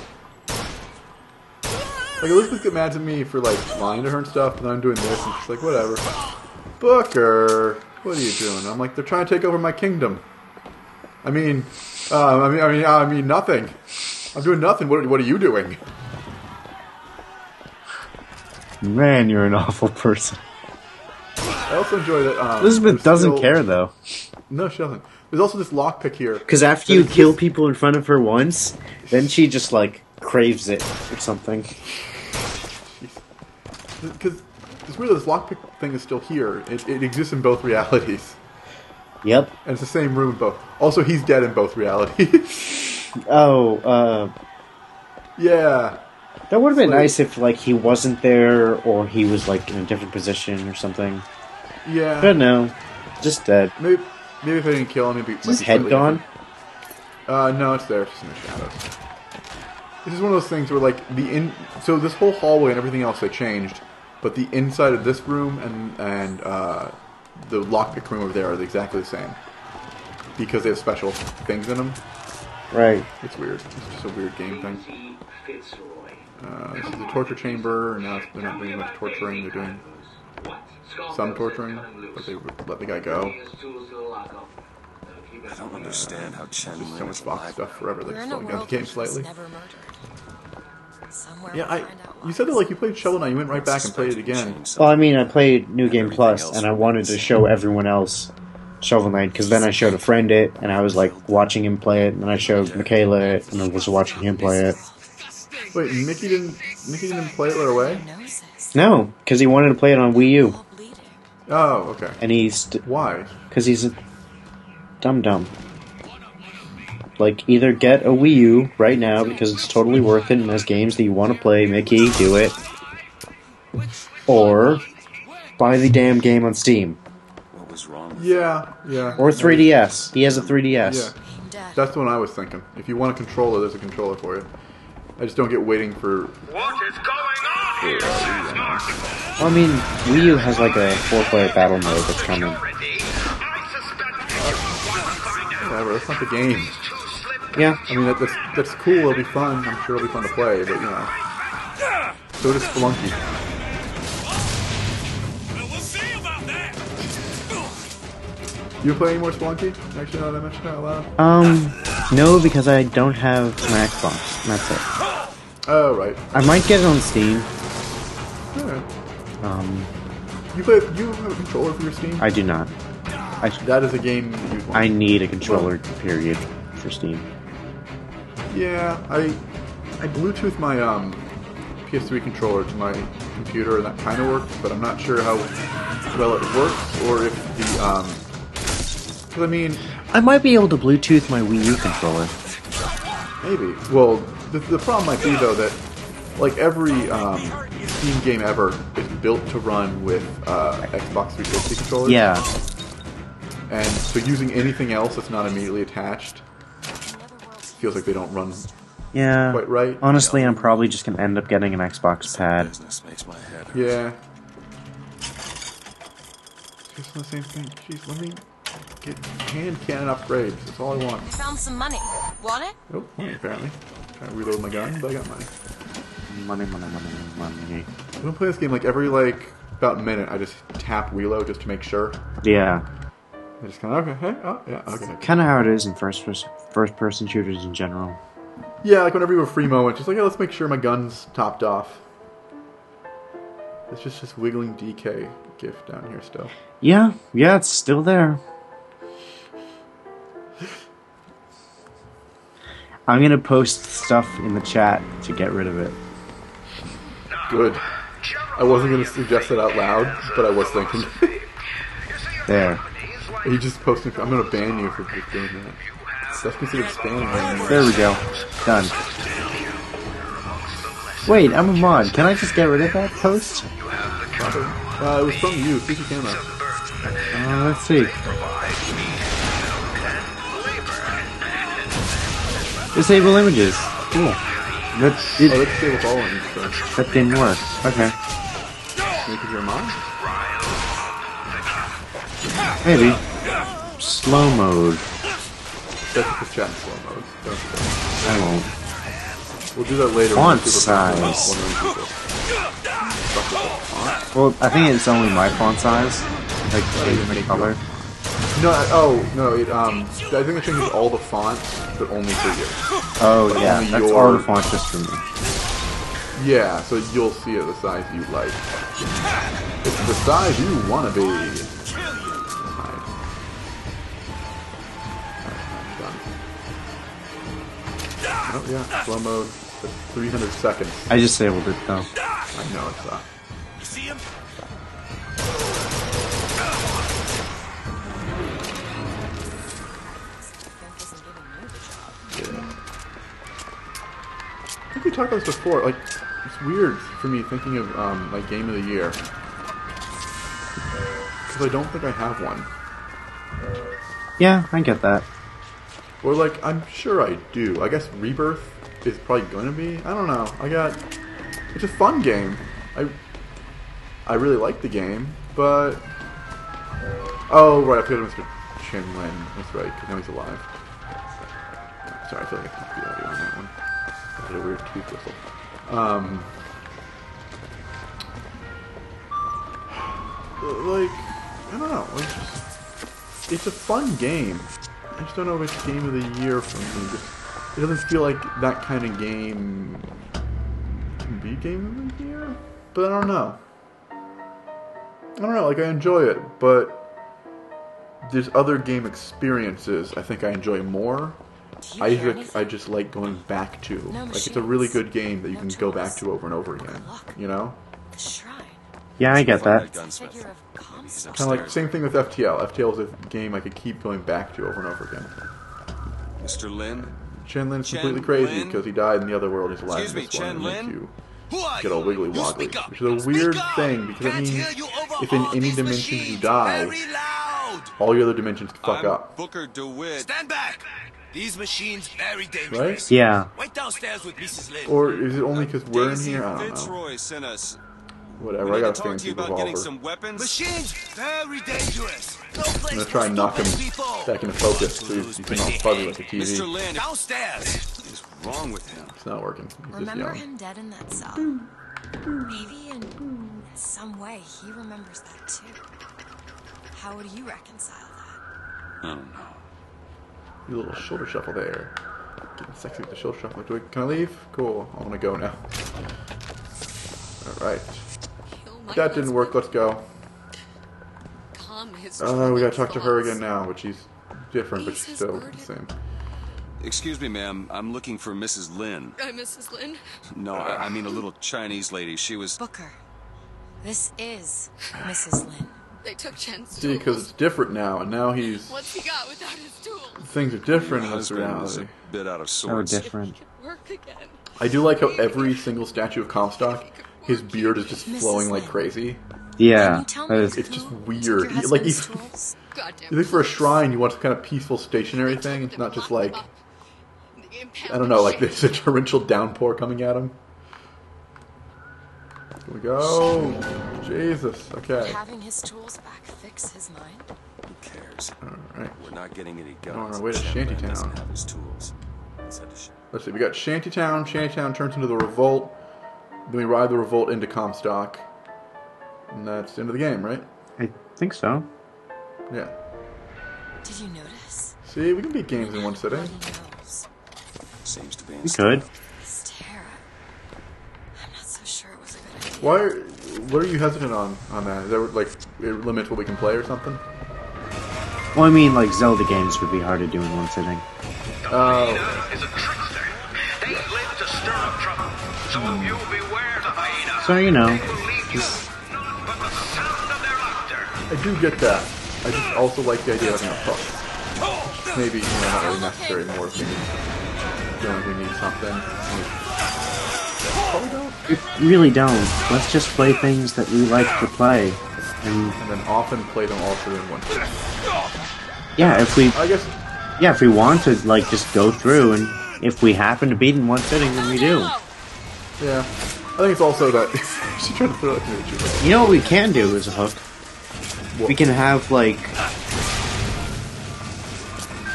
Like, Elizabeth get mad at me for, like, lying to her and stuff, and I'm doing this, and she's like, whatever. Booker, what are you doing? I'm like, they're trying to take over my kingdom. I mean, nothing. I'm doing nothing. What are you doing? Man, you're an awful person. I also enjoy that, Elizabeth doesn't care, though. No, she doesn't. There's also this lockpick here. Because after you kill people in front of her once, then she just, like, craves it or something. Because it's weird that this lockpick thing is still here. It exists in both realities. Yep. And it's the same room in both. Also, he's dead in both realities. Yeah. That would have been nice if, like, he wasn't there, or he was, like, in a different position or something. Yeah. But no. Just dead. Maybe if I didn't kill him, maybe... Is his head gone? No, it's there. It's just in the shadows. This is one of those things where, like, so this whole hallway and everything else, they changed, but the inside of this room and the lockpick room over there are exactly the same. Because they have special things in them. Right. It's weird. It's just a weird game thing. This is the torture chamber, and now they're not doing much torturing. They're doing some torturing, but they let the guy go. I don't understand how Chen so much box stuff forever. They're slowing down the game slightly. Yeah, you said that like you played Shovel Knight, you went right back and played it again. Well, I mean, I played New Game Plus, and I wanted to show everyone else Shovel Knight, because then I showed a friend it, and I was like watching him play it, and then I showed Michaela it, and I was watching him play it. Wait, Mickey didn't play it right away? No, because he wanted to play it on Wii U. Oh, okay. And why? Because he's a dum-dum. Like, either get a Wii U right now, because it's totally worth it, and there's games that you want to play, Mickey, do it. Or buy the damn game on Steam. What was wrong? Yeah. Or 3DS. He has a 3DS. Yeah. That's the one I was thinking. If you want a controller, there's a controller for you. I just don't get waiting for... What is going on here, Well, I mean, Wii U has like a 4-player battle mode that's coming. Whatever, that's not the game. Yeah. I mean, that's cool, it'll be fun. I'm sure it'll be fun to play, but, you know. So does Spelunky. You play any more Spelunky? Actually, now that I mentioned it out loud? No, because I don't have an Xbox. That's it. Oh, right. I might get it on Steam. Yeah. You have a controller for your Steam? I do not. That is a game that you'd want. I need a controller, period, for Steam. Yeah, I Bluetooth my PS3 controller to my computer, and that kind of works, but I'm not sure how well it works, or if the because I mean, I might be able to Bluetooth my Wii U controller. Maybe. Well, the problem might be though that like every Steam game ever is built to run with Xbox 360 controllers. Yeah. And so using anything else that's not immediately attached feels like they don't run quite right. Honestly, I'm probably just going to end up getting an Xbox pad. Yeah. It's the same thing. Jeez, let me get hand cannon upgrades. That's all I want. Found some money. Want it? Oh, money apparently. Trying to reload my gun, but I got money. Money. I'm gonna play this game like every about a minute. I just tap reload just to make sure. Yeah. I just kind of okay. Kind of how it is in first-person shooters in general. Yeah, like whenever you have a free moment, just like, let's make sure my gun's topped off. It's just this wiggling DK gif down here still. Yeah, it's still there. I'm gonna post stuff in the chat to get rid of it. Good. I wasn't gonna suggest it out loud, but I was thinking. There. You just posted. I'm gonna ban you for doing that. That's considered spamming. There we go. Done. Wait, I'm a mod. Can I just get rid of that post? It was from you. See if you can. Let's see. Disable images. Cool. Let's disable all images. That didn't work. Okay. Maybe you're a mod? Maybe. Slow mode. That's the chat in slow mode. I won't. We'll do that later. Font size. Well, I think it's only my font size. Like the color. No, I think it changes all the fonts, but only for you. Oh, like yeah, that's all the fonts just for me. Yeah, so you'll see it the size you like. It's the size you want to be. Oh yeah, slow mode. 300 seconds. I just disabled it though. I know it's that. You see him? Yeah. I think we talked about this before. Like, it's weird for me thinking of my game of the year because I don't think I have one. Yeah, I get that. Or like, I'm sure I do. I guess Rebirth is probably gonna be. I don't know. It's a fun game. I really like the game, but oh right, I forgot Mr. Chinlin. That's right, because now he's alive. Sorry, I feel like I have to be audio on that one. I had a weird tooth whistle. Like, I don't know. It's a fun game. I just don't know if it's game of the year for me. It doesn't feel like that kind of game be game of the year, but I don't know. Like, I enjoy it, but there's other game experiences I think I enjoy more. I just like going back to. Like, it's a really good game that you can go back to over and over again, you know? Yeah, I get that. Kind of like, same thing with FTL. FTL is a game I could keep going back to over and over again. Mr. Lin? Chen Lin's completely crazy because he died in the other world. He's alive in this one and makes you get all wiggly woggly. Which is a weird thing because it means if in any dimension you die, all your other dimensions fuck up. Booker DeWitt. Stand back! These machines very dangerous. Right? Yeah. Wait downstairs with Mrs. Lin. Or is it only because we're in here? I don't know. Fitzroy sent us. Whatever, I got a fancy revolver. Machines very dangerous. I'm gonna try and knock him back into focus so he's not fuzzy like a TV. Mr. Lin, downstairs. What is wrong with him? It's not working. He's Remember just him dead in that cell? Maybe in some way he remembers that too. How would you reconcile that? I don't know. A little shoulder shuffle there. Getting sexy with the shoulder shuffle. Can I leave? Cool. I want to go now. Alright. That didn't work. Let's go. We gotta talk to her again now, but she's different, but she's still the same. Excuse me, ma'am. I'm looking for Mrs. Lin. Mrs. Lin? No, I mean a little Chinese lady. She was... Booker. This is Mrs. Lin. They took Chen's tools. See, because it's different now, and now he's... What's he got without his tools? Things are different in this husband was reality. a bit out of So sorts. different. Work again. I do like how every single statue of Comstock, his beard is just flowing like crazy. Yeah, It's just weird. Like, you think for a shrine, you want some kind of peaceful, stationary thing. It's not just like, I don't know, like there's a torrential downpour coming at him. Here we go. Jesus. Okay. Having his tools back fix his mind? Who cares? Alright. We're not getting any guns. On our way to Chen Lin Shantytown. doesn't have his tools. Let's head to Shantytown. Let's see, we got Shantytown. Shantytown turns into the Revolt. Then we ride the Revolt into Comstock. And that's the end of the game, right? I think so. Yeah. Did you notice? See, we can beat games in one sitting. Seems to be We could. Tara. I'm not so sure it was a good idea. What are you hesitant on that? Is that like it limits what we can play or something? Well, I mean, like Zelda games would be hard to do in one sitting. Oh. Is a trickster. They live to stir up trouble. So you beware the hyena. So, you know, just but the sound of their laughter. I do get that. I just also like the idea of having a push. Maybe, not really necessary more if we feeling we need something. Probably don't. We really don't. Let's just play things that we like to play. And then often play them all through in one sitting. Yeah, if we... I guess... Yeah, if we want to, like, just go through, and if we happen to beat in one sitting, then we do. Yeah. I think it's also that... She's trying to throw it at you. You know what we can do as a hook? What? We can have, like...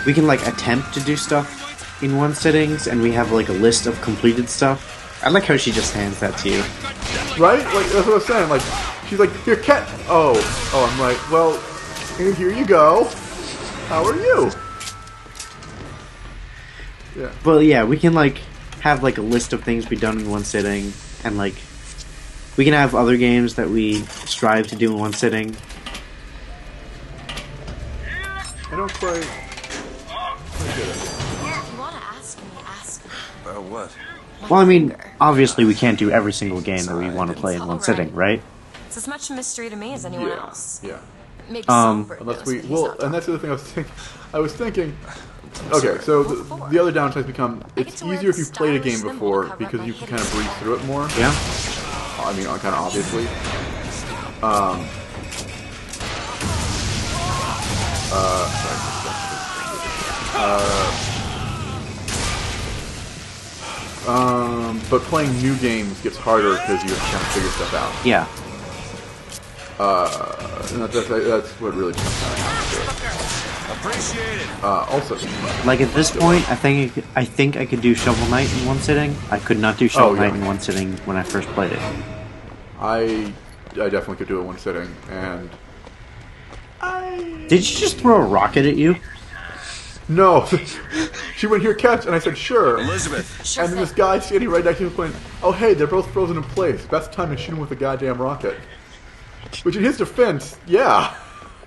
We can, like, attempt to do stuff in one sittings, and we have, like, a list of completed stuff. I like how she just hands that to you. Right? Like, that's what I was saying. Like, she's like, here, cat... Oh, I'm like, well, here you go. How are you? Yeah. Well, yeah, we can, like, have, like, a list of things be done in one sitting, and, like, we can have other games that we strive to do in one sitting. I don't quite... What? Well, I mean, obviously we can't do every single game that we want to play in one sitting, right? It's as much a mystery to me as anyone else. Yeah. Maybe unless we... Well, and that's the other thing I was thinking... Okay, so the other downsides become, it's easier if you've played a game before, because you can kind of breeze through it more. Yeah. I mean, kind of obviously. But playing new games gets harder because you have to kind of figure stuff out. Yeah. And that's what really comes down to it. Appreciate it. Also, like at this point, I think I could do Shovel Knight in one sitting. I could not do Shovel Knight in one sitting when I first played it. I definitely could do it in one sitting, and Did you just throw a rocket at you? No. She went, here, catch. And I said, sure. Elizabeth. And then this guy standing right next to me went, oh, hey, they're both frozen in place. Best time to shoot him with a goddamn rocket. Which, in his defense, yeah.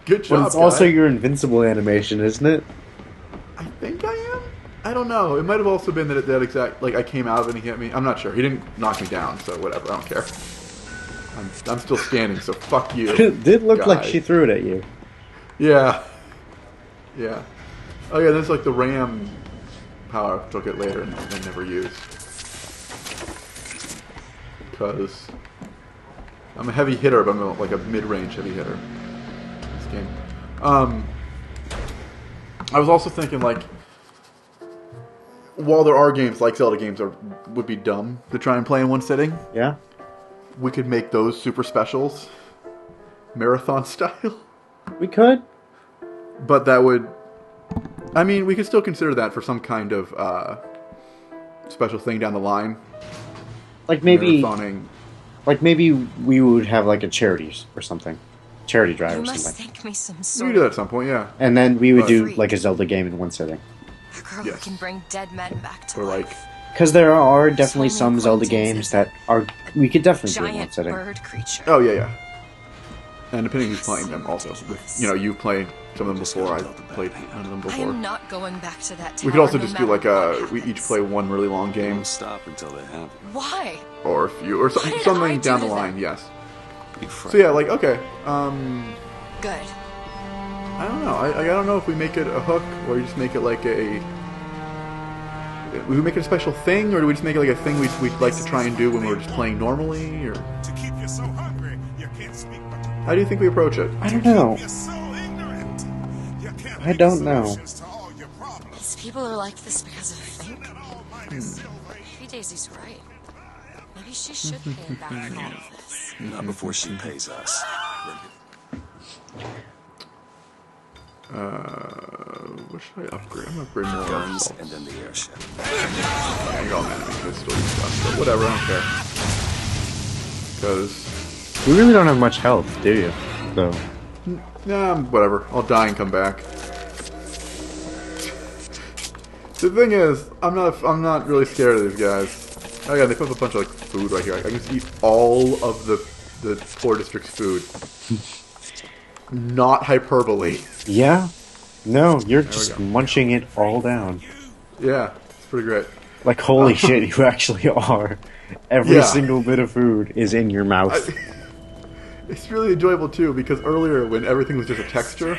Good job, Well, it's also guy. your invincible animation, isn't it? I think I am? I don't know. It might have also been that exact, like, I came out of it and he hit me. I'm not sure. He didn't knock me down, so whatever. I don't care. I'm still standing, so fuck you. It did look guy. like she threw it at you. Yeah. Yeah. Oh yeah, there's like the ram power, which I'll get later and I never use. Because I'm a heavy hitter, but I'm like a mid-range heavy hitter in this game. I was also thinking, like, while there are games like Zelda games would be dumb to try and play in one sitting. Yeah. We could make those super specials marathon style. We could. But that would... I mean, we could still consider that for some kind of special thing down the line. Like maybe... Marathoning. Like maybe we would have like a charity or something. Charity drive You or must something. think me some We sort could do that of at some point, yeah. And then we would But- do like a Zelda game in one sitting. a girl Yes. who can bring dead men back to Or life. like... Because there are definitely So many some Zelda games that are... We could definitely do in one Giant sitting. bird creature. Oh, yeah, yeah. And depending who's playing them also. With, you know, you've played some of them before, I played none of them I before. am not going back to that tower. We could also no just do matter like what we each happens. play one really long game. Don't stop until they have it. Why? Or a few, or What did I something do down to the line, them? yes. Be frank. So yeah, like, okay. Good. I don't know. I don't know if we make it a hook, or we just make it like a... We make it a special thing, or do we just make it like a thing we'd like to try and do when we're just playing normally, or... To keep you so hungry, you can't speak but to How do you think we approach it? I don't know. you're so ignorant. You can't I don't know. solutions to all your problems. These people are like this because of fate. Maybe Daisy's right. Maybe she should pay him back for all of this. Not before she pays us. What should I upgrade? I'm gonna upgrade more Guns assaults. and then the airship. Yeah, you're all mad at me because still stuff, but whatever, I don't care. Because, You really don't have much health, do you? So... nah, whatever. I'll die and come back. The thing is, I'm not really scared of these guys. Oh yeah, they put up a bunch of like food right here. I can just eat all of the poor district's food. Not hyperbole. Yeah? No, you're we just go. munching it all down. Yeah, it's pretty great. Like, holy shit, you actually are. Every Yeah. single bit of food is in your mouth. It's really enjoyable too because earlier when everything was just a texture,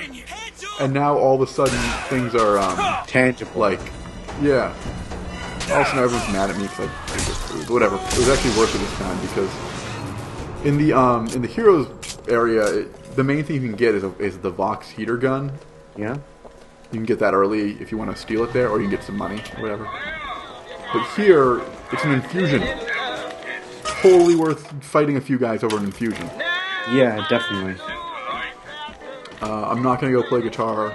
and now all of a sudden things are tangible. Like, yeah. Also, now everyone's mad at me because I did this food. But whatever. It was actually worth it this time because in the heroes area, the main thing you can get is the Vox heater gun. Yeah. You can get that early if you want to steal it there, or you can get some money, or whatever. But here, it's an infusion. Totally worth fighting a few guys over an infusion. Yeah, definitely. I'm not going to go play guitar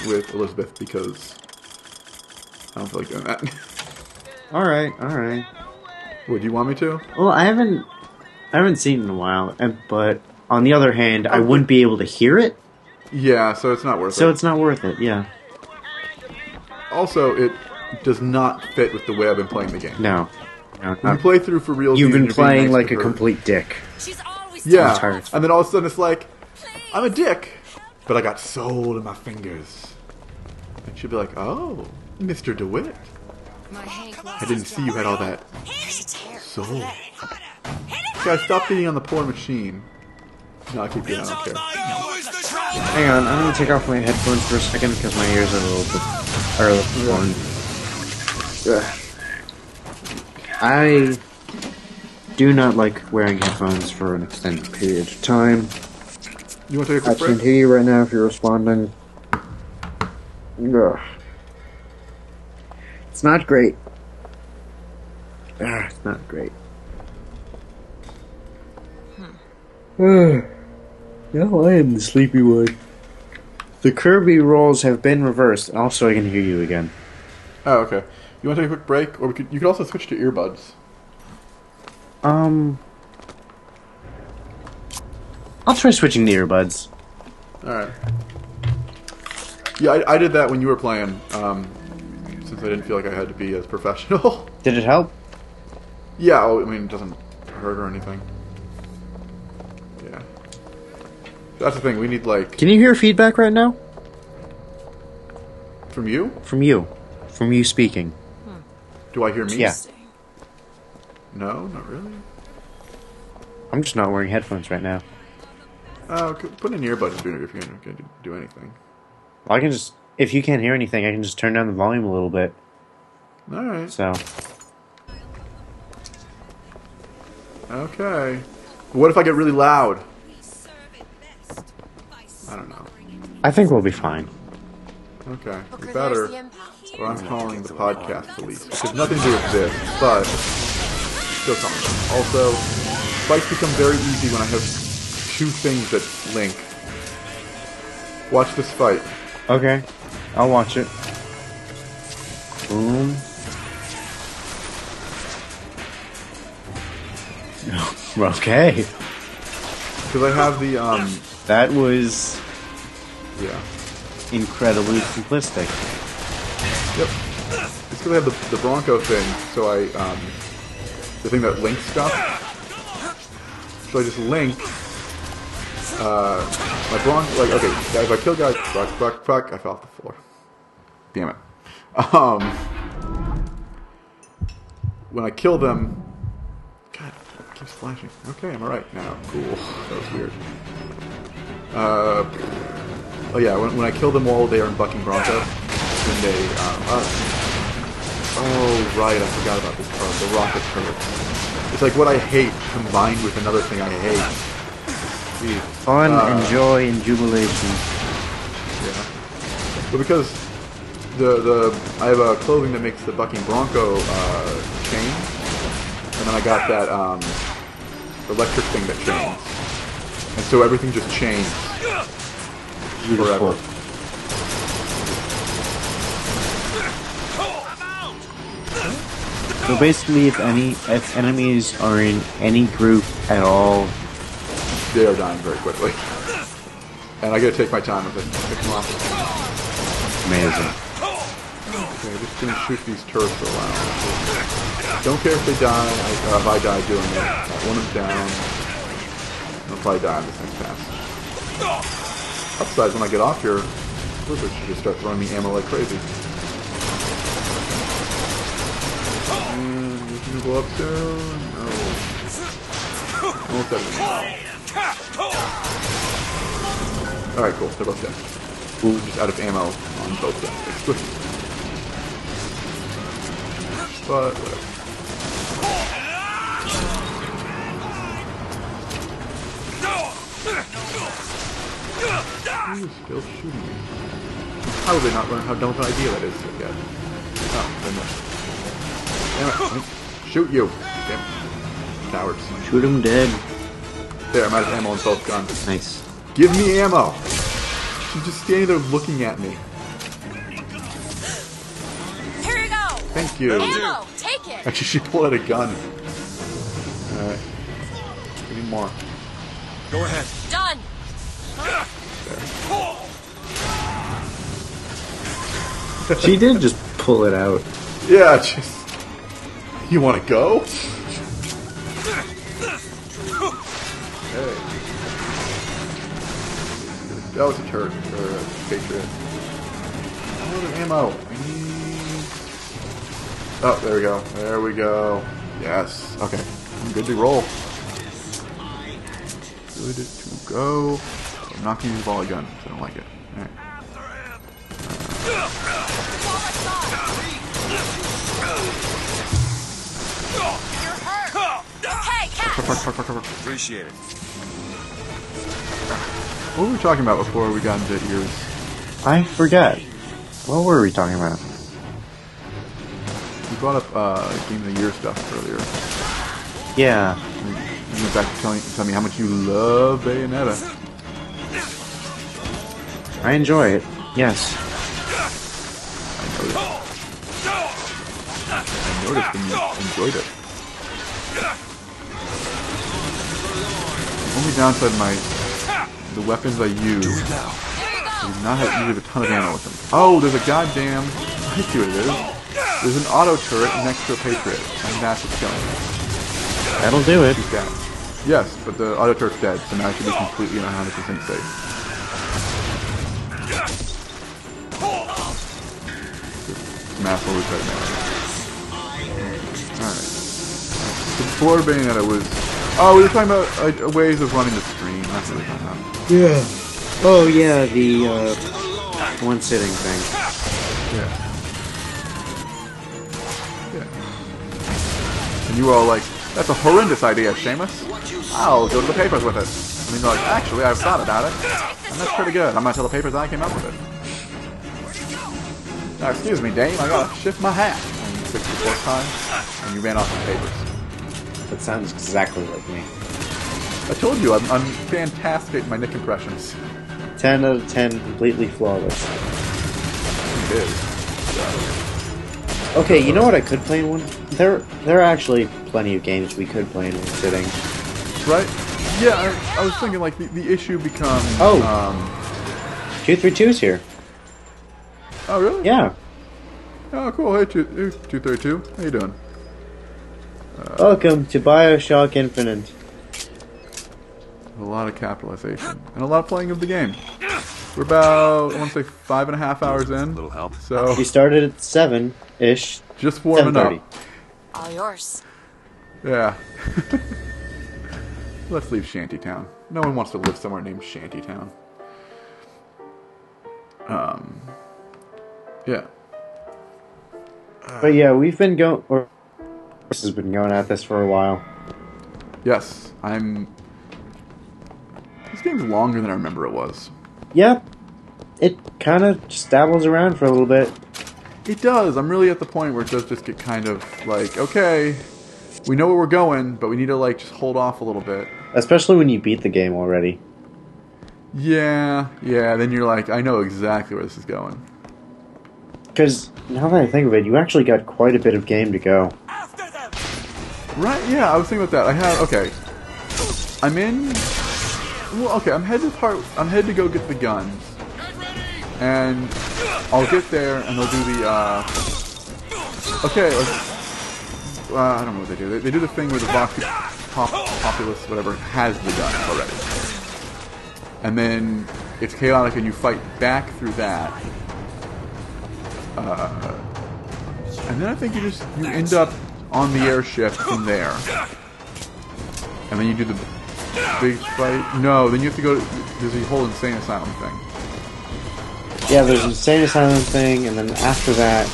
with Elizabeth because I don't feel like doing that. Alright, alright. Would you want me to? Well, I haven't seen it in a while, but on the other hand, I wouldn't be able to hear it. Yeah, so it's not worth it. So it's not worth it, yeah. Also, it does not fit with the way I've been playing the game. No. When you play through for real, You've been you're being playing nice like to a her. complete dick. Yeah, tired. and then all of a sudden it's like, I'm a dick, but I got soul in my fingers. And she'll be like, oh, Mr. DeWitt. I didn't see you had all that soul. Guys, stop beating on the poor machine. No, I keep doing it, I don't care. Hang on, I'm gonna take off my headphones for a second because my ears are a little bit I do not like wearing headphones for an extended period of time. You want to take a I quick break? can't hear you right now if you're responding. Ugh. It's not great. It's not great. No, I am the sleepy one. The Kirby roles have been reversed. Also, I can hear you again. Oh, okay. You want to take a quick break? Or you could also switch to earbuds. I'll try switching to earbuds. Alright. Yeah, I did that when you were playing, since I didn't feel like I had to be as professional. Did it help? Yeah, I mean, it doesn't hurt or anything. Yeah. That's the thing, we need, like... Can you hear feedback right now? From you? From you. From you speaking. Do I hear me? Yeah. No, not really. I'm just not wearing headphones right now. Put in earbuds if you're going to do anything. Well, I can just... If you can't hear anything, I can just turn down the volume a little bit. Alright. So... Okay. What if I get really loud? I don't know. I think we'll be fine. Okay. We better. Well, I'm calling the podcast police. It has nothing to do with this, but still calling them. Also, fights become very easy when I have two things that link. Watch this fight. Okay. I'll watch it. Boom. Okay. Because I have the, That was... Yeah. Incredibly simplistic. Yep. It's because I have the Bronco thing, so I, the thing that links stuff. So I just link, my Bronco, like, okay, if I kill guys, fuck, I fell off the floor. Damn it. When I kill them, God, it keeps flashing. Okay, I'm alright now. Cool. That was weird. Oh yeah, when I kill them while they are in bucking Bronco, then they, oh right, I forgot about this part, the rocket turrets. It's like what I hate combined with another thing I hate. Jeez. Fun and joy and jubilation. Yeah. But because I have a clothing that makes the bucking Bronco chain, and then I got that electric thing that chains, and so everything just chains forever. So basically, if enemies are in any group at all, they are dying very quickly. And I gotta take my time with it. Pick them off. Amazing. Okay, just gonna shoot these turrets for a while. Don't care if they die, if I die doing it. One is down. I'll probably die on this next pass. Upside, when I get off here, Blizzard should just start throwing me ammo like crazy. And we can go up soon. No. Almost dead. Alright, cool. They're both dead. Ooh, just out of ammo on both of them. It's good. But, whatever. Who's still shooting me? How would they not learn how dumb of an idea that is yet? Oh, they missed. Damn it. Shoot you. Damn it. Cowards. Shoot him dead. There, I'm out of ammo on both guns. Nice. Give me ammo! She's just standing there looking at me. Here you go! Thank you. Ammo! Take it! Actually, she pulled out a gun. Alright. We need more. Go ahead. Done! She did just pull it out. Yeah, just... You wanna go? Hey. That was a turret, or a patriot. Oh, ammo. Oh, there we go. There we go. Yes. Okay. I'm good to roll. Good to go. I'm not going to use volley gun, because I don't like it. Alright. Appreciate it. What were we talking about before we got into ears? I forget. What were we talking about? You brought up Game of the Year stuff earlier. Yeah. You went back to tell me how much you love Bayonetta. I enjoy it. Yes. I noticed when you enjoyed it. The only downside of the weapons I use I do not have a ton of ammo with them. Oh, there's a goddamn... I see what it is. There's an auto turret next to a Patriot, and that's what's killing me. That'll do it. He's dead. Yes, but the auto turret's dead, so now I should be completely 100% safe. Mass loot right now. Alright. Before Bayonetta was... Oh, we were talking about ways of running the stream. That's what we're talking about. Yeah. Oh, yeah, the one sitting thing. Yeah. And you were all like, that's a horrendous idea, Seamus. I'll go to the papers with it. And you're like, actually, I've thought about it. And that's pretty good. I'm going to tell the papers I came up with it. Now, excuse me, Dame, I gotta shift my hat. And you fixed the fourth time, and you ran off the papers. That sounds exactly like me. I told you, I'm fantastic at my Nick impressions. 10 out of 10, completely flawless. It is. So. Okay, you know what I could play in one? There are actually plenty of games we could play in one sitting. Right? Yeah, I was thinking, like, the issue becomes... Oh! 232's here. Oh, really? Yeah. Oh, cool. Hey, 232. How you doing? Welcome to BioShock Infinite. A lot of capitalization. And a lot of playing of the game. We're about, I want to say, 5.5 hours in. A little help. So We started at 7-ish. Just warming up. All yours. Yeah. Let's leave Shantytown. No one wants to live somewhere named Shantytown. Yeah. But yeah, we've been going... Or has been going at this for a while. Yes, This game's longer than I remember it was. Yep. It kind of just dabbles around for a little bit. It does. I'm really at the point where it does just get kind of like, okay, we know where we're going, but we need to like just hold off a little bit. Especially when you beat the game already. Yeah, then you're like, I know exactly where this is going. Because, now that I think of it, you actually got quite a bit of game to go. Right, yeah, I was thinking about that. Okay. I'm headed to go get the guns. And I'll get there, and they'll do the, I don't know what they do. They do the thing where the populace, whatever, has the guns already. And then it's chaotic, and you fight back through that. And then I think you end up on the airship from there. And then you do the big fight. No, then you have to go to... There's a whole insane asylum thing. Yeah, there's an insane asylum thing, and then after that,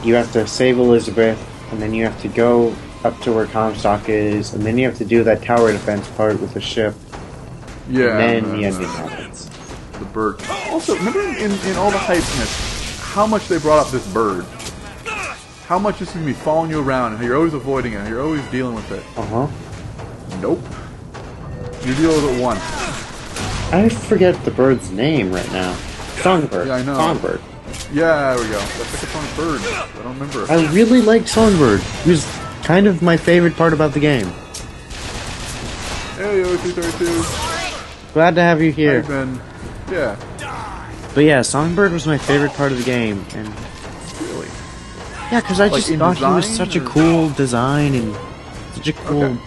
you have to save Elizabeth, and then you have to go up to where Comstock is, and then you have to do that tower defense part with the ship. Yeah. And then the ending happens. The bird. Also, remember in all the hypeness, how much they brought up this bird? How much this is going to be following you around, and how you're always avoiding it, and you're always dealing with it. Uh-huh. Nope. You deal with it once. I forget the bird's name right now. Songbird. Yeah, I know. Songbird. Yeah, there we go. That's like a songbird. I don't remember. I really liked Songbird. He was kind of my favorite part about the game. Hey, 232. Glad to have you here. Hey, Ben. Yeah. But yeah, Songbird was my favorite part of the game, and really, yeah, because I just thought he was such a cool design and such a cool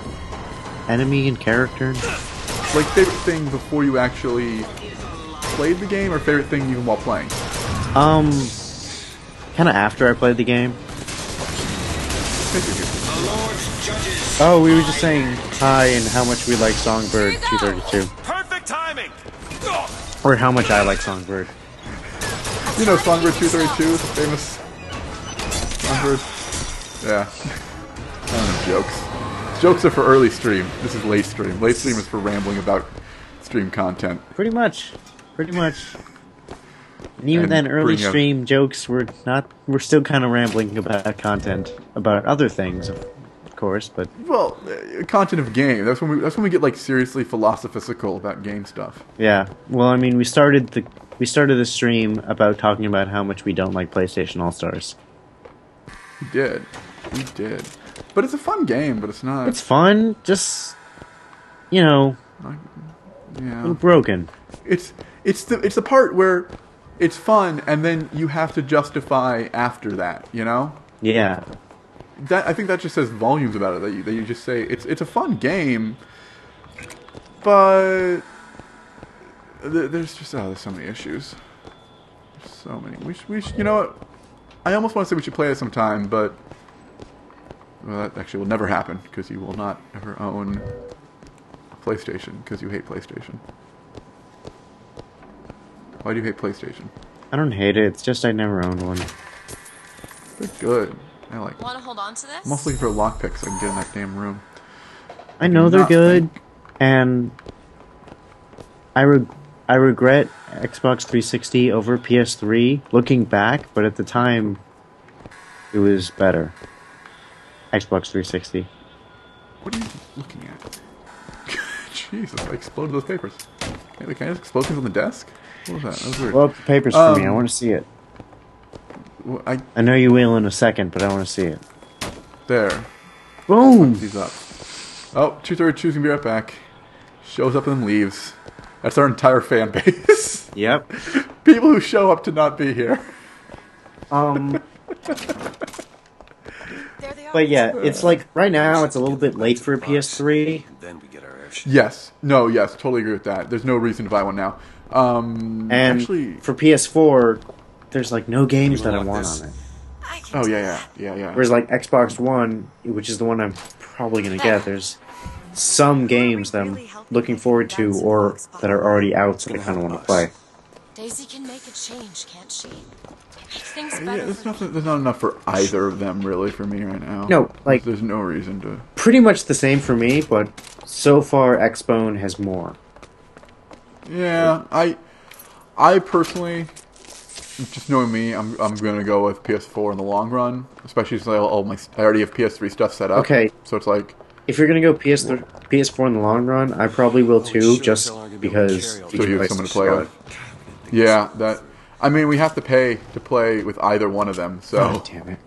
enemy and character. Like favorite thing before you actually played the game, or favorite thing even while playing? Kind of after I played the game. Oh, we were just saying hi and how much we like Songbird 232. Perfect timing. Or how much I like Songbird. You know Songbird 232 is the famous Songbird. Yeah. I don't know, jokes. Jokes are for early stream. This is late stream. Late stream is for rambling about stream content. Pretty much. Pretty much. And even then, early stream jokes we're still kind of rambling about content, about other things, of course, but... Well, content of game. That's when we get, like, seriously philosophical about game stuff. Yeah. Well, I mean, we started the stream about talking about how much we don't like PlayStation All-Stars. We did. But it's a fun game, but it's not... It's fun, just... You know... Yeah. A little broken. it's the part where it's fun, and then you have to justify after that. You know? Yeah. I think that just says volumes about it. That you just say it's a fun game, but there's so many issues. There's so many. We should, you know what? I almost want to say we should play it sometime, but well, that actually will never happen because you will not ever own a PlayStation because you hate PlayStation. Why do you hate PlayStation? I don't hate it. It's just I never owned one. They're good. I like. Want to hold on to this? I'm also looking for a lockpick so I can get in that damn room. I know they're good, and I regret Xbox 360 over PS3 looking back, but at the time, it was better. Xbox 360. What are you looking at? Jesus, I exploded those papers. Can I just explode things on the desk? What was that? That was weird. Blow up the papers for me. I want to see it. Well, I know you will in a second, but I want to see it. There. Boom! These up. Oh, 232's gonna be right back. Shows up and then leaves. That's our entire fan base. Yep. People who show up to not be here. But yeah, it's like right now it's a little bit late for a PS3. Then we get our airship. Yes. No, yes, totally agree with that. There's no reason to buy one now. And actually, for PS4, there's like no games that I want on it. Oh yeah. Whereas like Xbox One, which is the one I'm probably gonna get, there's some games that I'm looking forward to or that are already out that I kind of want to play. Daisy can make a change, can't she? Things yeah, there's not enough for either of them really for me right now. No, like there's no reason to. Pretty much the same for me, but so far Xbone has more. Yeah, I personally, just knowing me, I'm gonna go with PS4 in the long run, especially since I already have PS3 stuff set up. Okay, so it's like if you're gonna go PS4 in the long run, I probably will too, just because you have someone to play with. Yeah, that. I mean, we have to pay to play with either one of them. So. Oh, damn it!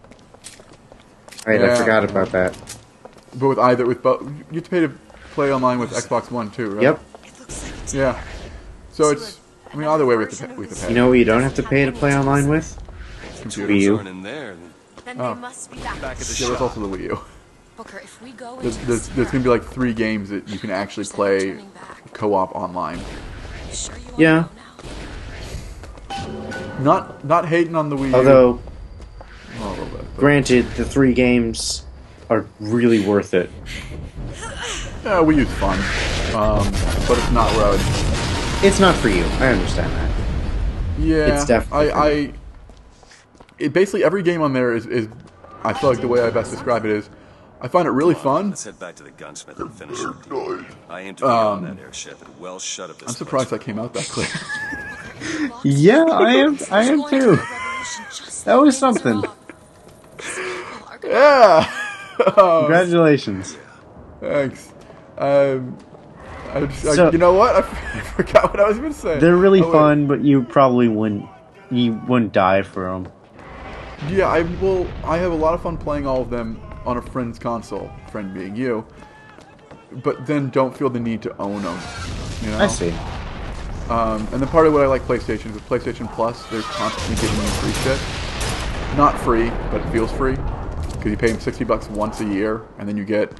Right, yeah, I forgot about that. But with both, you have to pay to play online with Xbox One too, right? Yep. Yeah. So it's. I mean, either way we have to pay. You know what you don't have to pay to play online with? Wii U. They must be back at the shop. There's also the Wii U. Booker, if we go there's gonna be like 3 games that you can actually play co-op online. Yeah. Not hating on the Wii U. Although, granted, the 3 games are really worth it. Yeah, Wii U's fun, but it's not where I would. It's not for you. I understand that. Yeah, it's definitely. Basically every game on there is. I feel like the way I best describe it is, I find it really fun. Let's head back to the gunsmith and finish the deal. I aim to be on that airship and well shut up this. I'm surprised that came out that clear. Yeah, I am too. That was something. Yeah. Congratulations. Thanks. You know what? I forgot what I was going to say. They're really fun, but you probably wouldn't die for them. Yeah, I have a lot of fun playing all of them on a friend's console, friend being you, but then don't feel the need to own them. You know? I see. And then part of what I like PlayStation is with PlayStation Plus, they're constantly giving you free shit. Not free, but it feels free. Because you pay them $60 once a year, and then you get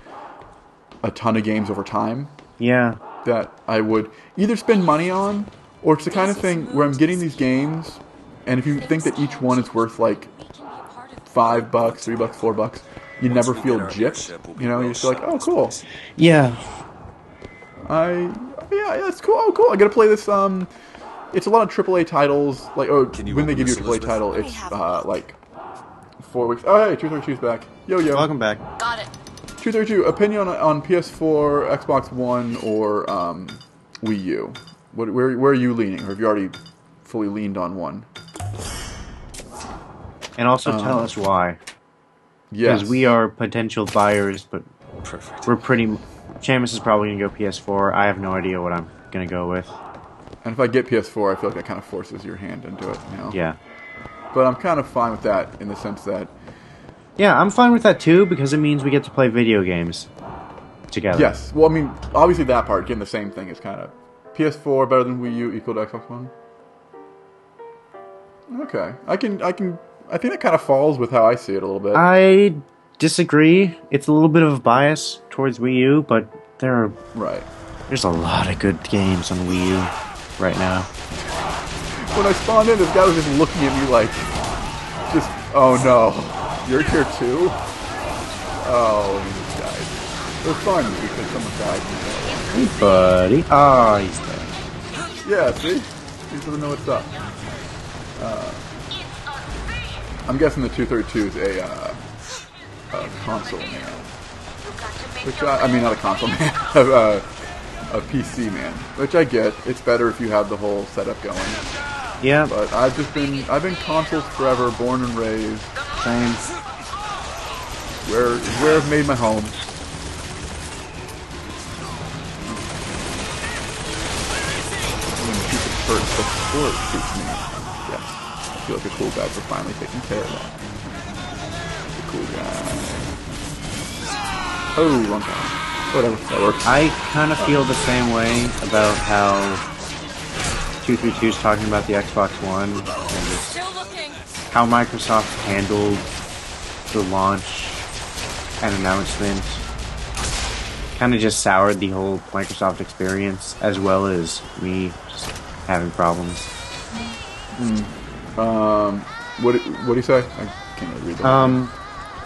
a ton of games over time. Yeah. That I would either spend money on, or it's the kind of thing where I'm getting these games, and if you think that each one is worth like $5, $3, $4, you never feel gypped. You know, you just feel like, oh, cool. Yeah. Yeah, it's cool. Oh, cool. I gotta play this. It's a lot of AAA titles. Like, when they give you a AAA title, it's like 4 weeks. Oh, hey, 232's back. Yo. Welcome back. Got it. 232. Opinion on PS4, Xbox One, or Wii U? Where are you leaning, or have you already fully leaned on one? And also tell us why. Yes. Because we are potential buyers, but we're pretty. Seamus is probably going to go PS4. I have no idea what I'm going to go with. And if I get PS4, I feel like that kind of forces your hand into it, you know? Yeah. But I'm kind of fine with that in the sense that... Yeah, I'm fine with that too, because it means we get to play video games together. Yes. Well, I mean, obviously that part, getting the same thing is kind of PS4 better than Wii U equal to Xbox One. Okay, I think that kind of falls with how I see it a little bit. I disagree. It's a little bit of a bias towards Wii U, but there's a lot of good games on Wii U right now. When I spawned in, this guy was just looking at me like, oh no, you're here too? Oh, he just died. It was fun because someone died. Hey, buddy. Oh, he's dead. Yeah, see? He doesn't know what's up. I'm guessing the 232 is a console man. Which I mean, not a console man, a PC man. Which I get. It's better if you have the whole setup going. Yeah. But I've been consoles forever, born and raised. Same. Where I've made my home. First before it shoots me. Yes. I feel like a cool guy for finally taking care of that. A cool guy. Oh, wrong guy. Whatever, that works. I kind of feel the same way about how 232's talking about the Xbox One and just how Microsoft handled the launch and announcement. Kind of just soured the whole Microsoft experience, as well as me just having problems. What do you say? I can't really read that.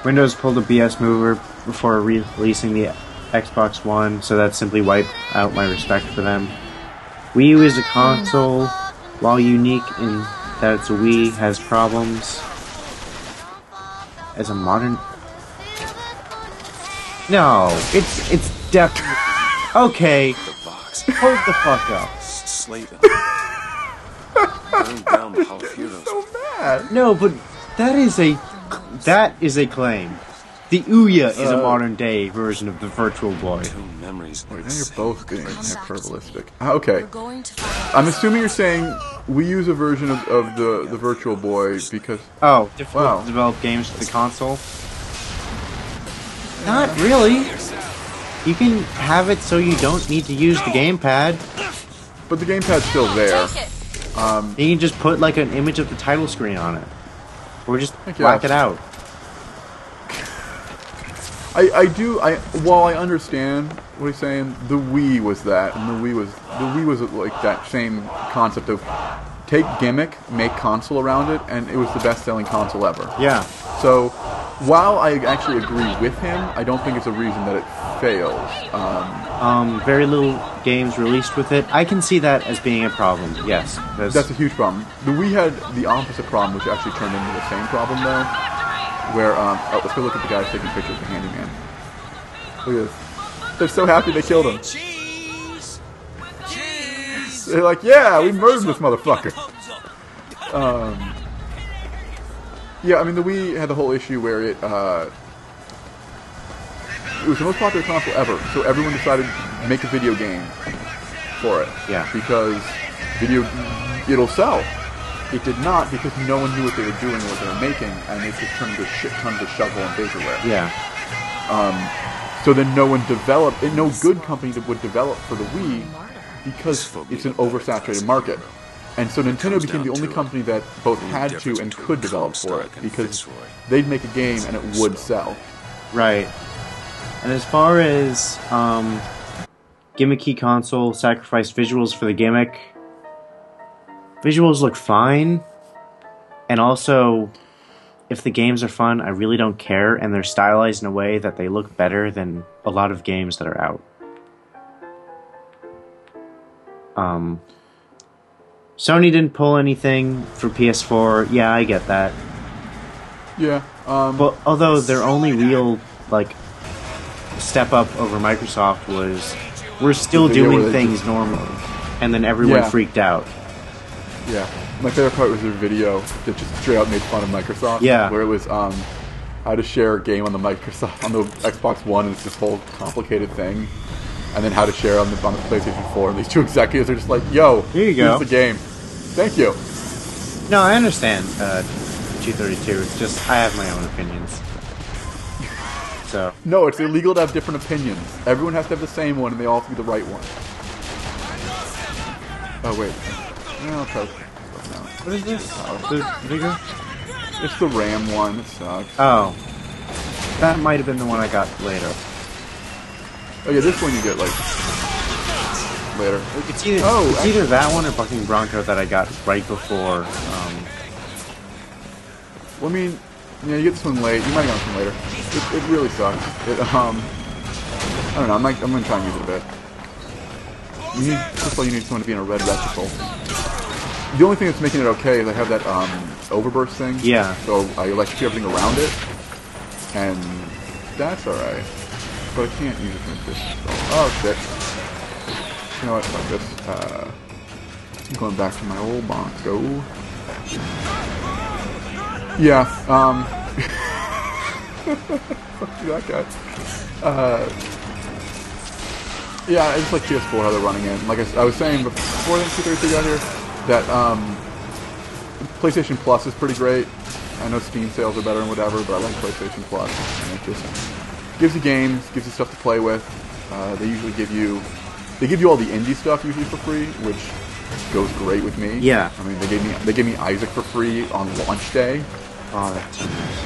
Windows pulled a BS mover before releasing the Xbox One, so that simply wiped out my respect for them. Wii U is a console, while unique in that it's a Wii, has problems. As a modern... No, it's definitely... Okay, hold the fuck up. Slavin. Burn down the Hall of Heroes. So bad. No, but that is a claim. The Ouya is a modern day version of the Virtual Boy. Two memories. Wait, now you're both being hyperbolistic. Okay. I'm assuming you're saying we use a version of the Virtual Boy because... Oh, difficult to develop games for the console? Not really. You can have it so you don't need to use the gamepad. But the gamepad's still there. You can just put like an image of the title screen on it. Or just whack it out. While I understand what he's saying, the Wii was that, and the Wii was like that same concept of take gimmick, make console around it, and it was the best-selling console ever. Yeah. So, while I actually agree with him, I don't think it's a reason that it fails. Very little games released with it. I can see that as being a problem, yes. That's a huge problem. The Wii had the opposite problem, which actually turned into the same problem, though. Where, let's go look at the guys taking pictures of the handyman. Look at this. They're so happy they killed him. Cheese! They're like, yeah, we murdered this motherfucker. Yeah, I mean, the Wii had the whole issue where it was the most popular console ever, so everyone decided to make a video game for it. Yeah. Because it'll sell. It did not, because no one knew what they were doing or what they were making, and it just turned into shit tons of shovel and vaporware. Yeah. So then no one developed, and no good company would develop for the Wii, because it's an oversaturated market. And so Nintendo became the only company that both had to and could develop for it, because they'd make a game and it would sell. Right. And as far as gimmicky console, sacrifice visuals for the gimmick, visuals look fine, and also, if the games are fun, I really don't care, and they're stylized in a way that they look better than a lot of games that are out. Sony didn't pull anything for PS4, yeah, I get that. Yeah. But although their only real, like, step up over Microsoft was, we're still doing things normally, and then everyone freaked out. Yeah. My favorite part was their video that just straight up made fun of Microsoft. Yeah. Where it was how to share a game on the Xbox One, and it's this whole complicated thing. And then how to share on the PlayStation 4. And these two executives are just like, yo, here you go. Here's the game. Thank you. No, I understand 232. It's just, I have my own opinions. So. No, it's illegal to have different opinions. Everyone has to have the same one, and they all have to be the right one. Oh wait. Yeah, I'll try. What is this? The Vigor? It's the Ram one. It sucks. Oh. That might have been the one I got later. Oh yeah, this one you get like later. It's either that one or Bucking Bronco that I got right before. Well, I mean, yeah, you get this one late. You might get this one later. It really sucks. I don't know. I'm gonna try and use it a bit. First of all, you need someone to be in a red reticle. The only thing that's making it okay is I have that overburst thing. Yeah. So I electrocute everything around it, and that's all right. But I can't use it from this. Oh shit! You know what? Fuck this. I'm going back to my old Bonko. Yeah. Fuck that guy. Yeah, it's like PS4 how they're running in. Like I was saying before the 232 got here, that PlayStation Plus is pretty great. I know Steam sales are better and whatever, but I like PlayStation Plus. And it just gives you games, gives you stuff to play with. They usually give you all the indie stuff usually for free, which goes great with me. Yeah. I mean, they gave me Isaac for free on launch day. Oh, that's so nice.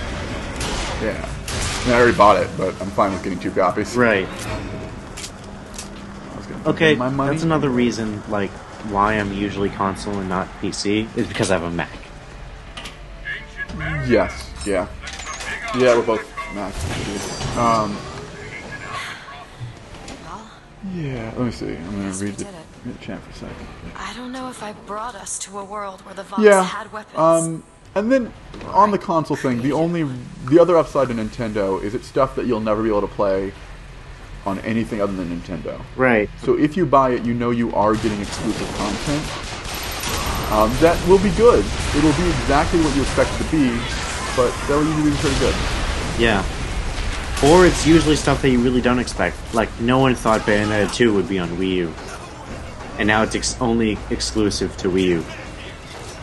Yeah. I mean, I already bought it, but I'm fine with getting 2 copies. Right. Okay, my money. that's another reason, like, why I'm usually console and not PC, is because I have a Mac. Yes, yeah. Yeah, we're both Macs. Yeah, let me see. I'm going to read the chat for a second. I don't know if I brought us to a world where the Vox had weapons. And then, on the console thing, the other upside to Nintendo is it's stuff that you'll never be able to play on anything other than Nintendo. Right. So if you buy it, you know you are getting exclusive content. That will be good. It will be exactly what you expect it to be, but that will usually be pretty good. Yeah. Or it's usually stuff that you really don't expect. Like, no one thought Bayonetta 2 would be on Wii U. And now it's only exclusive to Wii U.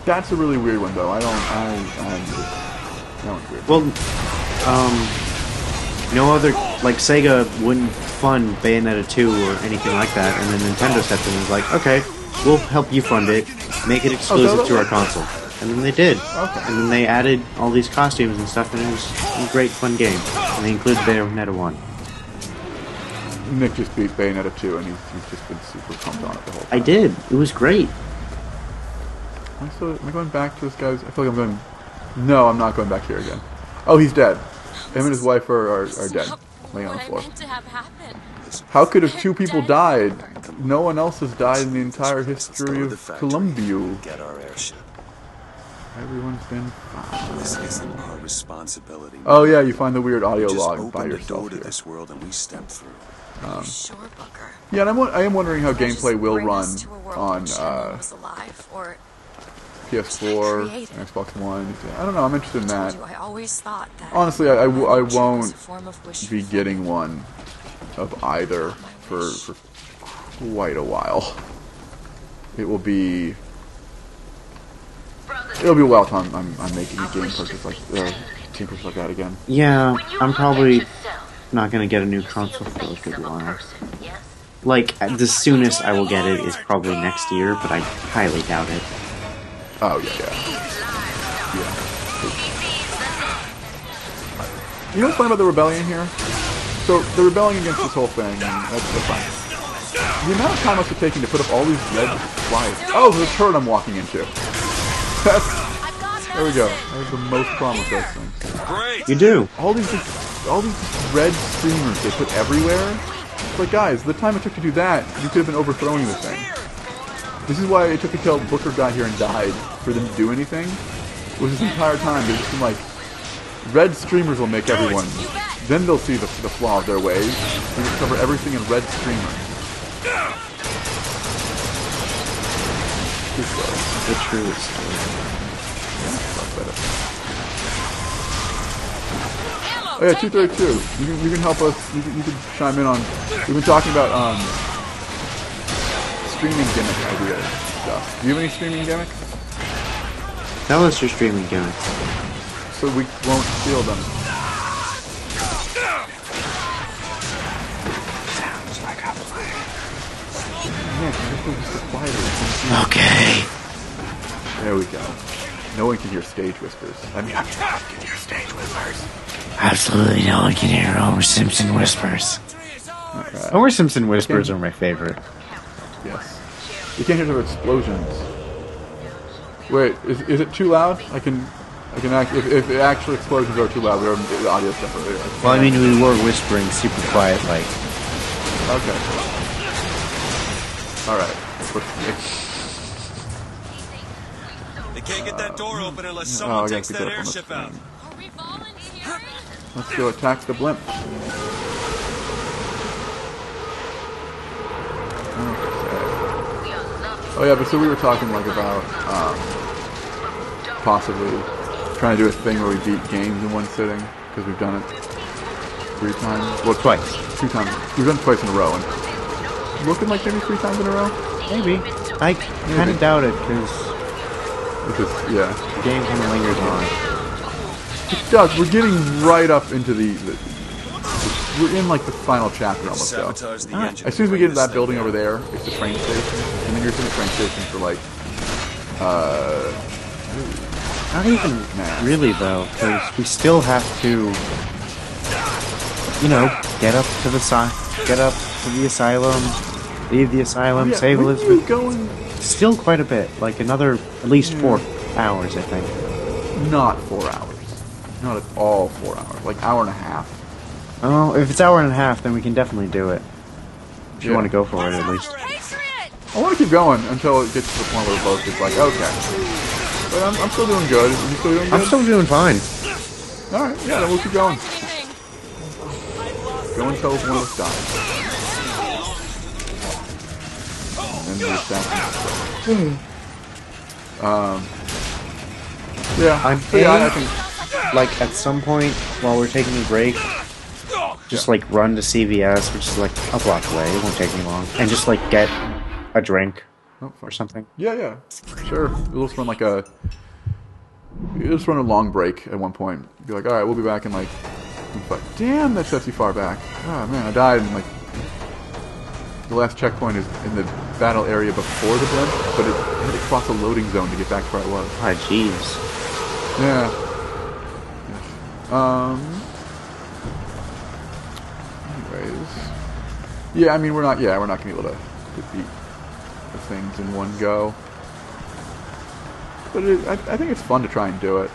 That's a really weird one, though. That one's weird. Well, no other, like, Sega wouldn't fund Bayonetta 2 or anything like that, and then Nintendo stepped in and was like, okay, we'll help you fund it, make it exclusive to our console. And then they did. Okay. And then they added all these costumes and stuff, and it was a great, fun game. And they included Bayonetta 1. Nick just beat Bayonetta 2, and he's just been super pumped on it the whole time. I did. It was great. Am I going back to this guy's? I feel like I'm going... No, I'm not going back here again. Oh, he's dead. Him and his wife are dead, laying on the floor. How could have 2 people died? No one else has died in the entire history of Columbia. Get our airship. Everyone's been fine. This isn't our responsibility. Oh yeah, you find the weird audio log by yourself. yourself Just open the door to here. this world and we step through. Sure, Booker. Yeah, and I am wondering how gameplay will run on PS4, and Xbox One. I don't know. I'm interested in that. I always thought that. Honestly, I won't be getting one of either for quite a while. It'll be a while till I'm making a game purchase like that again. Yeah, I'm probably not gonna get a new console for a good while. Like, the soonest I will get it is probably next year, but I highly doubt it. Oh, yeah. You know what's funny about the rebellion here? So, they're rebelling against this whole thing, and that's fine. The amount of time must have taken to put up all these red flies. Oh, there's a turret I'm walking into. There we go. I have the most problem with those things. Great. You do. All these red streamers they put everywhere. It's like, guys, the time it took to do that, you could have been overthrowing the thing. This is why it took until Booker got here and died for them to do anything. Was this entire time they just been like, red streamers will make everyone. Then they'll see the flaw of their ways. They just cover everything in red streamers. The truest. Oh yeah, 232. You can help us. You can chime in on. We've been talking about streaming gimmick ideas stuff. Do you have any streaming gimmicks? Tell us your streaming gimmicks. So we won't steal them. Sounds like a plan. Yeah, whisper quieter. Okay. There we go. No one can hear stage whispers. I mean, I can hear stage whispers. Absolutely no one can hear Homer Simpson whispers. Right. Homer Simpson whispers are my favorite. Yes. You can't hear the explosions. Wait, is it too loud? I can if the actual explosions are too loud, the audio stuff over there. Well, I mean, we were whispering super quiet, like. Okay. All right. They can't get that door open unless someone takes that airship out. Let's go attack the blimp. Okay. Oh yeah, but so we were talking like about possibly trying to do a thing where we beat games in one sitting because we've done it 3 times. Well, twice. 2 times. We've done it twice in a row, and looking like maybe 3 times in a row. Maybe. I kind of doubt it because yeah, the game kind of lingers on. It does. We're getting right up into we're in like the final chapter almost. Though. As soon as we get into that building over there, it's the train station, and then you're in the train station for like. Not even really though, because we still have to, get up to the asylum, leave the asylum, save Elizabeth. Still quite a bit, like another at least 4 hours, I think. Not 4 hours. Not at all 4 hours. Like hour and a half. Oh, if it's hour and a half, then we can definitely do it. If you want to go for it, at least. I want to keep going until it gets to the point where both is like, okay. But I'm still doing good. Are you still doing good? I'm still doing fine. Alright, yeah, then we'll keep going. Go until one of us dies. And then the assassin. Yeah. I think, like, at some point, while we're taking a break, just, like, run to CVS, which is, like, a block away. It won't take me long. And just, like, get a drink or something. Yeah. Sure. We'll just run, like, you just run a long break at one point. Be like, alright, we'll be back in, like... But damn, that sets you far back. Oh, man, I died in, like... The last checkpoint is in the battle area before the blimp, but it had to cross a loading zone to get back to where I was. Ah, jeez. Yeah. Anyways. Yeah, I mean, we're not gonna be able to beat the things in one go. But I think it's fun to try and do it.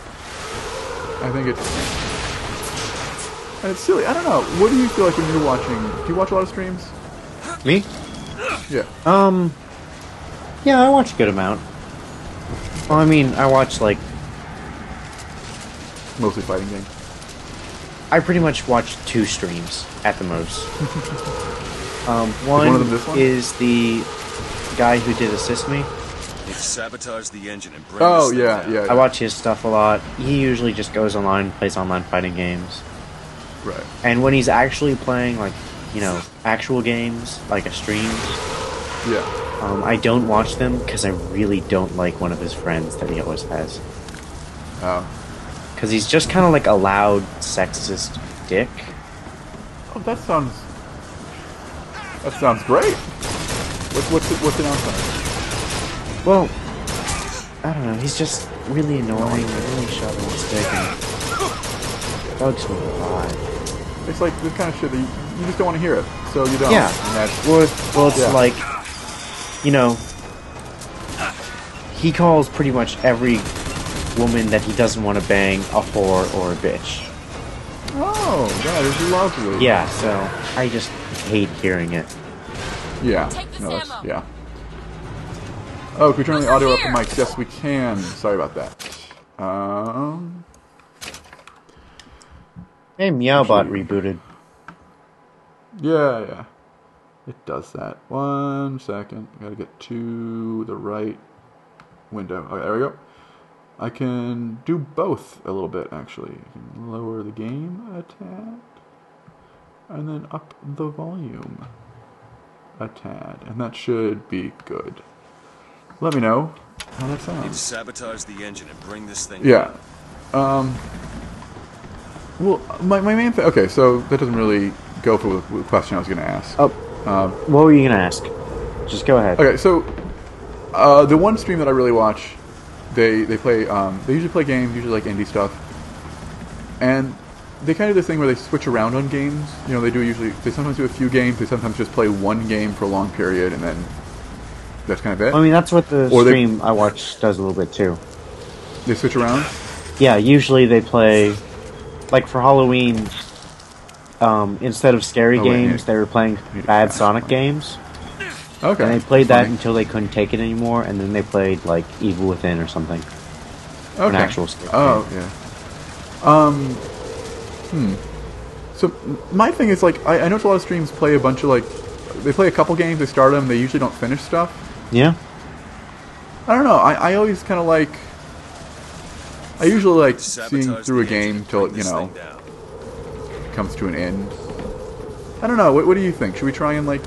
I think it's... And it's silly. I don't know. What do you feel like when you're watching... Do you watch a lot of streams? Me? Yeah. Yeah, I watch a good amount. Well, I mean, I watch, like... Mostly fighting games. I pretty much watch 2 streams, at the most. One of them this one? is the guy who did Assist Me. Sabotage the engine and bring this thing down. Yeah. I watch his stuff a lot. He usually just goes online and plays online fighting games. Right. And when he's actually playing, like, actual games, like a stream, I don't watch them because I really don't like one of his friends that he always has. Oh. Because he's just kind of like a loud, sexist dick. Oh, that sounds great. What's the downside? Well, I don't know. He's just really annoying, really shoving his dick and bugs me a lot. It's like this kind of shit that you just don't want to hear it, so you don't. Yeah. Well, it's like, he calls pretty much every woman that he doesn't want to bang a whore or a bitch. Oh, that is lovely. Yeah, so I just hate hearing it. Yeah. Yeah. Oh, can we turn the audio up the mics? Yes, we can. Sorry about that. Hey, Meowbot rebooted. Yeah. It does that. 1 second. I gotta get to the right window. Okay, there we go. I can do both a little bit, actually. I can lower the game a tad, and then up the volume a tad, and that should be good. Let me know how that sounds. Need to sabotage the engine and bring this thing down. Well, my main thing... Okay, so that doesn't really go for the question I was going to ask. What were you going to ask? just go ahead. Okay, so the one stream that I really watch, they play. They usually play games, usually like indie stuff, and they kind of do this thing where they switch around on games. You know, they sometimes do a few games. They sometimes just play one game for a long period, and then that's kind of it. I mean, that's what the stream I watch does a little bit too. They switch around? Yeah, usually they play, like for Halloween, instead of scary games, they were playing bad Sonic games. Okay. And they played that until they couldn't take it anymore, and then they played, like, Evil Within or something. Okay. An actual scary game. Yeah. So, my thing is, like, I notice a lot of streams play a bunch of, like, they play a couple games, they start them, they usually don't finish stuff. Yeah. I don't know, I always kind of like... I usually like seeing through a game till it, you know, comes to an end. I don't know, what do you think? Should we try and, like...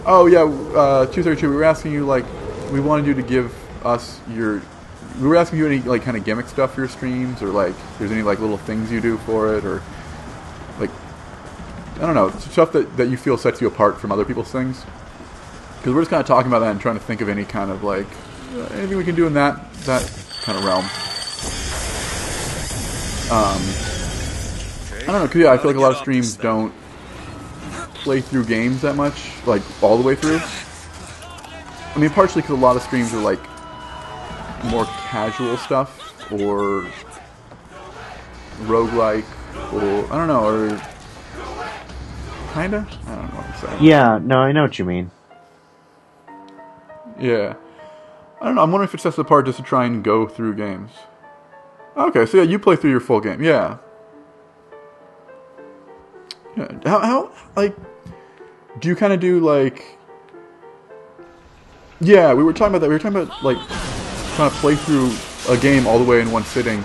Oh, yeah, 232, we were asking you, like, we wanted you to give us your... We were asking you any, like, kind of gimmick stuff for your streams, or, like, if there's any, like, little things you do for it, or, like, I don't know, stuff that you feel sets you apart from other people's things. Because we're just kind of talking about that and trying to think of any kind of, like, anything we can do in that kind of realm. I don't know, because, yeah, I feel like a lot of streams don't play through games that much, like, all the way through. I mean, partially because a lot of streams are, like, more casual stuff, or roguelike, or, I don't know, or kinda? I don't know what I'm saying. Yeah, no, I know what you mean. Yeah. I don't know, I'm wondering if it sets it apart just to try and go through games. Okay, so yeah, you play through your full game, yeah. Yeah, how like, do you kind of do, like... Yeah, we were talking about that, we were talking about, like, trying to play through a game all the way in one sitting.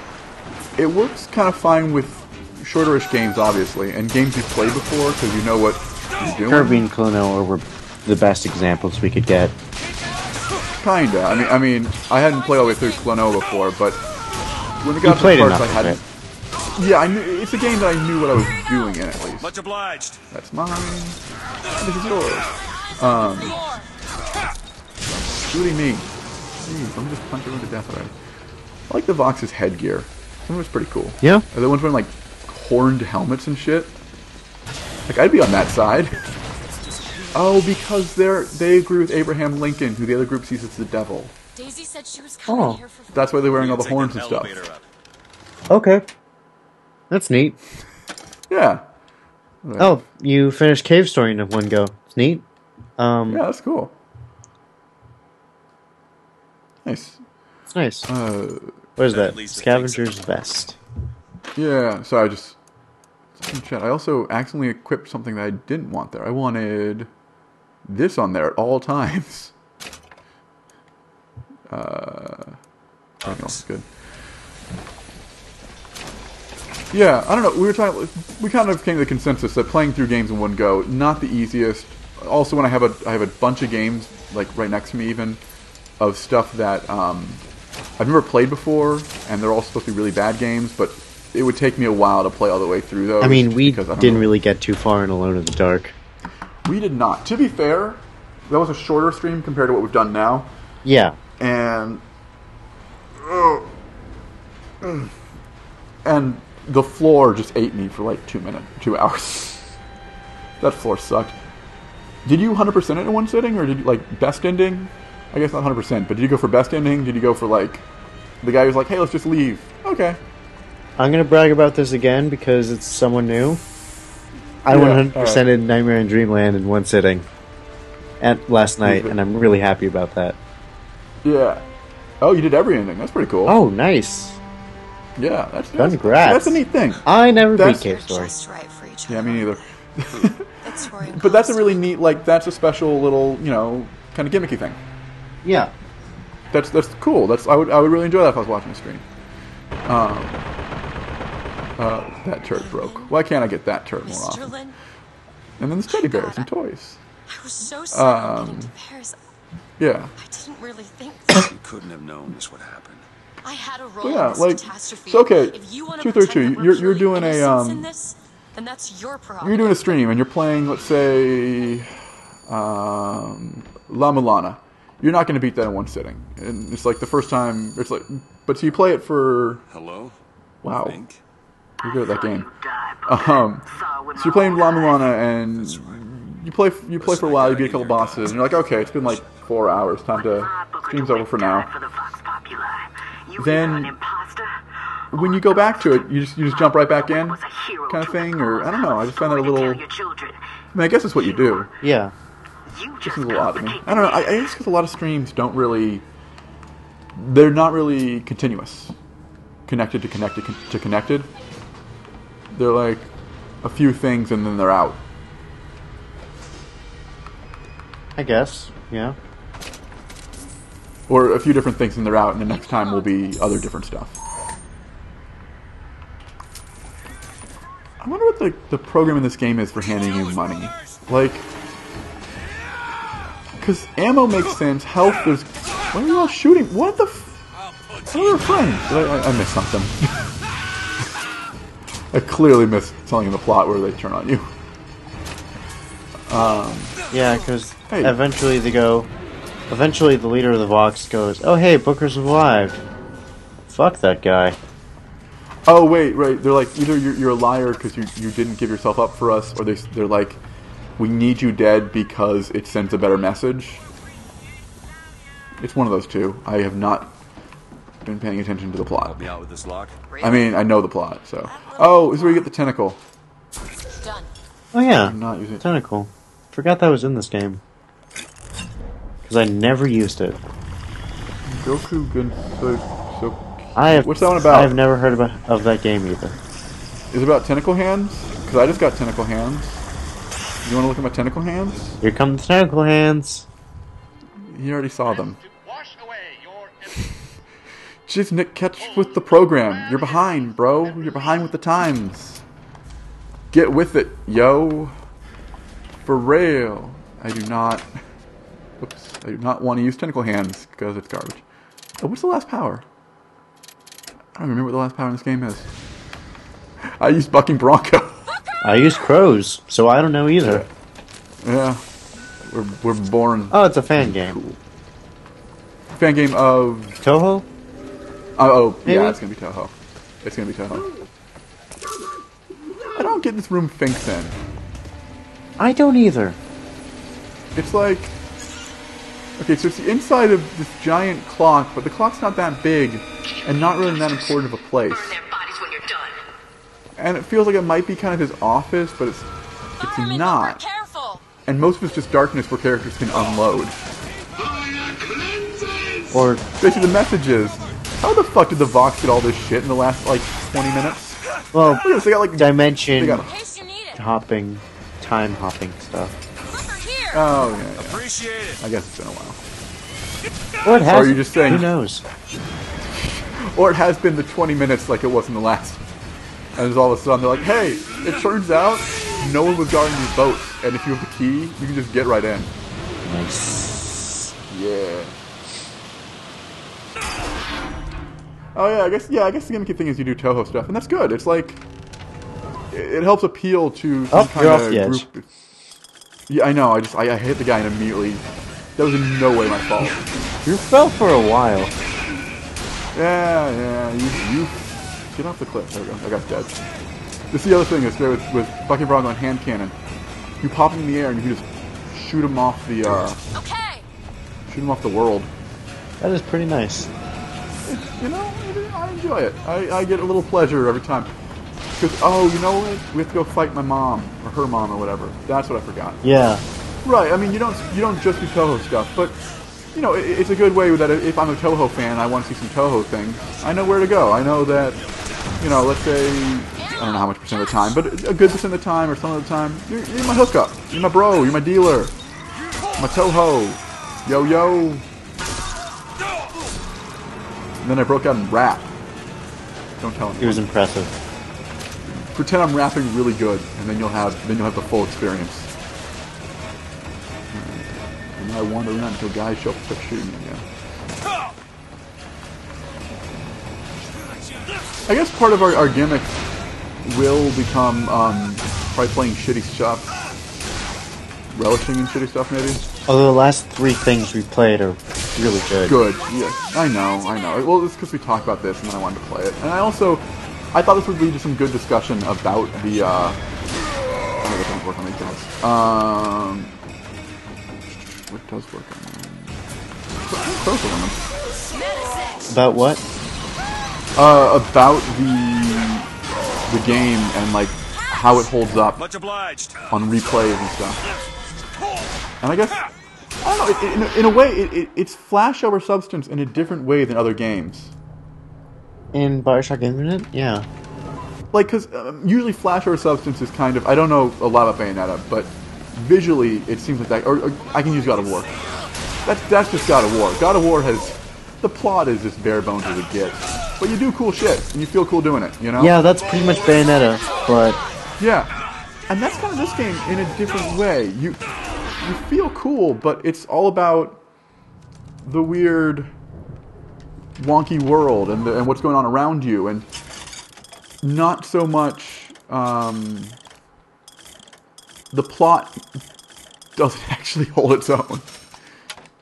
It works kind of fine with shorter-ish games, obviously, and games you've played before, because you know what you're doing. Kirby and Klonoa were the best examples we could get. Kinda. I mean, I hadn't played all the way through Klonoa before, but when it got to the parts I hadn't... Yeah, I knew, it's a game that I knew what I was doing in, at least. Much obliged. That's mine. This is yours. Shooting me. Jeez, let me just punch everyone to death already. I like the Vox's headgear. Some of it's pretty cool. Yeah? Are the ones wearing, like, horned helmets and shit? Like, I'd be on that side. Oh, because they agree with Abraham Lincoln, who the other group sees as the devil. Daisy said she was coming here for... That's why they're wearing all the horns and stuff. Okay. That's neat. Yeah. Oh, you finished Cave Story in one go. It's neat. Yeah, that's cool. Nice. It's nice. What is that? Scavenger's Vest. Yeah, so I just... In chat, I also accidentally equipped something that I didn't want there. I wanted this on there at all times. That's good. Yeah, I don't know. We kind of came to the consensus that playing through games in one go, not the easiest. Also, when I have a bunch of games like right next to me, even of stuff that I've never played before, and they're all supposed to be really bad games, but it would take me a while to play all the way through those. I mean, we didn't really get too far in Alone in the Dark. We did not. To be fair, that was a shorter stream compared to what we've done now. Yeah. And the floor just ate me for like 2 hours. That floor sucked. Did you 100% it in one sitting, or did you, like, best ending? I guess not 100%, but did you go for best ending? Did you go for, like, the guy who's like, hey, let's just leave? Okay. I'm going to brag about this again because it's someone new. I 100%ed Nightmare in Dreamland in one sitting last night, and I'm really happy about that. Yeah. Oh, you did every ending. That's pretty cool. Oh, nice. Yeah, that's congrats. That's a neat thing. I never beat Cave Story. Yeah, me neither. But that's a really neat, like, that's a special little, you know, kind of gimmicky thing. Yeah. That's cool. I would really enjoy that if I was watching a stream. That turret broke. Why can't I get that turret more often? And then there's teddy bears and toys. I was so sad getting to Paris. Yeah. I didn't really think You couldn't have known this would happen. I had a role Yeah, in this like, catastrophe. so okay, If you want to 232, you're doing a in this, then that's your prerogative. you're doing a stream and you're playing, let's say, La Mulana. You're not going to beat that in one sitting. And it's like the first time. It's like, but so you play it for. Hello. Wow. Think? You're good at that game. So you're playing La Mulana, and you play for a while. You beat a couple bosses, and you're like, okay, it's been like 4 hours. Time to. Game's over for now. Then, when you go back to it, you just jump right back in, kind of thing, or I don't know. I just find that a little. I mean, I guess it's what you do. Yeah. This is a lot to me. I don't know. I guess because a lot of streams don't really. They're not really continuous. Connected to connected to connected. They're like a few things and then they're out. I guess, yeah. Or a few different things and they're out, and the next time will be other different stuff. I wonder what the program in this game is for handing you money. Like, because ammo makes sense, health, there's... What are you all shooting? What the f... Oh, they're friends. I missed something. I clearly missed something in the plot where they turn on you. Yeah, because eventually they go... Eventually the leader of the Vox goes, oh hey, Booker's alive. Fuck that guy. Oh wait, right. They're like, either you're a liar because you didn't give yourself up for us, or they're like, we need you dead because it sends a better message. It's one of those two. I have not been paying attention to the plot. Help me out with this lock. I mean, I know the plot, so. Oh, this is where you get the tentacle. Done. Oh yeah, I'm not using it. tentacle. Forgot that was in this game. Because I never used it. Goku Gunso. What's that one about? I have never heard of that game either. Is it about tentacle hands? Because I just got tentacle hands. You want to look at my tentacle hands? Here come the tentacle hands. You already saw them. Jeez, Nick, catch with the program. You're behind, bro. You're behind with the times. Get with it, yo. For real. I do not want to use tentacle hands because it's garbage. Oh, what's the last power? I don't remember what the last power in this game is. I used Bucking Bronco. I used crows, so I don't know either. Yeah. We're born. Oh, it's a fan game. Cool. Fan game of Toho? Oh, maybe? Yeah, it's gonna be Toho. It's gonna be Toho. I don't get this room Fink's in. I don't either. It's like... Okay, so it's the inside of this giant clock, but the clock's not that big, and not really that important of a place. And it feels like it might be kind of his office, but it's not. And most of it's just darkness where characters can unload. Or basically the message is, how the fuck did the Vox get all this shit in the last, like, 20 minutes? Well, they got, like, dimension hopping, time hopping stuff. Oh, yeah. Appreciate it. I guess it's been a while. Or it has. Or are you just saying... Who knows? Or it has been the 20 minutes like it was in the last. And there's all of a sudden they're like, hey, it turns out no one was guarding these boats. And if you have the key, you can just get right in. Nice. Yeah. Oh yeah, I guess the gimmicky thing is you do Toho stuff, and that's good. It's like it helps appeal to some kind you're of off the edge. group. Yeah, I know. I hit the guy and immediately. That was in no way my fault. You fell for a while. Yeah. You get off the cliff. There we go. That guy's dead. This is the other thing is with Bucky Bronco and hand cannon. You pop him in the air and you can just shoot him off the. Shoot him off the world. That is pretty nice. You know, I enjoy it. I get a little pleasure every time. Because, oh, you know what? We have to go fight my mom, or her mom, or whatever. That's what I forgot. Yeah. Right, I mean, you don't just do Toho stuff, but, you know, it's a good way that if I'm a Toho fan, I want to see some Toho things, I know where to go. I know that, you know, let's say, I don't know how much percent of the time, but a good percent of the time, or some of the time, you're my hookup. You're my bro. You're my dealer. My Toho. Yo. And then I broke out in rap. Don't tell me. It was impressive. Pretend I'm rapping really good, and then you'll have the full experience. And then I wander around until guys show up and start shooting me again. I guess part of our gimmick will become probably playing shitty stuff. relishing in shitty stuff, maybe. Although the last 3 things we played are really good. Good, yeah. I know. Well, it's because we talked about this and then I wanted to play it. And I thought this would lead to some good discussion about the, I don't know if it doesn't work on these guys. What does work on them? About what? About the game and, like, how it holds up Much obliged. on replays and stuff. And I guess, I don't know, in a way, it's flash over substance in a different way than other games. In Bioshock Infinite? Yeah. Like, because usually flash over substance is kind of, I don't know a lot about Bayonetta, but visually it seems like that, or I can use God of War. That's just God of War. God of War has, the plot is just bare bones as it gets. But you do cool shit, and you feel cool doing it, you know? Yeah, that's pretty much Bayonetta, but... Yeah. And that's kind of this game in a different way. You feel cool, but it's all about the weird, wonky world and what's going on around you, and not so much the plot doesn't actually hold its own.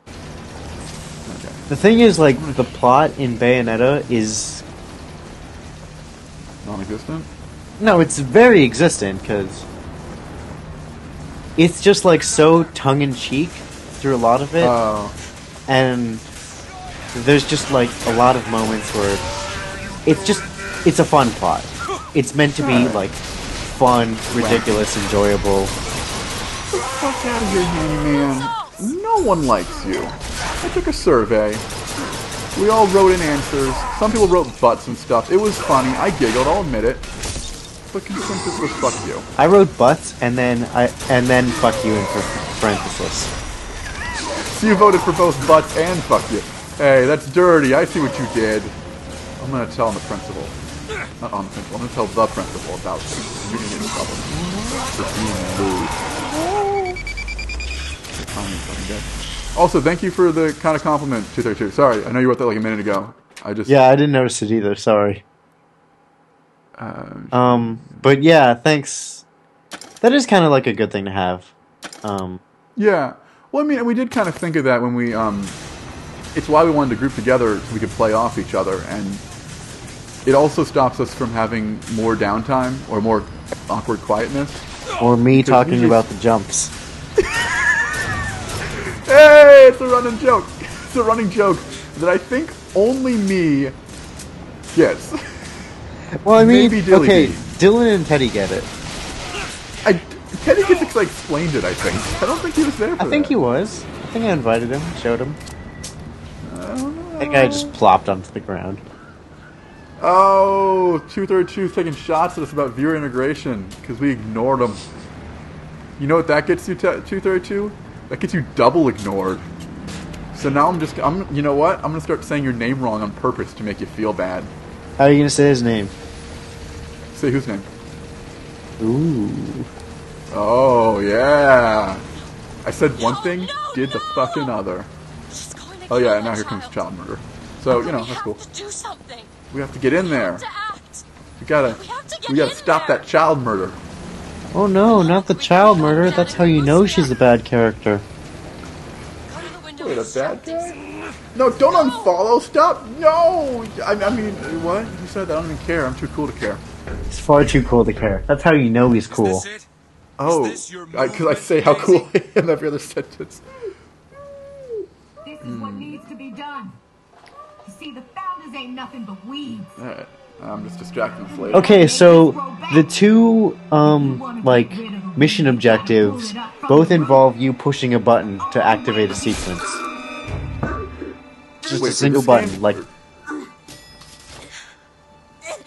Okay. The thing is, like, the plot in Bayonetta is... non-existent? No, it's very existent, because... it's just, like, so tongue-in-cheek through a lot of it. Oh. And there's just, like, a lot of moments where it's a fun plot. It's meant to be, like, fun, ridiculous, enjoyable. Get the fuck out of here, handyman. No one likes you. I took a survey. We all wrote in answers. Some people wrote butts and stuff. It was funny. I giggled, I'll admit it. But consensus was fuck you. I wrote butts and then fuck you in parenthesis. So you voted for both butts and fuck you. Hey, that's dirty. I see what you did. I'm gonna tell the principal. Not on the principal. I'm gonna tell the principal about this. You're gonna get in trouble for being rude. Also, thank you for the kind of compliment, 232. Sorry, I know you wrote that like a minute ago. Yeah, I didn't notice it either. Sorry. But yeah, thanks. That is kind of like a good thing to have. Yeah. Well, I mean, we did kind of think of that when we, it's why we wanted to group together so we could play off each other, and it also stops us from having more downtime or more awkward quietness. Or me talking about the jumps. Hey, it's a running joke. It's a running joke that I think only me gets. Well, I mean, maybe Dilly okay, D. Dylan and Teddy get it. Teddy gets because I explained it, I think. I don't think he was there for that. I think he was. I think I invited him, showed him. I don't know. That guy just plopped onto the ground. Oh, 232 taking shots at us about viewer integration because we ignored him. You know what that gets you, 232? That gets you double ignored. So now you know what? I'm going to start saying your name wrong on purpose to make you feel bad. How are you going to say his name? Say whose name? Ooh. Oh, yeah. I said one thing, did the fucking other. Oh, yeah, and now here comes child murder. So, you know, that's cool. We have to get in there. We gotta stop that child murder. Oh no, not the child murder. That's how you know she's a bad character. Wait, a bad guy? No, don't unfollow. Stop. No. I mean, what? You said that? I don't even care. I'm too cool to care. He's far too cool to care. That's how you know he's cool. Oh, because I say how cool I am every other sentence. This is what needs to be done. You see, the founders ain't nothing but weeds. Alright, I'm just distracting this lady. Okay, so the two, like, mission objectives both involve you pushing a button to activate a sequence. Just a single button, like...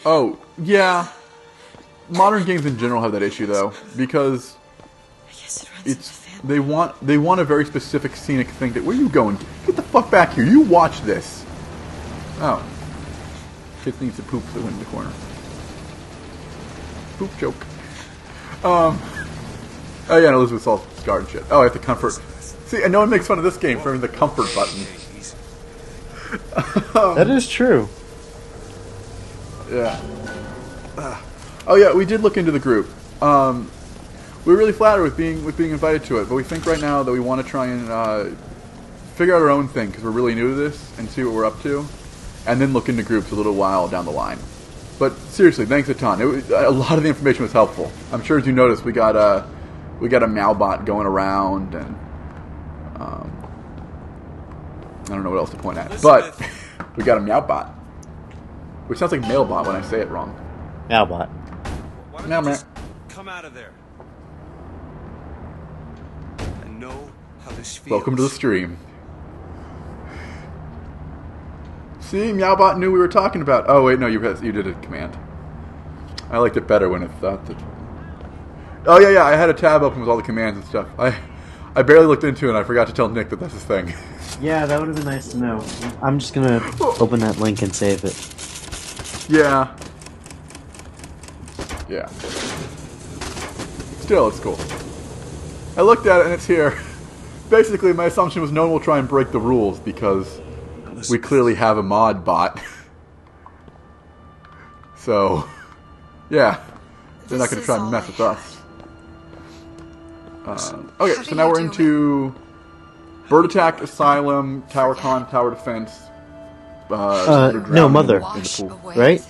Oh, yeah. Modern games in general have that issue, though, because they want a very specific scenic thing. Where are you going? Get the fuck back here! You watch this. Oh, kid needs to poop, so went in the corner. Poop joke. Oh yeah, and Elizabeth's all scarred and shit. Oh, I have to comfort. See, and no one makes fun of this game for having the comfort button. That is true. Yeah. Oh yeah, we did look into the group. we're really flattered with being invited to it, but we think right now that we want to try and figure out our own thing because we're really new to this and see what we're up to, and then look into groups a little while down the line. But seriously, thanks a ton. A lot of the information was helpful. I'm sure as you noticed, we got a Malbot going around, and I don't know what else to point at, but we got a Meowbot, which sounds like Mailbot when I say it wrong. Meowbot. Meow. Come out of there. I know how this feels. Welcome to the stream. See, Meowbot knew we were talking about. Oh wait, no, you did a command. I liked it better when it thought that. Oh yeah, I had a tab open with all the commands and stuff. I barely looked into it, and I forgot to tell Nick that that's his thing. Yeah, that would have been nice to know. I'm just gonna open that link and save it. Yeah. Yeah. Still, it's cool. I looked at it, and it's here. Basically, my assumption was no one will try and break the rules, because we clearly have a mod bot. So, yeah. They're not going to try and mess with us. Okay, so now we're into Bird Attack, Asylum, Tower Con, Tower Defense. No, Mother. In the pool. Right?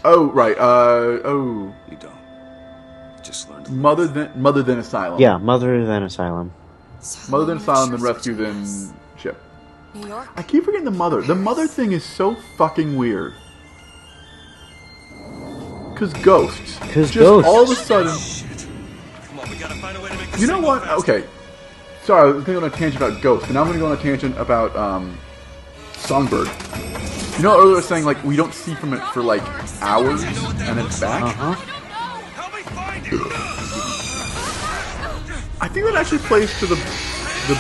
Oh, right. Oh. You don't. Just learn to Mother then Asylum. Yeah, Mother then Asylum. Mother then Asylum, then Rescue, then Ship. New York? I keep forgetting the Mother. The Mother thing is so fucking weird. Because ghosts. Because ghosts. All of a sudden... You know what? Okay. Sorry, I was going to go on a tangent about ghosts, but now I'm going to go on a tangent about Songbird. You know earlier I was saying, like, we don't see from it for, like, hours, and then it's back? I think that actually plays to the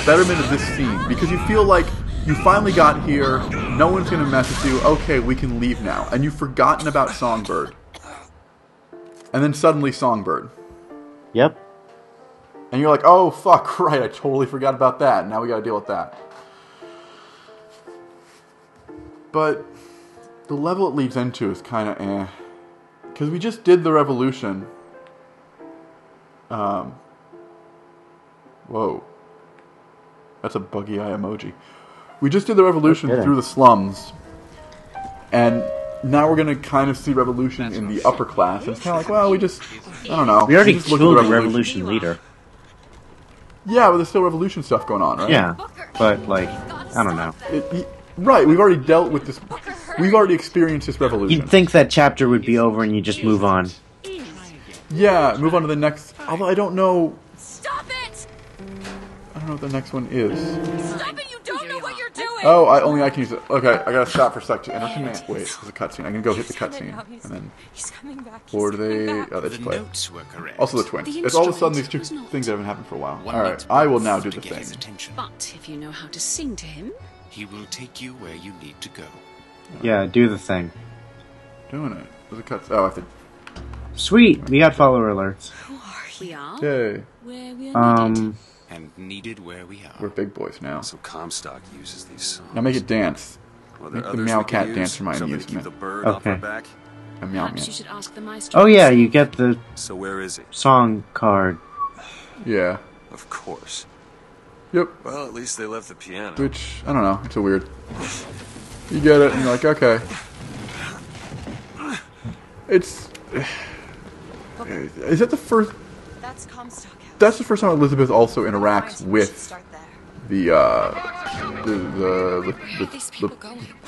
betterment of this scene, because you feel like you finally got here, no one's going to mess with you, okay, we can leave now. And you've forgotten about Songbird. And then suddenly Songbird. Yep. And you're like, oh, fuck, right, I totally forgot about that. Now we gotta deal with that. But the level it leads into is kind of eh. Because we just did the revolution. Whoa. That's a buggy eye emoji. We just did the revolution through the slums. And now we're going to kind of see revolution in the upper class. And it's kind of like, well, we just, I don't know. We already killed the revolution leader. Yeah, but there's still revolution stuff going on, right? Yeah, but, like, I don't know. Right, we've already dealt with this. We've already experienced this revolution. You'd think that chapter would be over and you just move on. Yeah, move on to the next. Although I don't know. Stop it! I don't know what the next one is. Stop it! You don't know what you're doing! Oh, only I can use it. Okay, I gotta stop for a sec to enter command. Wait, there's a cutscene. I'm gonna go hit the cutscene. And then. Or do they. Oh, they just play. Also the twins. It's all of a sudden these two things that haven't happened for a while. Alright, I will now do the thing. But if you know how to sing to him, he will take you where you need to go. Yeah, do the thing. Doing it. There's a cutscene. Oh, I have to. Sweet, we got follower alerts. Who are we? Are Yay. where we are needed. And needed where we are. We're big boys now. So Comstock uses these songs. Now make it dance. Well, make the meow cat dance for my amusement. Okay. A meow meow. You should ask the maestro. Oh yeah, you get the So where is he? song card. Yeah. Of course. Yep. Well, at least they left the piano. Which, I don't know, it's a weird. You get it, and you're like, okay. It's... Is that the first... That's Comstock House. That's the first time Elizabeth also interacts with the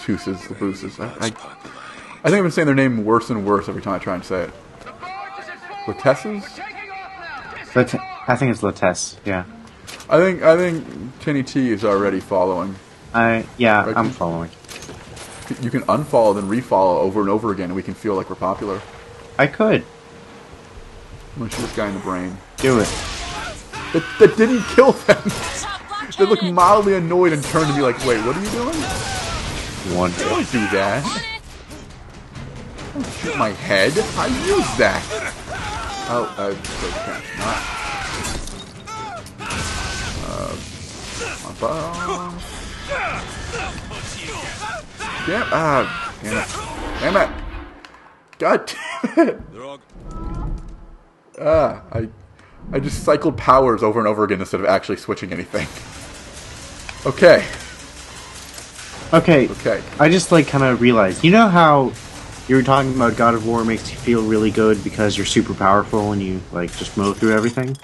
Booses, the Booses. I think I've been saying their name worse and worse every time I try and say it. Latesses? I think it's Latesse, yeah. I think Kenny T is already following. Yeah, right? I'm following. You can unfollow then refollow over and over again, and we can feel like we're popular. I could. I'm gonna shoot this guy in the brain. Do it. That didn't kill them. They look mildly annoyed and turn to me like, wait, what are you doing? One. Don't do that. Don't shoot my head. I use that. Oh, damn it. God damn it. I just cycled powers over and over again instead of actually switching anything. Okay. Okay. I just like kind of realized. You know how you were talking about God of War makes you feel really good because you're super powerful and you like just mow through everything?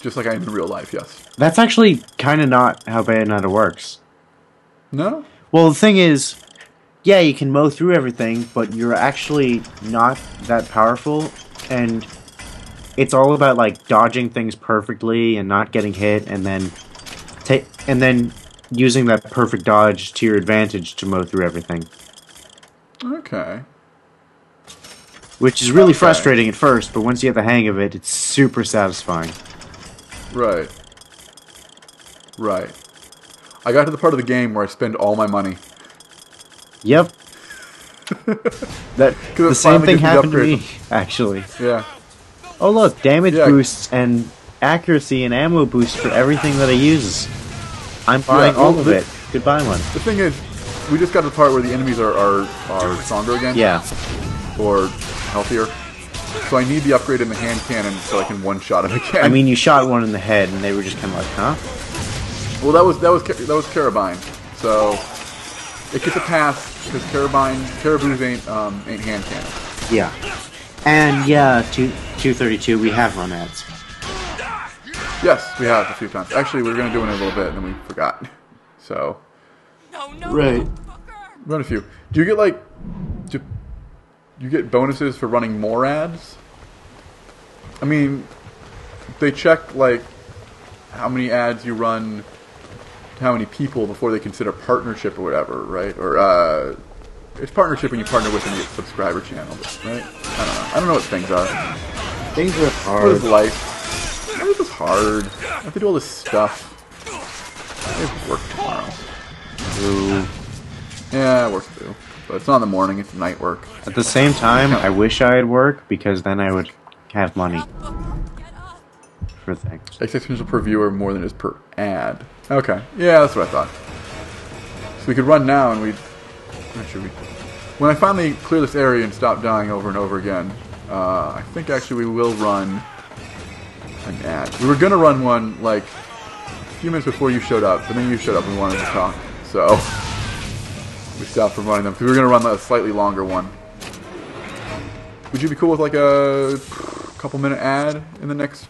Just like I am in real life, yes. That's actually kind of not how Bayonetta works. No? Well, the thing is, yeah, you can mow through everything, but you're actually not that powerful, and it's all about like dodging things perfectly and not getting hit, and then using that perfect dodge to your advantage to mow through everything. Okay. Which is really frustrating at first, but once you have the hang of it, it's super satisfying. Right. I got to the part of the game where I spend all my money. Yep. The same thing happened to me, actually. Yeah. Oh look, damage boosts and accuracy and ammo boosts for everything that I use. I'm buying all of it. Goodbye, one. The thing is, we just got to the part where the enemies are stronger again. Yeah. Or healthier. So I need the upgrade in the hand cannon so I can one-shot him again. I mean, you shot one in the head, and they were just kind of like, huh? Well, that was Carabine. So it gets a pass because Caribous ain't hand cannon. Yeah. And yeah, 232, we have run ads. Yes, we have a few times. Actually, we were going to do it in a little bit, and then we forgot. So. Right. Run a few. Do you get like... Do you get bonuses for running more ads? I mean, they check like how many ads you run to how many people before they consider partnership or whatever, right? Or it's partnership when you partner with a subscriber channel, right? I don't know what things are. Things are hard. What is life? Life is hard. I have to do all this stuff. I have work tomorrow. Yeah, work to do. But it's not in the morning, it's night work. At the same time, I wish I had work, because then I would have money for things. Exceptions per viewer more than is per ad. Okay. Yeah, that's what I thought. So we could run now and we'd... Actually, when I finally clear this area and stop dying over and over again, I think actually we will run an ad. We were going to run one, like, a few minutes before you showed up, but then you showed up and we wanted to talk. So... we stopped from running them, because we were going to run a slightly longer one. Would you be cool with like a couple minute ad in the next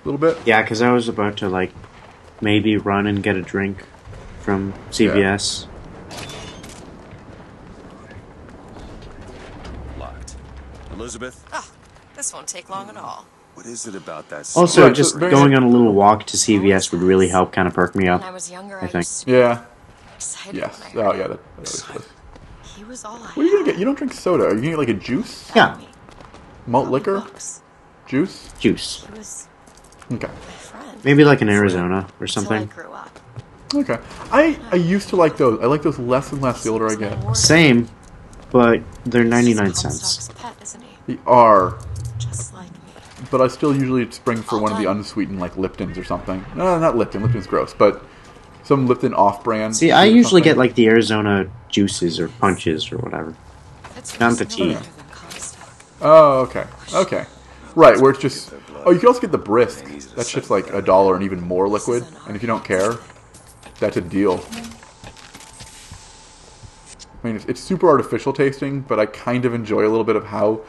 little bit? Yeah, because I was about to like maybe run and get a drink from CVS. Locked. Elizabeth? Oh, this won't take long at all. What is it about that? Also, just going on a little walk to CVS would really help kind of perk me up. When I was younger, I think. Yeah. Excited yes. when I heard that always was. He was all I What are you gonna get? You don't drink soda. Are you gonna get like a juice? Yeah. Malt liquor? Juice? Juice. He was okay. my friend. Maybe like an Arizona or something. Until I grew up. Okay. I used to like those. I like those less and less the older I get. Same, but they're 99 cents. Pet, isn't he? They are. Just like me. But I still usually spring for one of the unsweetened like Liptons or something. No, not Lipton. Lipton's gross, but some Lipton off-brand. See, I usually get like the Arizona juices or punches or whatever. Not the tea. Oh, okay. Okay. Right, where it's just... Oh, you can also get the brisk. That shit's like $1 and even more liquid. And if you don't care, that's a deal. I mean, it's super artificial tasting, but I kind of enjoy a little bit of how...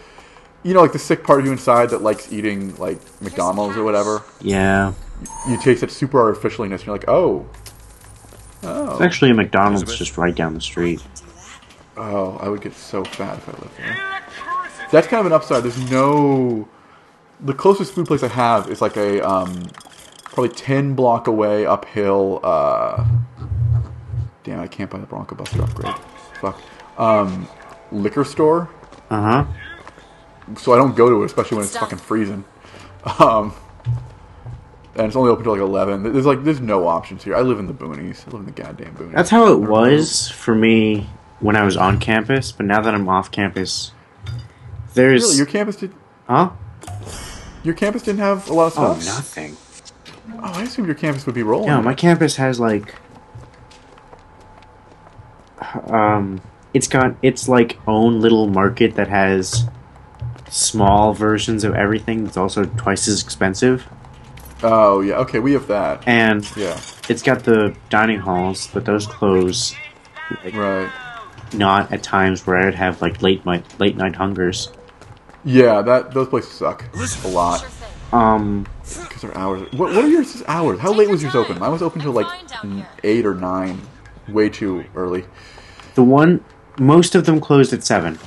You know, like the sick part of you inside that likes eating, like, McDonald's or whatever. Yeah. You taste that super artificialness, and you're like, oh. It's actually a McDonald's just right down the street. Oh, I would get so fat if I lived there. That's kind of an upside. There's no... The closest food place I have is like a, probably 10 block away uphill, damn, I can't buy the Bronco Buster upgrade. Fuck. Liquor store. Uh-huh. So I don't go to it, especially when it's fucking freezing. And it's only open till like 11. There's no options here. I live in the boonies. I live in the goddamn boonies. That's how it was for me when I was on campus, but now that I'm off campus, there's... Really? Your campus did... Huh? Your campus didn't have a lot of stuff? Oh, nothing. Oh, I assumed your campus would be rolling. Yeah, my campus has like... it's got its like own little market that has small versions of everything that's also twice as expensive. Oh, yeah. Okay, we have that. And yeah, it's got the dining halls, but those close. Like, right. Not at times where I'd have like late night hungers. Yeah, those places suck a lot. Because their hours. What are your hours? How late was yours open? Mine was open till like 8 or 9. Way too early. Most of them closed at 7.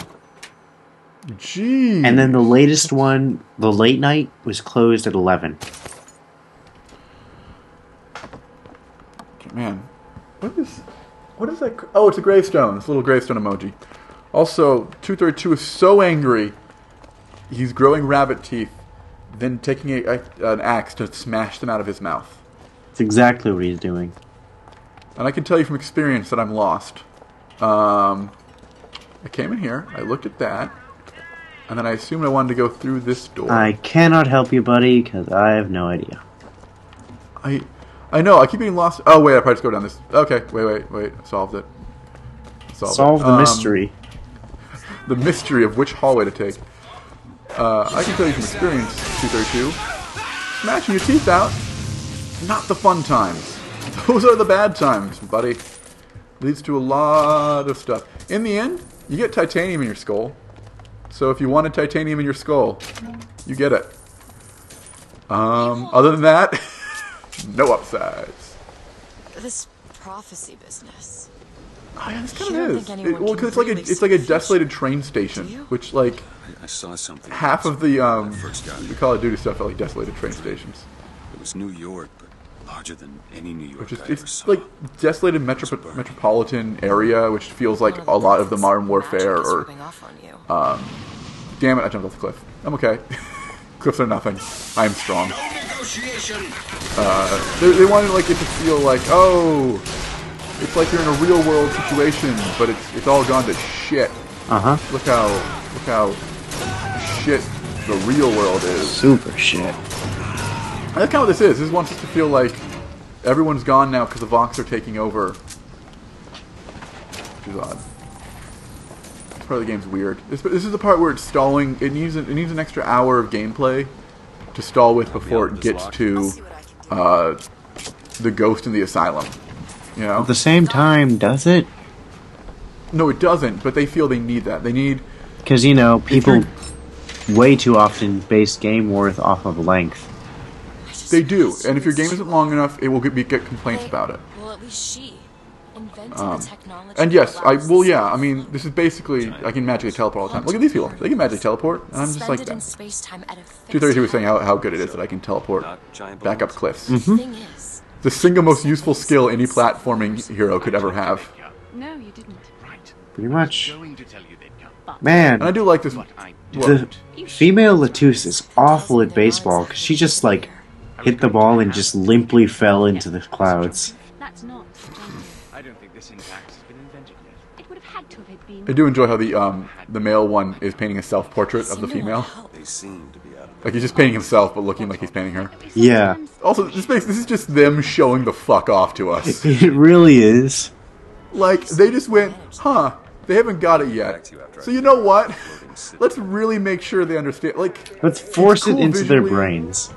Jeez. And then the latest one, the late night, was closed at 11. Man, what is that? Oh, it's a gravestone. This little gravestone emoji. Also, 232 is so angry. He's growing rabbit teeth, then taking an axe to smash them out of his mouth. That's exactly what he's doing. And I can tell you from experience that I'm lost. I came in here, I looked at that, and then I assumed I wanted to go through this door. I cannot help you, buddy, because I have no idea. I know, I keep getting lost. Oh, wait, I probably just go down this. Okay, wait. I solved it. Solve the mystery. The mystery of which hallway to take. I can tell you from experience, 232, smashing your teeth out, not the fun times. Those are the bad times, buddy. Leads to a lot of stuff. In the end, you get titanium in your skull. So if you wanted titanium in your skull, you get it. Other than that, no upsides. This prophecy business. Oh yeah, this kind of is. Well, because it's like a desolated train station, which like I saw something. Half of the Call of Duty stuff are like desolated train stations. It was New York, but larger than any New York. It's like desolated metropolitan area, which feels like a lot of the Modern Warfare or. Damn it! I jumped off the cliff. I'm okay. Cliffs are nothing. I am strong. They wanted like it to feel like, oh, it's like you're in a real world situation, but it's all gone to shit. Look how shit the real world is. Super shit. And that's kind of what this is. This wants us to feel like everyone's gone now because the Vox are taking over. Which is odd. This part of the game's weird. This is the part where it's stalling. It needs an extra hour of gameplay to stall with before it gets to the ghost in the asylum. You know? At the same time, does it? No, it doesn't. But they feel they need that. They need because people way too often base game worth off of length. They do, and if your game isn't long enough, it will get complaints about it. Well, at least she invented the technology. And yes, I mean, this is basically I can magically teleport all the time. Look at these people; they can magically teleport, and I'm just like that. 232 was saying how good it is that I can teleport back up cliffs. The single most useful skill any platforming hero could ever have. No, you didn't. Pretty much. Man, and I do like this. The female Latouche is awful at baseball because she just like hit the ball and just limply fell into the clouds. That's not. I don't think this syntax has been invented yet. It would have had to have been. I do enjoy how the male one is painting a self-portrait of the female. They seem to be out of like he's just painting himself, but looking like he's painting her. Yeah. Also, this is just them showing the fuck off to us. It really is. Like they just went, huh? They haven't got it yet. So you know what? Let's really make sure they understand. Like, let's force it into their brains.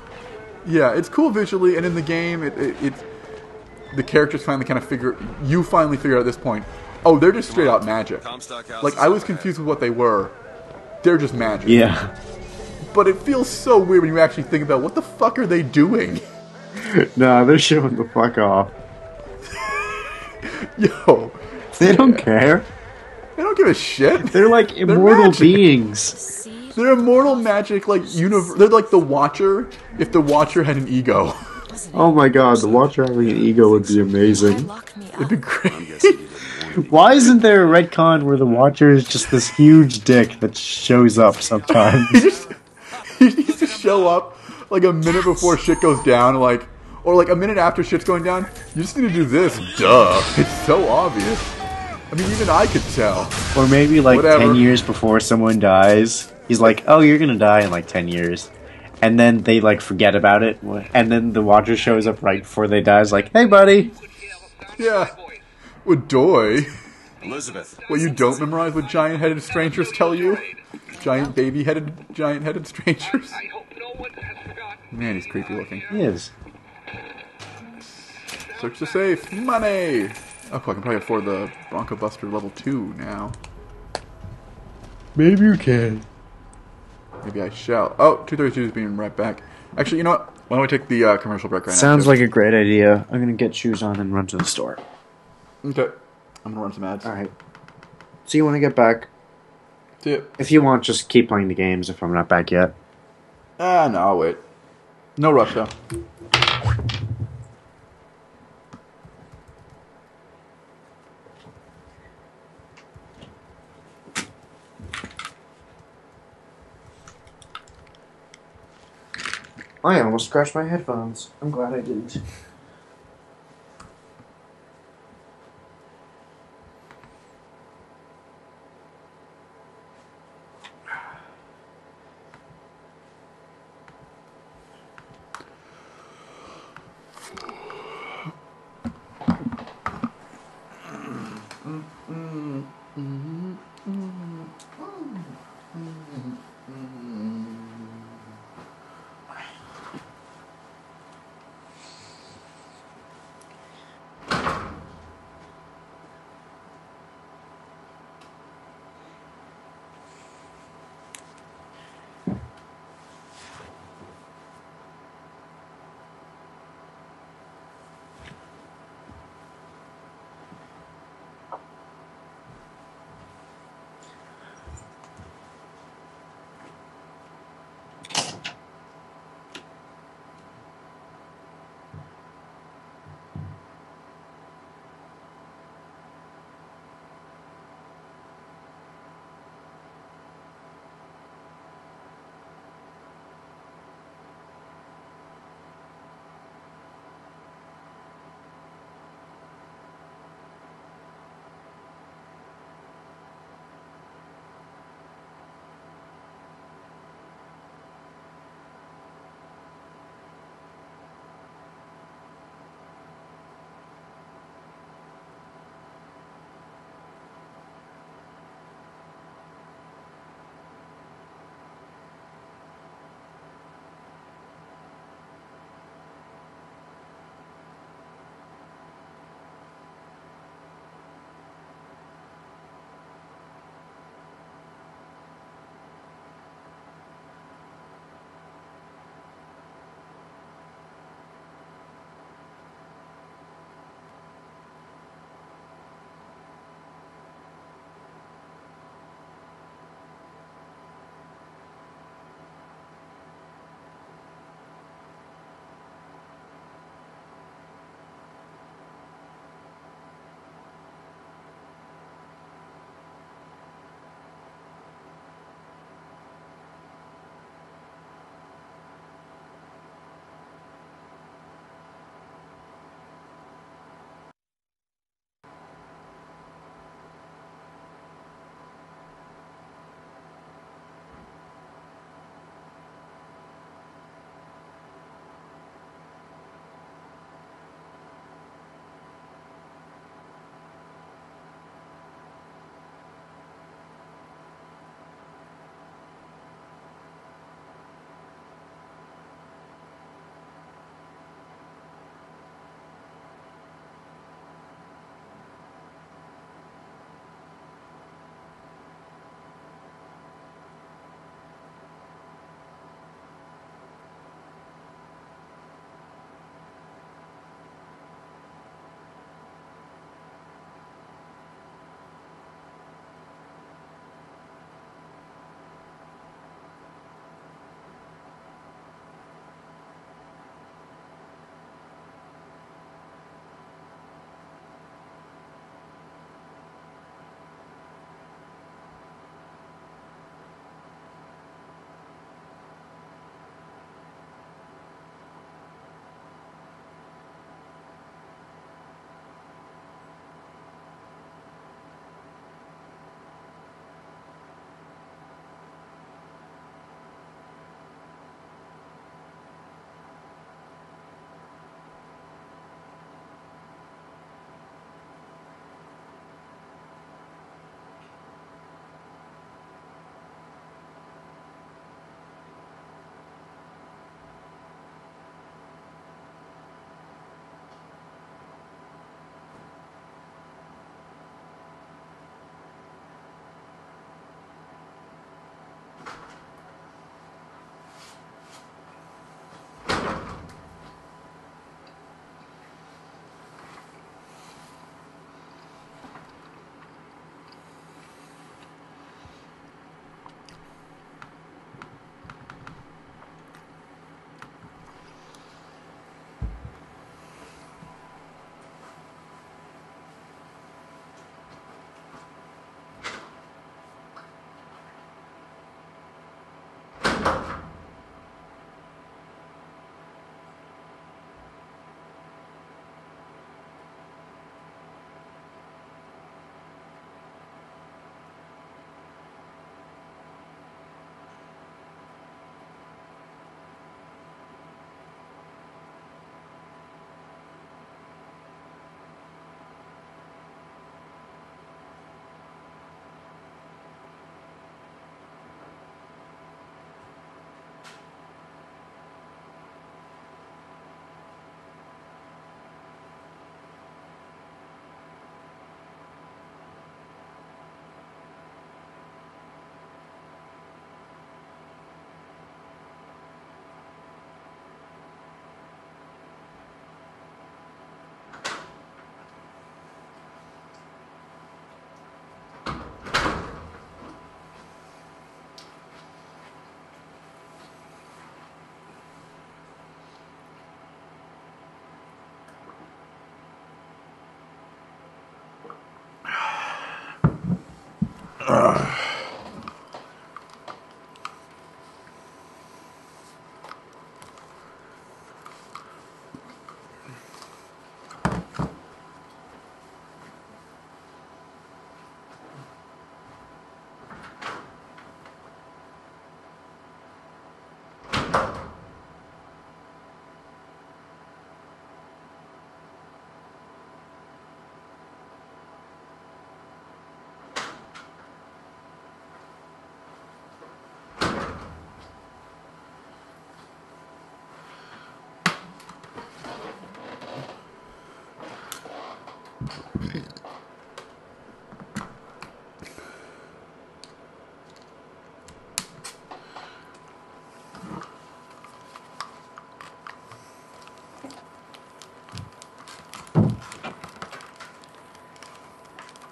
Yeah, it's cool visually, and in the game, the characters finally kind of finally figure out at this point, oh, they're just straight out magic. Like, I was confused with what they were. They're just magic. Yeah. But it feels so weird when you actually think about what the fuck are they doing? Nah, they're showing the fuck off. Yo. They don't care. They don't give a shit. They're like immortal beings. They're immortal magic, like they're like the Watcher if the Watcher had an ego. Oh my god, the Watcher having an ego would be amazing. It'd be great. Why isn't there a retcon where the Watcher is just this huge dick that shows up sometimes? He needs to show up like a minute before shit goes down, or like a minute after shit's going down. You just need to do this. Duh. It's so obvious. I mean, even I could tell. Or maybe like 10 years before someone dies, he's like, oh, you're gonna die in like 10 years. And then they like forget about it. And then the Watcher shows up right before they die. Is like, hey, buddy. Yeah. With Doy. Elizabeth. Well, you don't memorize what giant-headed strangers tell you? Giant baby-headed, giant-headed strangers? Man, he's creepy looking. He is. Search the safe. Money! Oh, cool, I can probably afford the Bronco Buster level 2 now. Maybe you can. Maybe I shall. Oh, 232 is being right back. Actually, you know what? Why don't we take the commercial break right now? Sounds like a great idea. I'm gonna get shoes on and run to the store. Okay. I'm gonna run some ads. Alright. See you when I get back. See ya. If you want, just keep playing the games if I'm not back yet. No, I'll wait. No rush, though. I almost scratched my headphones. I'm glad I didn't.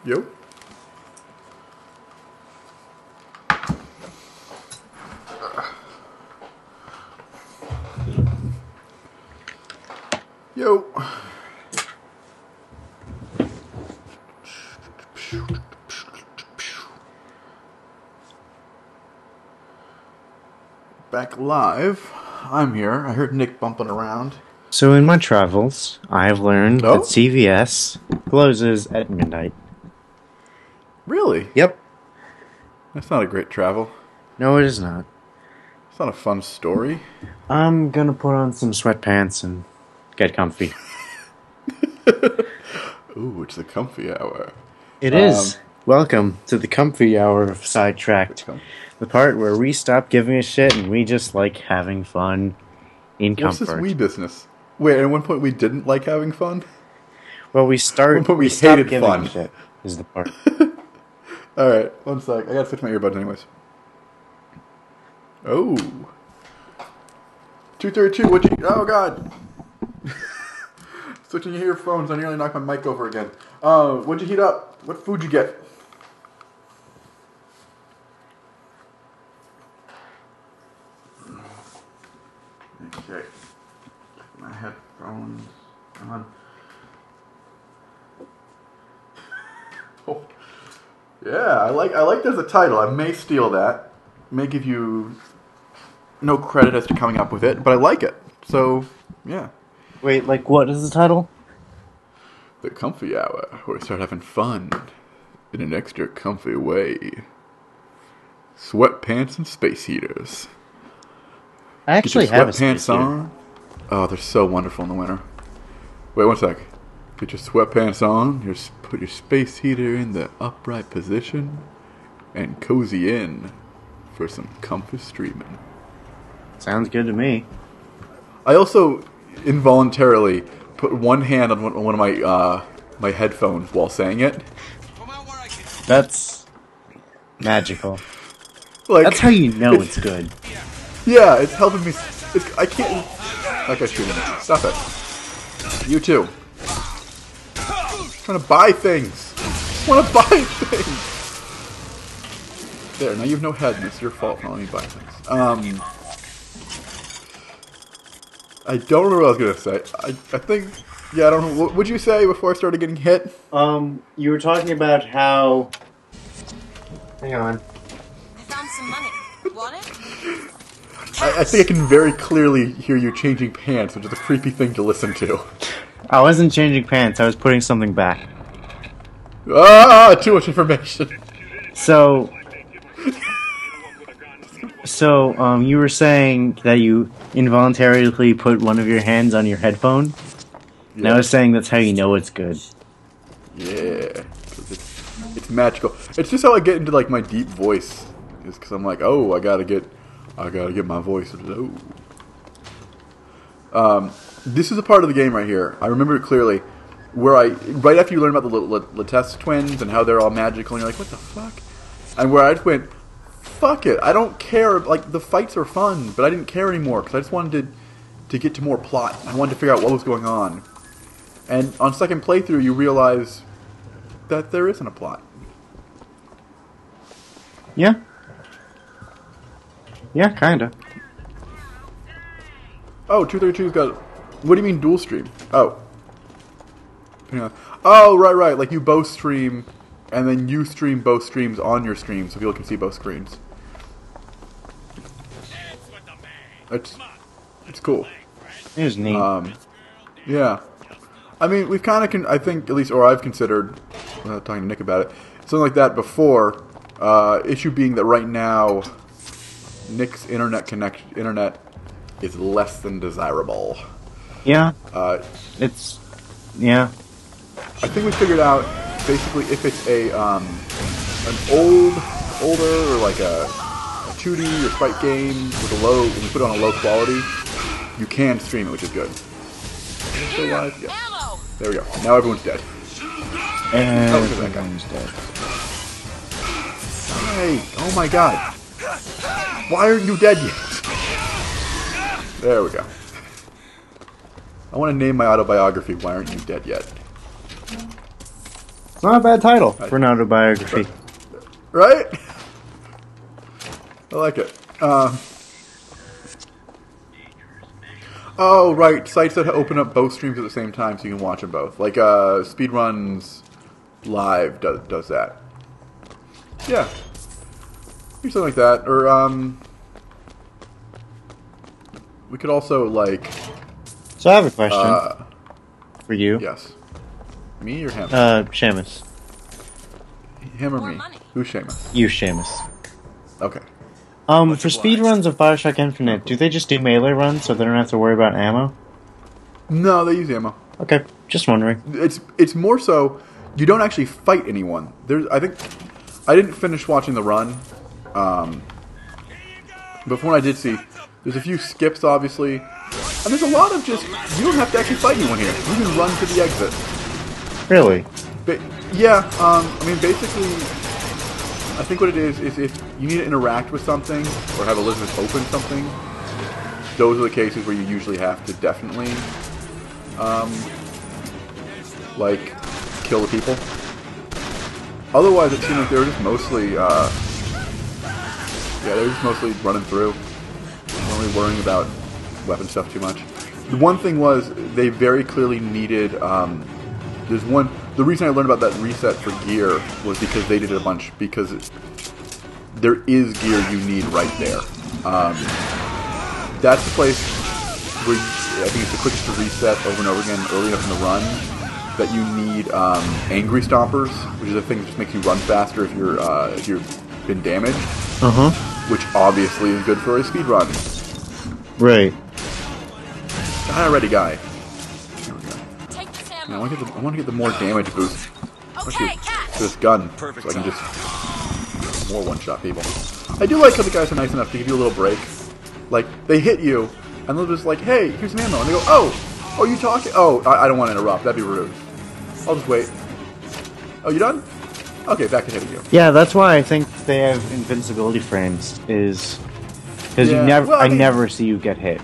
Yo. Yo. Back live. I'm here. I heard Nick bumping around. So in my travels, I have learned that CVS closes at midnight. Really? Yep. That's not a great travel. No, it is not. It's not a fun story. I'm gonna put on some sweatpants and get comfy. Ooh, it's the comfy hour. It is. Welcome to the comfy hour of SideTracked. The part where we stop giving a shit and we just like having fun in comfort. What's this we business? Wait, at one point we didn't like having fun? Well, we start... At one point we stop hated giving fun. a shit is the part. Alright, one sec. I gotta fix my earbuds anyways. Oh. 232, what'd you... Oh, God. Switching your earphones, I nearly knocked my mic over again. What'd you heat up? What food you get? Okay. My headphones on. Oh. Yeah, I like there's a title. I may steal that. May give you no credit as to coming up with it, but I like it. So, yeah. Wait, like what is the title? The Comfy Hour, where we start having fun in an extra comfy way. Sweatpants and space heaters. I actually have a sweatpants on. Oh, they're so wonderful in the winter. Wait, one sec. Get your sweatpants on. Put your space heater in the upright position, and cozy in for some comfy streaming. Sounds good to me. I also involuntarily put one hand on one of my my headphones while saying it. That's magical. Like, that's how you know it's good. Yeah, it's helping me. I can't. That guy's shooting me. Stop it. You too. Trying to buy things. Want to buy things. There. Now you have no head, and it's your fault for letting me buy things. I don't remember what I was gonna say. I think. Yeah, I don't know. What would you say before I started getting hit? You were talking about how. Hang on. I found some money. Want it? I think I can very clearly hear you changing pants, which is a creepy thing to listen to. I wasn't changing pants. I was putting something back. Ah, too much information. So, you were saying that you involuntarily put one of your hands on your headphone? Yeah. And I was saying that's how you know it's good. Yeah. It's magical. It's just how I get into, like, my deep voice. Is because I'm like, oh, I gotta get my voice low. This is a part of the game right here. I remember it clearly, where right after you learn about the Latesse twins and how they're all magical, and you're like, what the fuck? And where I just went, fuck it, I don't care. Like, the fights are fun, but I didn't care anymore because I just wanted to get to more plot. I wanted to figure out what was going on. And on second playthrough, you realize that there isn't a plot. Yeah. Yeah, kinda. Oh, 232's got... What do you mean dual stream? Oh. Oh, right. Like you both stream and then you stream both streams on your stream so people can see both screens. It's cool. It was neat. Yeah. I mean, we've kind of, I think, at least, or I've considered, talking to Nick about it, something like that before. Issue being that right now, Nick's internet is less than desirable. Yeah. Yeah. I think we figured out, basically, if it's an older, or like a 2D or sprite game with a low, when we put it on a low quality, you can stream it, which is good. Still alive? Yeah. There we go. Now everyone's dead. And everyone's dead. Hey, oh my god. Why aren't you dead yet? There we go. I want to name my autobiography, Why Aren't You Dead Yet? It's not a bad title for an autobiography. Right? I like it. Oh, right. Sites that open up both streams at the same time so you can watch them both. Like Speedruns Live does that. Yeah. Or something like that. Or, we could also, like... So I have a question for you. Yes. Me or him? Seamus. Him or me? Who's Seamus? You, Seamus. Okay. For speedruns of Bioshock Infinite, do they just do melee runs so they don't have to worry about ammo? No, they use ammo. Okay, just wondering. It's more so, you don't actually fight anyone. I didn't finish watching the run, but from what I did see, there's a few skips, obviously, and there's a lot of just, you don't have to actually fight anyone here. You can run to the exit. Really? Yeah, I mean, basically, I think what it is if you need to interact with something, or have Elizabeth open something, those are the cases where you usually have to definitely, like, kill the people. Otherwise, it seemed like they were just mostly, they were just mostly running through. Not really worrying about weapon stuff too much. The one thing was, they very clearly needed, the reason I learned about that reset for gear was because they did it a bunch, because there is gear you need right there. That's the place where I think it's the quickest to reset over and over again early enough in the run that you need angry stompers, which is a thing that just makes you run faster if you've been damaged. Which obviously is good for a speed run. Right. Ready guy. I want to get the more damage boost. Okay, to this gun, so I can just more one-shot people. I do like how the guys are nice enough to give you a little break. Like, they hit you, and they'll just like, hey, here's some ammo. And they go, oh, you talking? Oh, I don't want to interrupt. That'd be rude. I'll just wait. Oh, you done? Okay, back to hitting you. Yeah, that's why I think they have invincibility frames, is... Because I never see you get hit.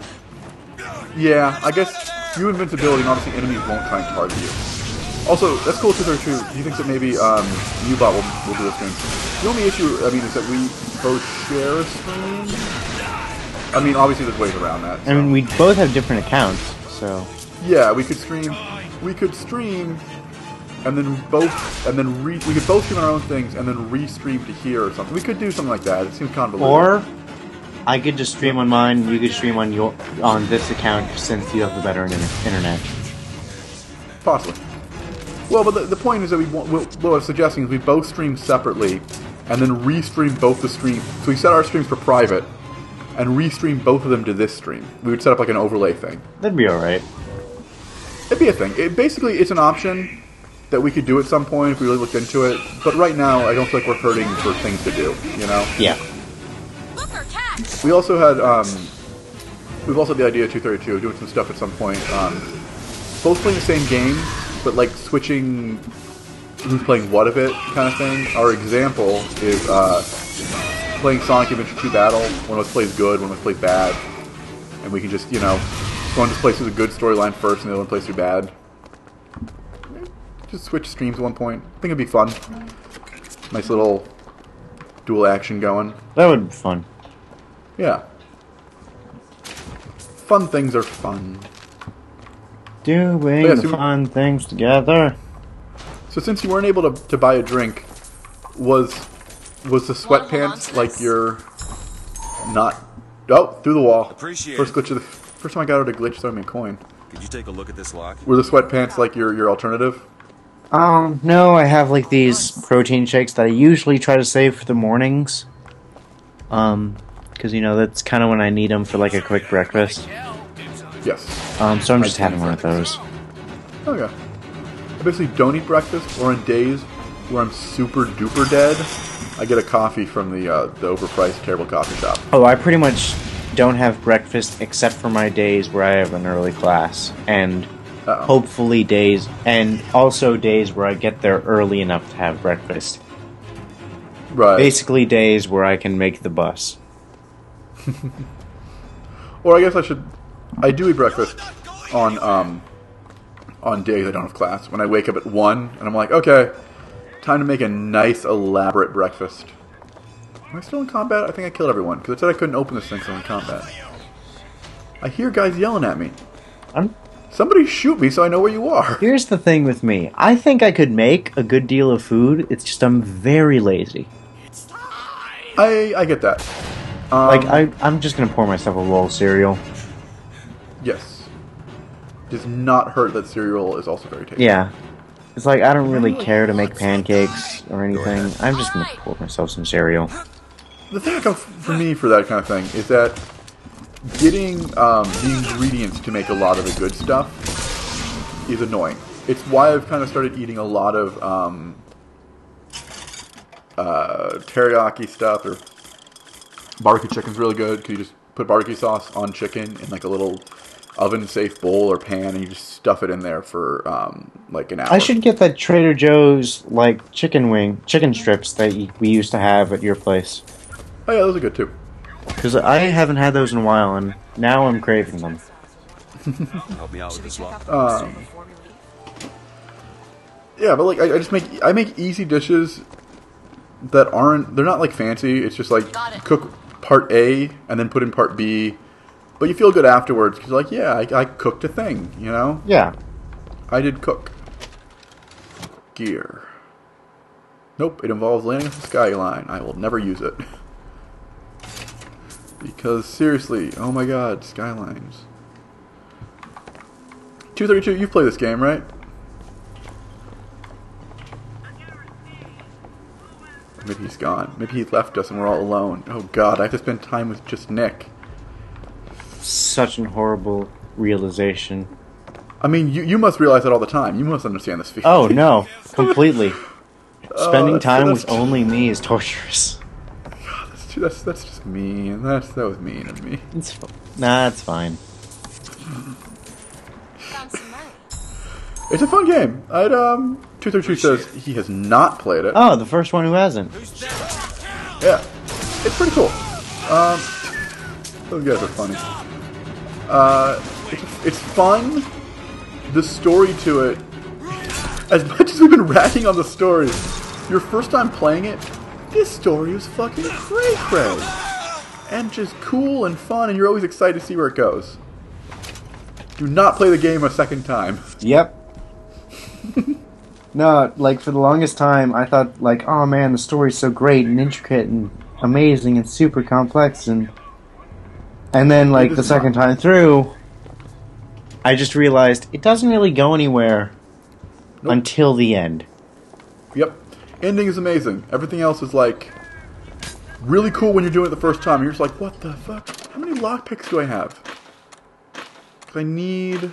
Yeah, I guess you invincibility, and obviously enemies won't try and target you. Also, that's cool too. He thinks that maybe U-Bot will do a stream. The only issue, I mean, is that we both share a stream. I mean, obviously there's ways around that. So. I mean, we both have different accounts, so... Yeah, we could stream, and then we could both stream on our own things, and then re-stream to here or something. We could do something like that. It seems convoluted. Or I could just stream on mine, you could stream on this account, since you have the better internet. Possibly. Well, but the point is that what I was suggesting is we both stream separately, and then re-stream both the streams. So we set our streams for private, and re-stream both of them to this stream. We would set up like an overlay thing. That'd be alright. It'd be a thing. Basically, it's an option that we could do at some point if we really looked into it. But right now, I don't feel like we're hurting for things to do, you know? Yeah. We also had, we've also had the idea of 232, doing some stuff at some point. Both playing the same game, but like switching who's playing what of it kind of thing. Our example is playing Sonic Adventure 2 Battle. One of us plays good, one of us plays bad. And we can just, you know, one just plays through the good storyline first and the other one plays through bad. Just switch streams at one point. I think it'd be fun. Nice little dual action going. That would be fun. Yeah. Fun things are fun. Doing fun things together. So since you weren't able to buy a drink, was the sweatpants like you're not... Oh, through the wall. Appreciate First glitch of the... First time I got out of glitch, throw me a coin. Could you take a look at this lock? Were the sweatpants like your alternative? No, I have like these protein shakes that I usually try to save for the mornings. Because, you know, that's kind of when I need them for like a quick breakfast. Yes. So I'm just having one of those. Okay. I basically don't eat breakfast, or on days where I'm super duper dead, I get a coffee from the overpriced terrible coffee shop. Oh, I pretty much don't have breakfast except for my days where I have an early class, and hopefully days, and also days where I get there early enough to have breakfast. Right. Basically days where I can make the bus. Or I guess I do eat breakfast on days I don't have class. When I wake up at 1 and I'm like, okay, time to make a nice elaborate breakfast. Am I still in combat? I think I killed everyone because it said I couldn't open this thing so I'm in combat. I hear guys yelling at me. Somebody shoot me so I know where you are. Here's the thing with me. I think I could make a good deal of food. It's just I'm very lazy. I get that. Like, I'm just going to pour myself a bowl of cereal. Yes. Does not hurt that cereal is also very tasty. Yeah. It's like, I don't really care to make pancakes or anything. I'm just going to pour myself some cereal. The thing that comes for me for that kind of thing is that getting the ingredients to make a lot of the good stuff is annoying. It's why I've kind of started eating a lot of teriyaki stuff, or barbecue chicken's really good because you just put barbecue sauce on chicken in like a little oven-safe bowl or pan, and you just stuff it in there for like an hour. I should get that Trader Joe's like chicken strips that we used to have at your place. Oh yeah, those are good too. Because I haven't had those in a while, and now I'm craving them. Help me out with this lock. Yeah, but like I make easy dishes that they're not like fancy. It's just like cook part A and then put in part B, but you feel good afterwards because like, yeah, I cooked a thing, you know? Yeah. I did cook. Gear. Nope, it involves landing off the skyline. I will never use it. Because seriously, oh my god, skylines. 232, you've played this game, right? Maybe he's gone. Maybe he left us and we're all alone. Oh god, I have to spend time with just Nick. Such an horrible realization. I mean, you must realize that all the time. You must understand this feeling. Oh no, completely. Spending time with only me is torturous. God, that's just mean. That was mean of me. Nah, it's fine. It's a fun game. 232 says he has not played it. Oh, the first one who hasn't. Yeah, it's pretty cool. Those guys are funny. It's fun. The story to it, as much as we've been ragging on the story, your first time playing it, this story is fucking cray-cray. And just cool and fun, and you're always excited to see where it goes. Do not play the game a second time. Yep. No, like, for the longest time, I thought, like, oh man, the story's so great and intricate and amazing and super complex, and then, like, the second time through, I just realized it doesn't really go anywhere until the end. Yep. Ending is amazing. Everything else is, like, really cool when you're doing it the first time. You're just like, what the fuck? How many lockpicks do I have? 'Cause I need...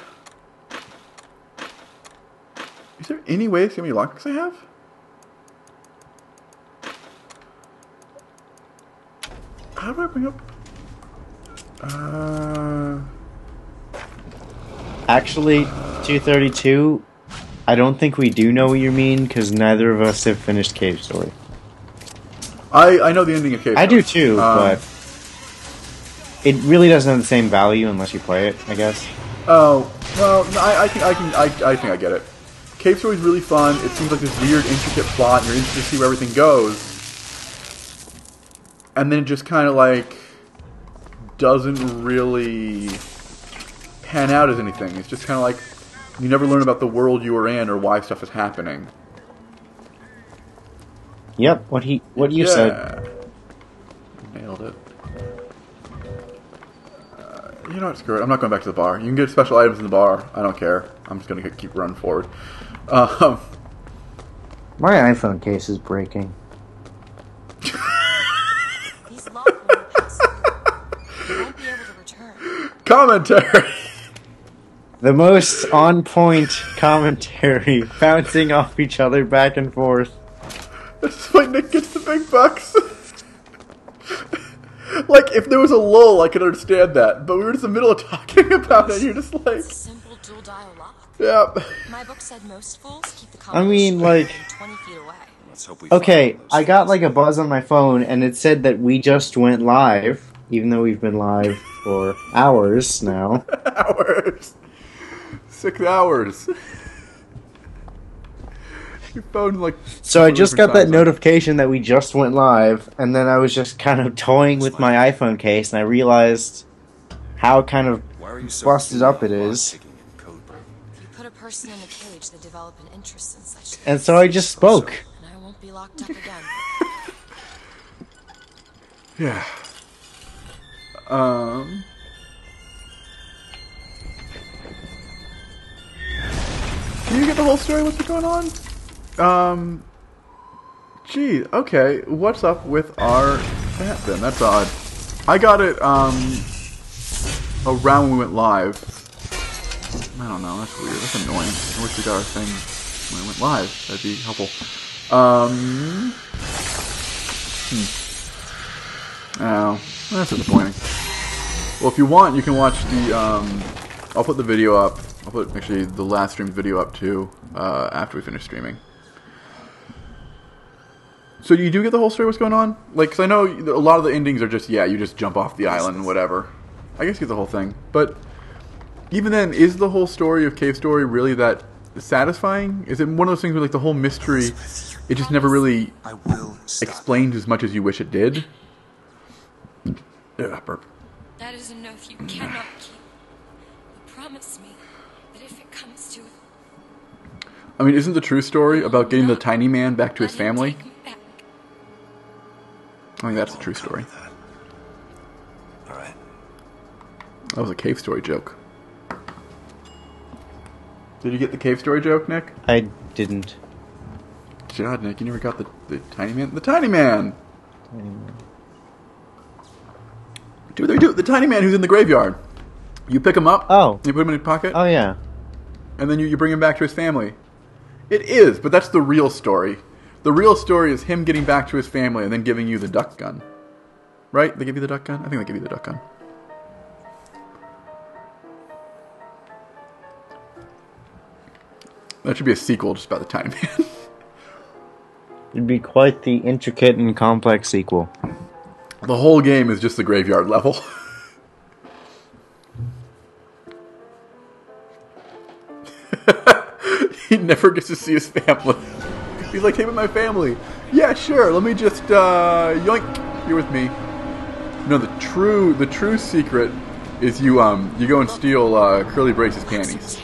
Is there any way to see how many lockpicks I have? How do I bring up... Actually, 232, I don't think we do know what you mean, because neither of us have finished Cave Story. I know the ending of Cave Story. I do too, but it really doesn't have the same value unless you play it, I guess. Oh, well, I think I get it. Cave Story is really fun. It seems like this weird, intricate plot, and you're interested to see where everything goes. And then it just kind of, like, doesn't really pan out as anything. It's just kind of like you never learn about the world you were in or why stuff is happening. Yep, what you said. Nailed it. You know what, screw it. I'm not going back to the bar. You can get special items in the bar. I don't care. I'm just going to keep running forward. My iPhone case is breaking. He's locked when you pass through. You won't be able to return. Commentary! The most on-point commentary, bouncing off each other back and forth. That's why Nick gets the big bucks. Like, if there was a lull, I could understand that. But we were just in the middle of talking about it, and you're just like... Simple dual dial lock. Yeah. My book said most fools keep the I mean, like... 20 feet away. Okay, I got like a buzz on my phone, and it said that we just went live, even though we've been live for hours now. Hours! 6 hours. Your phone, like... So I just got that notification that we just went live, and then I was just kind of toying with my iPhone case, and I realized how kind of busted up it is. If you put a person in a cage, they develop an interest in such things. And so I just spoke. And I won't be locked up again. Yeah. Can you get the whole story? What's going on? Gee, okay. What's up with our chat then? That's odd. I got it, around when we went live. I don't know, that's weird. That's annoying. I wish we got our thing when we went live. That'd be helpful. Oh, that's disappointing. Well, if you want, you can watch the, I'll put the video up. I'll put, actually, the last stream video up, too, after we finish streaming. So you do get the whole story what's going on? Like, because I know a lot of the endings are just, yeah, you just jump off the island and whatever. I guess you get the whole thing. But even then, is the whole story of Cave Story really that satisfying? Is it one of those things where, like, the whole mystery, it just never really explained as much as you wish it did? Yeah, burp. That is an oath you cannot keep. You promise me that if it comes to it... I mean, isn't the true story about getting the tiny man back to his family? I mean, that's a true story. Alright. That was a Cave Story joke. Did you get the Cave Story joke, Nick? I didn't. God, Nick, you never got the tiny man? The tiny man! Do they do? The tiny man who's in the graveyard. You pick him up. Oh. You put him in your pocket. Oh, yeah. And then you bring him back to his family. It is, but that's the real story. The real story is him getting back to his family and then giving you the duck gun. Right? They give you the duck gun? I think they give you the duck gun. That should be a sequel just about the tiny man. It'd be quite the intricate and complex sequel. The whole game is just the graveyard level. He never gets to see his family. He's like, hey, with my family. Yeah, sure. Let me just yoink. You're with me. No, the true secret is you go and steal Curly Brace's panties.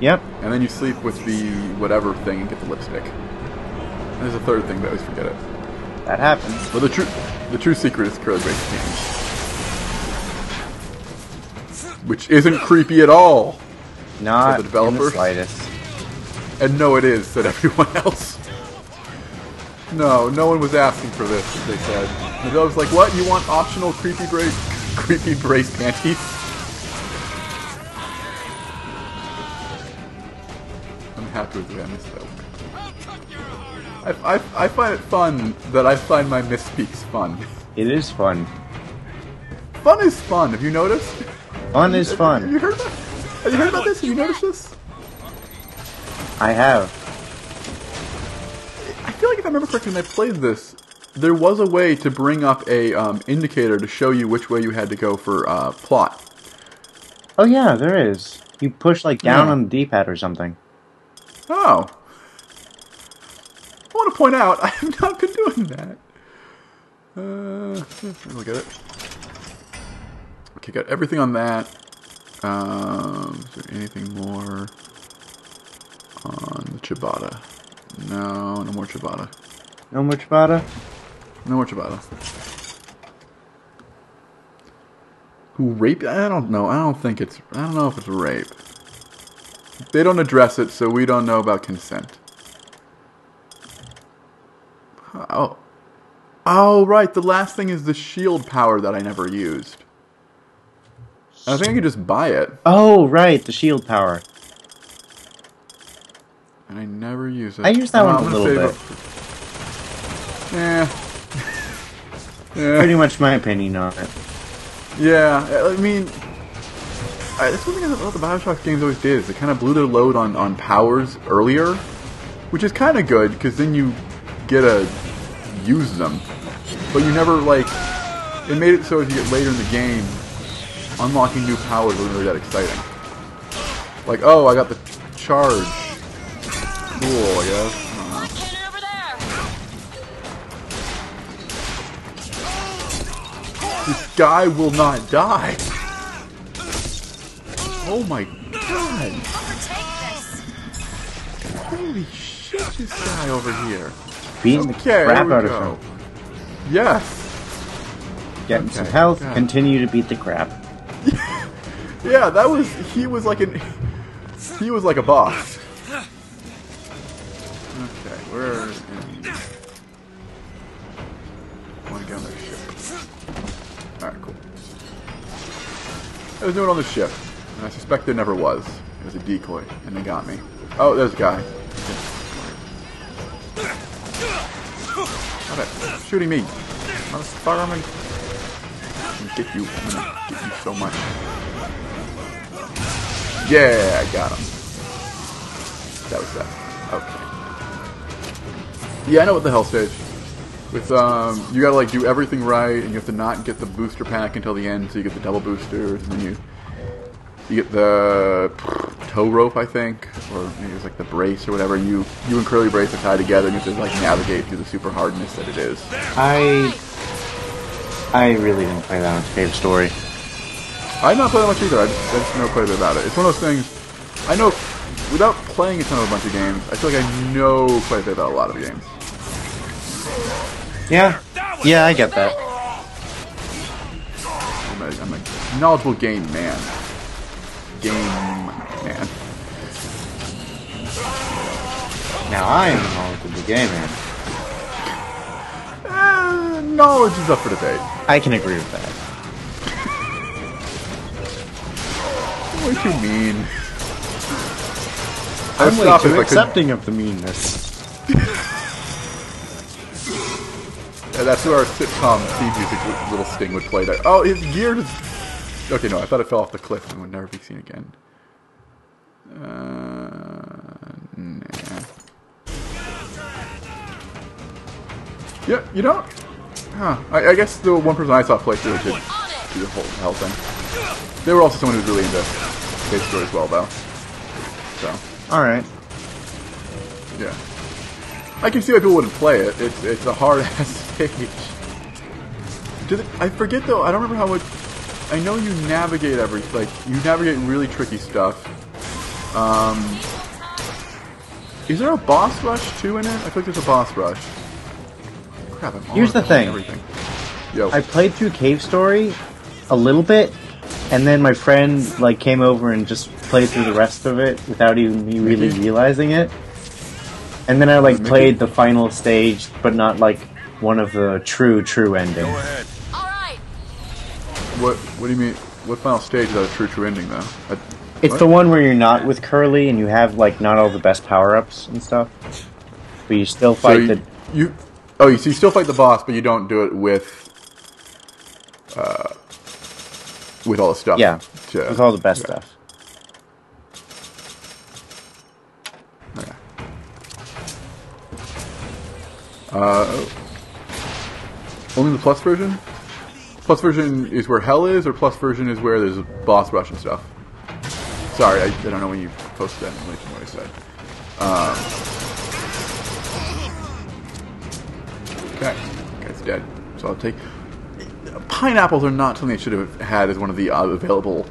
Yep. And then you sleep with the whatever thing and get the lipstick. And there's a third thing, but I always forget it. That happens. But the true secret is Curly Brace's panties, which isn't creepy at all. Not the developers. in the slightest. And no, it is, said everyone else. No one was asking for this, they said. The developer's like, what? You want optional creepy brace panties? I'm happy with the way I misspoke. I find it fun that I find my misspeaks fun. It is fun. Fun is fun, have you noticed? Fun is fun. Have you heard about this? Have you noticed this? I have. I feel like if I remember correctly when I played this, there was a way to bring up a indicator to show you which way you had to go for plot. Oh yeah, there is. You push like down on the D-pad or something. Oh. I want to point out, I have not been doing that. Look at it. Okay, got everything on that. Is there anything more on the ciabatta? No more ciabatta. No more ciabatta? No more ciabatta. Who rape? I don't know. I don't know if it's rape. They don't address it, so we don't know about consent. Oh, right. The last thing is the shield power that I never used. I think I could just buy it. Oh, right. The shield power. And I never use it. I use that one a little bit. Yeah. Pretty much my opinion on it. Yeah, I mean, that's one thing that the Bioshock games always did, is they kind of blew their load on powers earlier, which is kind of good, because then you get to use them. But you never, like, it made it so as you get later in the game, unlocking new powers wasn't really that exciting. Like, oh, I got the charge. Cool, I guess. This guy will not die. Oh my god. Holy shit, this guy over here. Beating the crap out of him. Yes. Getting some health, continue to beat the crap. Yeah, he was like a boss. Okay, where is I want to get on that ship. Alright, cool. I was doing it on the ship, and I suspect there never was. It was a decoy, and they got me. Oh, there's a guy. Stop it. Shooting me. Motherfucker, I'm gonna get you. I'm gonna get you so much. Yeah, I got him. That was that. Okay. Yeah, I know what the hell stage. With you gotta like do everything right, and you have to not get the booster pack until the end, so you get the double boosters, and then you get the tow rope, I think, or maybe it's like the brace or whatever. You and Curly Brace are tied together, and you have to like navigate through the super hardness that it is. I really didn't play that on Cave Story. I've not played that much either. I just know quite a bit about it. It's one of those things. I know without playing a ton of a bunch of games, I feel like I know quite a bit about a lot of games. Yeah, I get that. I'm a knowledgeable game man. Now I am a knowledgeable game man. Knowledge is up for debate. I can agree with that. What do you mean? I'm way too accepting of the meanness. That's where our sitcom theme music little sting would play. That. Oh, his gear just... Okay, no, I thought it fell off the cliff and would never be seen again. Nah. Yeah, you don't? Huh. I guess the one person I saw play through it did do the whole hell thing. They were also someone who was really into Cave Story as well, though. So. Alright. Yeah. I can see why people wouldn't play it. It's a hard-ass stage. I forget, though, I don't remember how it... I know you navigate you navigate really tricky stuff. Is there a boss rush, too, in it? I feel like there's a boss rush. Crap, here's the thing. Yo. I played through Cave Story a little bit, and then my friend came over and just played through the rest of it without even me really realizing it. And then I played the final stage, but not one of the true endings. Go ahead. All right. What do you mean? What final stage is that a true ending though? It's the one where you're not with Curly and you have not all the best power-ups and stuff, but you still fight you still fight the boss, but you don't do it with all the stuff. Yeah, with all the best stuff. Okay. Only the plus version? Plus version is where hell is, or plus version is where there's a boss rush and stuff? Sorry, I don't know when you posted that in relation to what I said. Okay, guy's dead. So I'll take... Pineapples are not something I should have had as one of the available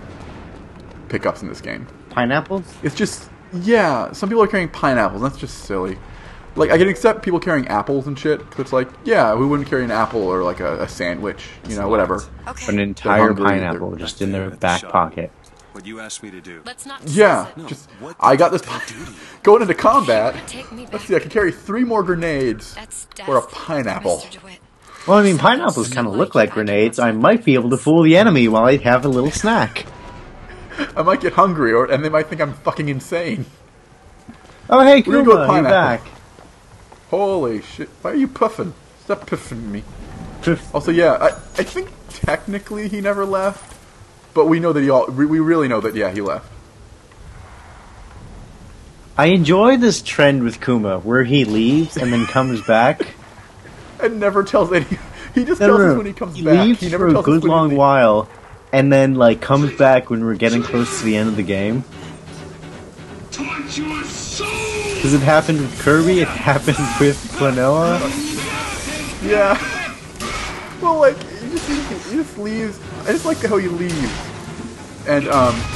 pickups in this game. Pineapples? It's just... Yeah, some people are carrying pineapples, that's just silly. Like, I can accept people carrying apples and shit, because it's like, yeah, we wouldn't carry an apple or, like, a sandwich, you know, whatever. Okay. An entire pineapple just in their back pocket. What you asked me to do. Let's not Yeah, just, I got this, going into combat, Take me back. let's see, I can carry 3 more grenades, or a pineapple. Well, I mean, pineapples kind of look like grenades. I might be able to fool the enemy while I have a little snack. I might get hungry, and they might think I'm fucking insane. Oh, hey, We're gonna Kuma, go you're pineapple. back. Holy shit, why are you puffing? Stop puffing me. Also, yeah, I think technically he never left, but we know that we really know that, yeah, he left. I enjoy this trend with Kuma, where he leaves and then comes back. And never tells any. He just tells us when he comes back. Leaves He never for a tells us good when long while, and then like comes back when we're getting close to the end of the game. Does it happen with Kirby? It happened with Klonoa? Yeah. Well, like, he just leaves. I just like how he leaves and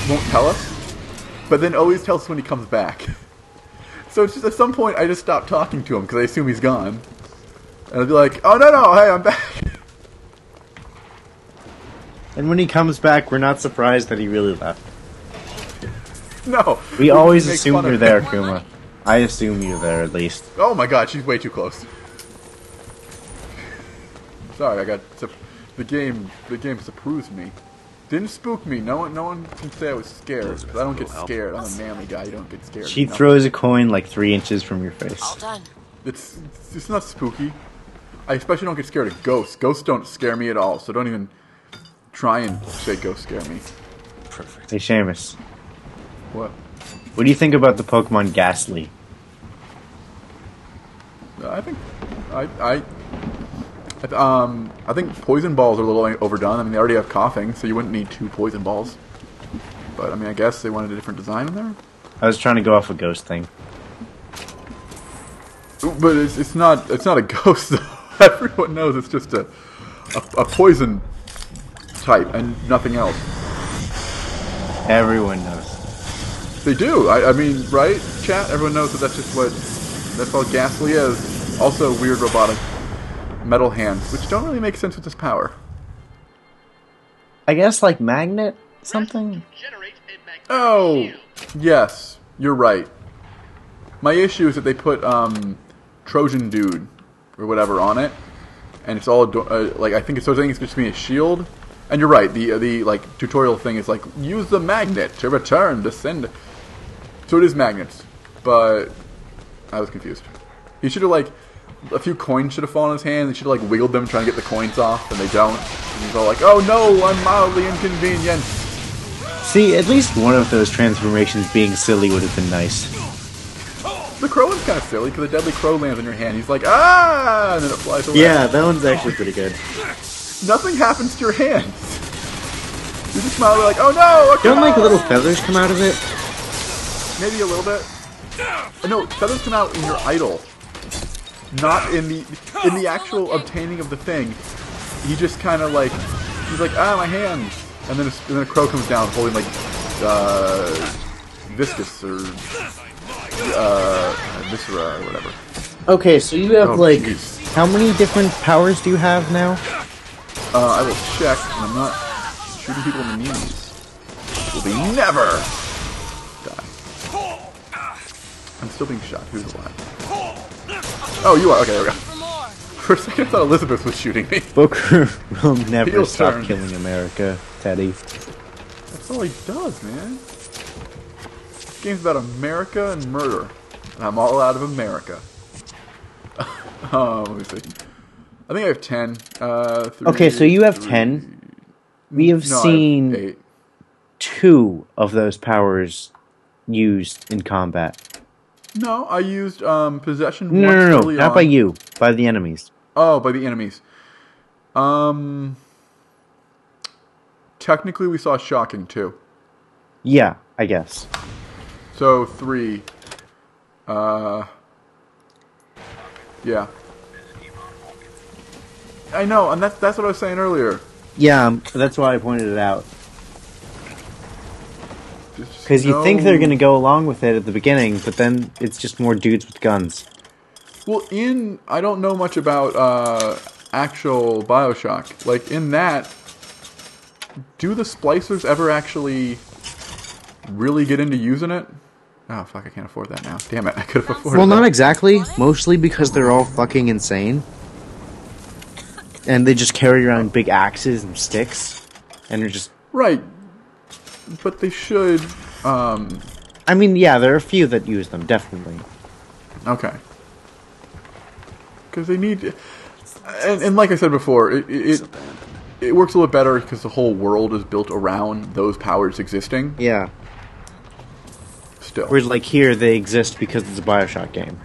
won't tell us, but then always tells us when he comes back. So it's just at some point I just stop talking to him because I assume he's gone. And I'll be like, oh no, hey, I'm back. And when he comes back, we're not surprised that he really left. No. We always make assume fun of you're there, him. Kuma. I assume you're there, at least. Oh my god, she's way too close. Sorry, the game disapproves me. Didn't spook me. No one can say I was scared. 'Cause I don't get scared. I'm a manly guy. You don't get scared. She throws a coin like 3 inches from your face. All done. It's not spooky. I especially don't get scared of ghosts. Ghosts don't scare me at all, so don't even try and say ghosts scare me. Perfect. Hey, Seamus. What? What do you think about the Pokemon Ghastly? I think I think poison balls are a little overdone. I mean, they already have coughing, so you wouldn't need 2 poison balls. But I mean, I guess they wanted a different design in there. I was trying to go off a ghost thing. But it's not a ghost though. Everyone knows it's just a poison type and nothing else. Everyone knows. They do. I mean, right, chat? Everyone knows that that's just that's all Ghastly is. Also, weird robotic metal hands, which don't really make sense with this power. I guess like magnet something? Oh, yes, you're right. My issue is that they put Trojan Dude or whatever on it, and it's all like I think it's supposed to be a shield. And you're right. The like tutorial thing is like use the magnet to return to send. So it is magnets, but I was confused. He should have like a few coins should have fallen in his hand. He should have like wiggled them trying to get the coins off, and they don't. And he's all like, "Oh no, I'm mildly inconvenient." See, at least one of those transformations being silly would have been nice. The crow one's kind of silly because the deadly crow lands on your hand. He's like, "Ah!" and then it flies away. Yeah, that one's actually pretty good. Nothing happens to your hands. You just smile like, "Oh no!" Okay. Don't like little feathers come out of it? Maybe a little bit. No, feathers come out in your idol, not in the actual obtaining of the thing. He just kind of like he's like, "Ah, my hands," and then a crow comes down holding like viscus or viscera or whatever. Okay, so you have how many different powers do you have now? I will check, and I'm not shooting people in the knees. It will be never die. I'm still being shot. Who's alive? Oh, you are. Okay, there we go. For a second, I thought Elizabeth was shooting me. Booker will never Heel stop turn. killing America, Teddy. That's all he does, man. This game's about America and murder, and I'm all out of America. Let me see. I think I have 10. 3, Okay, so you have 10. We have seen I have 8. 2 of those powers used in combat. No, I used possession No, once no, early not on. by you. By the enemies. Oh, by the enemies. Technically, we saw shocking too. Yeah, I guess. So 3. Yeah. I know, and that's what I was saying earlier. Yeah, that's why I pointed it out. Because you think they're going to go along with it at the beginning, but then it's just more dudes with guns. Well, I don't know much about actual Bioshock. Like, in that, do the splicers ever actually really get into using it? Oh, fuck, I can't afford that now. Damn it, I could have afforded Well, that. not exactly. Mostly because they're all fucking insane. And they just carry around big axes and sticks. And they're just... Right. But they should, I mean, yeah, there are a few that use them, definitely. Okay. Because they need... And like I said before, it works a little better because the whole world is built around those powers existing. Yeah. Still. Whereas, like, here, they exist because it's a Bioshock game.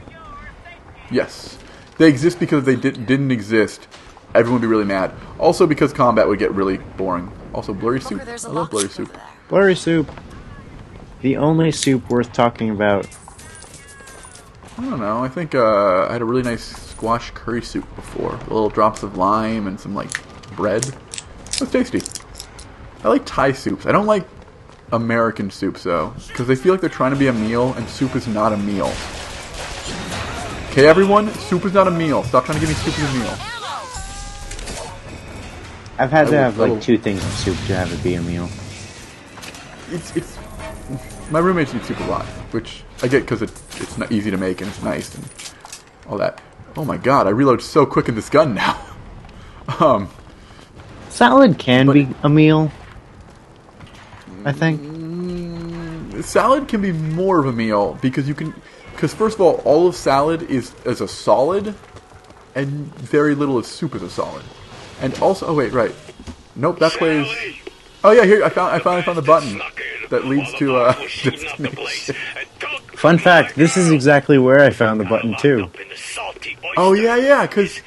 Yes. They exist because if they didn't exist, everyone would be really mad. Also because combat would get really boring. Also, blurry soup. I love blurry soup. Blurry soup. The only soup worth talking about. I don't know. I think I had a really nice squash curry soup before. Little drops of lime and some, like, bread. It was tasty. I like Thai soups. I don't like American soups, though. Because they feel like they're trying to be a meal, and soup is not a meal. Okay, everyone? Soup is not a meal. Stop trying to give me soup as a meal. I've had to have, like, 2 things of soup to have it be a meal. It's my roommates eat soup a lot, which I get because it's not easy to make and it's nice and all that. Oh my god, I reload so quick in this gun now. Salad can be a meal, I think. Salad can be more of a meal because because first of all of salad is as a solid, and very little of soup as a solid. And also, oh wait, right, nope, that plays. Oh yeah, here I finally found the button that leads to destination. Fun fact: this is exactly where I found the button too. Oh yeah, because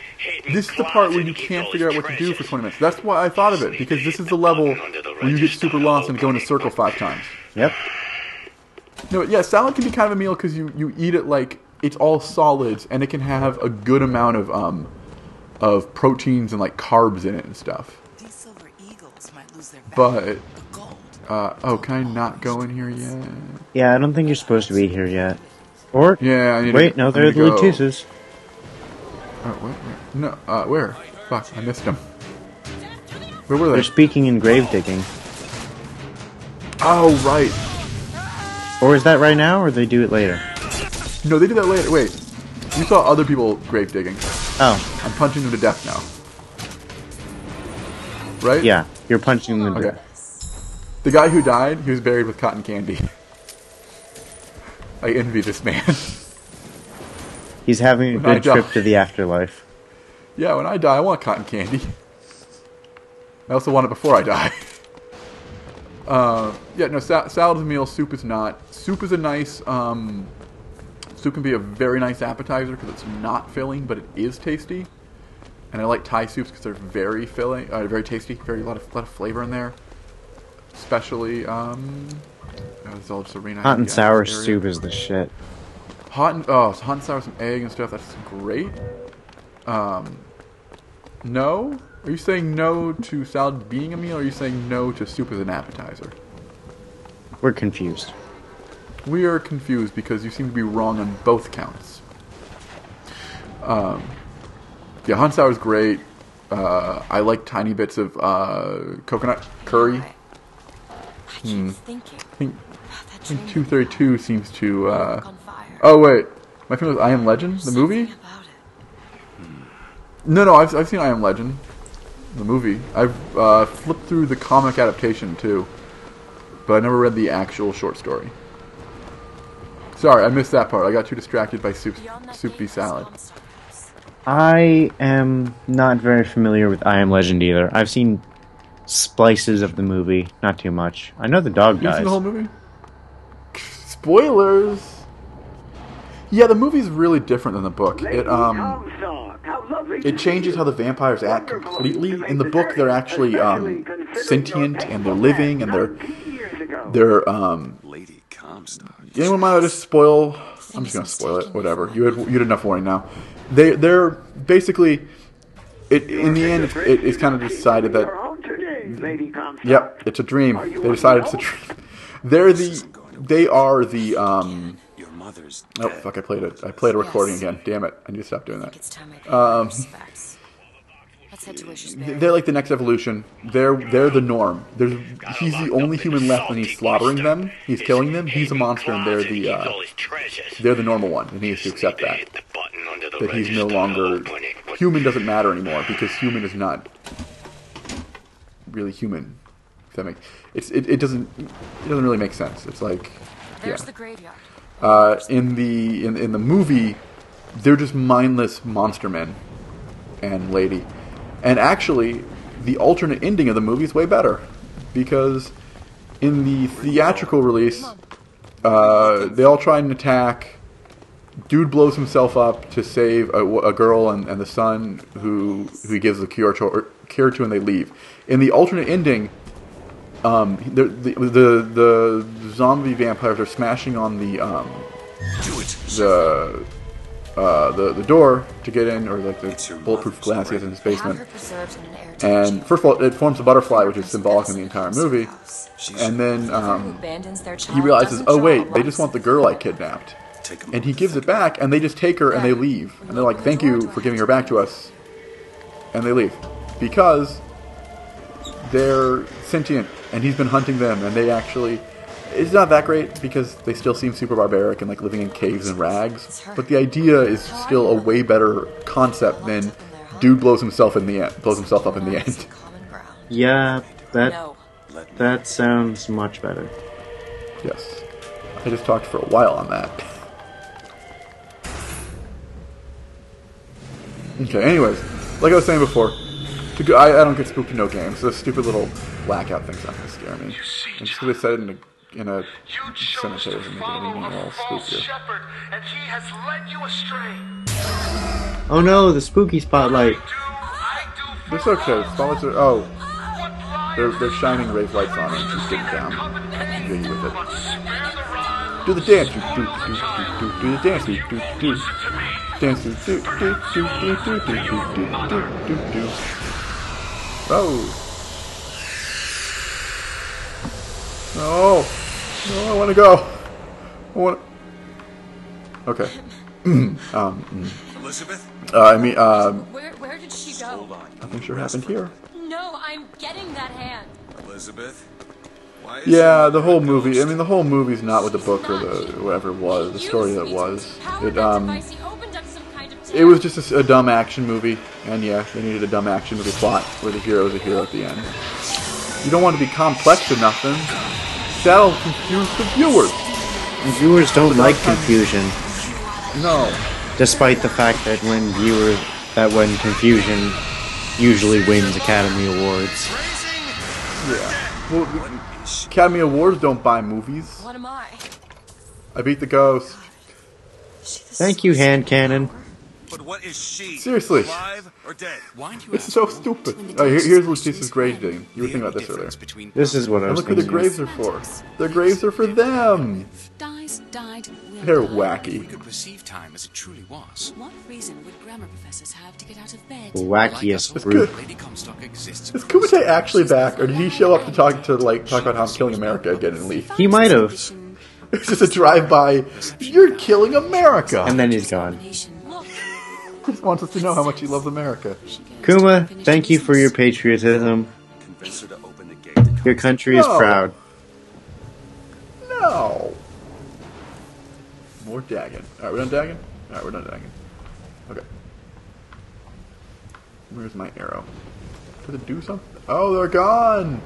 this is the part where you can't figure out what to do for 20 minutes. That's why I thought of it, because this is the level where you get super lost and go in a circle 5 times. Yep. No, yeah, salad can be kind of a meal because you eat it like it's all solids, and it can have a good amount of proteins and like carbs in it and stuff. These silver eagles might lose their But oh, can I not go in here yet? Yeah, I don't think you're supposed to be here yet. Or yeah, I need wait, to, no, they're the Lutuses. Oh, where? No, where? Fuck, I missed them. Where were they? They're speaking in grave digging. Oh, right. Or is that right now, or they do it later? No, they do that later. Wait, you saw other people grave digging. Oh. I'm punching them to death now. Right? Yeah, you're punching them to death. The guy who died, he was buried with cotton candy. I envy this man. He's having a good trip to the afterlife. Yeah, when I die, I want cotton candy. I also want it before I die. Yeah, no, salad is a meal, soup is not. Soup is a nice, soup can be a very nice appetizer because it's not filling, but it is tasty. And I like Thai soups because they're very filling, very tasty, a lot of flavor in there. Especially, it's all just arena. Hot and sour soup is the shit. Hot and sour, some egg and stuff. That's great. No? Are you saying no to salad being a meal, or are you saying no to soup as an appetizer? We're confused. We are confused because you seem to be wrong on both counts. Yeah, hot and sour is great. I like tiny bits of coconut curry. I think 232 seems to. Oh wait, my friend was I Am Legend, the movie. No, I've seen I Am Legend, the movie. I've flipped through the comic adaptation too, but I never read the actual short story. Sorry, I missed that part. I got too distracted by soupy salad. I am not very familiar with I Am Legend either. I've seen splices of the movie, not too much. I know the dog dies. You seen the whole movie? Spoilers. Yeah, the movie's really different than the book. It changes how the vampires act completely. In the book, they're actually sentient and they're living and they're Lady Comstock. Anyone mind I just spoil? I'm just gonna spoil it. Whatever. You had enough warning now. They're basically. In the end, it's kind of decided that. Yep, it's a dream. They decided it's a dream. They are the mother's Oh dead. fuck! I played it. I played a recording again. Damn it! I need to stop doing that. It's time I paid my respects. Let's head to where she's buried. They're like the next evolution. They're the norm. He's the only human left, and he's slaughtering them. He's killing them. He's a monster, and they're the normal one, and he has to accept that. That he's no longer human. Doesn't matter anymore because human is not really human. If that makes it doesn't really make sense. It's like There's the graveyard. In the movie, they're just mindless monster men and lady. And actually, the alternate ending of the movie is way better. Because in the theatrical release, they all try and attack. Dude blows himself up to save a girl and the son who he gives the cure to, and they leave. In the alternate ending, the zombie vampires are smashing on the door to get in, or like the bulletproof glass he has in his basement. And first of all, it forms a butterfly, which is symbolic in the entire movie. And then he realizes, oh wait, they just want the girl I kidnapped. And he gives it back, and they just take her and they leave. And they're like, thank you for giving her back to us. And they leave. Because they're sentient, and he's been hunting them, and they actually... It's not that great because they still seem super barbaric and like living in caves and rags. But the idea is still a way better concept than dude blows himself up in the end. Yeah, that sounds much better. Yes, I just talked for a while on that. Okay. Anyways, like I was saying before, I don't get spooked in no games. Those stupid little blackout things aren't going to scare me. I'm just going to set it in a cemetery and make it anything all spookier. Oh no, the spooky spotlight. It's okay. Spotlights are... Oh. They're shining raised lights on it and she's getting down. Giddy with it. Do the dance. Do the dance. Do. Dance. Do. Oh. No, I want to go. Okay. Elizabeth? Where did she go? Nothing sure happened here. No, I'm getting that hand. Elizabeth? Yeah, the whole movie. I mean, the whole movie's not with the book or whatever it was, the story that was. It was just a dumb action movie, and yeah, they needed a dumb action movie plot where the hero is a hero at the end. You don't want to be complex or nothing. That'll confuse the viewers. The viewers don't like confusion. No. Despite the fact that when confusion usually wins Academy Awards. Yeah. Well, the Academy Awards don't buy movies. What am I? I beat the ghost. Thank you, hand cannon. But what is she? Seriously. Alive or dead? It's so stupid. Oh, here's what this is grave thing. You were thinking about this earlier. This is what I was thinking. Look who the graves are for. Their graves are for them. They're wacky. We could perceive time as it truly was. What reason would grammar professors have to get out of bed? Wackiest group. Lady Comstock exists. Is Kumite actually back, or did he show up to talk about how I'm killing America again and leave? He might have. It's just a drive-by. You're killing America, and then he's gone. He just wants us to know how much he loves America. Kuma, thank you for your patriotism. Your country is proud. No. More dagging. Alright, we're done dagging? Alright, we're done dagging. Okay. Where's my arrow? Does it do something? Oh, they're gone!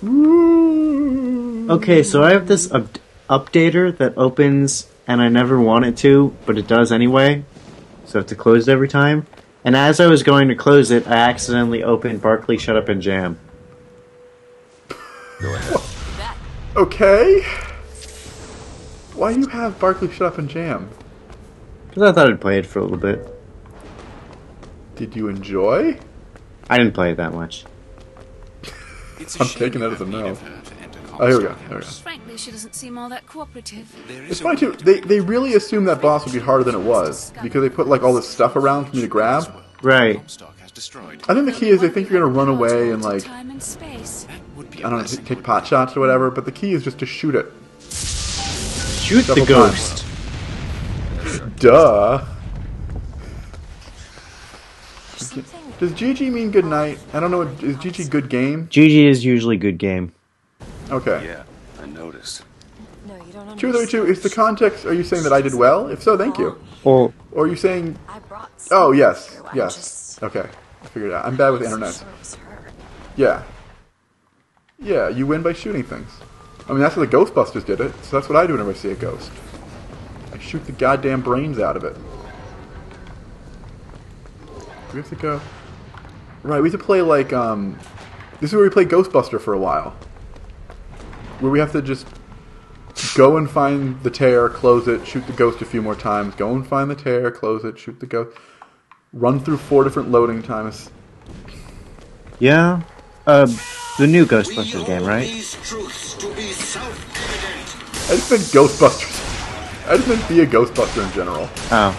Woo! Okay, so I have this updater that opens, and I never want it to, but it does anyway. So I have to close it every time. And as I was going to close it, I accidentally opened Barkley Shut Up and Jam. Go ahead. Okay. Why do you have Barkley Shut Up and Jam? Because I thought I'd play it for a little bit. Did you enjoy? I didn't play it that much. I'm taking that as a no. Oh, here we go. There we go. Frankly, she doesn't seem all that cooperative. It's funny too. They really assumed that boss would be harder than it was because they put like all this stuff around for me to grab. Right. I think the key is they think you're gonna run away and like I don't know, take pot shots or whatever. But the key is just to shoot it. Shoot the ghost. Duh. Does GG mean good night? I don't know. Is GG good game? GG is usually good game. Okay. Yeah, I noticed. No, you don't understand. 232, is the context, are you saying that I did well? If so, thank you. Or are you saying... I brought Oh, yes. through. I'm Yes. just- Okay. I figured it out. I'm bad with internet. So it was her. Yeah. Yeah, you win by shooting things. I mean, that's how the Ghostbusters did it, so that's what I do whenever I see a ghost. I shoot the goddamn brains out of it. We have to go... Right, we have to play like, this is where we played Ghostbuster for a while. Where we have to just go and find the tear, close it, shoot the ghost a few more times, go and find the tear, close it, shoot the ghost. Run through 4 different loading times. yeah, the new Ghostbusters game, right? I just meant Ghostbusters. I just meant be a Ghostbuster in general. Oh.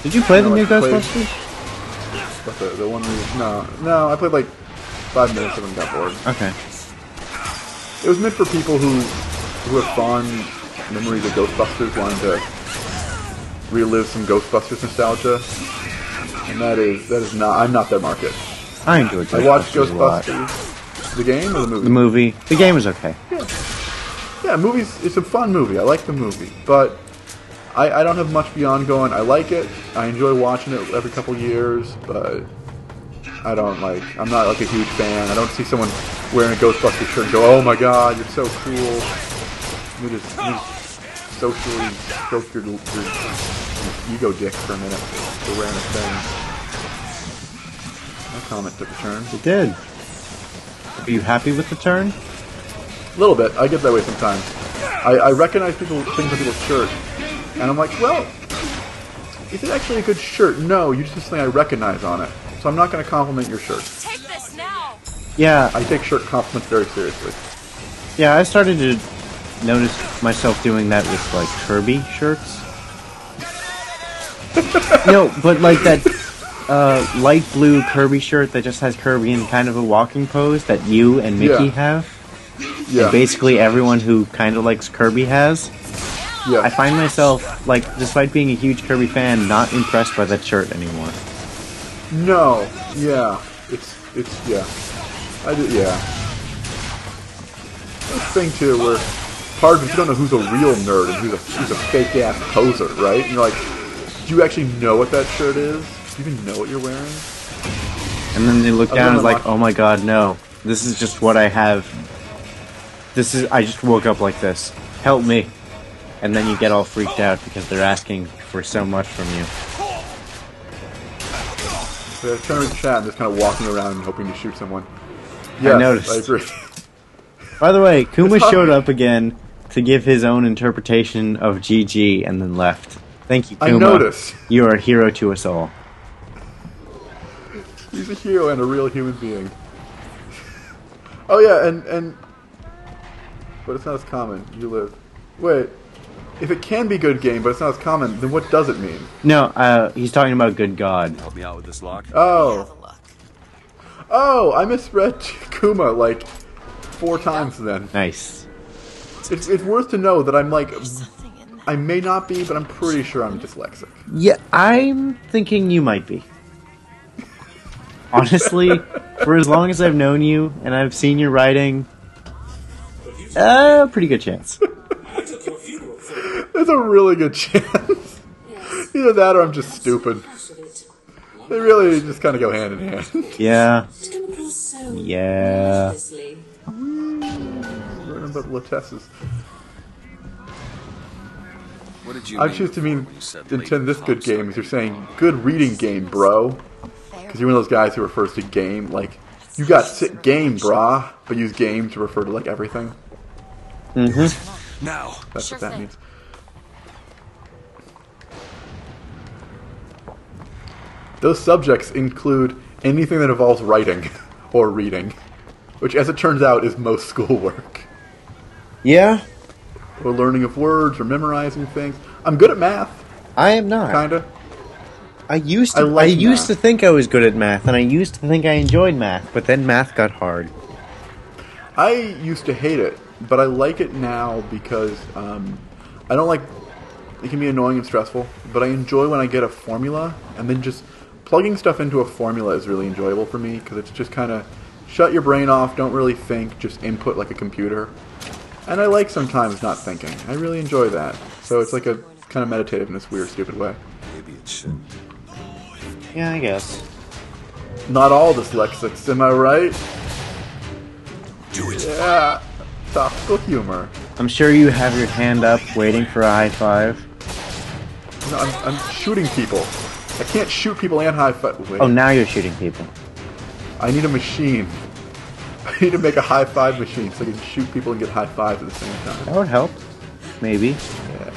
Did you play the new Ghostbusters? But the one no, I played like 5 minutes of it and got bored. Okay. It was meant for people who have fond memories of Ghostbusters, wanting to relive some Ghostbusters nostalgia. And that is not, I'm not that market. I enjoyed Ghostbusters. I watched a lot. Ghostbusters. The game or the movie? The movie. The game was okay. Yeah, movies, it's a fun movie. I like the movie. But I don't have much beyond going, I like it. I enjoy watching it every couple years, but I don't like, I'm not like a huge fan. I don't see someone wearing a Ghostbusters shirt and go, oh my god, you're so cool. You just socially stroke your ego dick for a minute for wearing a thing. My comment took a turn. It did. Are you happy with the turn? A little bit. I get that way sometimes. I recognize things on people's shirts, and I'm like, well, is it actually a good shirt? No, you just something I recognize on it. So I'm not going to compliment your shirt. Take this now. Yeah. I take shirt compliments very seriously. Yeah, I started to notice myself doing that with, like, Kirby shirts. No, but like that light blue Kirby shirt that just has Kirby in kind of a walking pose that you and Mickey have. Yeah. And basically everyone who kind of likes Kirby has. Yeah. I find myself, like, despite being a huge Kirby fan, not impressed by that shirt anymore. No. Yeah. It's yeah. I do, yeah. This thing too, where part of it, you don't know who's a real nerd and who's a fake ass poser, right? And you're like, do you actually know what that shirt is? Do you even know what you're wearing? And then they look down and it's like, oh my god, no. This is just what I have. I just woke up like this. Help me. And then you get all freaked out because they're asking for so much from you. So I turn to chat and just kind of walking around and hoping to shoot someone. Yes, I noticed. I agree. By the way, Kuma showed up again to give his own interpretation of GG and then left. Thank you, Kuma. I noticed. You are a hero to us all. He's a hero and a real human being. Oh yeah, and but it's not as common. You live. Wait, if it can be good game, but it's not as common, then what does it mean? No, he's talking about good God. Help me out with this lock. Oh, I misread Kuma like 4 times then. Nice. It's worth to know that I'm like, I may not be, but I'm pretty sure I'm dyslexic. Yeah, I'm thinking you might be. Honestly, for as long as I've known you and I've seen your writing, pretty good chance. There's a really good chance. Either that or I'm just stupid. They really just kind of go hand in hand. Yeah. Yeah. Learning about Latesses. What did you I choose to intend this good game as you're saying good reading game, bro. Because you're one of those guys who refers to game like you got sick game, brah, but use game to refer to like everything. Mm-hmm. Now. That's what that means. Those subjects include anything that involves writing or reading, which, as it turns out, is most schoolwork. Yeah. Or learning of words or memorizing things. I'm good at math. I am not. Kinda. I used to think I was good at math, and I used to think I enjoyed math, but then math got hard. I used to hate it, but I like it now because I don't like it can be annoying and stressful, but I enjoy when I get a formula, and then just plugging stuff into a formula is really enjoyable for me, because it's just kind of shut your brain off, don't really think, just input like a computer. And I like sometimes not thinking. I really enjoy that. So it's like a kind of meditative in this weird, stupid way. Maybe it should. Yeah, I guess. Not all dyslexics, am I right? Do it. Yeah. Topical humor. I'm sure you have your hand up, waiting for a high five. No, I'm shooting people. I can't shoot people and high five. Wait. Oh, now you're shooting people. I need a machine. I need to make a high five machine so I can shoot people and get high fives at the same time. That would help. Maybe. Yeah.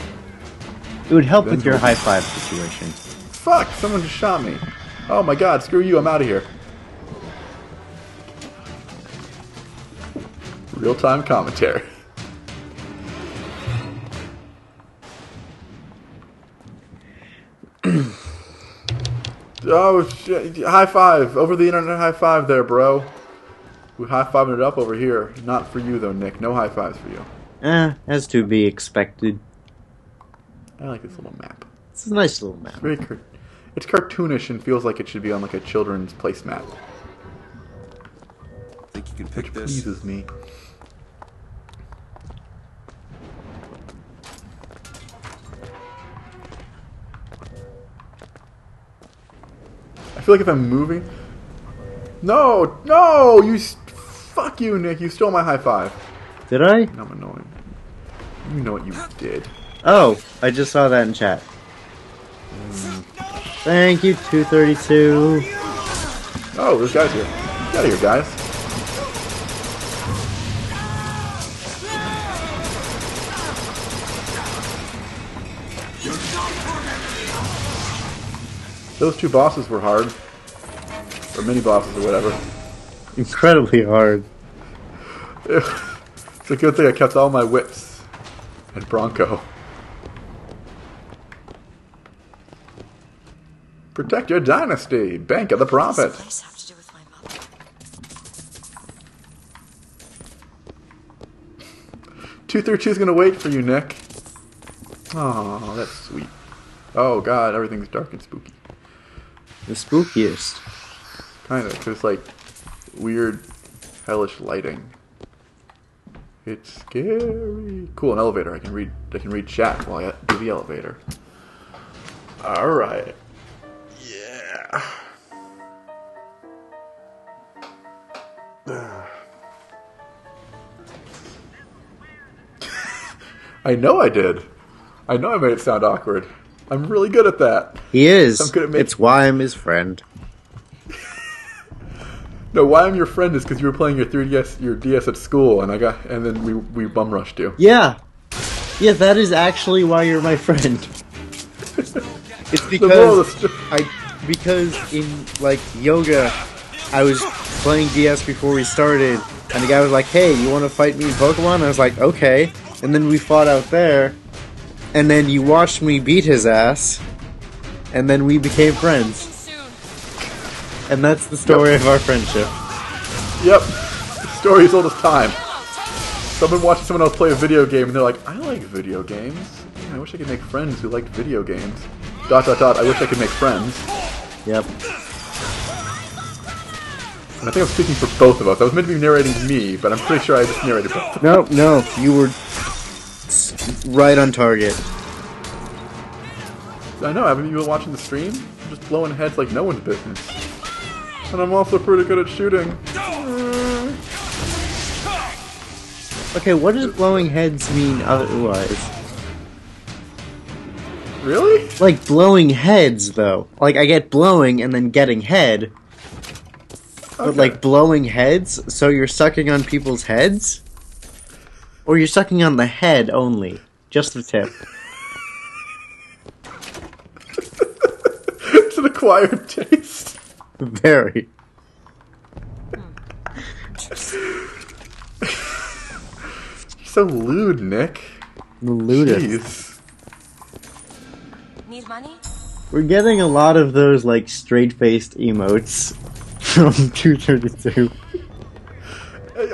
It would help with your high five situation. Fuck! Someone just shot me. Oh my god, screw you, I'm out of here. Real-time commentary. Oh shit, high five! Over the internet high five there, bro. We're high-fiving it up over here. Not for you though, Nick. No high fives for you. As to be expected. I like this little map. It's a nice little map. It's cartoonish and feels like it should be on like a children's placemat. Think you can pick Which this? pleases me. I feel like if I'm moving... No! No! Fuck you, Nick. You stole my high five. Did I? I'm annoying. You know what you did. Oh, I just saw that in chat. Thank you, 232. Oh, there's guys here. Get out of here, guys. Those two bosses were hard. Or mini bosses or whatever. Incredibly hard. It's a good thing I kept all my whips at Bronco. Protect your dynasty. Bank of the Prophet. What does this have to do with my mother? 232's gonna wait for you, Nick. Oh, that's sweet. Oh god, everything's dark and spooky. The spookiest. Kinda, because it's like weird, hellish lighting. It's scary. Cool, an elevator. I can read chat while I do the elevator. Alright. Yeah. I know I did. I know I made it sound awkward. I'm really good at that. He is. I'm good at It's why I'm his friend. No, why I'm your friend is because you were playing your 3DS, your DS at school, and then we bum rushed you. Yeah, that is actually why you're my friend. It's because in like yoga, I was playing DS before we started, and the guy was like, "Hey, you want to fight me in Pokemon?" I was like, "Okay," and then we fought out there, and then you watched me beat his ass, and then we became friends. And that's the story of our friendship. Yep. Story as old as time. Someone watching someone else play a video game and they're like, I like video games. Man, I wish I could make friends who liked video games. ... I wish I could make friends. Yep. And I think I'm speaking for both of us. I was meant to be narrating me, but I'm pretty sure I just narrated both of us. No, you were right on target. I know, haven't you been watching the stream? I'm just blowing heads like no one's business. And I'm also pretty good at shooting. Okay, what does blowing heads mean otherwise? Really? Like blowing heads, though. Like I get blowing and then getting head. But like blowing heads, so you're sucking on people's heads? Or you're sucking on the head only? Just the tip. It's an acquired taste. Very. So lewd, Nick. The lewdest. Jeez. Need money? We're getting a lot of those like straight-faced emotes from 232.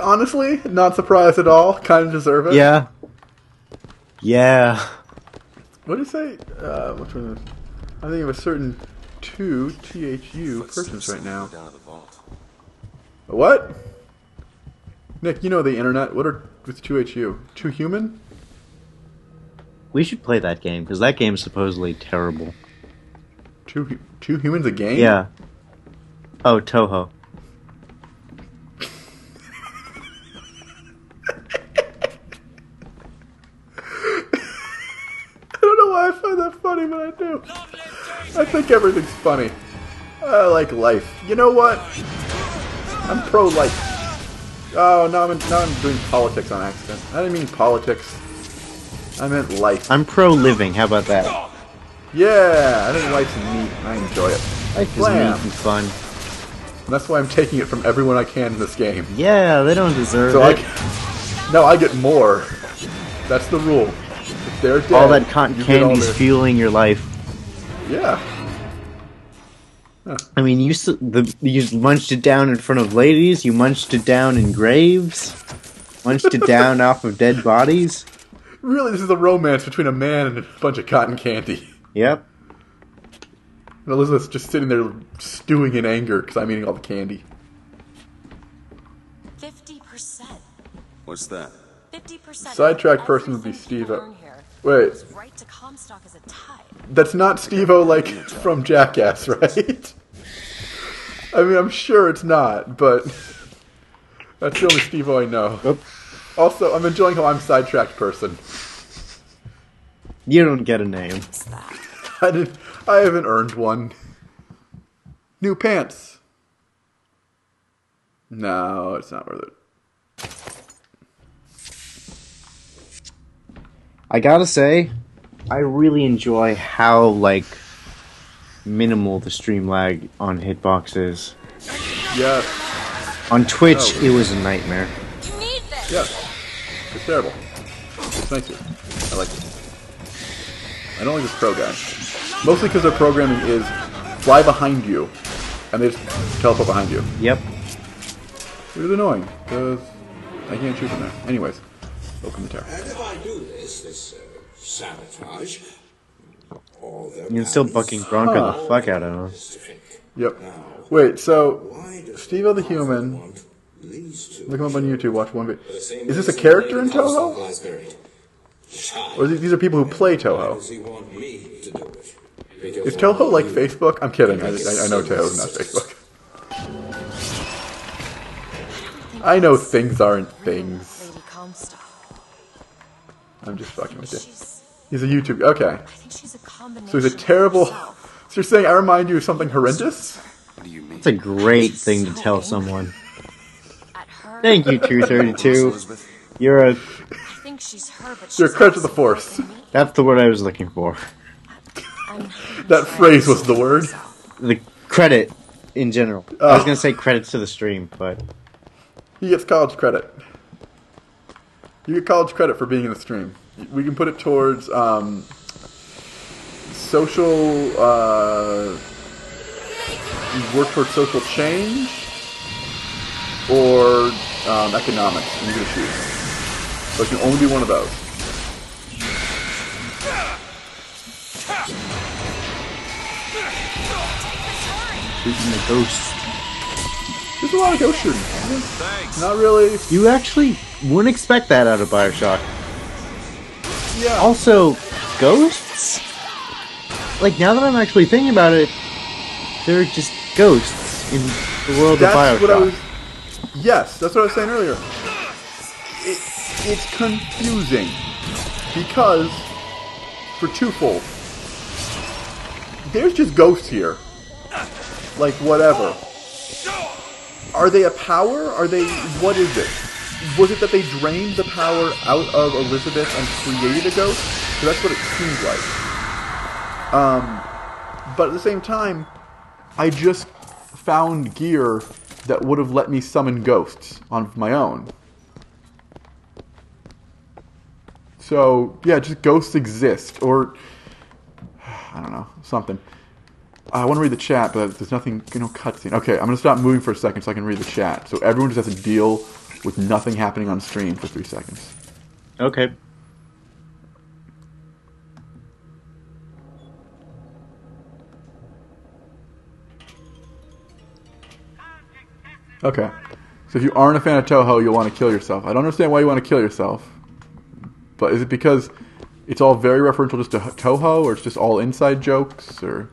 Honestly, not surprised at all. Kind of deserve it. Yeah. Yeah. What did it say? Which one is this? I'm thinking of a certain 2 THU persons right now. What? Nick, you know the internet. What are with 2HU? 2 human? We should play that game, because that game is supposedly terrible. Two humans a game? Yeah. Oh, Toho. I don't know why I find that funny, but I do. I think everything's funny. I like life. You know what? I'm pro-life. Oh, now I'm doing politics on accident. I didn't mean politics. I meant life. I'm pro-living. How about that? Yeah, I think life's neat. I enjoy it. Life is neat and fun. And that's why I'm taking it from everyone I can in this game. Yeah, they don't deserve it. No, I get more. That's the rule. If they're dead, all that cotton candy's fueling your life. Yeah. Huh. I mean, you munched it down in front of ladies. You munched it down in graves. Munched it down off of dead bodies. Really, this is a romance between a man and a bunch of cotton candy. Yep. And Elizabeth's just sitting there stewing in anger because I'm eating all the candy. 50%. What's that? 50%. SideTracked person would be Steve-O. Wait. Right to Comstock is a tie. That's not Steve-O like from Jackass, right? I mean, I'm sure it's not, but that's the only Steve-O I know. Oop. Also, I'm enjoying how I'm SideTracked person. You don't get a name. I haven't earned one. New pants. No, it's not worth it. I gotta say, I really enjoy how, like, minimal the stream lag on Hitbox is. Yeah. On Twitch, it was a nightmare. Yeah. It's terrible. It's nice here. I like it. I don't like this pro guy. Mostly because their programming is fly behind you, and they just teleport behind you. Yep. Which is annoying, because I can't shoot from there. Anyways, open the tower. And if I do this sabotage, You're still bucking Bronco the fuck out of him. Yep. Wait, so Steve-O the Human. Look him up on YouTube, watch one video. Is this a character in Toho? Or these are people who play Toho? Is Toho like Facebook? I'm kidding. I know Toho is not Facebook. I know things aren't things. I'm just fucking with you. He's a YouTube. Okay. So he's a terrible. So you're saying I remind you of something horrendous? What do you mean? It's a great thing to tell someone. Thank you, 232. You're a. You're a credit to the Force. That's the word I was looking for. That phrase was the word. The credit in general. I was gonna say credits to the stream, but he gets college credit. You get college credit for being in the stream. We can put it towards social. Work towards social change or economics. And you're gonna choose. So it can only be one of those. shooting the ghosts. There's a lot of ghost shooting. Not really. You actually wouldn't expect that out of Bioshock. Yeah. Also, ghosts? Like, now that I'm actually thinking about it, they're just ghosts in the world of Bioshock. What I was, yes, that's what I was saying earlier. It's confusing. Because, for twofold, there's just ghosts here. Like, whatever. Are they a power? Are they... What is it? Was it that they drained the power out of Elizabeth and created a ghost? So that's what it seems like. But at the same time, I just found gear that would have let me summon ghosts on my own. So, yeah, just ghosts exist. Or, I don't know, something. I want to read the chat, but there's nothing, no cutscene. Okay, I'm going to stop moving for a second so I can read the chat. So everyone just has to deal with nothing happening on stream for 3 seconds. Okay. Okay. So if you aren't a fan of Toho, you'll want to kill yourself. I don't understand why you want to kill yourself. But is it because it's all very referential just to Toho, or it's just all inside jokes, or?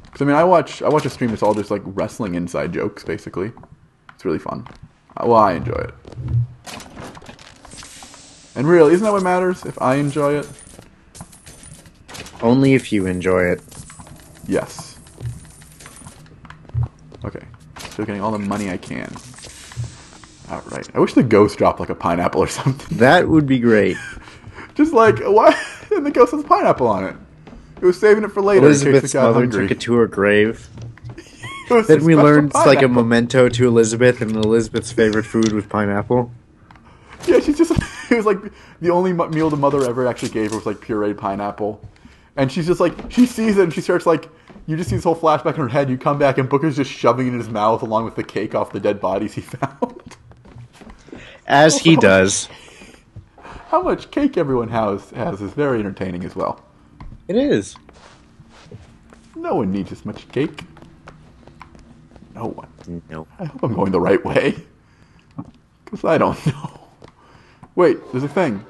Because I mean, I watch a stream that's all just like wrestling inside jokes, basically. It's really fun. Well, I enjoy it. And really, isn't that what matters? If I enjoy it? Only if you enjoy it. Yes. Okay. Still getting all the money I can. Alright. I wish the ghost dropped like a pineapple or something. That would be great. Just like, why? And the ghost has a pineapple on it. It was saving it for later. Elizabeth's mother took it to her grave. Then we learned it's like a memento to Elizabeth, and Elizabeth's favorite food was pineapple. Yeah, she's just. It was like the only meal the mother ever actually gave her was like pureed pineapple, and she's just like she sees it and she starts like you just see this whole flashback in her head. You come back and Booker's just shoving it in his mouth along with the cake off the dead bodies he found. As he does. How much cake everyone has is very entertaining as well. It is. No one needs as much cake. No one. No. I hope I'm going the right way. Because I don't know. Wait, there's a thing.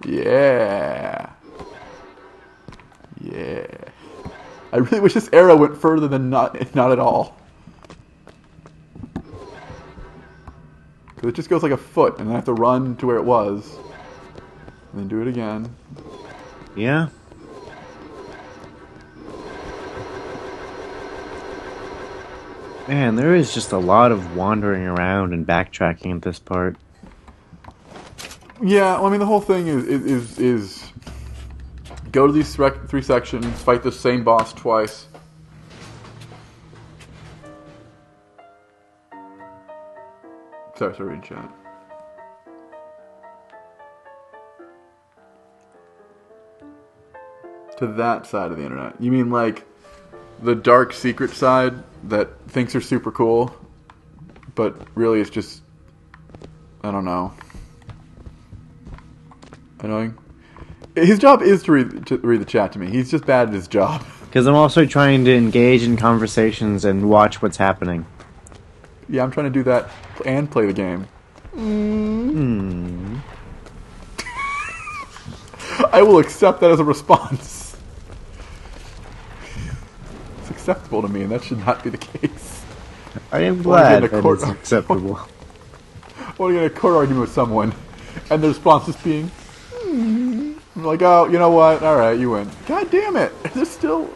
Yeah. Yeah. I really wish this arrow went further than not at all. Because it just goes like a foot, and then I have to run to where it was. And then do it again. Yeah. Man, there is just a lot of wandering around and backtracking at this part. Yeah, well, I mean, the whole thing is go to these 3 sections, fight the same boss twice. Sorry, reading chat. To that side of the internet. You mean like the dark secret side that thinks are super cool, but really it's just, I don't know, annoying. His job is to read the chat to me. He's just bad at his job. Because I'm also trying to engage in conversations and watch what's happening. Yeah, I'm trying to do that and play the game. I will accept that as a response. It's acceptable to me, and that should not be the case. I am glad that it's acceptable. I want to get in a court argument with someone, and the response just being, I'm like, oh, you know what? All right, you win. God damn it! There's still.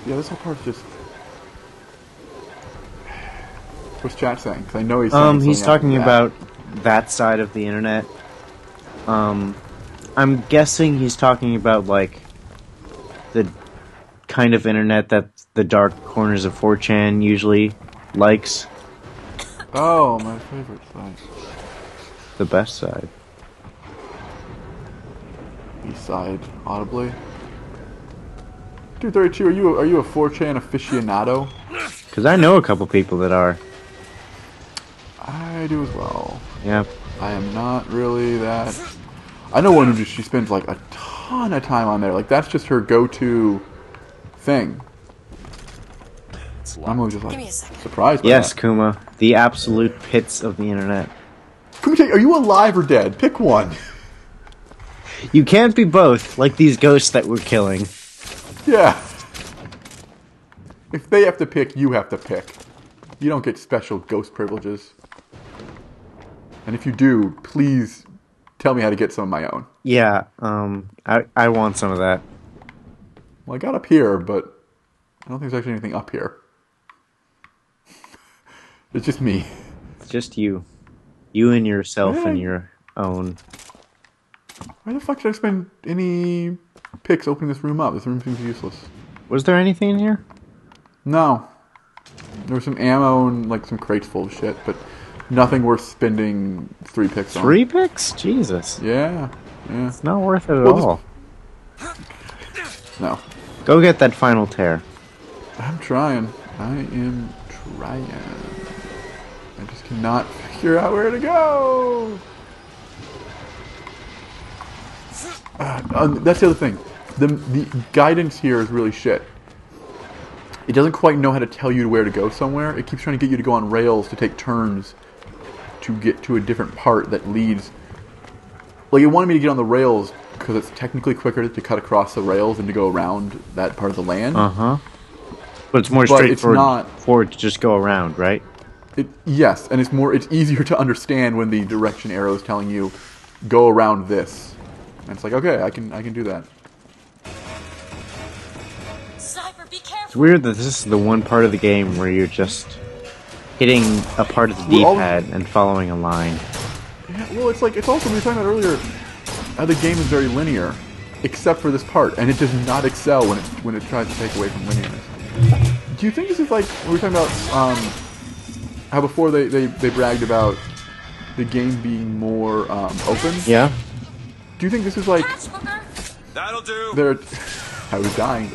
Yeah, this whole part's just. What's chat saying? Because I know he's saying he's talking about that side of the internet. I'm guessing he's talking about like the kind of internet that the dark corners of 4chan usually likes. Oh, my favorite side. The best side. East side, audibly. Dude, 32, are you a 4chan aficionado? Because I know a couple people that are. I do as well. Yep. I am not really that. I know one who she spends like a ton of time on there. Like that's just her go-to thing. I'm just like surprised by yes, that. Kuma. The absolute pits of the internet. Kuma, are you alive or dead? Pick one. You can't be both, like these ghosts that we're killing. Yeah. If they have to pick, you have to pick. You don't get special ghost privileges. And if you do, please tell me how to get some of my own. Yeah, I want some of that. Well, I got up here, but I don't think there's actually anything up here. It's just me. It's just you. You and yourself and your own. Why the fuck should I spend any picks opening this room up? This room seems useless. Was there anything in here? No. There was some ammo and like some crates full of shit, but nothing worth spending 3 picks on. 3 picks? Jesus. Yeah. It's not worth it at all. No. Go get that final tear. I'm trying. I am trying. I just cannot figure out where to go. That's the other thing. The guidance here is really shit. it doesn't quite know how to tell you where to go somewhere. It keeps trying to get you to go on rails to take turns to get to a different part that leads. Like, it wanted me to get on the rails because it's technically quicker to cut across the rails than to go around that part of the land. Uh-huh. But it's more straightforward for it to just go around, right? Yes, and it's easier to understand when the direction arrow is telling you, go around this. And it's like, okay, I can do that. Sniper, be careful. It's weird that this is the one part of the game where you're just hitting a part of the D-pad and following a line. Yeah, well, it's also, we were talking about earlier, how the game is very linear, except for this part, and it does not excel when it tries to take away from linearness. Do you think this is like, we were talking about how before they bragged about the game being more open? Yeah. Do you think this is like... That'll do. I was dying.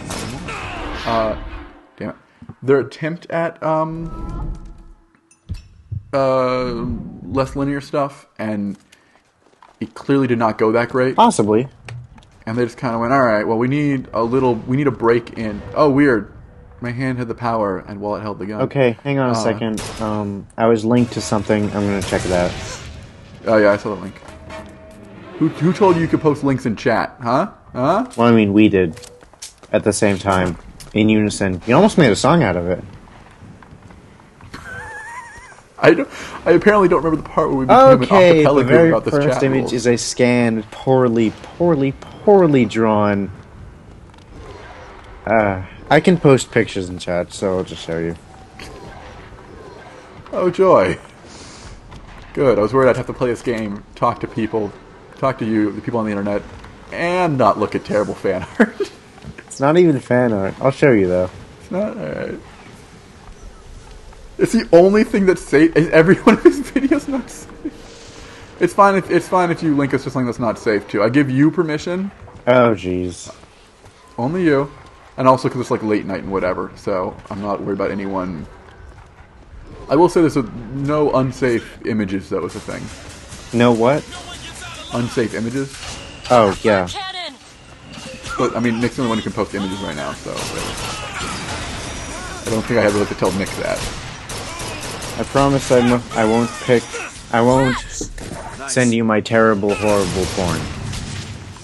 Damn it. Their attempt at less linear stuff, and it clearly did not go that great. Possibly. And they just kind of went, alright, well, we need a break in... Oh, weird. My hand had the power, and while it held the gun. Okay, hang on a second. I was linked to something. I'm going to check it out. Oh, yeah, I saw the link. Who told you could post links in chat? Huh? Huh? Well, I mean, we did. At the same time. In unison. You almost made a song out of it. I apparently don't remember the part where we became an acapella group about this chat. The very first image is a scanned, poorly drawn... I can post pictures in chat, so I'll just show you. Oh, joy. Good. I was worried I'd have to play this game, talk to people, talk to you, the people on the internet, and not look at terrible fan art. It's not even fan art. I'll show you, though. It's not? Alright. It's the only thing that's safe. Is every one of his videos not safe? It's fine if you link us to something that's not safe, too. I give you permission. Oh, jeez. Only you. And also because it's like late night and whatever, so I'm not worried about anyone. I will say there's no unsafe images, though, is a thing. No what? Unsafe images. Oh, yeah. But, I mean, Nick's the only one who can post images right now, so... I don't think I have to tell Nick that. I promise I won't send you my terrible, horrible porn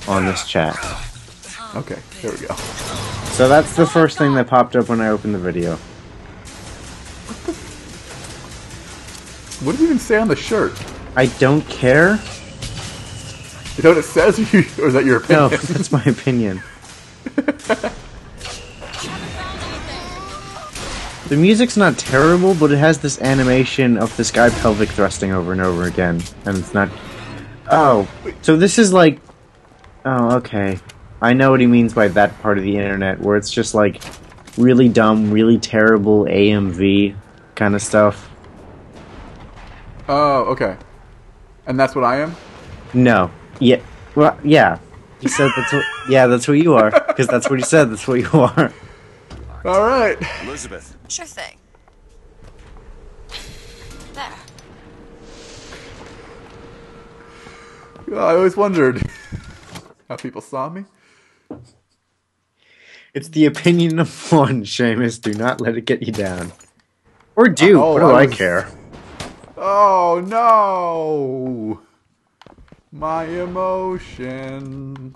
on this chat. Okay, there we go. So that's the first thing that popped up when I opened the video. What does it even say on the shirt? I don't care. Is that what it says, or is that your opinion? No, that's my opinion. The music's not terrible, but it has this animation of this guy pelvic thrusting over and over again, and it's not... Oh, so this is like... Oh, okay. I know what he means by that part of the internet, where it's just like really dumb, really terrible AMV kind of stuff. Oh, okay. And that's what I am? No. Yeah. Well, yeah. He said that's what... Yeah, that's what you are. Because that's what he said. That's what you are. All right. Elizabeth. Sure thing. There. I always wondered how people saw me. It's the opinion of one, Seamus. Do not let it get you down. Or do. What do I care? Oh, no. My emotions.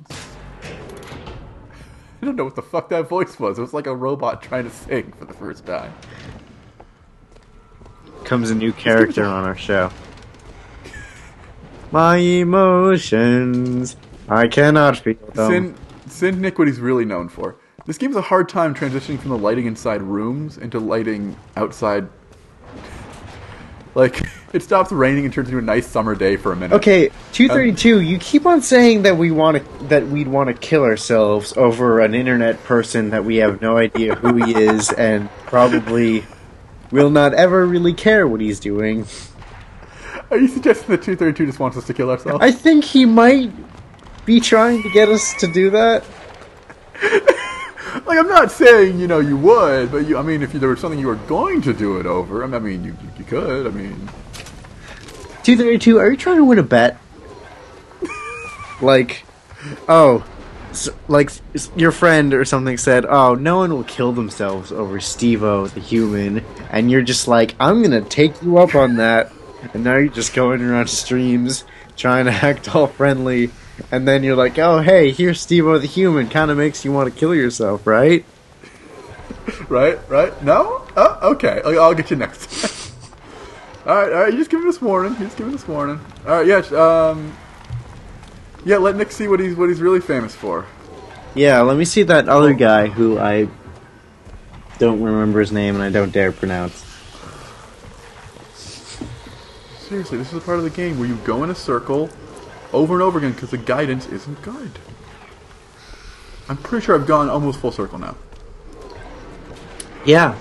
I don't know what the fuck that voice was. It was like a robot trying to sing for the first time. Comes a new character on our show. My emotions. I cannot feel them. Sin Nick, what he's really known for. This game's a hard time transitioning from the lighting inside rooms into lighting outside. Like, it stops raining and turns into a nice summer day for a minute. Okay, 232, you keep on saying that we'd want to kill ourselves over an internet person that we have no idea who he is and probably will not ever really care what he's doing. Are you suggesting that 232 just wants us to kill ourselves? I think he might be trying to get us to do that. Like, I'm not saying, you would, but I mean, if there was something you were going to do it over, I mean, you could, I mean... 232, are you trying to win a bet? Like, like your friend or something said, "Oh, no one will kill themselves over Steve-O the human," and you're just like, "I'm gonna take you up on that," and now you're just going around streams trying to act all friendly, and then you're like, "Oh, hey, here's Steve-O the human," kind of makes you want to kill yourself, right? Right? No? Oh, okay. I'll get you next time. All right. You just give him this warning. All right, yeah. Yeah, let Nick see what he's really famous for. Yeah, let me see that other guy who I don't remember his name and I don't dare pronounce. Seriously, this is a part of the game where you go in a circle over and over again because the guidance isn't good. I'm pretty sure I've gone almost full circle now. Yeah.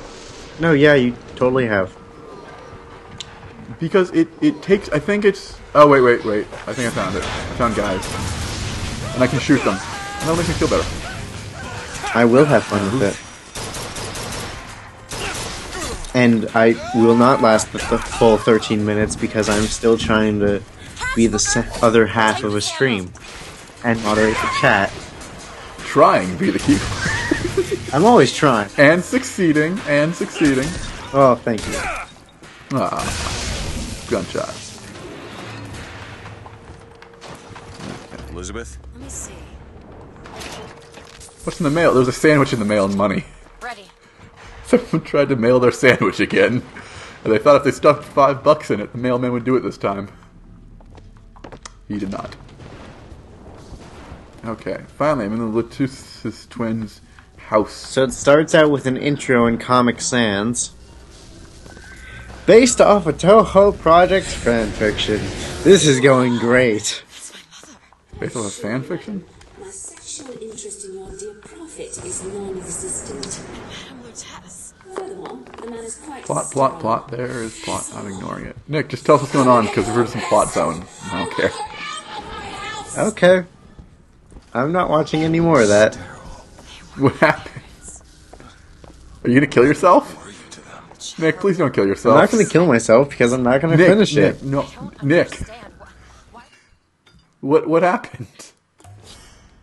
No, yeah, you totally have. Because it takes, I think it's, oh wait, I think I found it. I found guys. And I can shoot them. And that'll make me feel better. I will have fun with it. And I will not last the full 13 minutes because I'm still trying to be the other half of a stream. And moderate the chat. Trying be the key. I'm always trying. And succeeding. Oh, thank you. Ah. Gunshot. Elizabeth? Let me see. What's in the mail? There's a sandwich in the mail and money. Ready. Someone tried to mail their sandwich again. And they thought if they stuffed $5 in it, the mailman would do it this time. He did not. Okay, finally, I'm in the Latusis twins' house. So it starts out with an intro in Comic Sans. Based off a Toho Project fanfiction. This is going great. Based off a fanfiction? My sexual interest in your dear prophet is non-existent. Madame Lutess. Furthermore, the man is quite Plot. There is plot. I'm ignoring it. Nick, just tell us what's going on, because we're just in plot zone. I don't care. Okay. I'm not watching any more of that. What happened? Are you gonna kill yourself? Nick, please don't kill yourself. I'm not gonna kill myself because I'm not gonna finish it. Nick. What happened?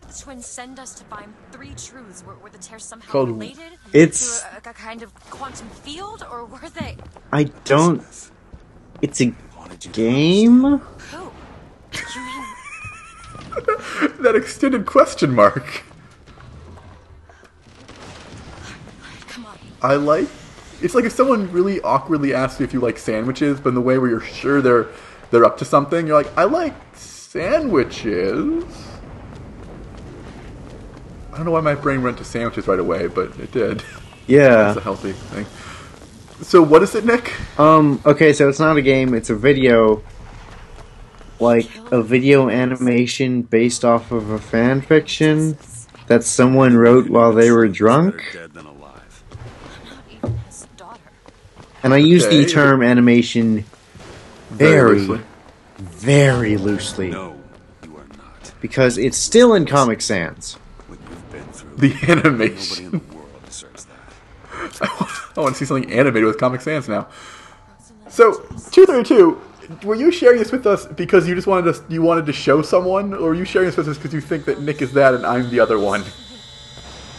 The twins send us to find 3 truths. Were the tears somehow related it's to a kind of quantum field, or were they? I don't. It's a game. Who? You mean that extended question mark? Come on. I like. It's like if someone really awkwardly asks you if you like sandwiches, but in the way where you're sure they're up to something, you're like, I like sandwiches. I don't know why my brain went to sandwiches right away, but it did. Yeah. It's a healthy thing. So what is it, Nick? Okay, so it's not a game, it's a video. Like, a video animation based off of a fan fiction that someone wrote while they were drunk. And I use the term animation very loosely. No, you are not. Because it's still in Comic Sans. The animation. I want to see something animated with Comic Sans now. So, 232, were you sharing this with us because you just wanted to show someone, or are you sharing this with us because you think that Nick is that and I'm the other one?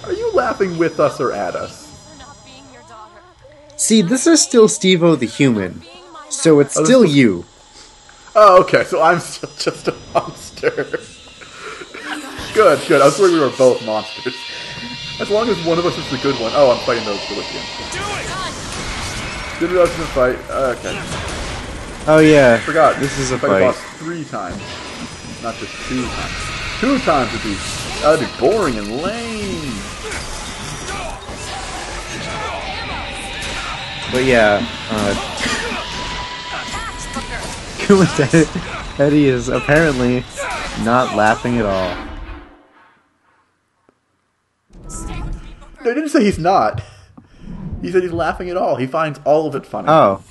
Are you laughing with us or at us? See, this is still Steve-O the human, so it's still you. Oh, okay, so I'm still just a monster. Good. I was worried we were both monsters. As long as one of us is the good one. Oh, I'm fighting those Philippians. Do it! Didn't realize I was going to fight. Okay. Oh, yeah. Forgot. This is a fight. Boss 3 times. Not just 2 times. 2 times would be... That'd be boring and lame. But yeah, Eddie is apparently not laughing at all. No, I didn't say he's not. He said he's laughing at all. He finds all of it funny. Oh.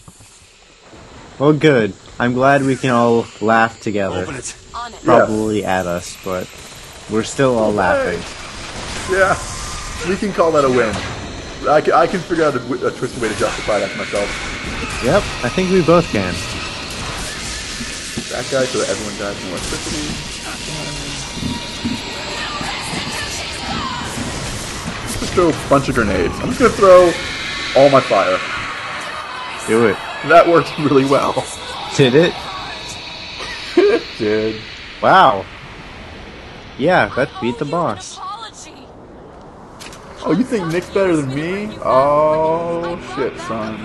Well, good. I'm glad we can all laugh together. Probably at us, but we're still all laughing. Yeah, we can call that a win. I can figure out a twisted way to justify that to myself. Yep, I think we both can. That guy, so that everyone dies from electricity. just throw a bunch of grenades. I'm just gonna throw all my fire. Do it. That worked really well. Did it? It did. Wow. Yeah, that beat the boss. Oh, you think Nick's better than me? Oh, shit, son.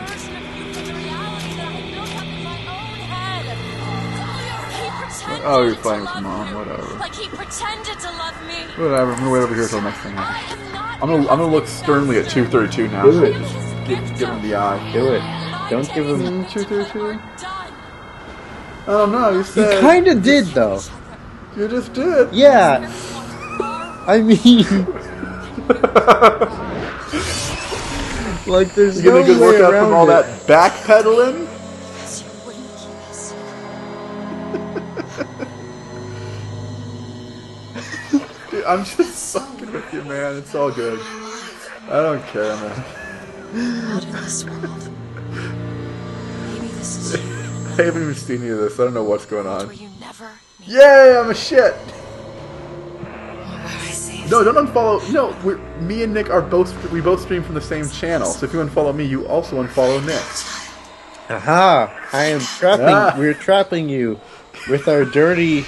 Oh, you're playing with Mom, whatever. Like he pretended to love me. Whatever, I'm gonna wait over here till the next thing happens. I'm gonna look sternly at 232 now. Do it. Just give him the eye. Do it. Don't give him... 232? I don't know, you said... You kinda did, though. You just did. Yeah. I mean... like, there's you no get a good way workout around from all it. that backpedaling? Dude, I'm just fucking with you, man. It's all good. I don't care, man. Not in this world. Maybe this is you. I haven't even seen any of this. I don't know what's going on. Where you never Yay, I'm a shit! No, don't unfollow. No, me and Nick are we both stream from the same channel. So if you unfollow me, you also unfollow Nick. Aha! I am trapping. Ah. We're trapping you with our dirty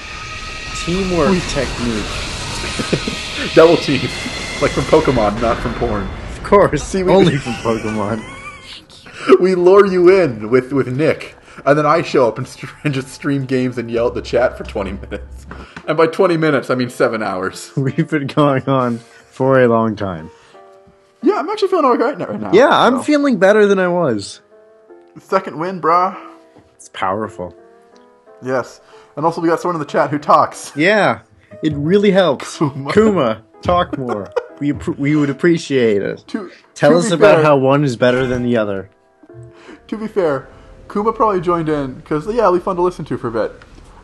teamwork technique. Double team, like from Pokemon, not from porn. Of course, see, only from Pokemon. We lure you in with Nick, and then I show up and just stream games and yell at the chat for 20 minutes. And by 20 minutes, I mean 7 hours. We've been going on for a long time. Yeah, I'm actually feeling alright right now. Yeah, I'm feeling better than I was. Second win, brah. It's powerful. Yes. And also we got someone in the chat who talks. Yeah, it really helps. Kuma, talk more. We would appreciate it. Tell us about how one is better than the other. To be fair, Kuma probably joined in because, yeah, it'll be fun to listen to for a bit.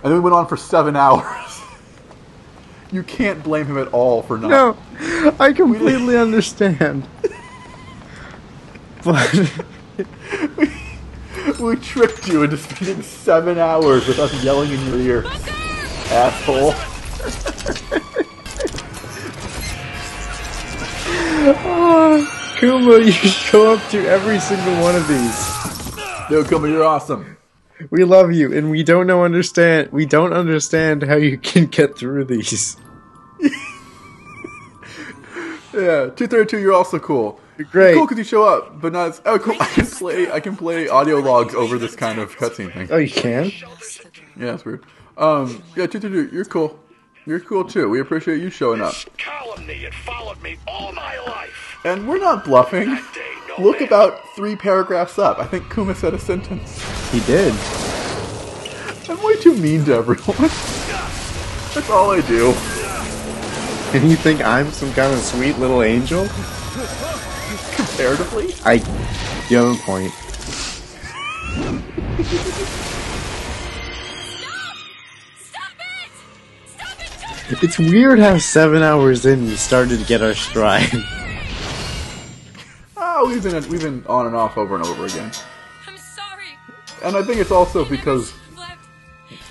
And then we went on for 7 hours. You can't blame him at all for not. No, I completely understand. But we tricked you into spending 7 hours with us yelling in your ear, asshole. Oh, Kuma, you show up to every single one of these. Yo, Kuma, you're awesome. We love you, and we don't understand how you can get through these. Yeah, 232, you're also cool. You're great. You're cool because you show up, but not. Oh, cool. I can play audio logs over this kind of cutscene thing. Oh, you can? Yeah, that's weird. Yeah, 232, you're cool. You're cool too. We appreciate you showing up. Calumny had followed me all my life. And we're not bluffing. Look about 3 paragraphs up. I think Kuma said a sentence. He did. I'm way too mean to everyone. That's all I do. And you think I'm some kind of sweet little angel? Comparatively? You have a point. It's weird how 7 hours in we started to get our stride. Oh, we've been on and off over and over again. I'm sorry. And I think it's also because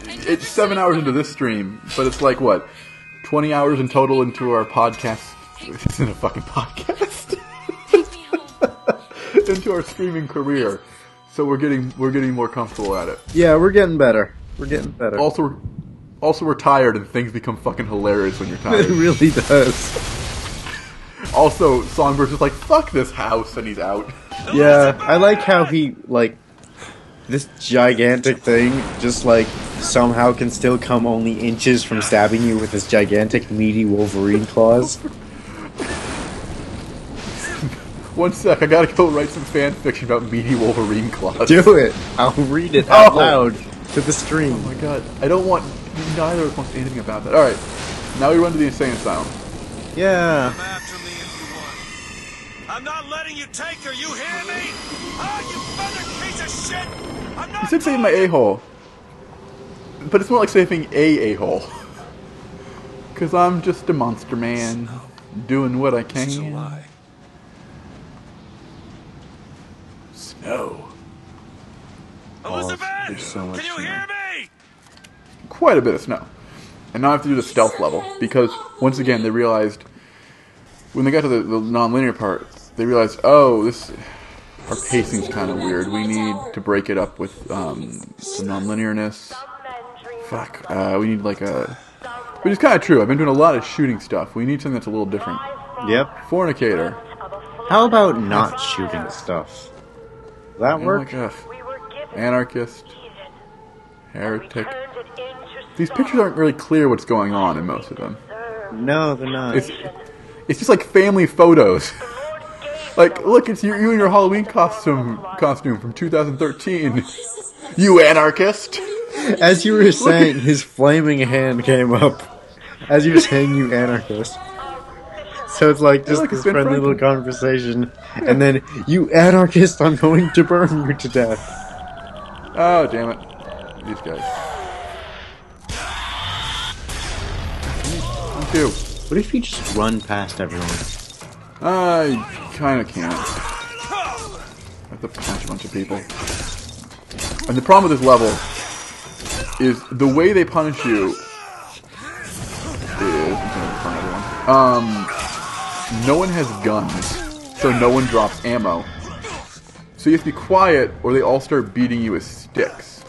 it's 7 hours into this stream, but it's like what, 20 hours in total into our podcast. This isn't a fucking podcast. Into our streaming career, so we're getting more comfortable at it. Yeah, we're getting better. We're getting better. Also, we're tired, and things become fucking hilarious when you're tired. It really does. Also, Songbird's just like, fuck this house, and he's out. Yeah, I like how he, like, this gigantic thing just, like, somehow can still come only inches from stabbing you with his gigantic, meaty Wolverine claws. One sec, I gotta go write some fan fiction about meaty Wolverine claws. Do it! I'll read it out loud to the stream. Oh my god, I don't want... Neither of us wants anything about that. Alright, now we run to the Insane Asylum. Yeah. Come after me if you want. I'm not letting you take her, you hear me? Ah, you mother piece of shit! I'm not... You said save my a-hole. But it's more like saving a-hole. Because I'm just a monster man, doing what I can. It's a lie. Snow. Elizabeth! There's so much Can you hear me? Quite a bit of snow. And now I have to do the stealth level, because, once again, they realized when they got to the non-linear part, they realized, oh, our pacing's kind of weird. We need to break it up with some non-linearness. Fuck. We need like a... Which is kind of true. I've been doing a lot of shooting stuff. We need something that's a little different. Yep. Fornicator. How about not shooting stuff? Does that work? Anarchist. Heretic. These pictures aren't really clear what's going on in most of them. No, they're not. It's just like family photos. Like, look, it's you in your Halloween costume from 2013. You anarchist! As you were saying, his flaming hand came up. As you were saying, you anarchist. So it's like just this friendly little conversation. And then, you anarchist, I'm going to burn you to death. Oh, damn it. These guys. Me too. What if you just run past everyone? I kind of can't. I have to punch a bunch of people. And the problem with this level is the way they punish you is... no one has guns, so no one drops ammo. So you have to be quiet, or they all start beating you with sticks.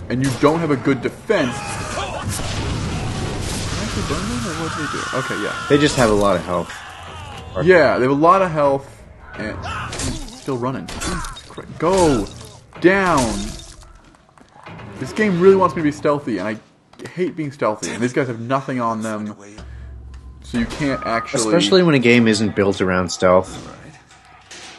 And you don't have a good defense. What do they do? Okay, yeah. They just have a lot of health. Yeah, they have a lot of health, and still running. Go down. This game really wants me to be stealthy, and I hate being stealthy. And these guys have nothing on them, so you can't actually... Especially when a game isn't built around stealth.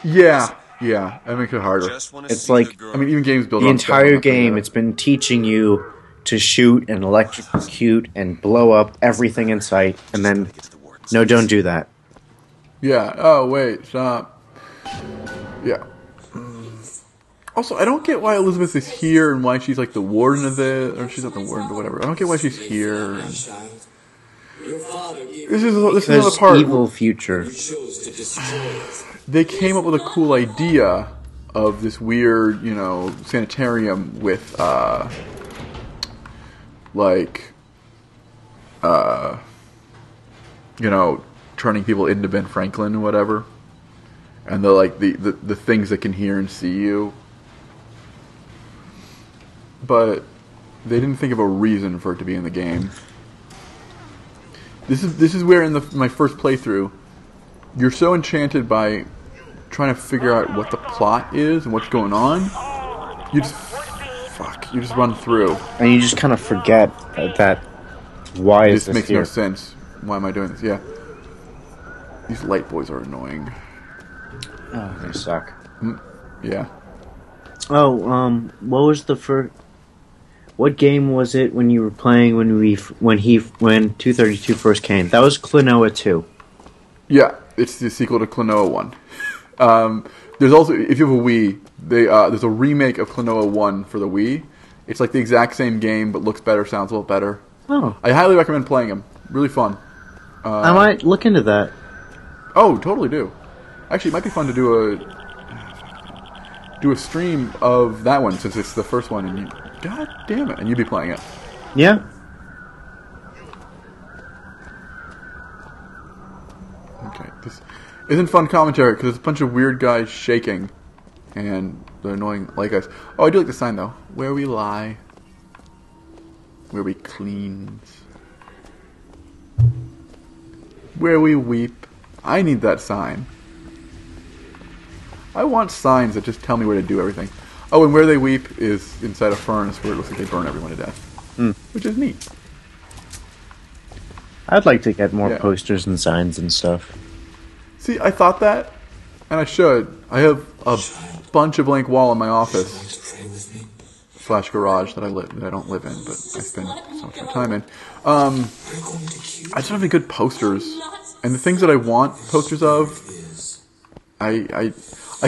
Yeah, that makes it harder. It's like, I mean, even games built the entire game, it's been teaching you to shoot and electrocute and blow up everything in sight, and then, no, don't do that. Yeah, oh, wait, stop. Yeah. Also, I don't get why Elizabeth is here and why she's like the warden of the... Or she's not the warden, but whatever. I don't get why she's here. And... This is another part. Evil future. They came up with a cool idea of this weird, sanitarium with, turning people into Ben Franklin or whatever. And the things that can hear and see you. But they didn't think of a reason for it to be in the game. This is where in my first playthrough, you're so enchanted by trying to figure out what the plot is and what's going on. You just run through. And you just kind of forget that why is this makes here? No sense. Why am I doing this? Yeah. These light boys are annoying. Oh, they suck. Yeah. Oh, what was the first... What game was it when you were playing when 232 first came? That was Klonoa 2. Yeah, it's the sequel to Klonoa 1. There's also, if you have a Wii, there's a remake of Klonoa 1 for the Wii. It's like the exact same game, but looks better, sounds a little better. Oh. I highly recommend playing them. Really fun. I might look into that. Oh, totally do. Actually, it might be fun to do a stream of that one, since it's the first one, and God damn it, and you'd be playing it. Yeah. Okay, this isn't fun commentary, because it's a bunch of weird guys shaking, and they're annoying light guys. Oh, I do like the sign, though. Where we lie, where we cleanse, where we weep. I need that sign. I want signs that just tell me where to do everything. Oh, and where they weep is inside a furnace where it looks like they burn everyone to death. Which is neat. I'd like to get more posters and signs and stuff. See, I thought that, and I should. I have a bunch of blank wall in my office / garage that I don't live in, but I spend so much of my time in. I just don't have any good posters, and the things that I want posters of, I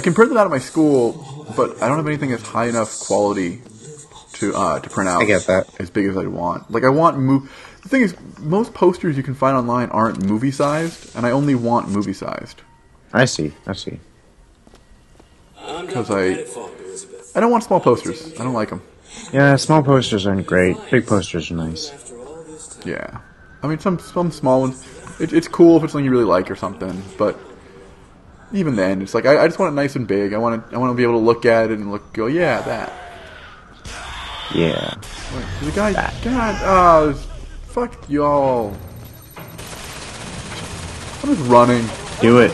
can print them out at my school, but I don't have anything that's high enough quality to print out. I get that. As big as I want. Like, I want the thing is, most posters you can find online aren't movie-sized, and I only want movie-sized. I see. Because I don't want small posters. I don't like them. Yeah, small posters aren't great. Big posters are nice. Yeah. I mean, some small ones. it's cool if it's something you really like or something, but even then, it's like I just want it nice and big. I want to be able to look at it and go, yeah, that. Yeah. Wait, the guy, God, fuck y'all. I'm just running. Do it.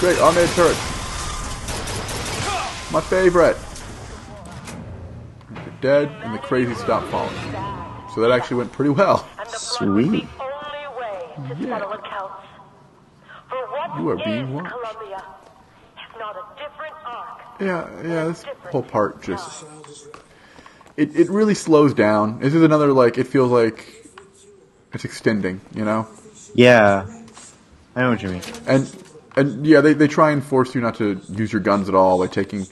Great, automated turret. My favorite. They're dead, and the crazy stopped falling. So that actually went pretty well. Sweet. Yeah. You are being watched. Yeah, this whole part just... It really slows down. This is another, like, it feels like it's extending, you know? Yeah. I know what you mean. And yeah, they try and force you not to use your guns at all by taking...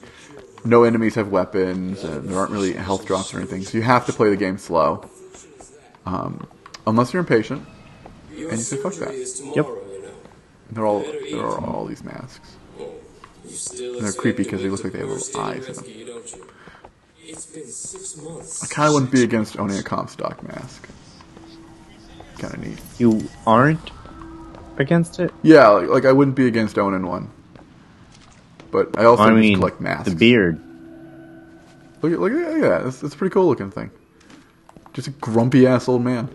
No enemies have weapons, and there aren't really health drops or anything, so you have to play the game slow. Unless you're impatient, and you say, fuck that. Yep. There are all these masks. And they're creepy because they look like they have little eyes in them. I kind of wouldn't be against owning a Comstock mask. Kind of neat. You aren't against it? Yeah, like I wouldn't be against owning one. But I also just collect masks. The beard. Look at that. It's a pretty cool looking thing. Just a grumpy ass old man.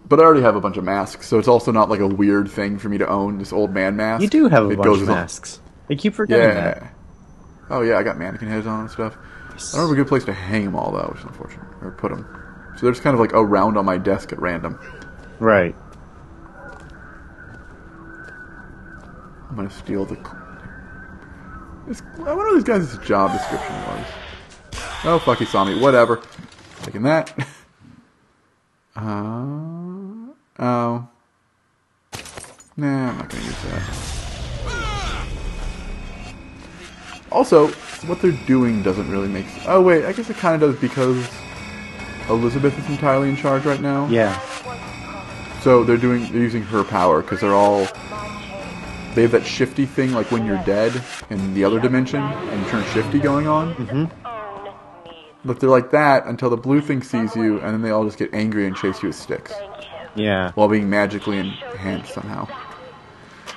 But I already have a bunch of masks, so it's also not like a weird thing for me to own this old man mask. You do have a bunch of masks. I keep forgetting that. Oh yeah, I got mannequin heads on and stuff. I don't have a good place to hang them all though, which is unfortunate. Or put them. So they're just kind of like around on my desk at random. Right. I'm gonna steal the... I wonder what this guy's job description was. Oh, fuck, he saw me. Whatever. Taking that. Oh. Nah, I'm not gonna use that. Also, what they're doing doesn't really make sense. Oh, wait, I guess it kind of does because Elizabeth is entirely in charge right now. Yeah. So they're using her power because they have that shifty thing, like when you're dead in the other dimension and you turn shifty going on. Mm-hmm. But they're like that until the blue thing sees you, and then they all just get angry and chase you with sticks. Yeah. While being magically enhanced somehow.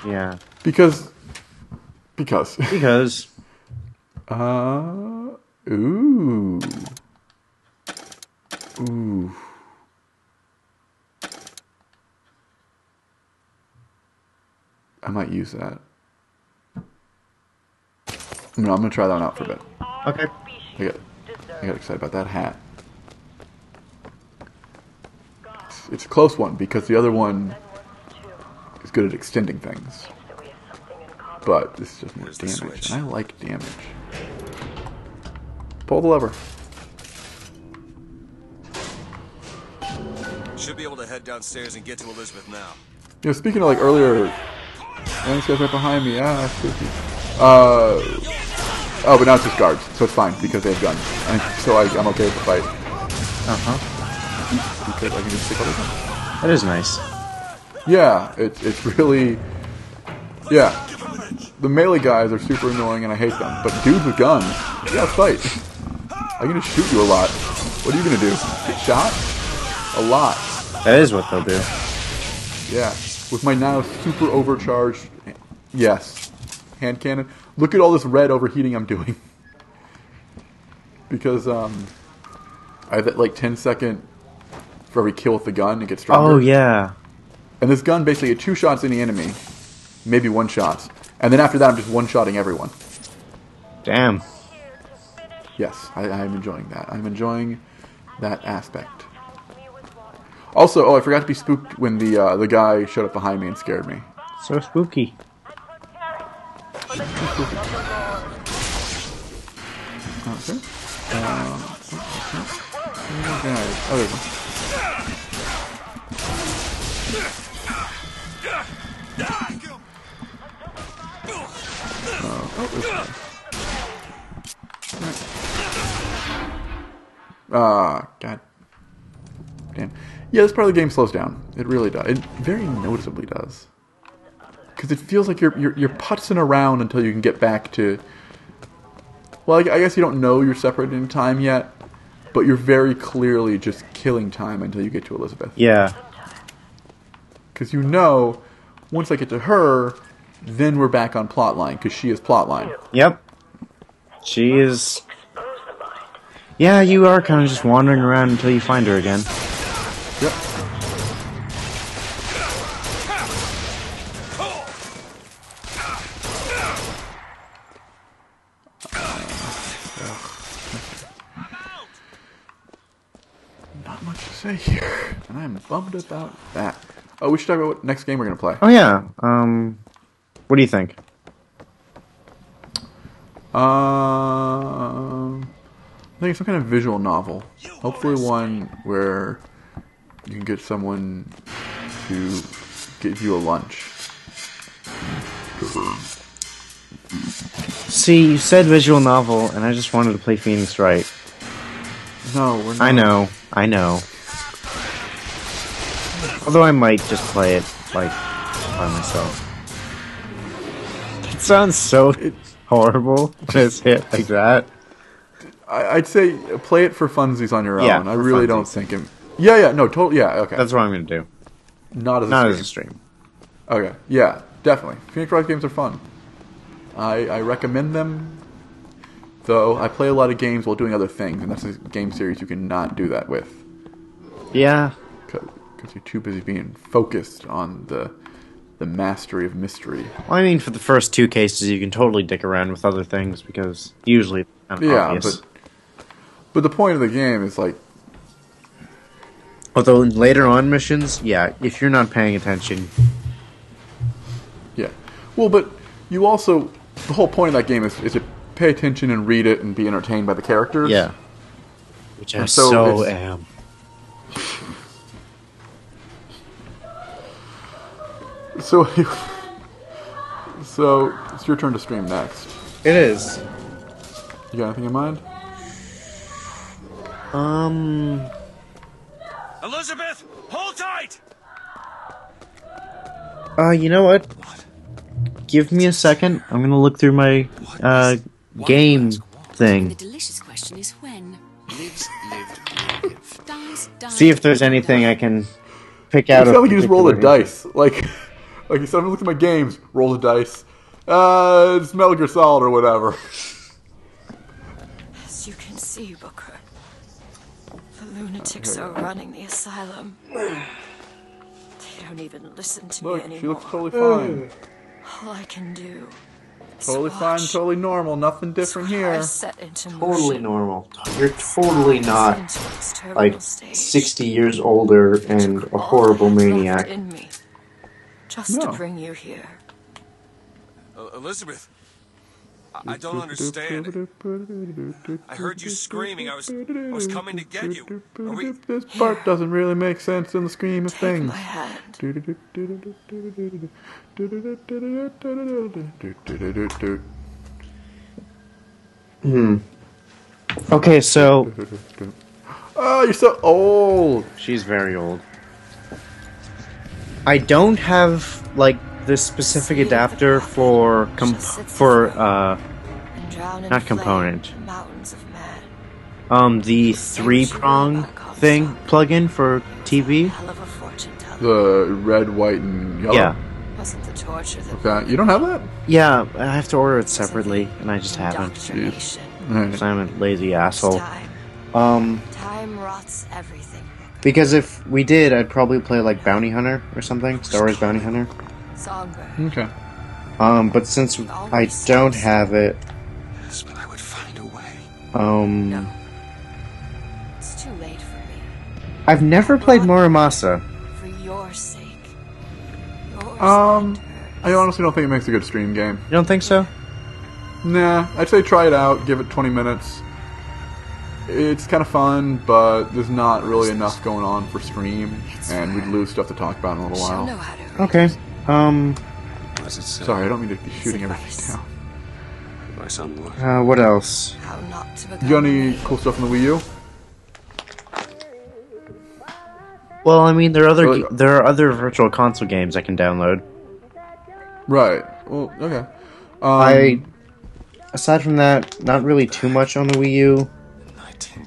Yeah. Because. Ooh. I might use that. I'm gonna try that one out for a bit. Okay. I got excited about that hat. It's a close one because the other one is good at extending things. But this is just more damage. And I like damage. Pull the lever. Should be able to head downstairs and get to Elizabeth now. You know, speaking of like earlier... And this guy's right behind me. Ah, spooky. Oh, but now it's just guards, so it's fine because they have guns. And so I'm okay with the fight. Because I can just stick all the guns. That is nice. Yeah, it's really... Yeah. The melee guys are super annoying and I hate them. But dudes with guns, yeah, let's fight. I can just shoot you a lot. What are you going to do? Get shot? A lot. That is what they'll do. Yeah. With my now super overcharged... Yes. Hand cannon. Look at all this red overheating I'm doing. Because I have that like 10-second for every kill with the gun, it gets stronger. Oh, yeah. And this gun basically had 2 shots in the enemy. Maybe 1 shot. And then after that I'm just one-shotting everyone. Damn. Yes, I'm enjoying that. I'm enjoying that aspect. Also, I forgot to be spooked when the guy showed up behind me and scared me. So spooky. Okay. Oh, there's one. God. Damn. Yeah, this part of the game slows down. It really does. It very noticeably does. Because it feels like you're putzing around until you can get back to... Well, I guess you don't know you're separated in time yet. but you're very clearly just killing time until you get to Elizabeth. Yeah. Because you know, once I get to her, then we're back on plotline, because she is plotline. Yep. She is... Yeah, you are kind of just wandering around until you find her again. Yep. Not much to say here, and I'm bummed about that. Oh, we should talk about what next game we're going to play. Oh, yeah. What do you think? I think some kind of visual novel. Hopefully one where you can get someone to give you a lunch. See, you said visual novel, and I just wanted to play Phoenix Wright. No, we're not. I know. Although I might just play it, like, by myself. It sounds so horrible to say it like that. I'd say play it for funsies on your own. I really don't think it... no, totally, okay. That's what I'm going to do. Not as a stream. Okay, yeah, definitely. Phoenix Wright games are fun. I recommend them, though I play a lot of games while doing other things, and that's a game series you cannot do that with. Yeah. Because you're too busy being focused on the mastery of mystery. Well, I mean, for the first two cases, you can totally dick around with other things, because usually it's kind of obvious. But the point of the game is, like... Although later on missions, yeah, if you're not paying attention... Yeah. Well, but you also... The whole point of that game is to pay attention and read it and be entertained by the characters. Yeah. Which I so am. So it's your turn to stream next. It is. You got anything in mind? Elizabeth, hold tight! You know what? Give me a second. I'm gonna look through my, game thing. The delicious question is when. Lives, lived, dies, died. See if there's anything I can pick out. It sounds like you just roll the dice. Like you said, I'm looking at my games. Roll the dice. It's Metal Gear Solid or whatever. As you can see, Booker, the lunatics are running the asylum. They don't even listen to me anymore. She looks totally fine. All I can do. Totally fine, totally normal. Nothing different here. Totally normal. You're totally not like 60 years older and a horrible maniac. In me, just to bring you here. Elizabeth, I don't understand. I heard you screaming. I was coming to get you. This part doesn't really make sense in the scheme of things. My hand. Okay, so... Oh, you're so old! She's very old. I don't have, like, this specific adapter for not component. The 3-prong thing plug-in for TV. The red, white, and yellow? Yeah. Okay, you don't have that? Yeah, I have to order it separately, and I just haven't. Because I'm a lazy asshole. Time rots everything. Because if we did, I'd probably play like Bounty Hunter or something. Star Wars Bounty Hunter. Okay. But since I don't have it... Yes, but I would find a way. No. It's too late for me. I've never played Muramasa. For your sake. I honestly don't think it makes a good stream game. You don't think so? Nah, I'd say try it out, give it 20 minutes. It's kind of fun, but there's not really enough going on for stream, and we'd lose stuff to talk about in a little while. Okay, Sorry, I don't mean to be shooting everything down. My son what else? You got any cool stuff on the Wii U? Well, I mean, there are other virtual console games I can download. Right. Well, okay. Aside from that, not really too much on the Wii U.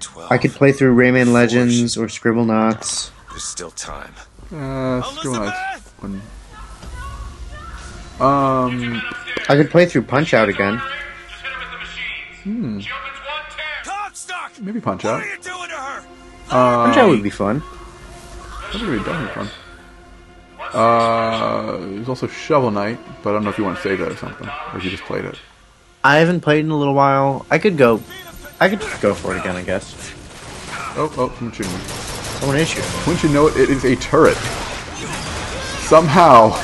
12. I could play through Rayman Legends or Scribblenauts. There's still time. I could play through Punch Out again. Maybe Punch Out. Punch Out would be fun. That would be definitely fun. There's also Shovel Knight, but I don't know if you want to save that or something, or if you just played it. I haven't played in a little while. I could just go for it again, I guess. Oh, someone shooting me. Someone is shooting. Wouldn't you know it? It is a turret. Somehow,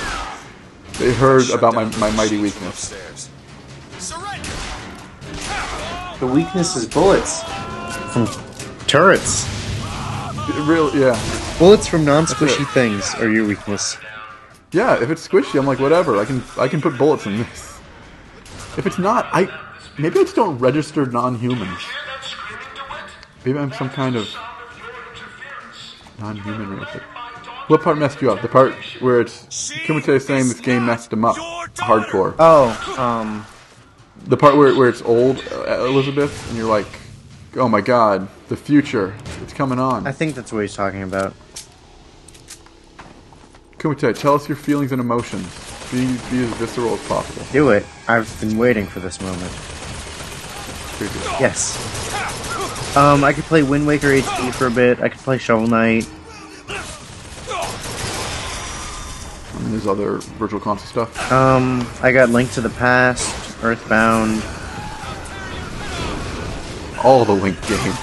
they heard about my mighty weakness. The weakness is bullets from turrets. Really, yeah. Bullets from non-squishy things are your weakness. Yeah, if it's squishy, I'm like, whatever. I can put bullets in this. If it's not, maybe I just don't register non-humans. Maybe I'm some kind of non-human real quick. What part messed you up? The part where it's Kumite is saying this game messed him up hardcore. Oh, the part where it's old Elizabeth, and you're like, oh my god, the future, it's coming on. I think that's what he's talking about. Kumite, tell us your feelings and emotions. Be as visceral as possible. Do it. I've been waiting for this moment. Yes. I could play Wind Waker HD for a bit. I could play Shovel Knight. And there's other Virtual Console stuff. I got Link to the Past, Earthbound. All the Link games.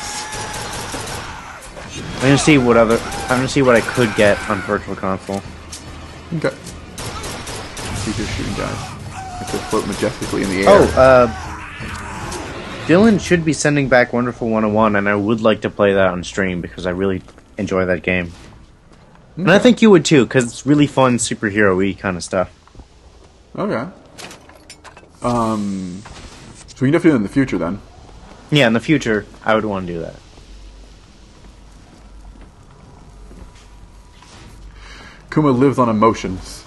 I'm gonna see what I could get on Virtual Console. Okay. See just shooting guys. I could float majestically in the air. Dylan should be sending back Wonderful 101, and I would like to play that on stream because I really enjoy that game. Okay. And I think you would too, because it's really fun superhero-y kind of stuff. Okay. So we can definitely do it in the future then. Yeah, in the future, I would want to do that. Kuma lives on emotions.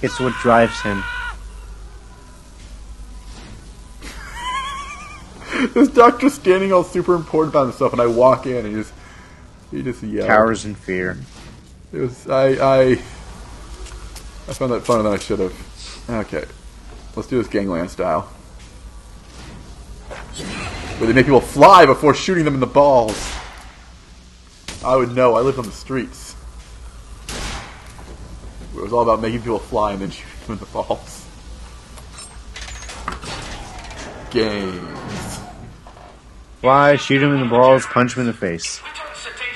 It's what drives him. This doctor's standing all super important about himself, and I walk in, and he just yells. Cowers in fear. It was I found that funner than I should have. Okay, let's do this Gangland style, where they make people fly before shooting them in the balls. I would know. I lived on the streets. It was all about making people fly and then shooting them in the balls. Games. Fly, shoot him in the balls, punch him in the face.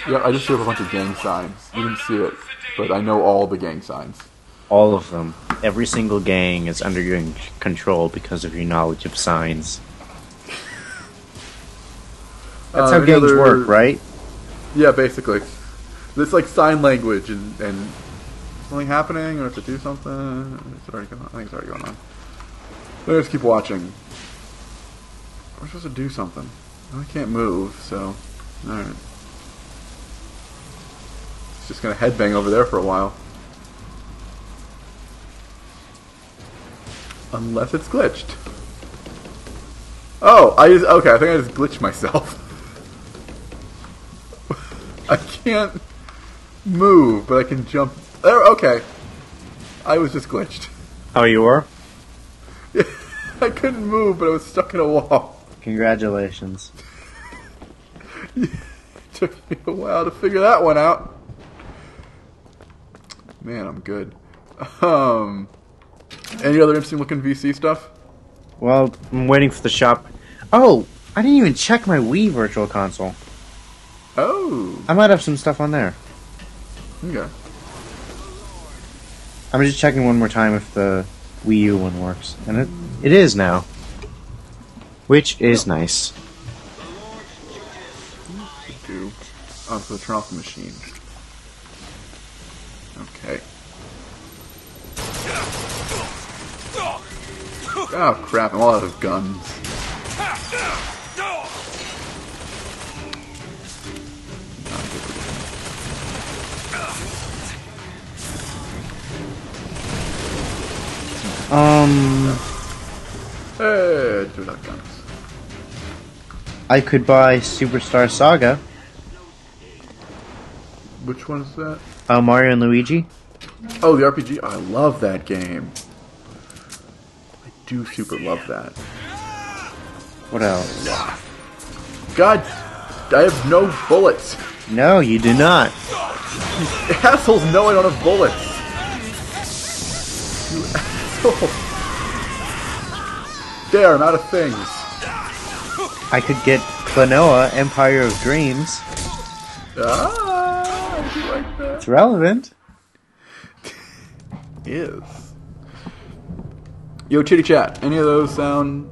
Yeah, I just threw up a bunch of gang signs. You didn't see it, but I know all the gang signs. All of them. Every single gang is under your control because of your knowledge of signs. That's how gangs work, right? Yeah, basically. It's like sign language and something happening, or have to do something. It's already going on. I think it's already going on. Let's keep watching. We're supposed to do something. I can't move, so alright. It's just gonna headbang over there for a while. Unless it's glitched. Oh, okay, I think I just glitched myself. I can't move, but I can jump. There, okay. I was just glitched. Oh, you were? I couldn't move, but I was stuck in a wall. Congratulations. It took me a while to figure that one out. Man, I'm good. Any other interesting looking VC stuff? Well, I'm waiting for the shop. Oh, I didn't even check my Wii Virtual Console. Oh. I might have some stuff on there. Okay. I'm just checking one more time if the Wii U one works. And it is now. Which is nice. Oh, so turn off the machine. Okay. Oh crap, I'm all out of guns. Hey, do that guns. I could buy Superstar Saga. Which one is that? Mario and Luigi. Oh, the RPG. I love that game. I do super love that. What else? God, I have no bullets. No, you do not. You assholes know I don't have bullets. You assholes. There, I'm out of things. I could get Klonoa, Empire of Dreams. Ah, I do like that. It's relevant. Is. Yo, Chitty Chat, any of those sound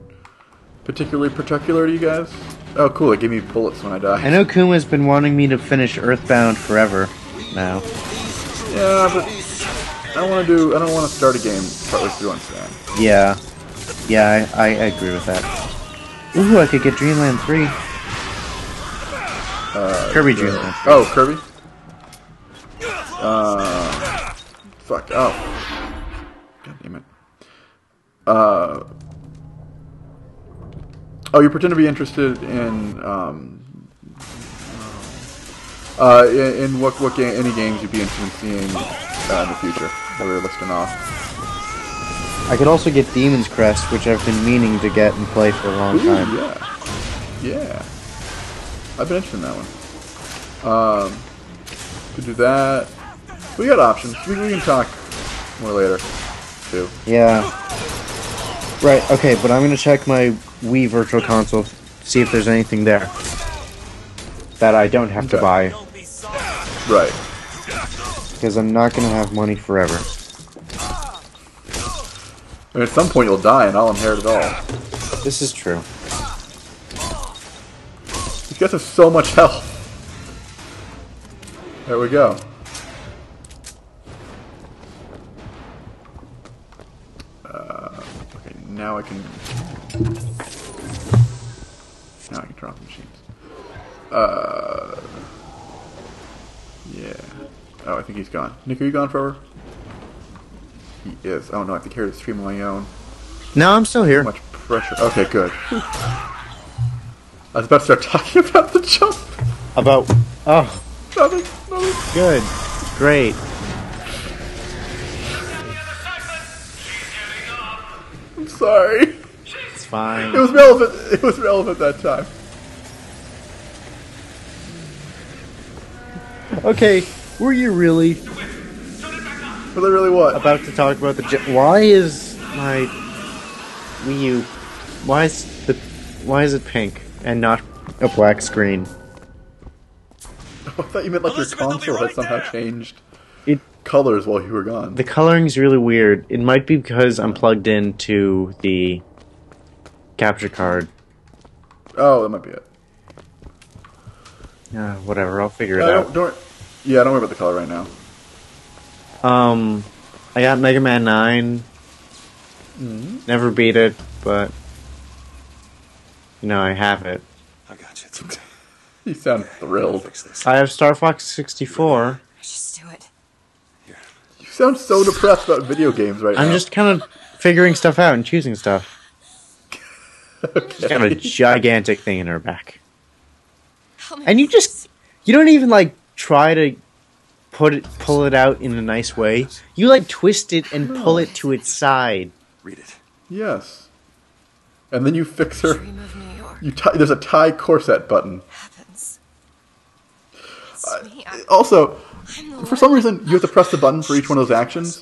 particularly particular to you guys? Oh, cool, it gave me bullets when I die. I know Kuma's been wanting me to finish Earthbound forever now. Yeah, but I don't want to start a game partway through on Stan. Yeah. Yeah, I agree with that. Ooh, I could get Dreamland 3. Kirby Dreamland 3. Oh, Kirby? Fuck. Oh. God damn it. Oh, you pretend to be interested in what game, any games you'd be interested in seeing in the future that we were listing off. I could also get Demon's Crest, which I've been meaning to get and play for a long time. Yeah. I've been interested in that one. Could do that. We got options. We can talk more later, too. Yeah. Right, okay, but I'm going to check my Wii Virtual Console, see if there's anything there that I don't have to buy. Right. Because I'm not going to have money forever. And at some point you'll die and I'll inherit it all. This is true. These guys have so much health. There we go. Okay, now I can turn off the machines. Yeah. Oh, I think he's gone. Nick, are you gone forever? He is. Oh no, I think I hear the stream on my own. No, I'm still here. Too much pressure. Okay, good. I was about to start talking about the jump. About... Oh. Nothing. Good. Great. I'm sorry. It's fine. It was relevant. It was relevant that time. Okay, were you really... Were they really what? About to talk about the... Why is my Wii U... Why is it pink and not a black screen? I thought you meant like your console had somehow changed colors while you were gone. The coloring's really weird. It might be because I'm plugged into the capture card. Oh, that might be it. Whatever, I'll figure it out. Don't worry about the color right now. I got Mega Man 9. Never beat it, but I have it. I got you. You sound thrilled. I have Star Fox 64. Just do it. You sound so depressed about video games right now. I'm just kind of figuring stuff out and choosing stuff. Okay. She's got a gigantic thing in her back. And you don't even like try to pull it out in a nice way. You like twist it and pull it to its side. Read it. Yes. And then you fix her. There's a tie corset button. Also, for some reason, you have to press the button for each one of those actions,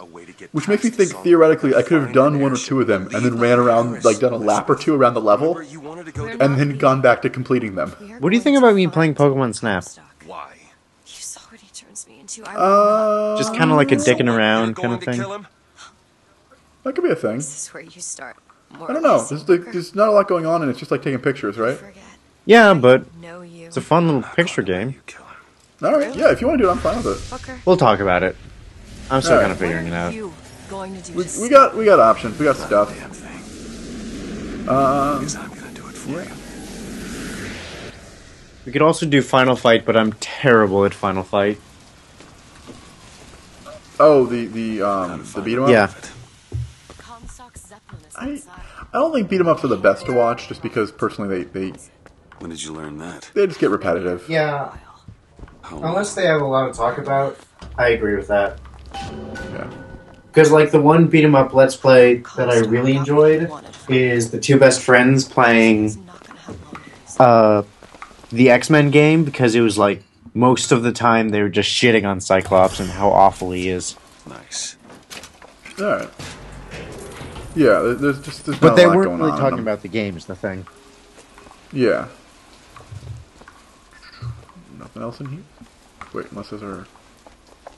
which makes me think theoretically I could have done one or two of them and then ran around, like done a lap or two around the level, and then gone back to completing them. What do you think about me playing Pokemon Snap? Why? You saw what he turns me into. Just kind of like a dicking around kind of thing. That could be a thing. This is where you start. I don't know. There's not a lot going on, and it's just like taking pictures, right? Yeah, but it's a fun little picture game. Alright, yeah, if you want to do it, I'm fine with it. We'll talk about it. I'm still kind of figuring it out. We got options. We got stuff. Yeah. We could also do Final Fight, but I'm terrible at Final Fight. Oh, the beat 'em up? Yeah. I don't think beat 'em ups are the best to watch, just because personally they When did you learn that? They just get repetitive. Yeah. Unless they have a lot to talk about, I agree with that. Yeah. Because, like, the one beat-em-up Let's Play that I really enjoyed is the two best friends playing the X-Men game, because it was, like, most of the time they were just shitting on Cyclops and how awful he is. Nice. Alright. Yeah, there's but not they a lot weren't going really on talking about the game, is the thing. Yeah. Nothing else in here? Wait, unless those are...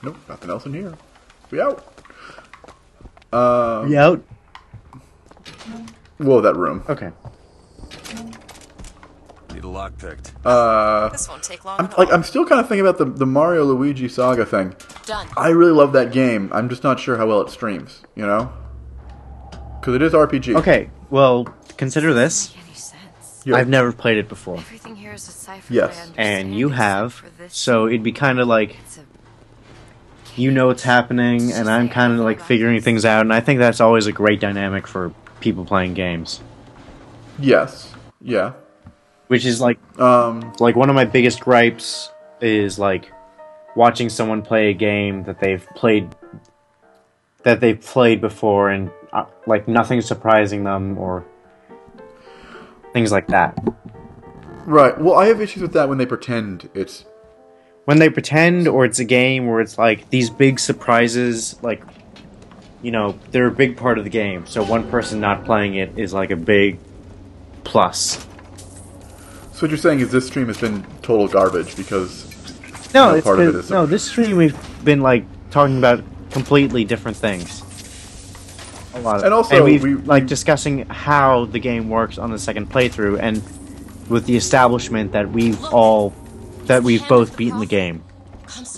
Nope, nothing else in here. We out! We out? Whoa, that room. Okay. Need a lock picked. This won't take long. I'm still kind of thinking about the Mario Luigi Saga thing. Done. I really love that game. I'm just not sure how well it streams, you know? Because it is RPG. Okay, well, consider this. Yeah. I've never played it before. Everything here is deciphered. Yes. And you have, so it'd be kind of like, you know what's happening, and I'm kind of like figuring things out, and I think that's always a great dynamic for people playing games. Yes. Yeah. Which is like one of my biggest gripes is like watching someone play a game that they've played before, and like nothing surprising them or things like that. Right. Well, I have issues with that when they pretend it's... When they pretend, or it's a game where it's like these big surprises, like, you know, they're a big part of the game, so one person not playing it is like a big plus. So what you're saying is this stream has been total garbage because No, part of it is... no, this stream we've been like talking about completely different things. A lot of, and also we've like discussing how the game works on the second playthrough, and with the establishment that we've both beaten the game.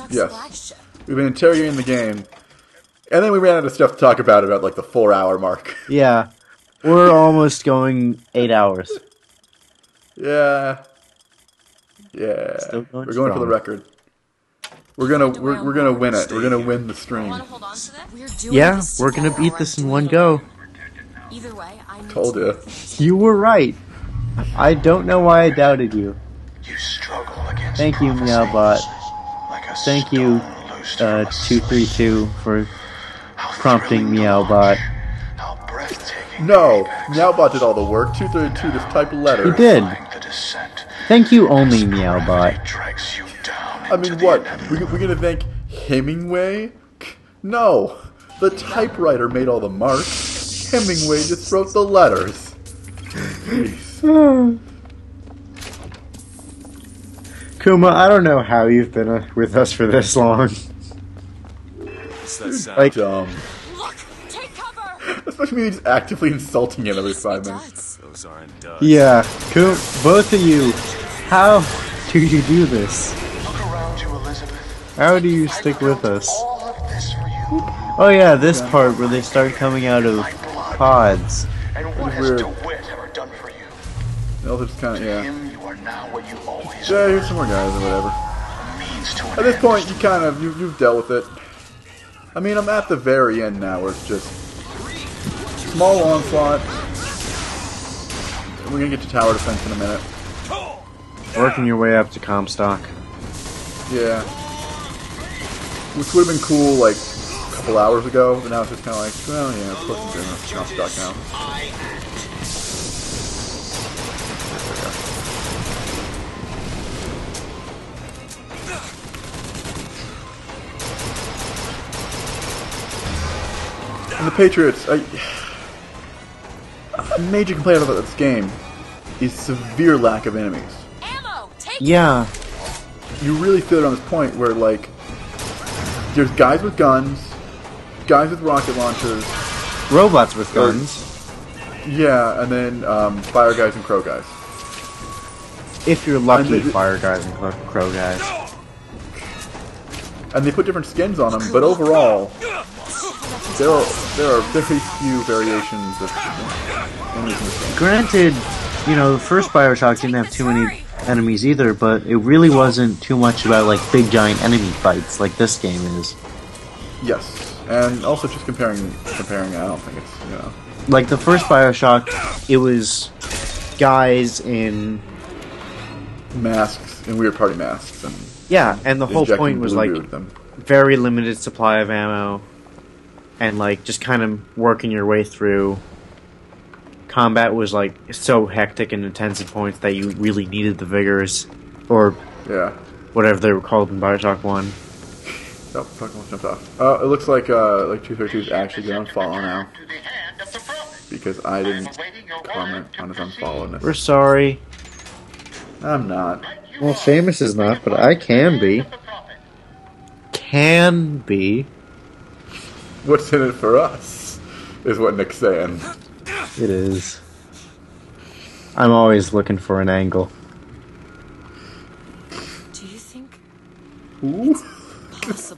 Yes. We've been interrogating the game, and then we ran out of stuff to talk about like the 4-hour mark. Yeah. We're almost going 8 hours. Yeah. Yeah. We're going for the record. We're gonna win it. We're gonna win the stream. Yeah, we're gonna beat this in one go. Either way, I told you. You were right. I don't know why I doubted you. Thank you, Meowbot. Thank you, 232, for prompting Meowbot. No, Meowbot did all the work. 232 just typed letters. He did. Thank you only, Meowbot. I mean, what? We're gonna thank Hemingway? No, the typewriter made all the marks. Hemingway just wrote the letters. Jeez. Kuma, I don't know how you've been with us for this long. Like, especially me just actively insulting him every 5 minutes. Those aren't duds. Yeah, Kuma, both of you, how do you do this? How do you stick with us? Oh yeah, this part where they start coming out of pods. Weird. They'll just kind of, yeah, here's some more guys or whatever. At this point, you've dealt with it. I mean, I'm at the very end now where it's just small onslaught. We're gonna get to tower defense in a minute. Working your way up to Comstock. Yeah. Which would have been cool, like, a couple hours ago, but now it's just kind of like, well, yeah, of course I'm doing it. Comstock now. And the Patriots, a major complaint about this game is severe lack of enemies. Yeah. You really feel it on this point where, like, there's guys with guns, guys with rocket launchers, robots with guns. Yeah, and then fire guys and crow guys. If you're lucky, fire guys and crow guys. And they put different skins on them, but overall, there are very few variations of enemies in this game. Granted, you know, the first Bioshock didn't have too many enemies either, but it really wasn't too much about like big giant enemy fights like this game is. Yes, and also just comparing, I don't think it's, you know. Like the first Bioshock, it was guys in masks and weird party masks. And yeah, and the whole point was like very limited supply of ammo, and like just kind of working your way through. Combat was like so hectic and intense at points that you really needed the vigors, or whatever they were called in Bioshock 1. Oh, fuck, almost jumped off. It looks like 232 is actually going to unfollow now. Because I didn't comment on his unfollowedness. We're sorry. I'm not. Well, Seamus is not, but I can be. Can be. What's in it for us? Is what Nick's saying. It is. I'm always looking for an angle. Do you think? Ooh.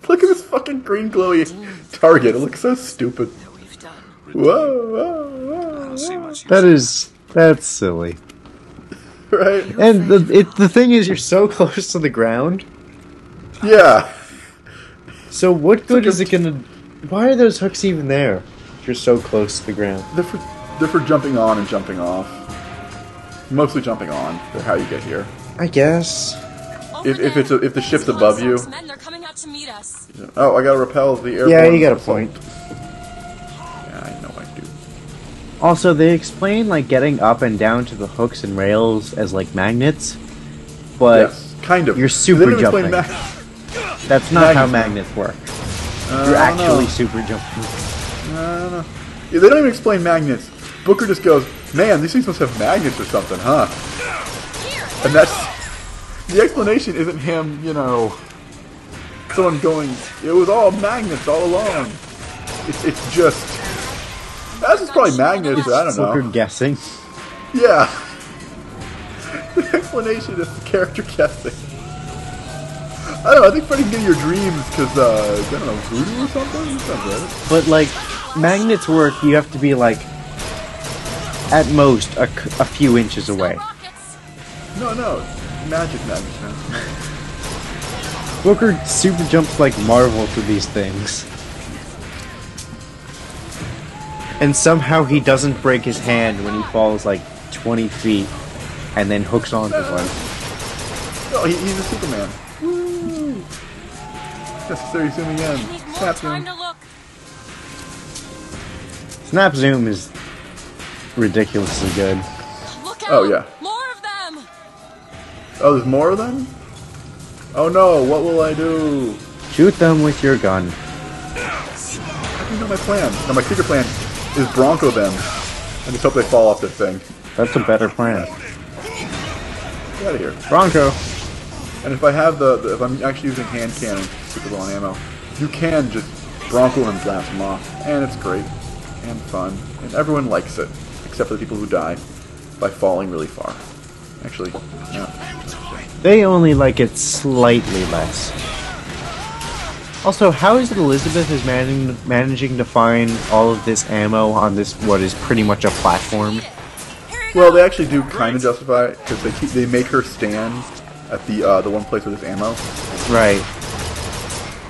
Look at this fucking green glowy target. It looks so stupid. Whoa. That's silly. Right? And the thing is, you're so close to the ground. Yeah. So what good is it gonna... Why are those hooks even there? If you're so close to the ground. They're for jumping on and jumping off. Mostly jumping on. They're how you get here. I guess. If the ship's above you. Men, they're coming out to meet us. Oh, I gotta repel the airborne. Yeah, you got a point. Yeah, I know I do. Also, they explain like getting up and down to the hooks and rails as like magnets, but yes, kind of. You're super jumping. That's not how magnets work. You're actually super jumping. I don't know. Yeah, they don't even explain magnets. Booker just goes, "Man, these things must have magnets or something, huh?" And that's the explanation. Isn't him, someone going, "It was all magnets all along." It's just that's just probably magnets. I don't know. Booker guessing. Yeah. The explanation is the character guessing. I don't know. I think Freddy can get in your dreams because I don't know, voodoo or something. Sounds right. But like magnets work, you have to be like at most a few inches away. No, magic magnets, man. Booker super jumps like Marvel for these things. And somehow he doesn't break his hand when he falls like 20 feet and then hooks onto one. No, he's a Superman. Woo! Necessary zooming in. Snap zoom. Snap zoom is ridiculously good. Oh, yeah. More of them! Oh, there's more of them? Oh no, what will I do? Shoot them with your gun. How do you know my plan? No, my secret plan is Bronco them. I just hope they fall off this thing. That's a better plan. Get out of here. Bronco. And if I have if I'm actually using hand cannon, super low on ammo, you can just Bronco and blast them off. And it's great. And fun. And everyone likes it. Except for the people who die by falling really far. Actually, no. They only like it slightly less. Also, how is it Elizabeth is managing to find all of this ammo on this, what is pretty much a platform? Well, they actually do kind of justify it, because they make her stand at the one place where there's ammo. Right.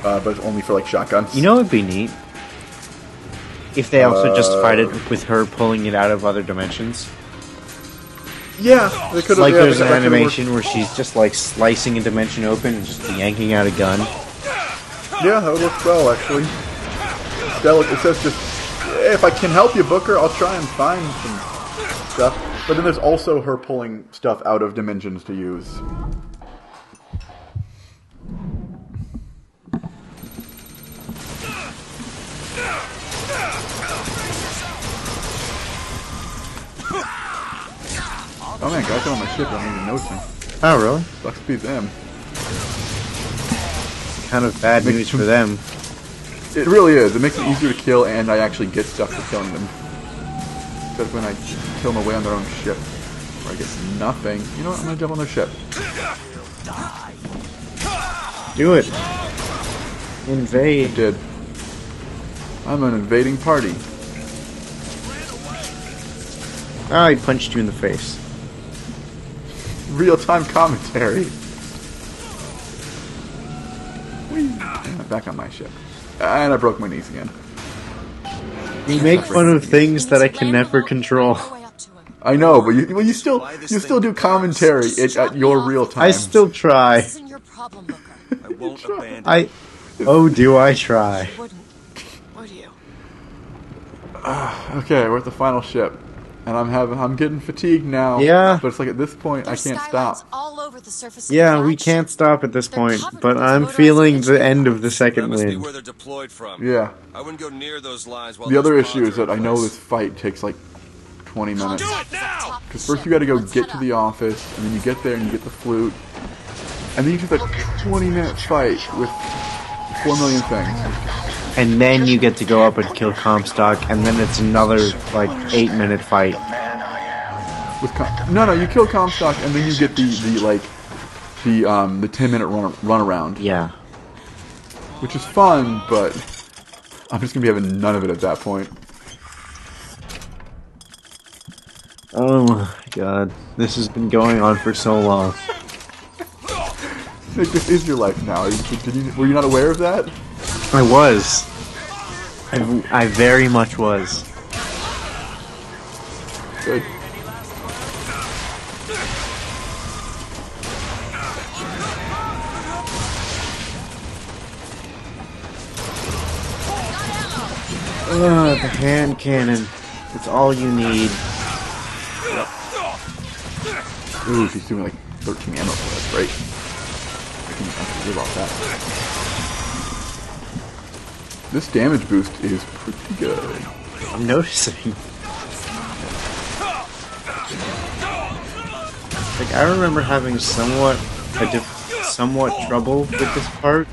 But it's only for, like, shotguns. You know what would be neat? If they also justified it with her pulling it out of other dimensions. Yeah, they could have. Like there's an animation where she's just like slicing a dimension open and just yanking out a gun. Yeah, that would work well, actually. It says just, if I can help you, Booker, I'll try and find some stuff. But then there's also her pulling stuff out of dimensions to use. Oh man, guys on my ship, I don't even notice me. Oh really? Sucks to be them. Kind of bad news for them. It really is. It makes it easier to kill, and I actually get stuff for killing them. Except when I kill them away on their own ship, where I get nothing. You know what? I'm gonna jump on their ship. Do it. Invade. I did. I'm an invading party. Oh, he punched you in the face. Real-time commentary. I'm back on my ship. And I broke my knees again. You make fun of things that I can never control. I know, but you still do commentary at your real time. I still try. This isn't your problem, Booker. I won't abandon. Oh, do I try? You wouldn't, would you? Okay, we're at the final ship, and I'm getting fatigued now. Yeah. But it's like at this point I can't stop. All over the surface Yeah, of the we flagship. can't stop at this point, covered but with I'm motorized feeling the entry end of the points. second That must be wind. where they're deployed from. Yeah. I wouldn't go near those lines while The other those issue is pods are that I in know place. this fight takes like 20 minutes. Do it now! Because first you got to go get to the office, and then you get there and you get the flute, and then you just like 20-minute fight with 4 million things. And then you get to go up and kill Comstock, and then it's another, like, 8-minute fight. No, you kill Comstock, and then you get the 10-minute run around. Yeah. Which is fun, but I'm just gonna be having none of it at that point. Oh my god. This has been going on for so long. Nick, this is your life now. Were you not aware of that? I was. I very much was. Good. The hand cannon. It's all you need. Ooh, she's doing like 13 ammo for us, right? I can live off that. This damage boost is pretty good. I'm noticing. Like, I remember having somewhat trouble with this part.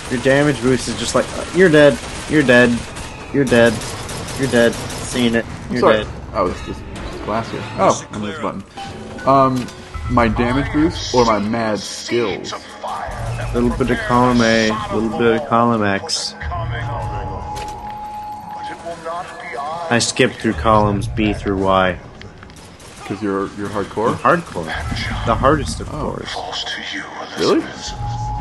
Your damage boost is just like, you're dead, you're dead, you're dead, you're dead, seen it, you're dead. Oh, this glass here. Oh, and this button. My damage boost or my mad skills? A little bit of column A, a little bit of column X. I skipped through columns B through Y. Because you're hardcore? I'm hardcore. The hardest of course. Really?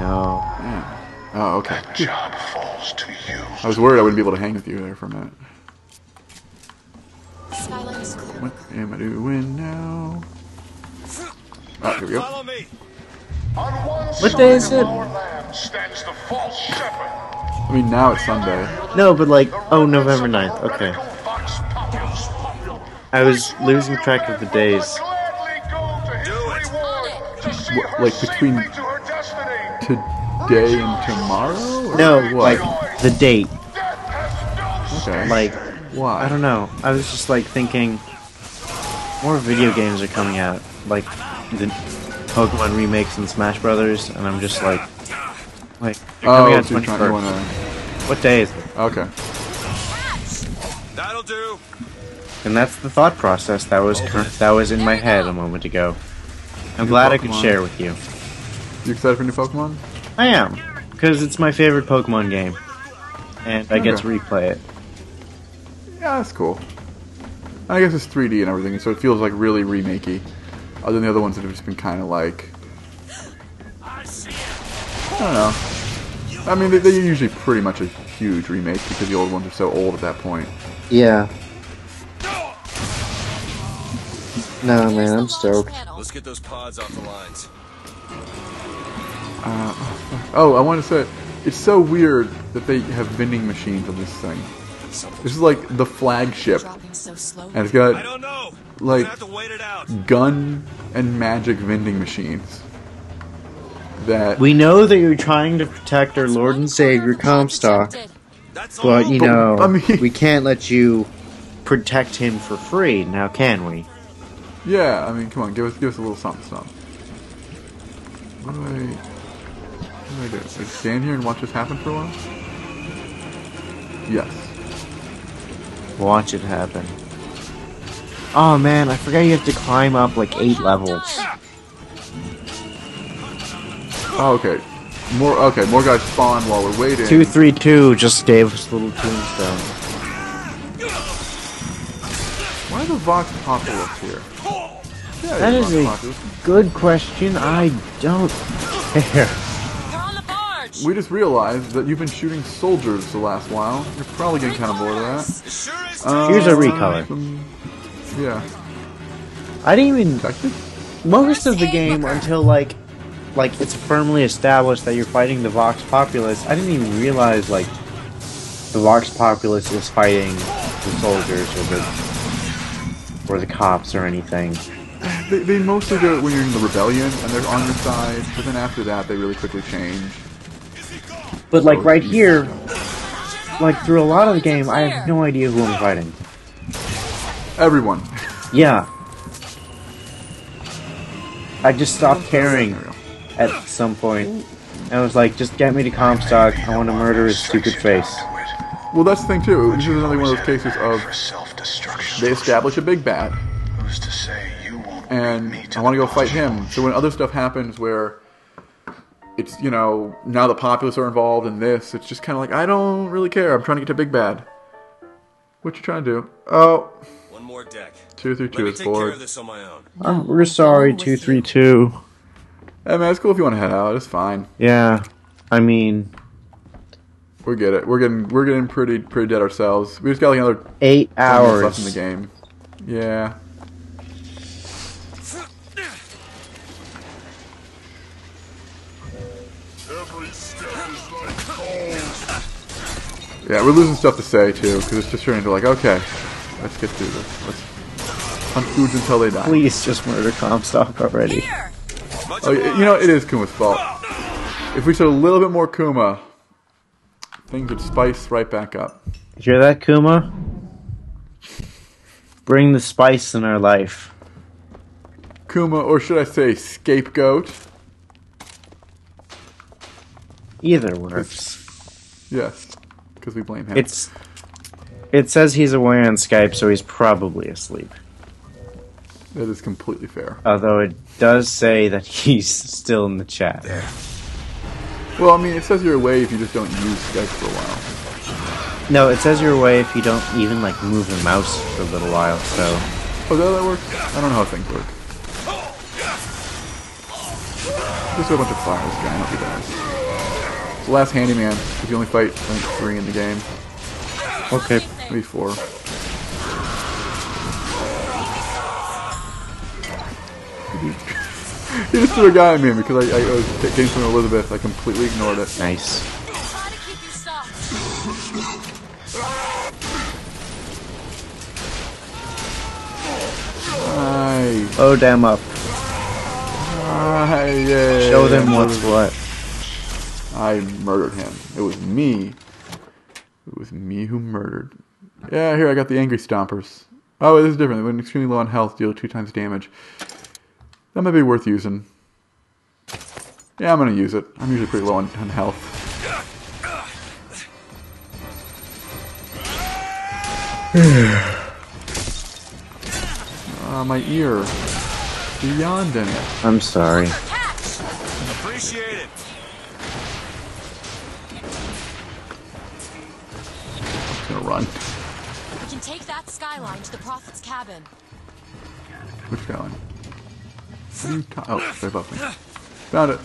No. Yeah. Oh, okay. I was worried I wouldn't be able to hang with you there for a minute. Skyline is clear. What am I doing now? Oh, here we go. What day is it? I mean, now it's Sunday. No, but like, oh, November 9th. Okay. I was losing track of the days. What, like between today and tomorrow? Or No, what? like the date. Okay. Like, why? I don't know. I was just like thinking, more video games are coming out, like the Pokemon remakes and Smash Brothers, and I'm just like they're coming out so you're trying to 21st. What day is it? Okay. That'll do. And that's the thought process that was in my head a moment ago. I'm glad I could share with you. You excited for new Pokemon? I am, because it's my favorite Pokemon game, and I get to replay it. Yeah, that's cool. I guess it's 3D and everything, so it feels like really remakey. Other than the other ones that have just been kind of like, I don't know. I mean, they're usually pretty much a huge remake because the old ones are so old at that point. Yeah. No, man, I'm stoked. Let's get those pods off the lines. Oh, I want to say, it's so weird that they have vending machines on this thing. This is like the flagship, and it's got like gun and magic vending machines. That we know that you're trying to protect our Lord and Savior Comstock, but you know, I mean, we can't let you protect him for free. Now, can we? Yeah, I mean, come on, give us a little something. What do I do? I stand here and watch this happen for a while? Yes. Watch it happen. Oh man, I forgot you have to climb up like 8 levels. Oh, okay. More guys spawn while we're waiting. 232 just gave us a little tombstone. Why are the Vox Populus here? Yeah, that is a good question. I don't care. We just realized that you've been shooting soldiers the last while. You're probably getting kind of bored of that. Here's a recolor. Yeah. I didn't even most of the game until like it's firmly established that you're fighting the Vox Populace. I didn't even realize like the Vox Populace was fighting the soldiers or the cops or anything. They mostly do it when you're in the rebellion and they're on your side, but then after that they really quickly change. But like right here, like through a lot of the game, I have no idea who I'm fighting. Everyone. Yeah. I just stopped caring at some point. I was like, just get me to Comstock. I want to murder his stupid face. Well, that's the thing too. This is another one of those cases of they establish a big bad, and I want to go fight him. So when other stuff happens where it's, you know, now the populace are involved in this, it's just kind of like, I don't really care. I'm trying to get to big bad. What you trying to do? Oh. One more deck. 232 is bored. We're sorry, 232. Hey man, it's cool if you want to head out. It's fine. Yeah, I mean, we get it. We're getting pretty dead ourselves. We just got like another 8 hours left in the game. Yeah. Yeah, we're losing stuff to say too, because it's just turning into like, okay, let's get through this. Let's hunt foods until they die. Please just murder Comstock already. Oh, you know, it is Kuma's fault. If we said a little bit more Kuma, things would spice right back up. You hear that, Kuma? Bring the spice in our life. Kuma, or should I say scapegoat? Either works. Yes, because we blame him. It says he's away on Skype, so he's probably asleep. That is completely fair. Although it does say that he's still in the chat. There. Well, I mean, it says you're away if you just don't use Skype for a while. No, it says you're away if you don't even, like, move the mouse for a little while, so... Oh, that works? I don't know how things work. Just a bunch of fire this guy, I hope he dies. It's the last handyman, because you only fight, I think, 3 in the game. Okay. Maybe 4. He just threw a guy at me because I was getting from Elizabeth. I completely ignored it. Nice. Nice. Load them up. Yeah. Show them what's what. I murdered him. It was me. It was me who murdered. Yeah, here I got the angry stompers. Oh, this is different. When extremely low on health, deal 2 times damage. That might be worth using. Yeah, I'm gonna use it. I'm usually pretty low on health. My ear. Beyond in it. I'm sorry. Appreciate it. I'm gonna run. We can take that skyline to the Prophet's cabin. Which skyline? Oh, they're above me. Found it.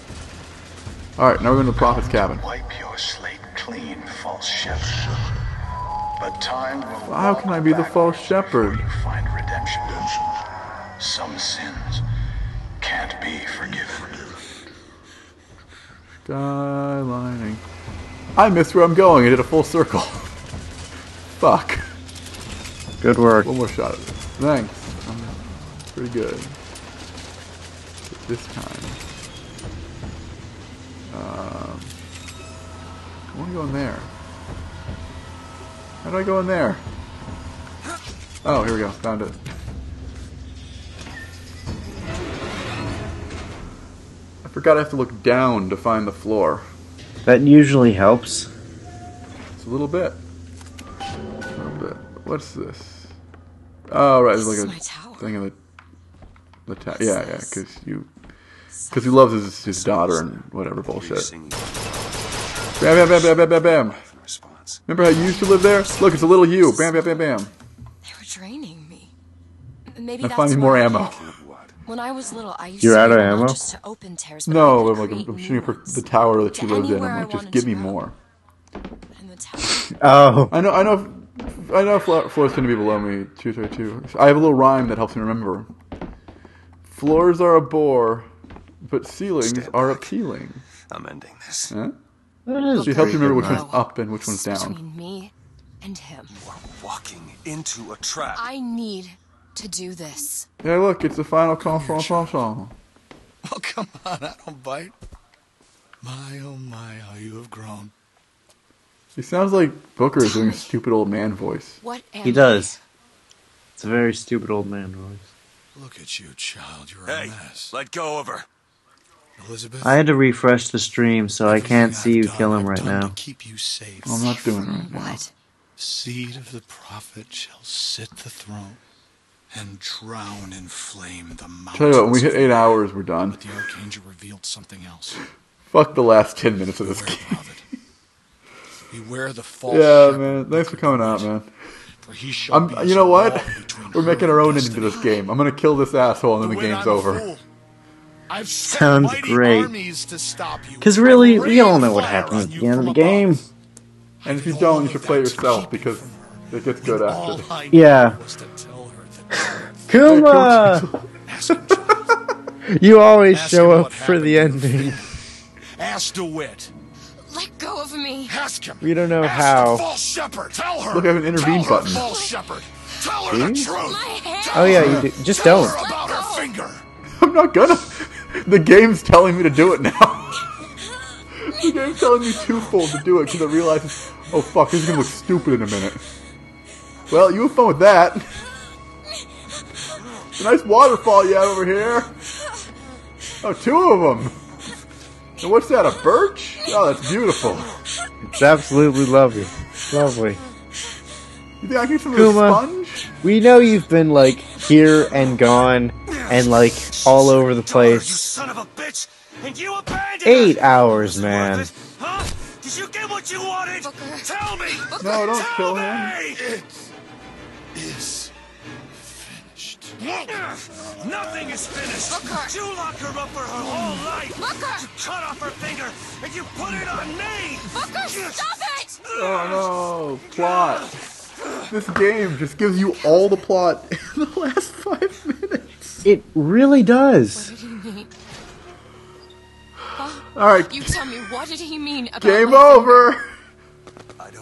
Alright, now we're going to the Prophet's cabin. Wipe your slate clean, false shepherd. But time will How can I be the false shepherd? find redemption. Some sins can't be forgiven. Skylining. I missed where I'm going. I did a full circle. Fuck. Good work. One more shot at it. Thanks. Pretty good. This time. I want to go in there. How do I go in there? Oh, here we go. Found it. I forgot I have to look down to find the floor. That usually helps. It's a little bit. A little bit. What's this? Oh, right. There's like a thing in the tower. Yeah, because he loves his daughter and whatever bullshit. Bam, bam, bam, bam, bam, bam, bam. Remember how you used to live there? Look, it's a little you. Bam, bam, bam, bam. They were draining me. Maybe I'm finding more ammo. When I was little, I used You're to out of be ammo? just to open tears. No, I'm shooting for the tower that she lived in. I'm like, just give me more. And the tower. Oh. I know I know floor's going to be below me. 232. I have a little rhyme that helps me remember. Floors are a bore, but ceilings are appealing. I'm ending this. Huh? That She helps you remember which one's up and which one's Between down. me and him. You are walking into a trap. I need to do this. Yeah, look, it's the final confrontation. Oh, come on, I don't bite. My, oh my, how you have grown. He sounds like Booker is doing a stupid old man voice. What am He does. It's a very stupid old man voice. Look at you, child. You're Hey, a mess. let go of her. Elizabeth, I had to refresh the stream, so I can't see you kill him right now. to keep you safe. I'm not doing it right now. What? Seed of the prophet shall sit the throne and drown in flame the mountains. Tell you what, when we hit 8 hours, we're done. But the archangel revealed something else. Fuck the last 10 minutes of this game. Beware the false Yeah, shepherd. man. Thanks for coming out, man. For he shall be You know what? We're her making our own and ending to this game. I'm gonna kill this asshole and then the game's over. I've sent Sounds mighty great. armies to stop you. Because really, we all know what happens at the end of the game. And if you don't, you should play it yourself because it gets good after. Yeah. Kuma! You always show up for the ending. Ask DeWitt. Let go of me. Ask him. We don't know Ask how. the false shepherd. Tell her. Look, I have an intervene Tell her, button. false shepherd. Tell her the See? truth. Oh yeah, you do. Just Tell don't. her about her finger. I'm not gonna. The game's telling me to do it now. The game's telling me twofold to do it because it realizes, oh fuck, this is gonna look stupid in a minute. Well, you have fun with that. A nice waterfall you have over here. Oh, 2 of them. And what's that, a birch? Oh, that's beautiful. It's absolutely lovely. Lovely. You think I can get some of this Kuma, sponge? we know you've been like here and gone and like all over the place. Son of a bitch! And you abandoned 8 us! hours, man. Huh? Did you get what you wanted? Tell me! No, don't kill him. It is finished. Nothing is finished! You locked her up for her whole life! You cut off her finger, and you put it on me! Booker, stop it! Oh no, plot. This game just gives you all the plot in the last 5 minutes. It really does. What did he mean? Alright, You tell me, what did he mean about game my over!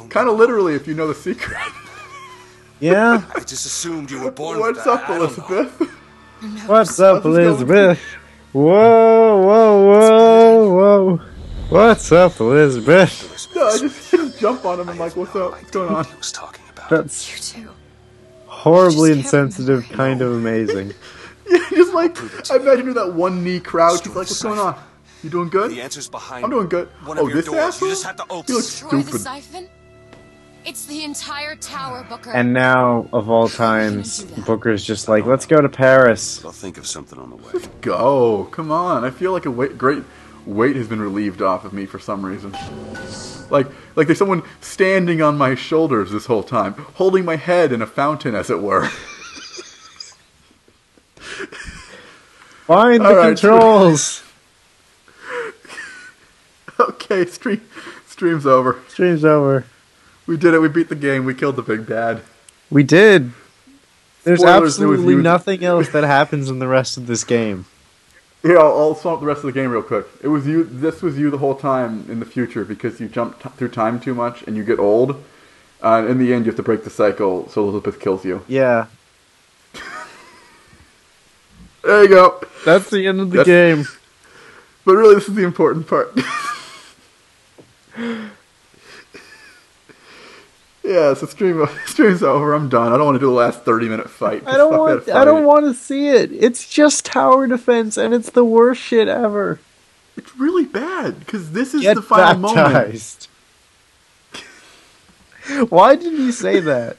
Kind of literally if you know the secret. Yeah. I just assumed you were born What's with that. up, I don't know. Elizabeth? What's up, Elizabeth? Whoa, whoa, whoa, whoa. What's up, Elizabeth? No, I just jump on him and like, what's up? What's going on? That's You too. horribly insensitive, kind of amazing. Yeah, just like, I imagine you're that one knee crouch. He's like, what's going on? You doing good? The answer's behind I'm doing good. one Oh, of your this doors. asshole? You just have to open He looks Destroy the stupid. siphon? It's the entire tower, Booker. And now, of all times, Booker's just like, let's go to Paris. I'll think of something on the way. Go. Come on. I feel like a great weight has been relieved off of me for some reason. Like there's someone standing on my shoulders this whole time, holding my head in a fountain, as it were. Find the controls. Okay, stream's over. Stream's over. We did it. We beat the game. We killed the big bad. We did. There's Spoilers, it was absolutely you. nothing else that happens in the rest of this game. Here, I'll sum up the rest of the game real quick. It was you. This was you the whole time in the future because you jumped through time too much and you get old. In the end, you have to break the cycle so Elizabeth kills you. Yeah. There you go. That's the end of the game. But really, this is the important part. Yeah, so stream's over. I'm done. I don't want to do the last 30-minute fight. I don't want to see it. It's just tower defense, and it's the worst shit ever. It's really bad because this is Get the final baptized. Why did he say that?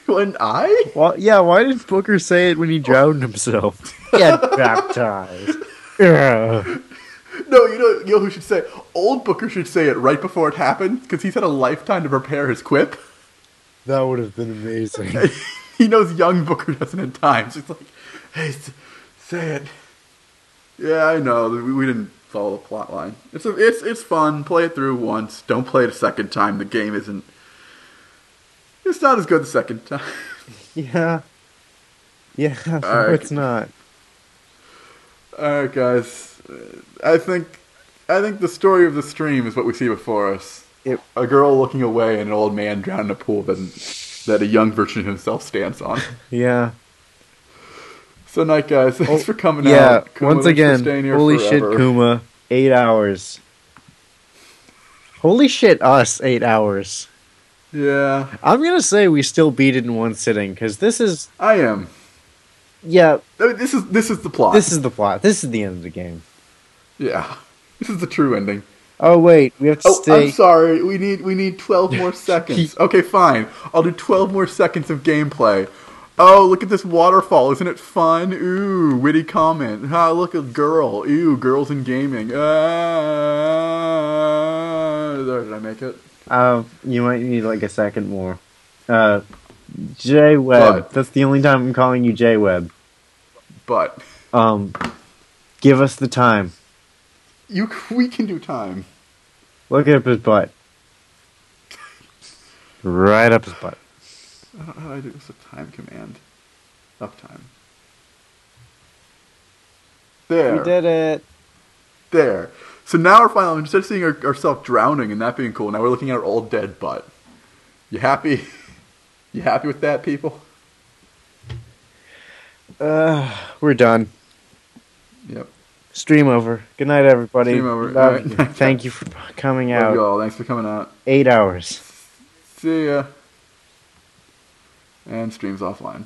When I? Well, yeah, why did Booker say it when he drowned himself? Get baptized. Ugh. No, you know who should say it? Old Booker should say it right before it happened because he's had a lifetime to prepare his quip. That would have been amazing. He knows young Booker doesn't have time, so he's like, hey, say it. Yeah, I know. We didn't follow the plot line. It's fun. Play it through once. Don't play it a second time. The game isn't It's not as good the second time. Yeah. Yeah, no, right. it's not. Alright, guys. I think the story of the stream is what we see before us. A girl looking away and an old man drowned in a pool that a young version of himself stands on. Yeah. So, night, guys. Thanks for coming yeah, out. Kuma, once again, holy shit, Kuma. 8 hours. Holy shit, us, 8 hours. Yeah. I'm gonna say we still beat it in one sitting, because this is... I am. Yeah. This is the plot. This is the plot. This is the end of the game. Yeah. This is the true ending. Oh, wait, we have to stay... I'm sorry, we need 12 more seconds. Okay, fine. I'll do 12 more seconds of gameplay. Oh, look at this waterfall. Isn't it fun? Ooh, witty comment. Ah, look, a girl. Ooh, girls in gaming. Did I make it? You might need like a second more. J-Web. That's the only time I'm calling you J-Web. But. Give us the time. We can do time. Look up his butt. Right up his butt. I don't know how I do this with time command. Uptime. There. We did it. There. So now we're finally, instead of seeing ourselves drowning and that being cool, now we're looking at our old dead butt. You happy? You happy with that, people? We're done. Yep. Stream over. Good night, everybody. Stream over. Love you. Thank you for coming out. Love you all. Thanks for coming out. 8 hours. See ya. And stream's offline.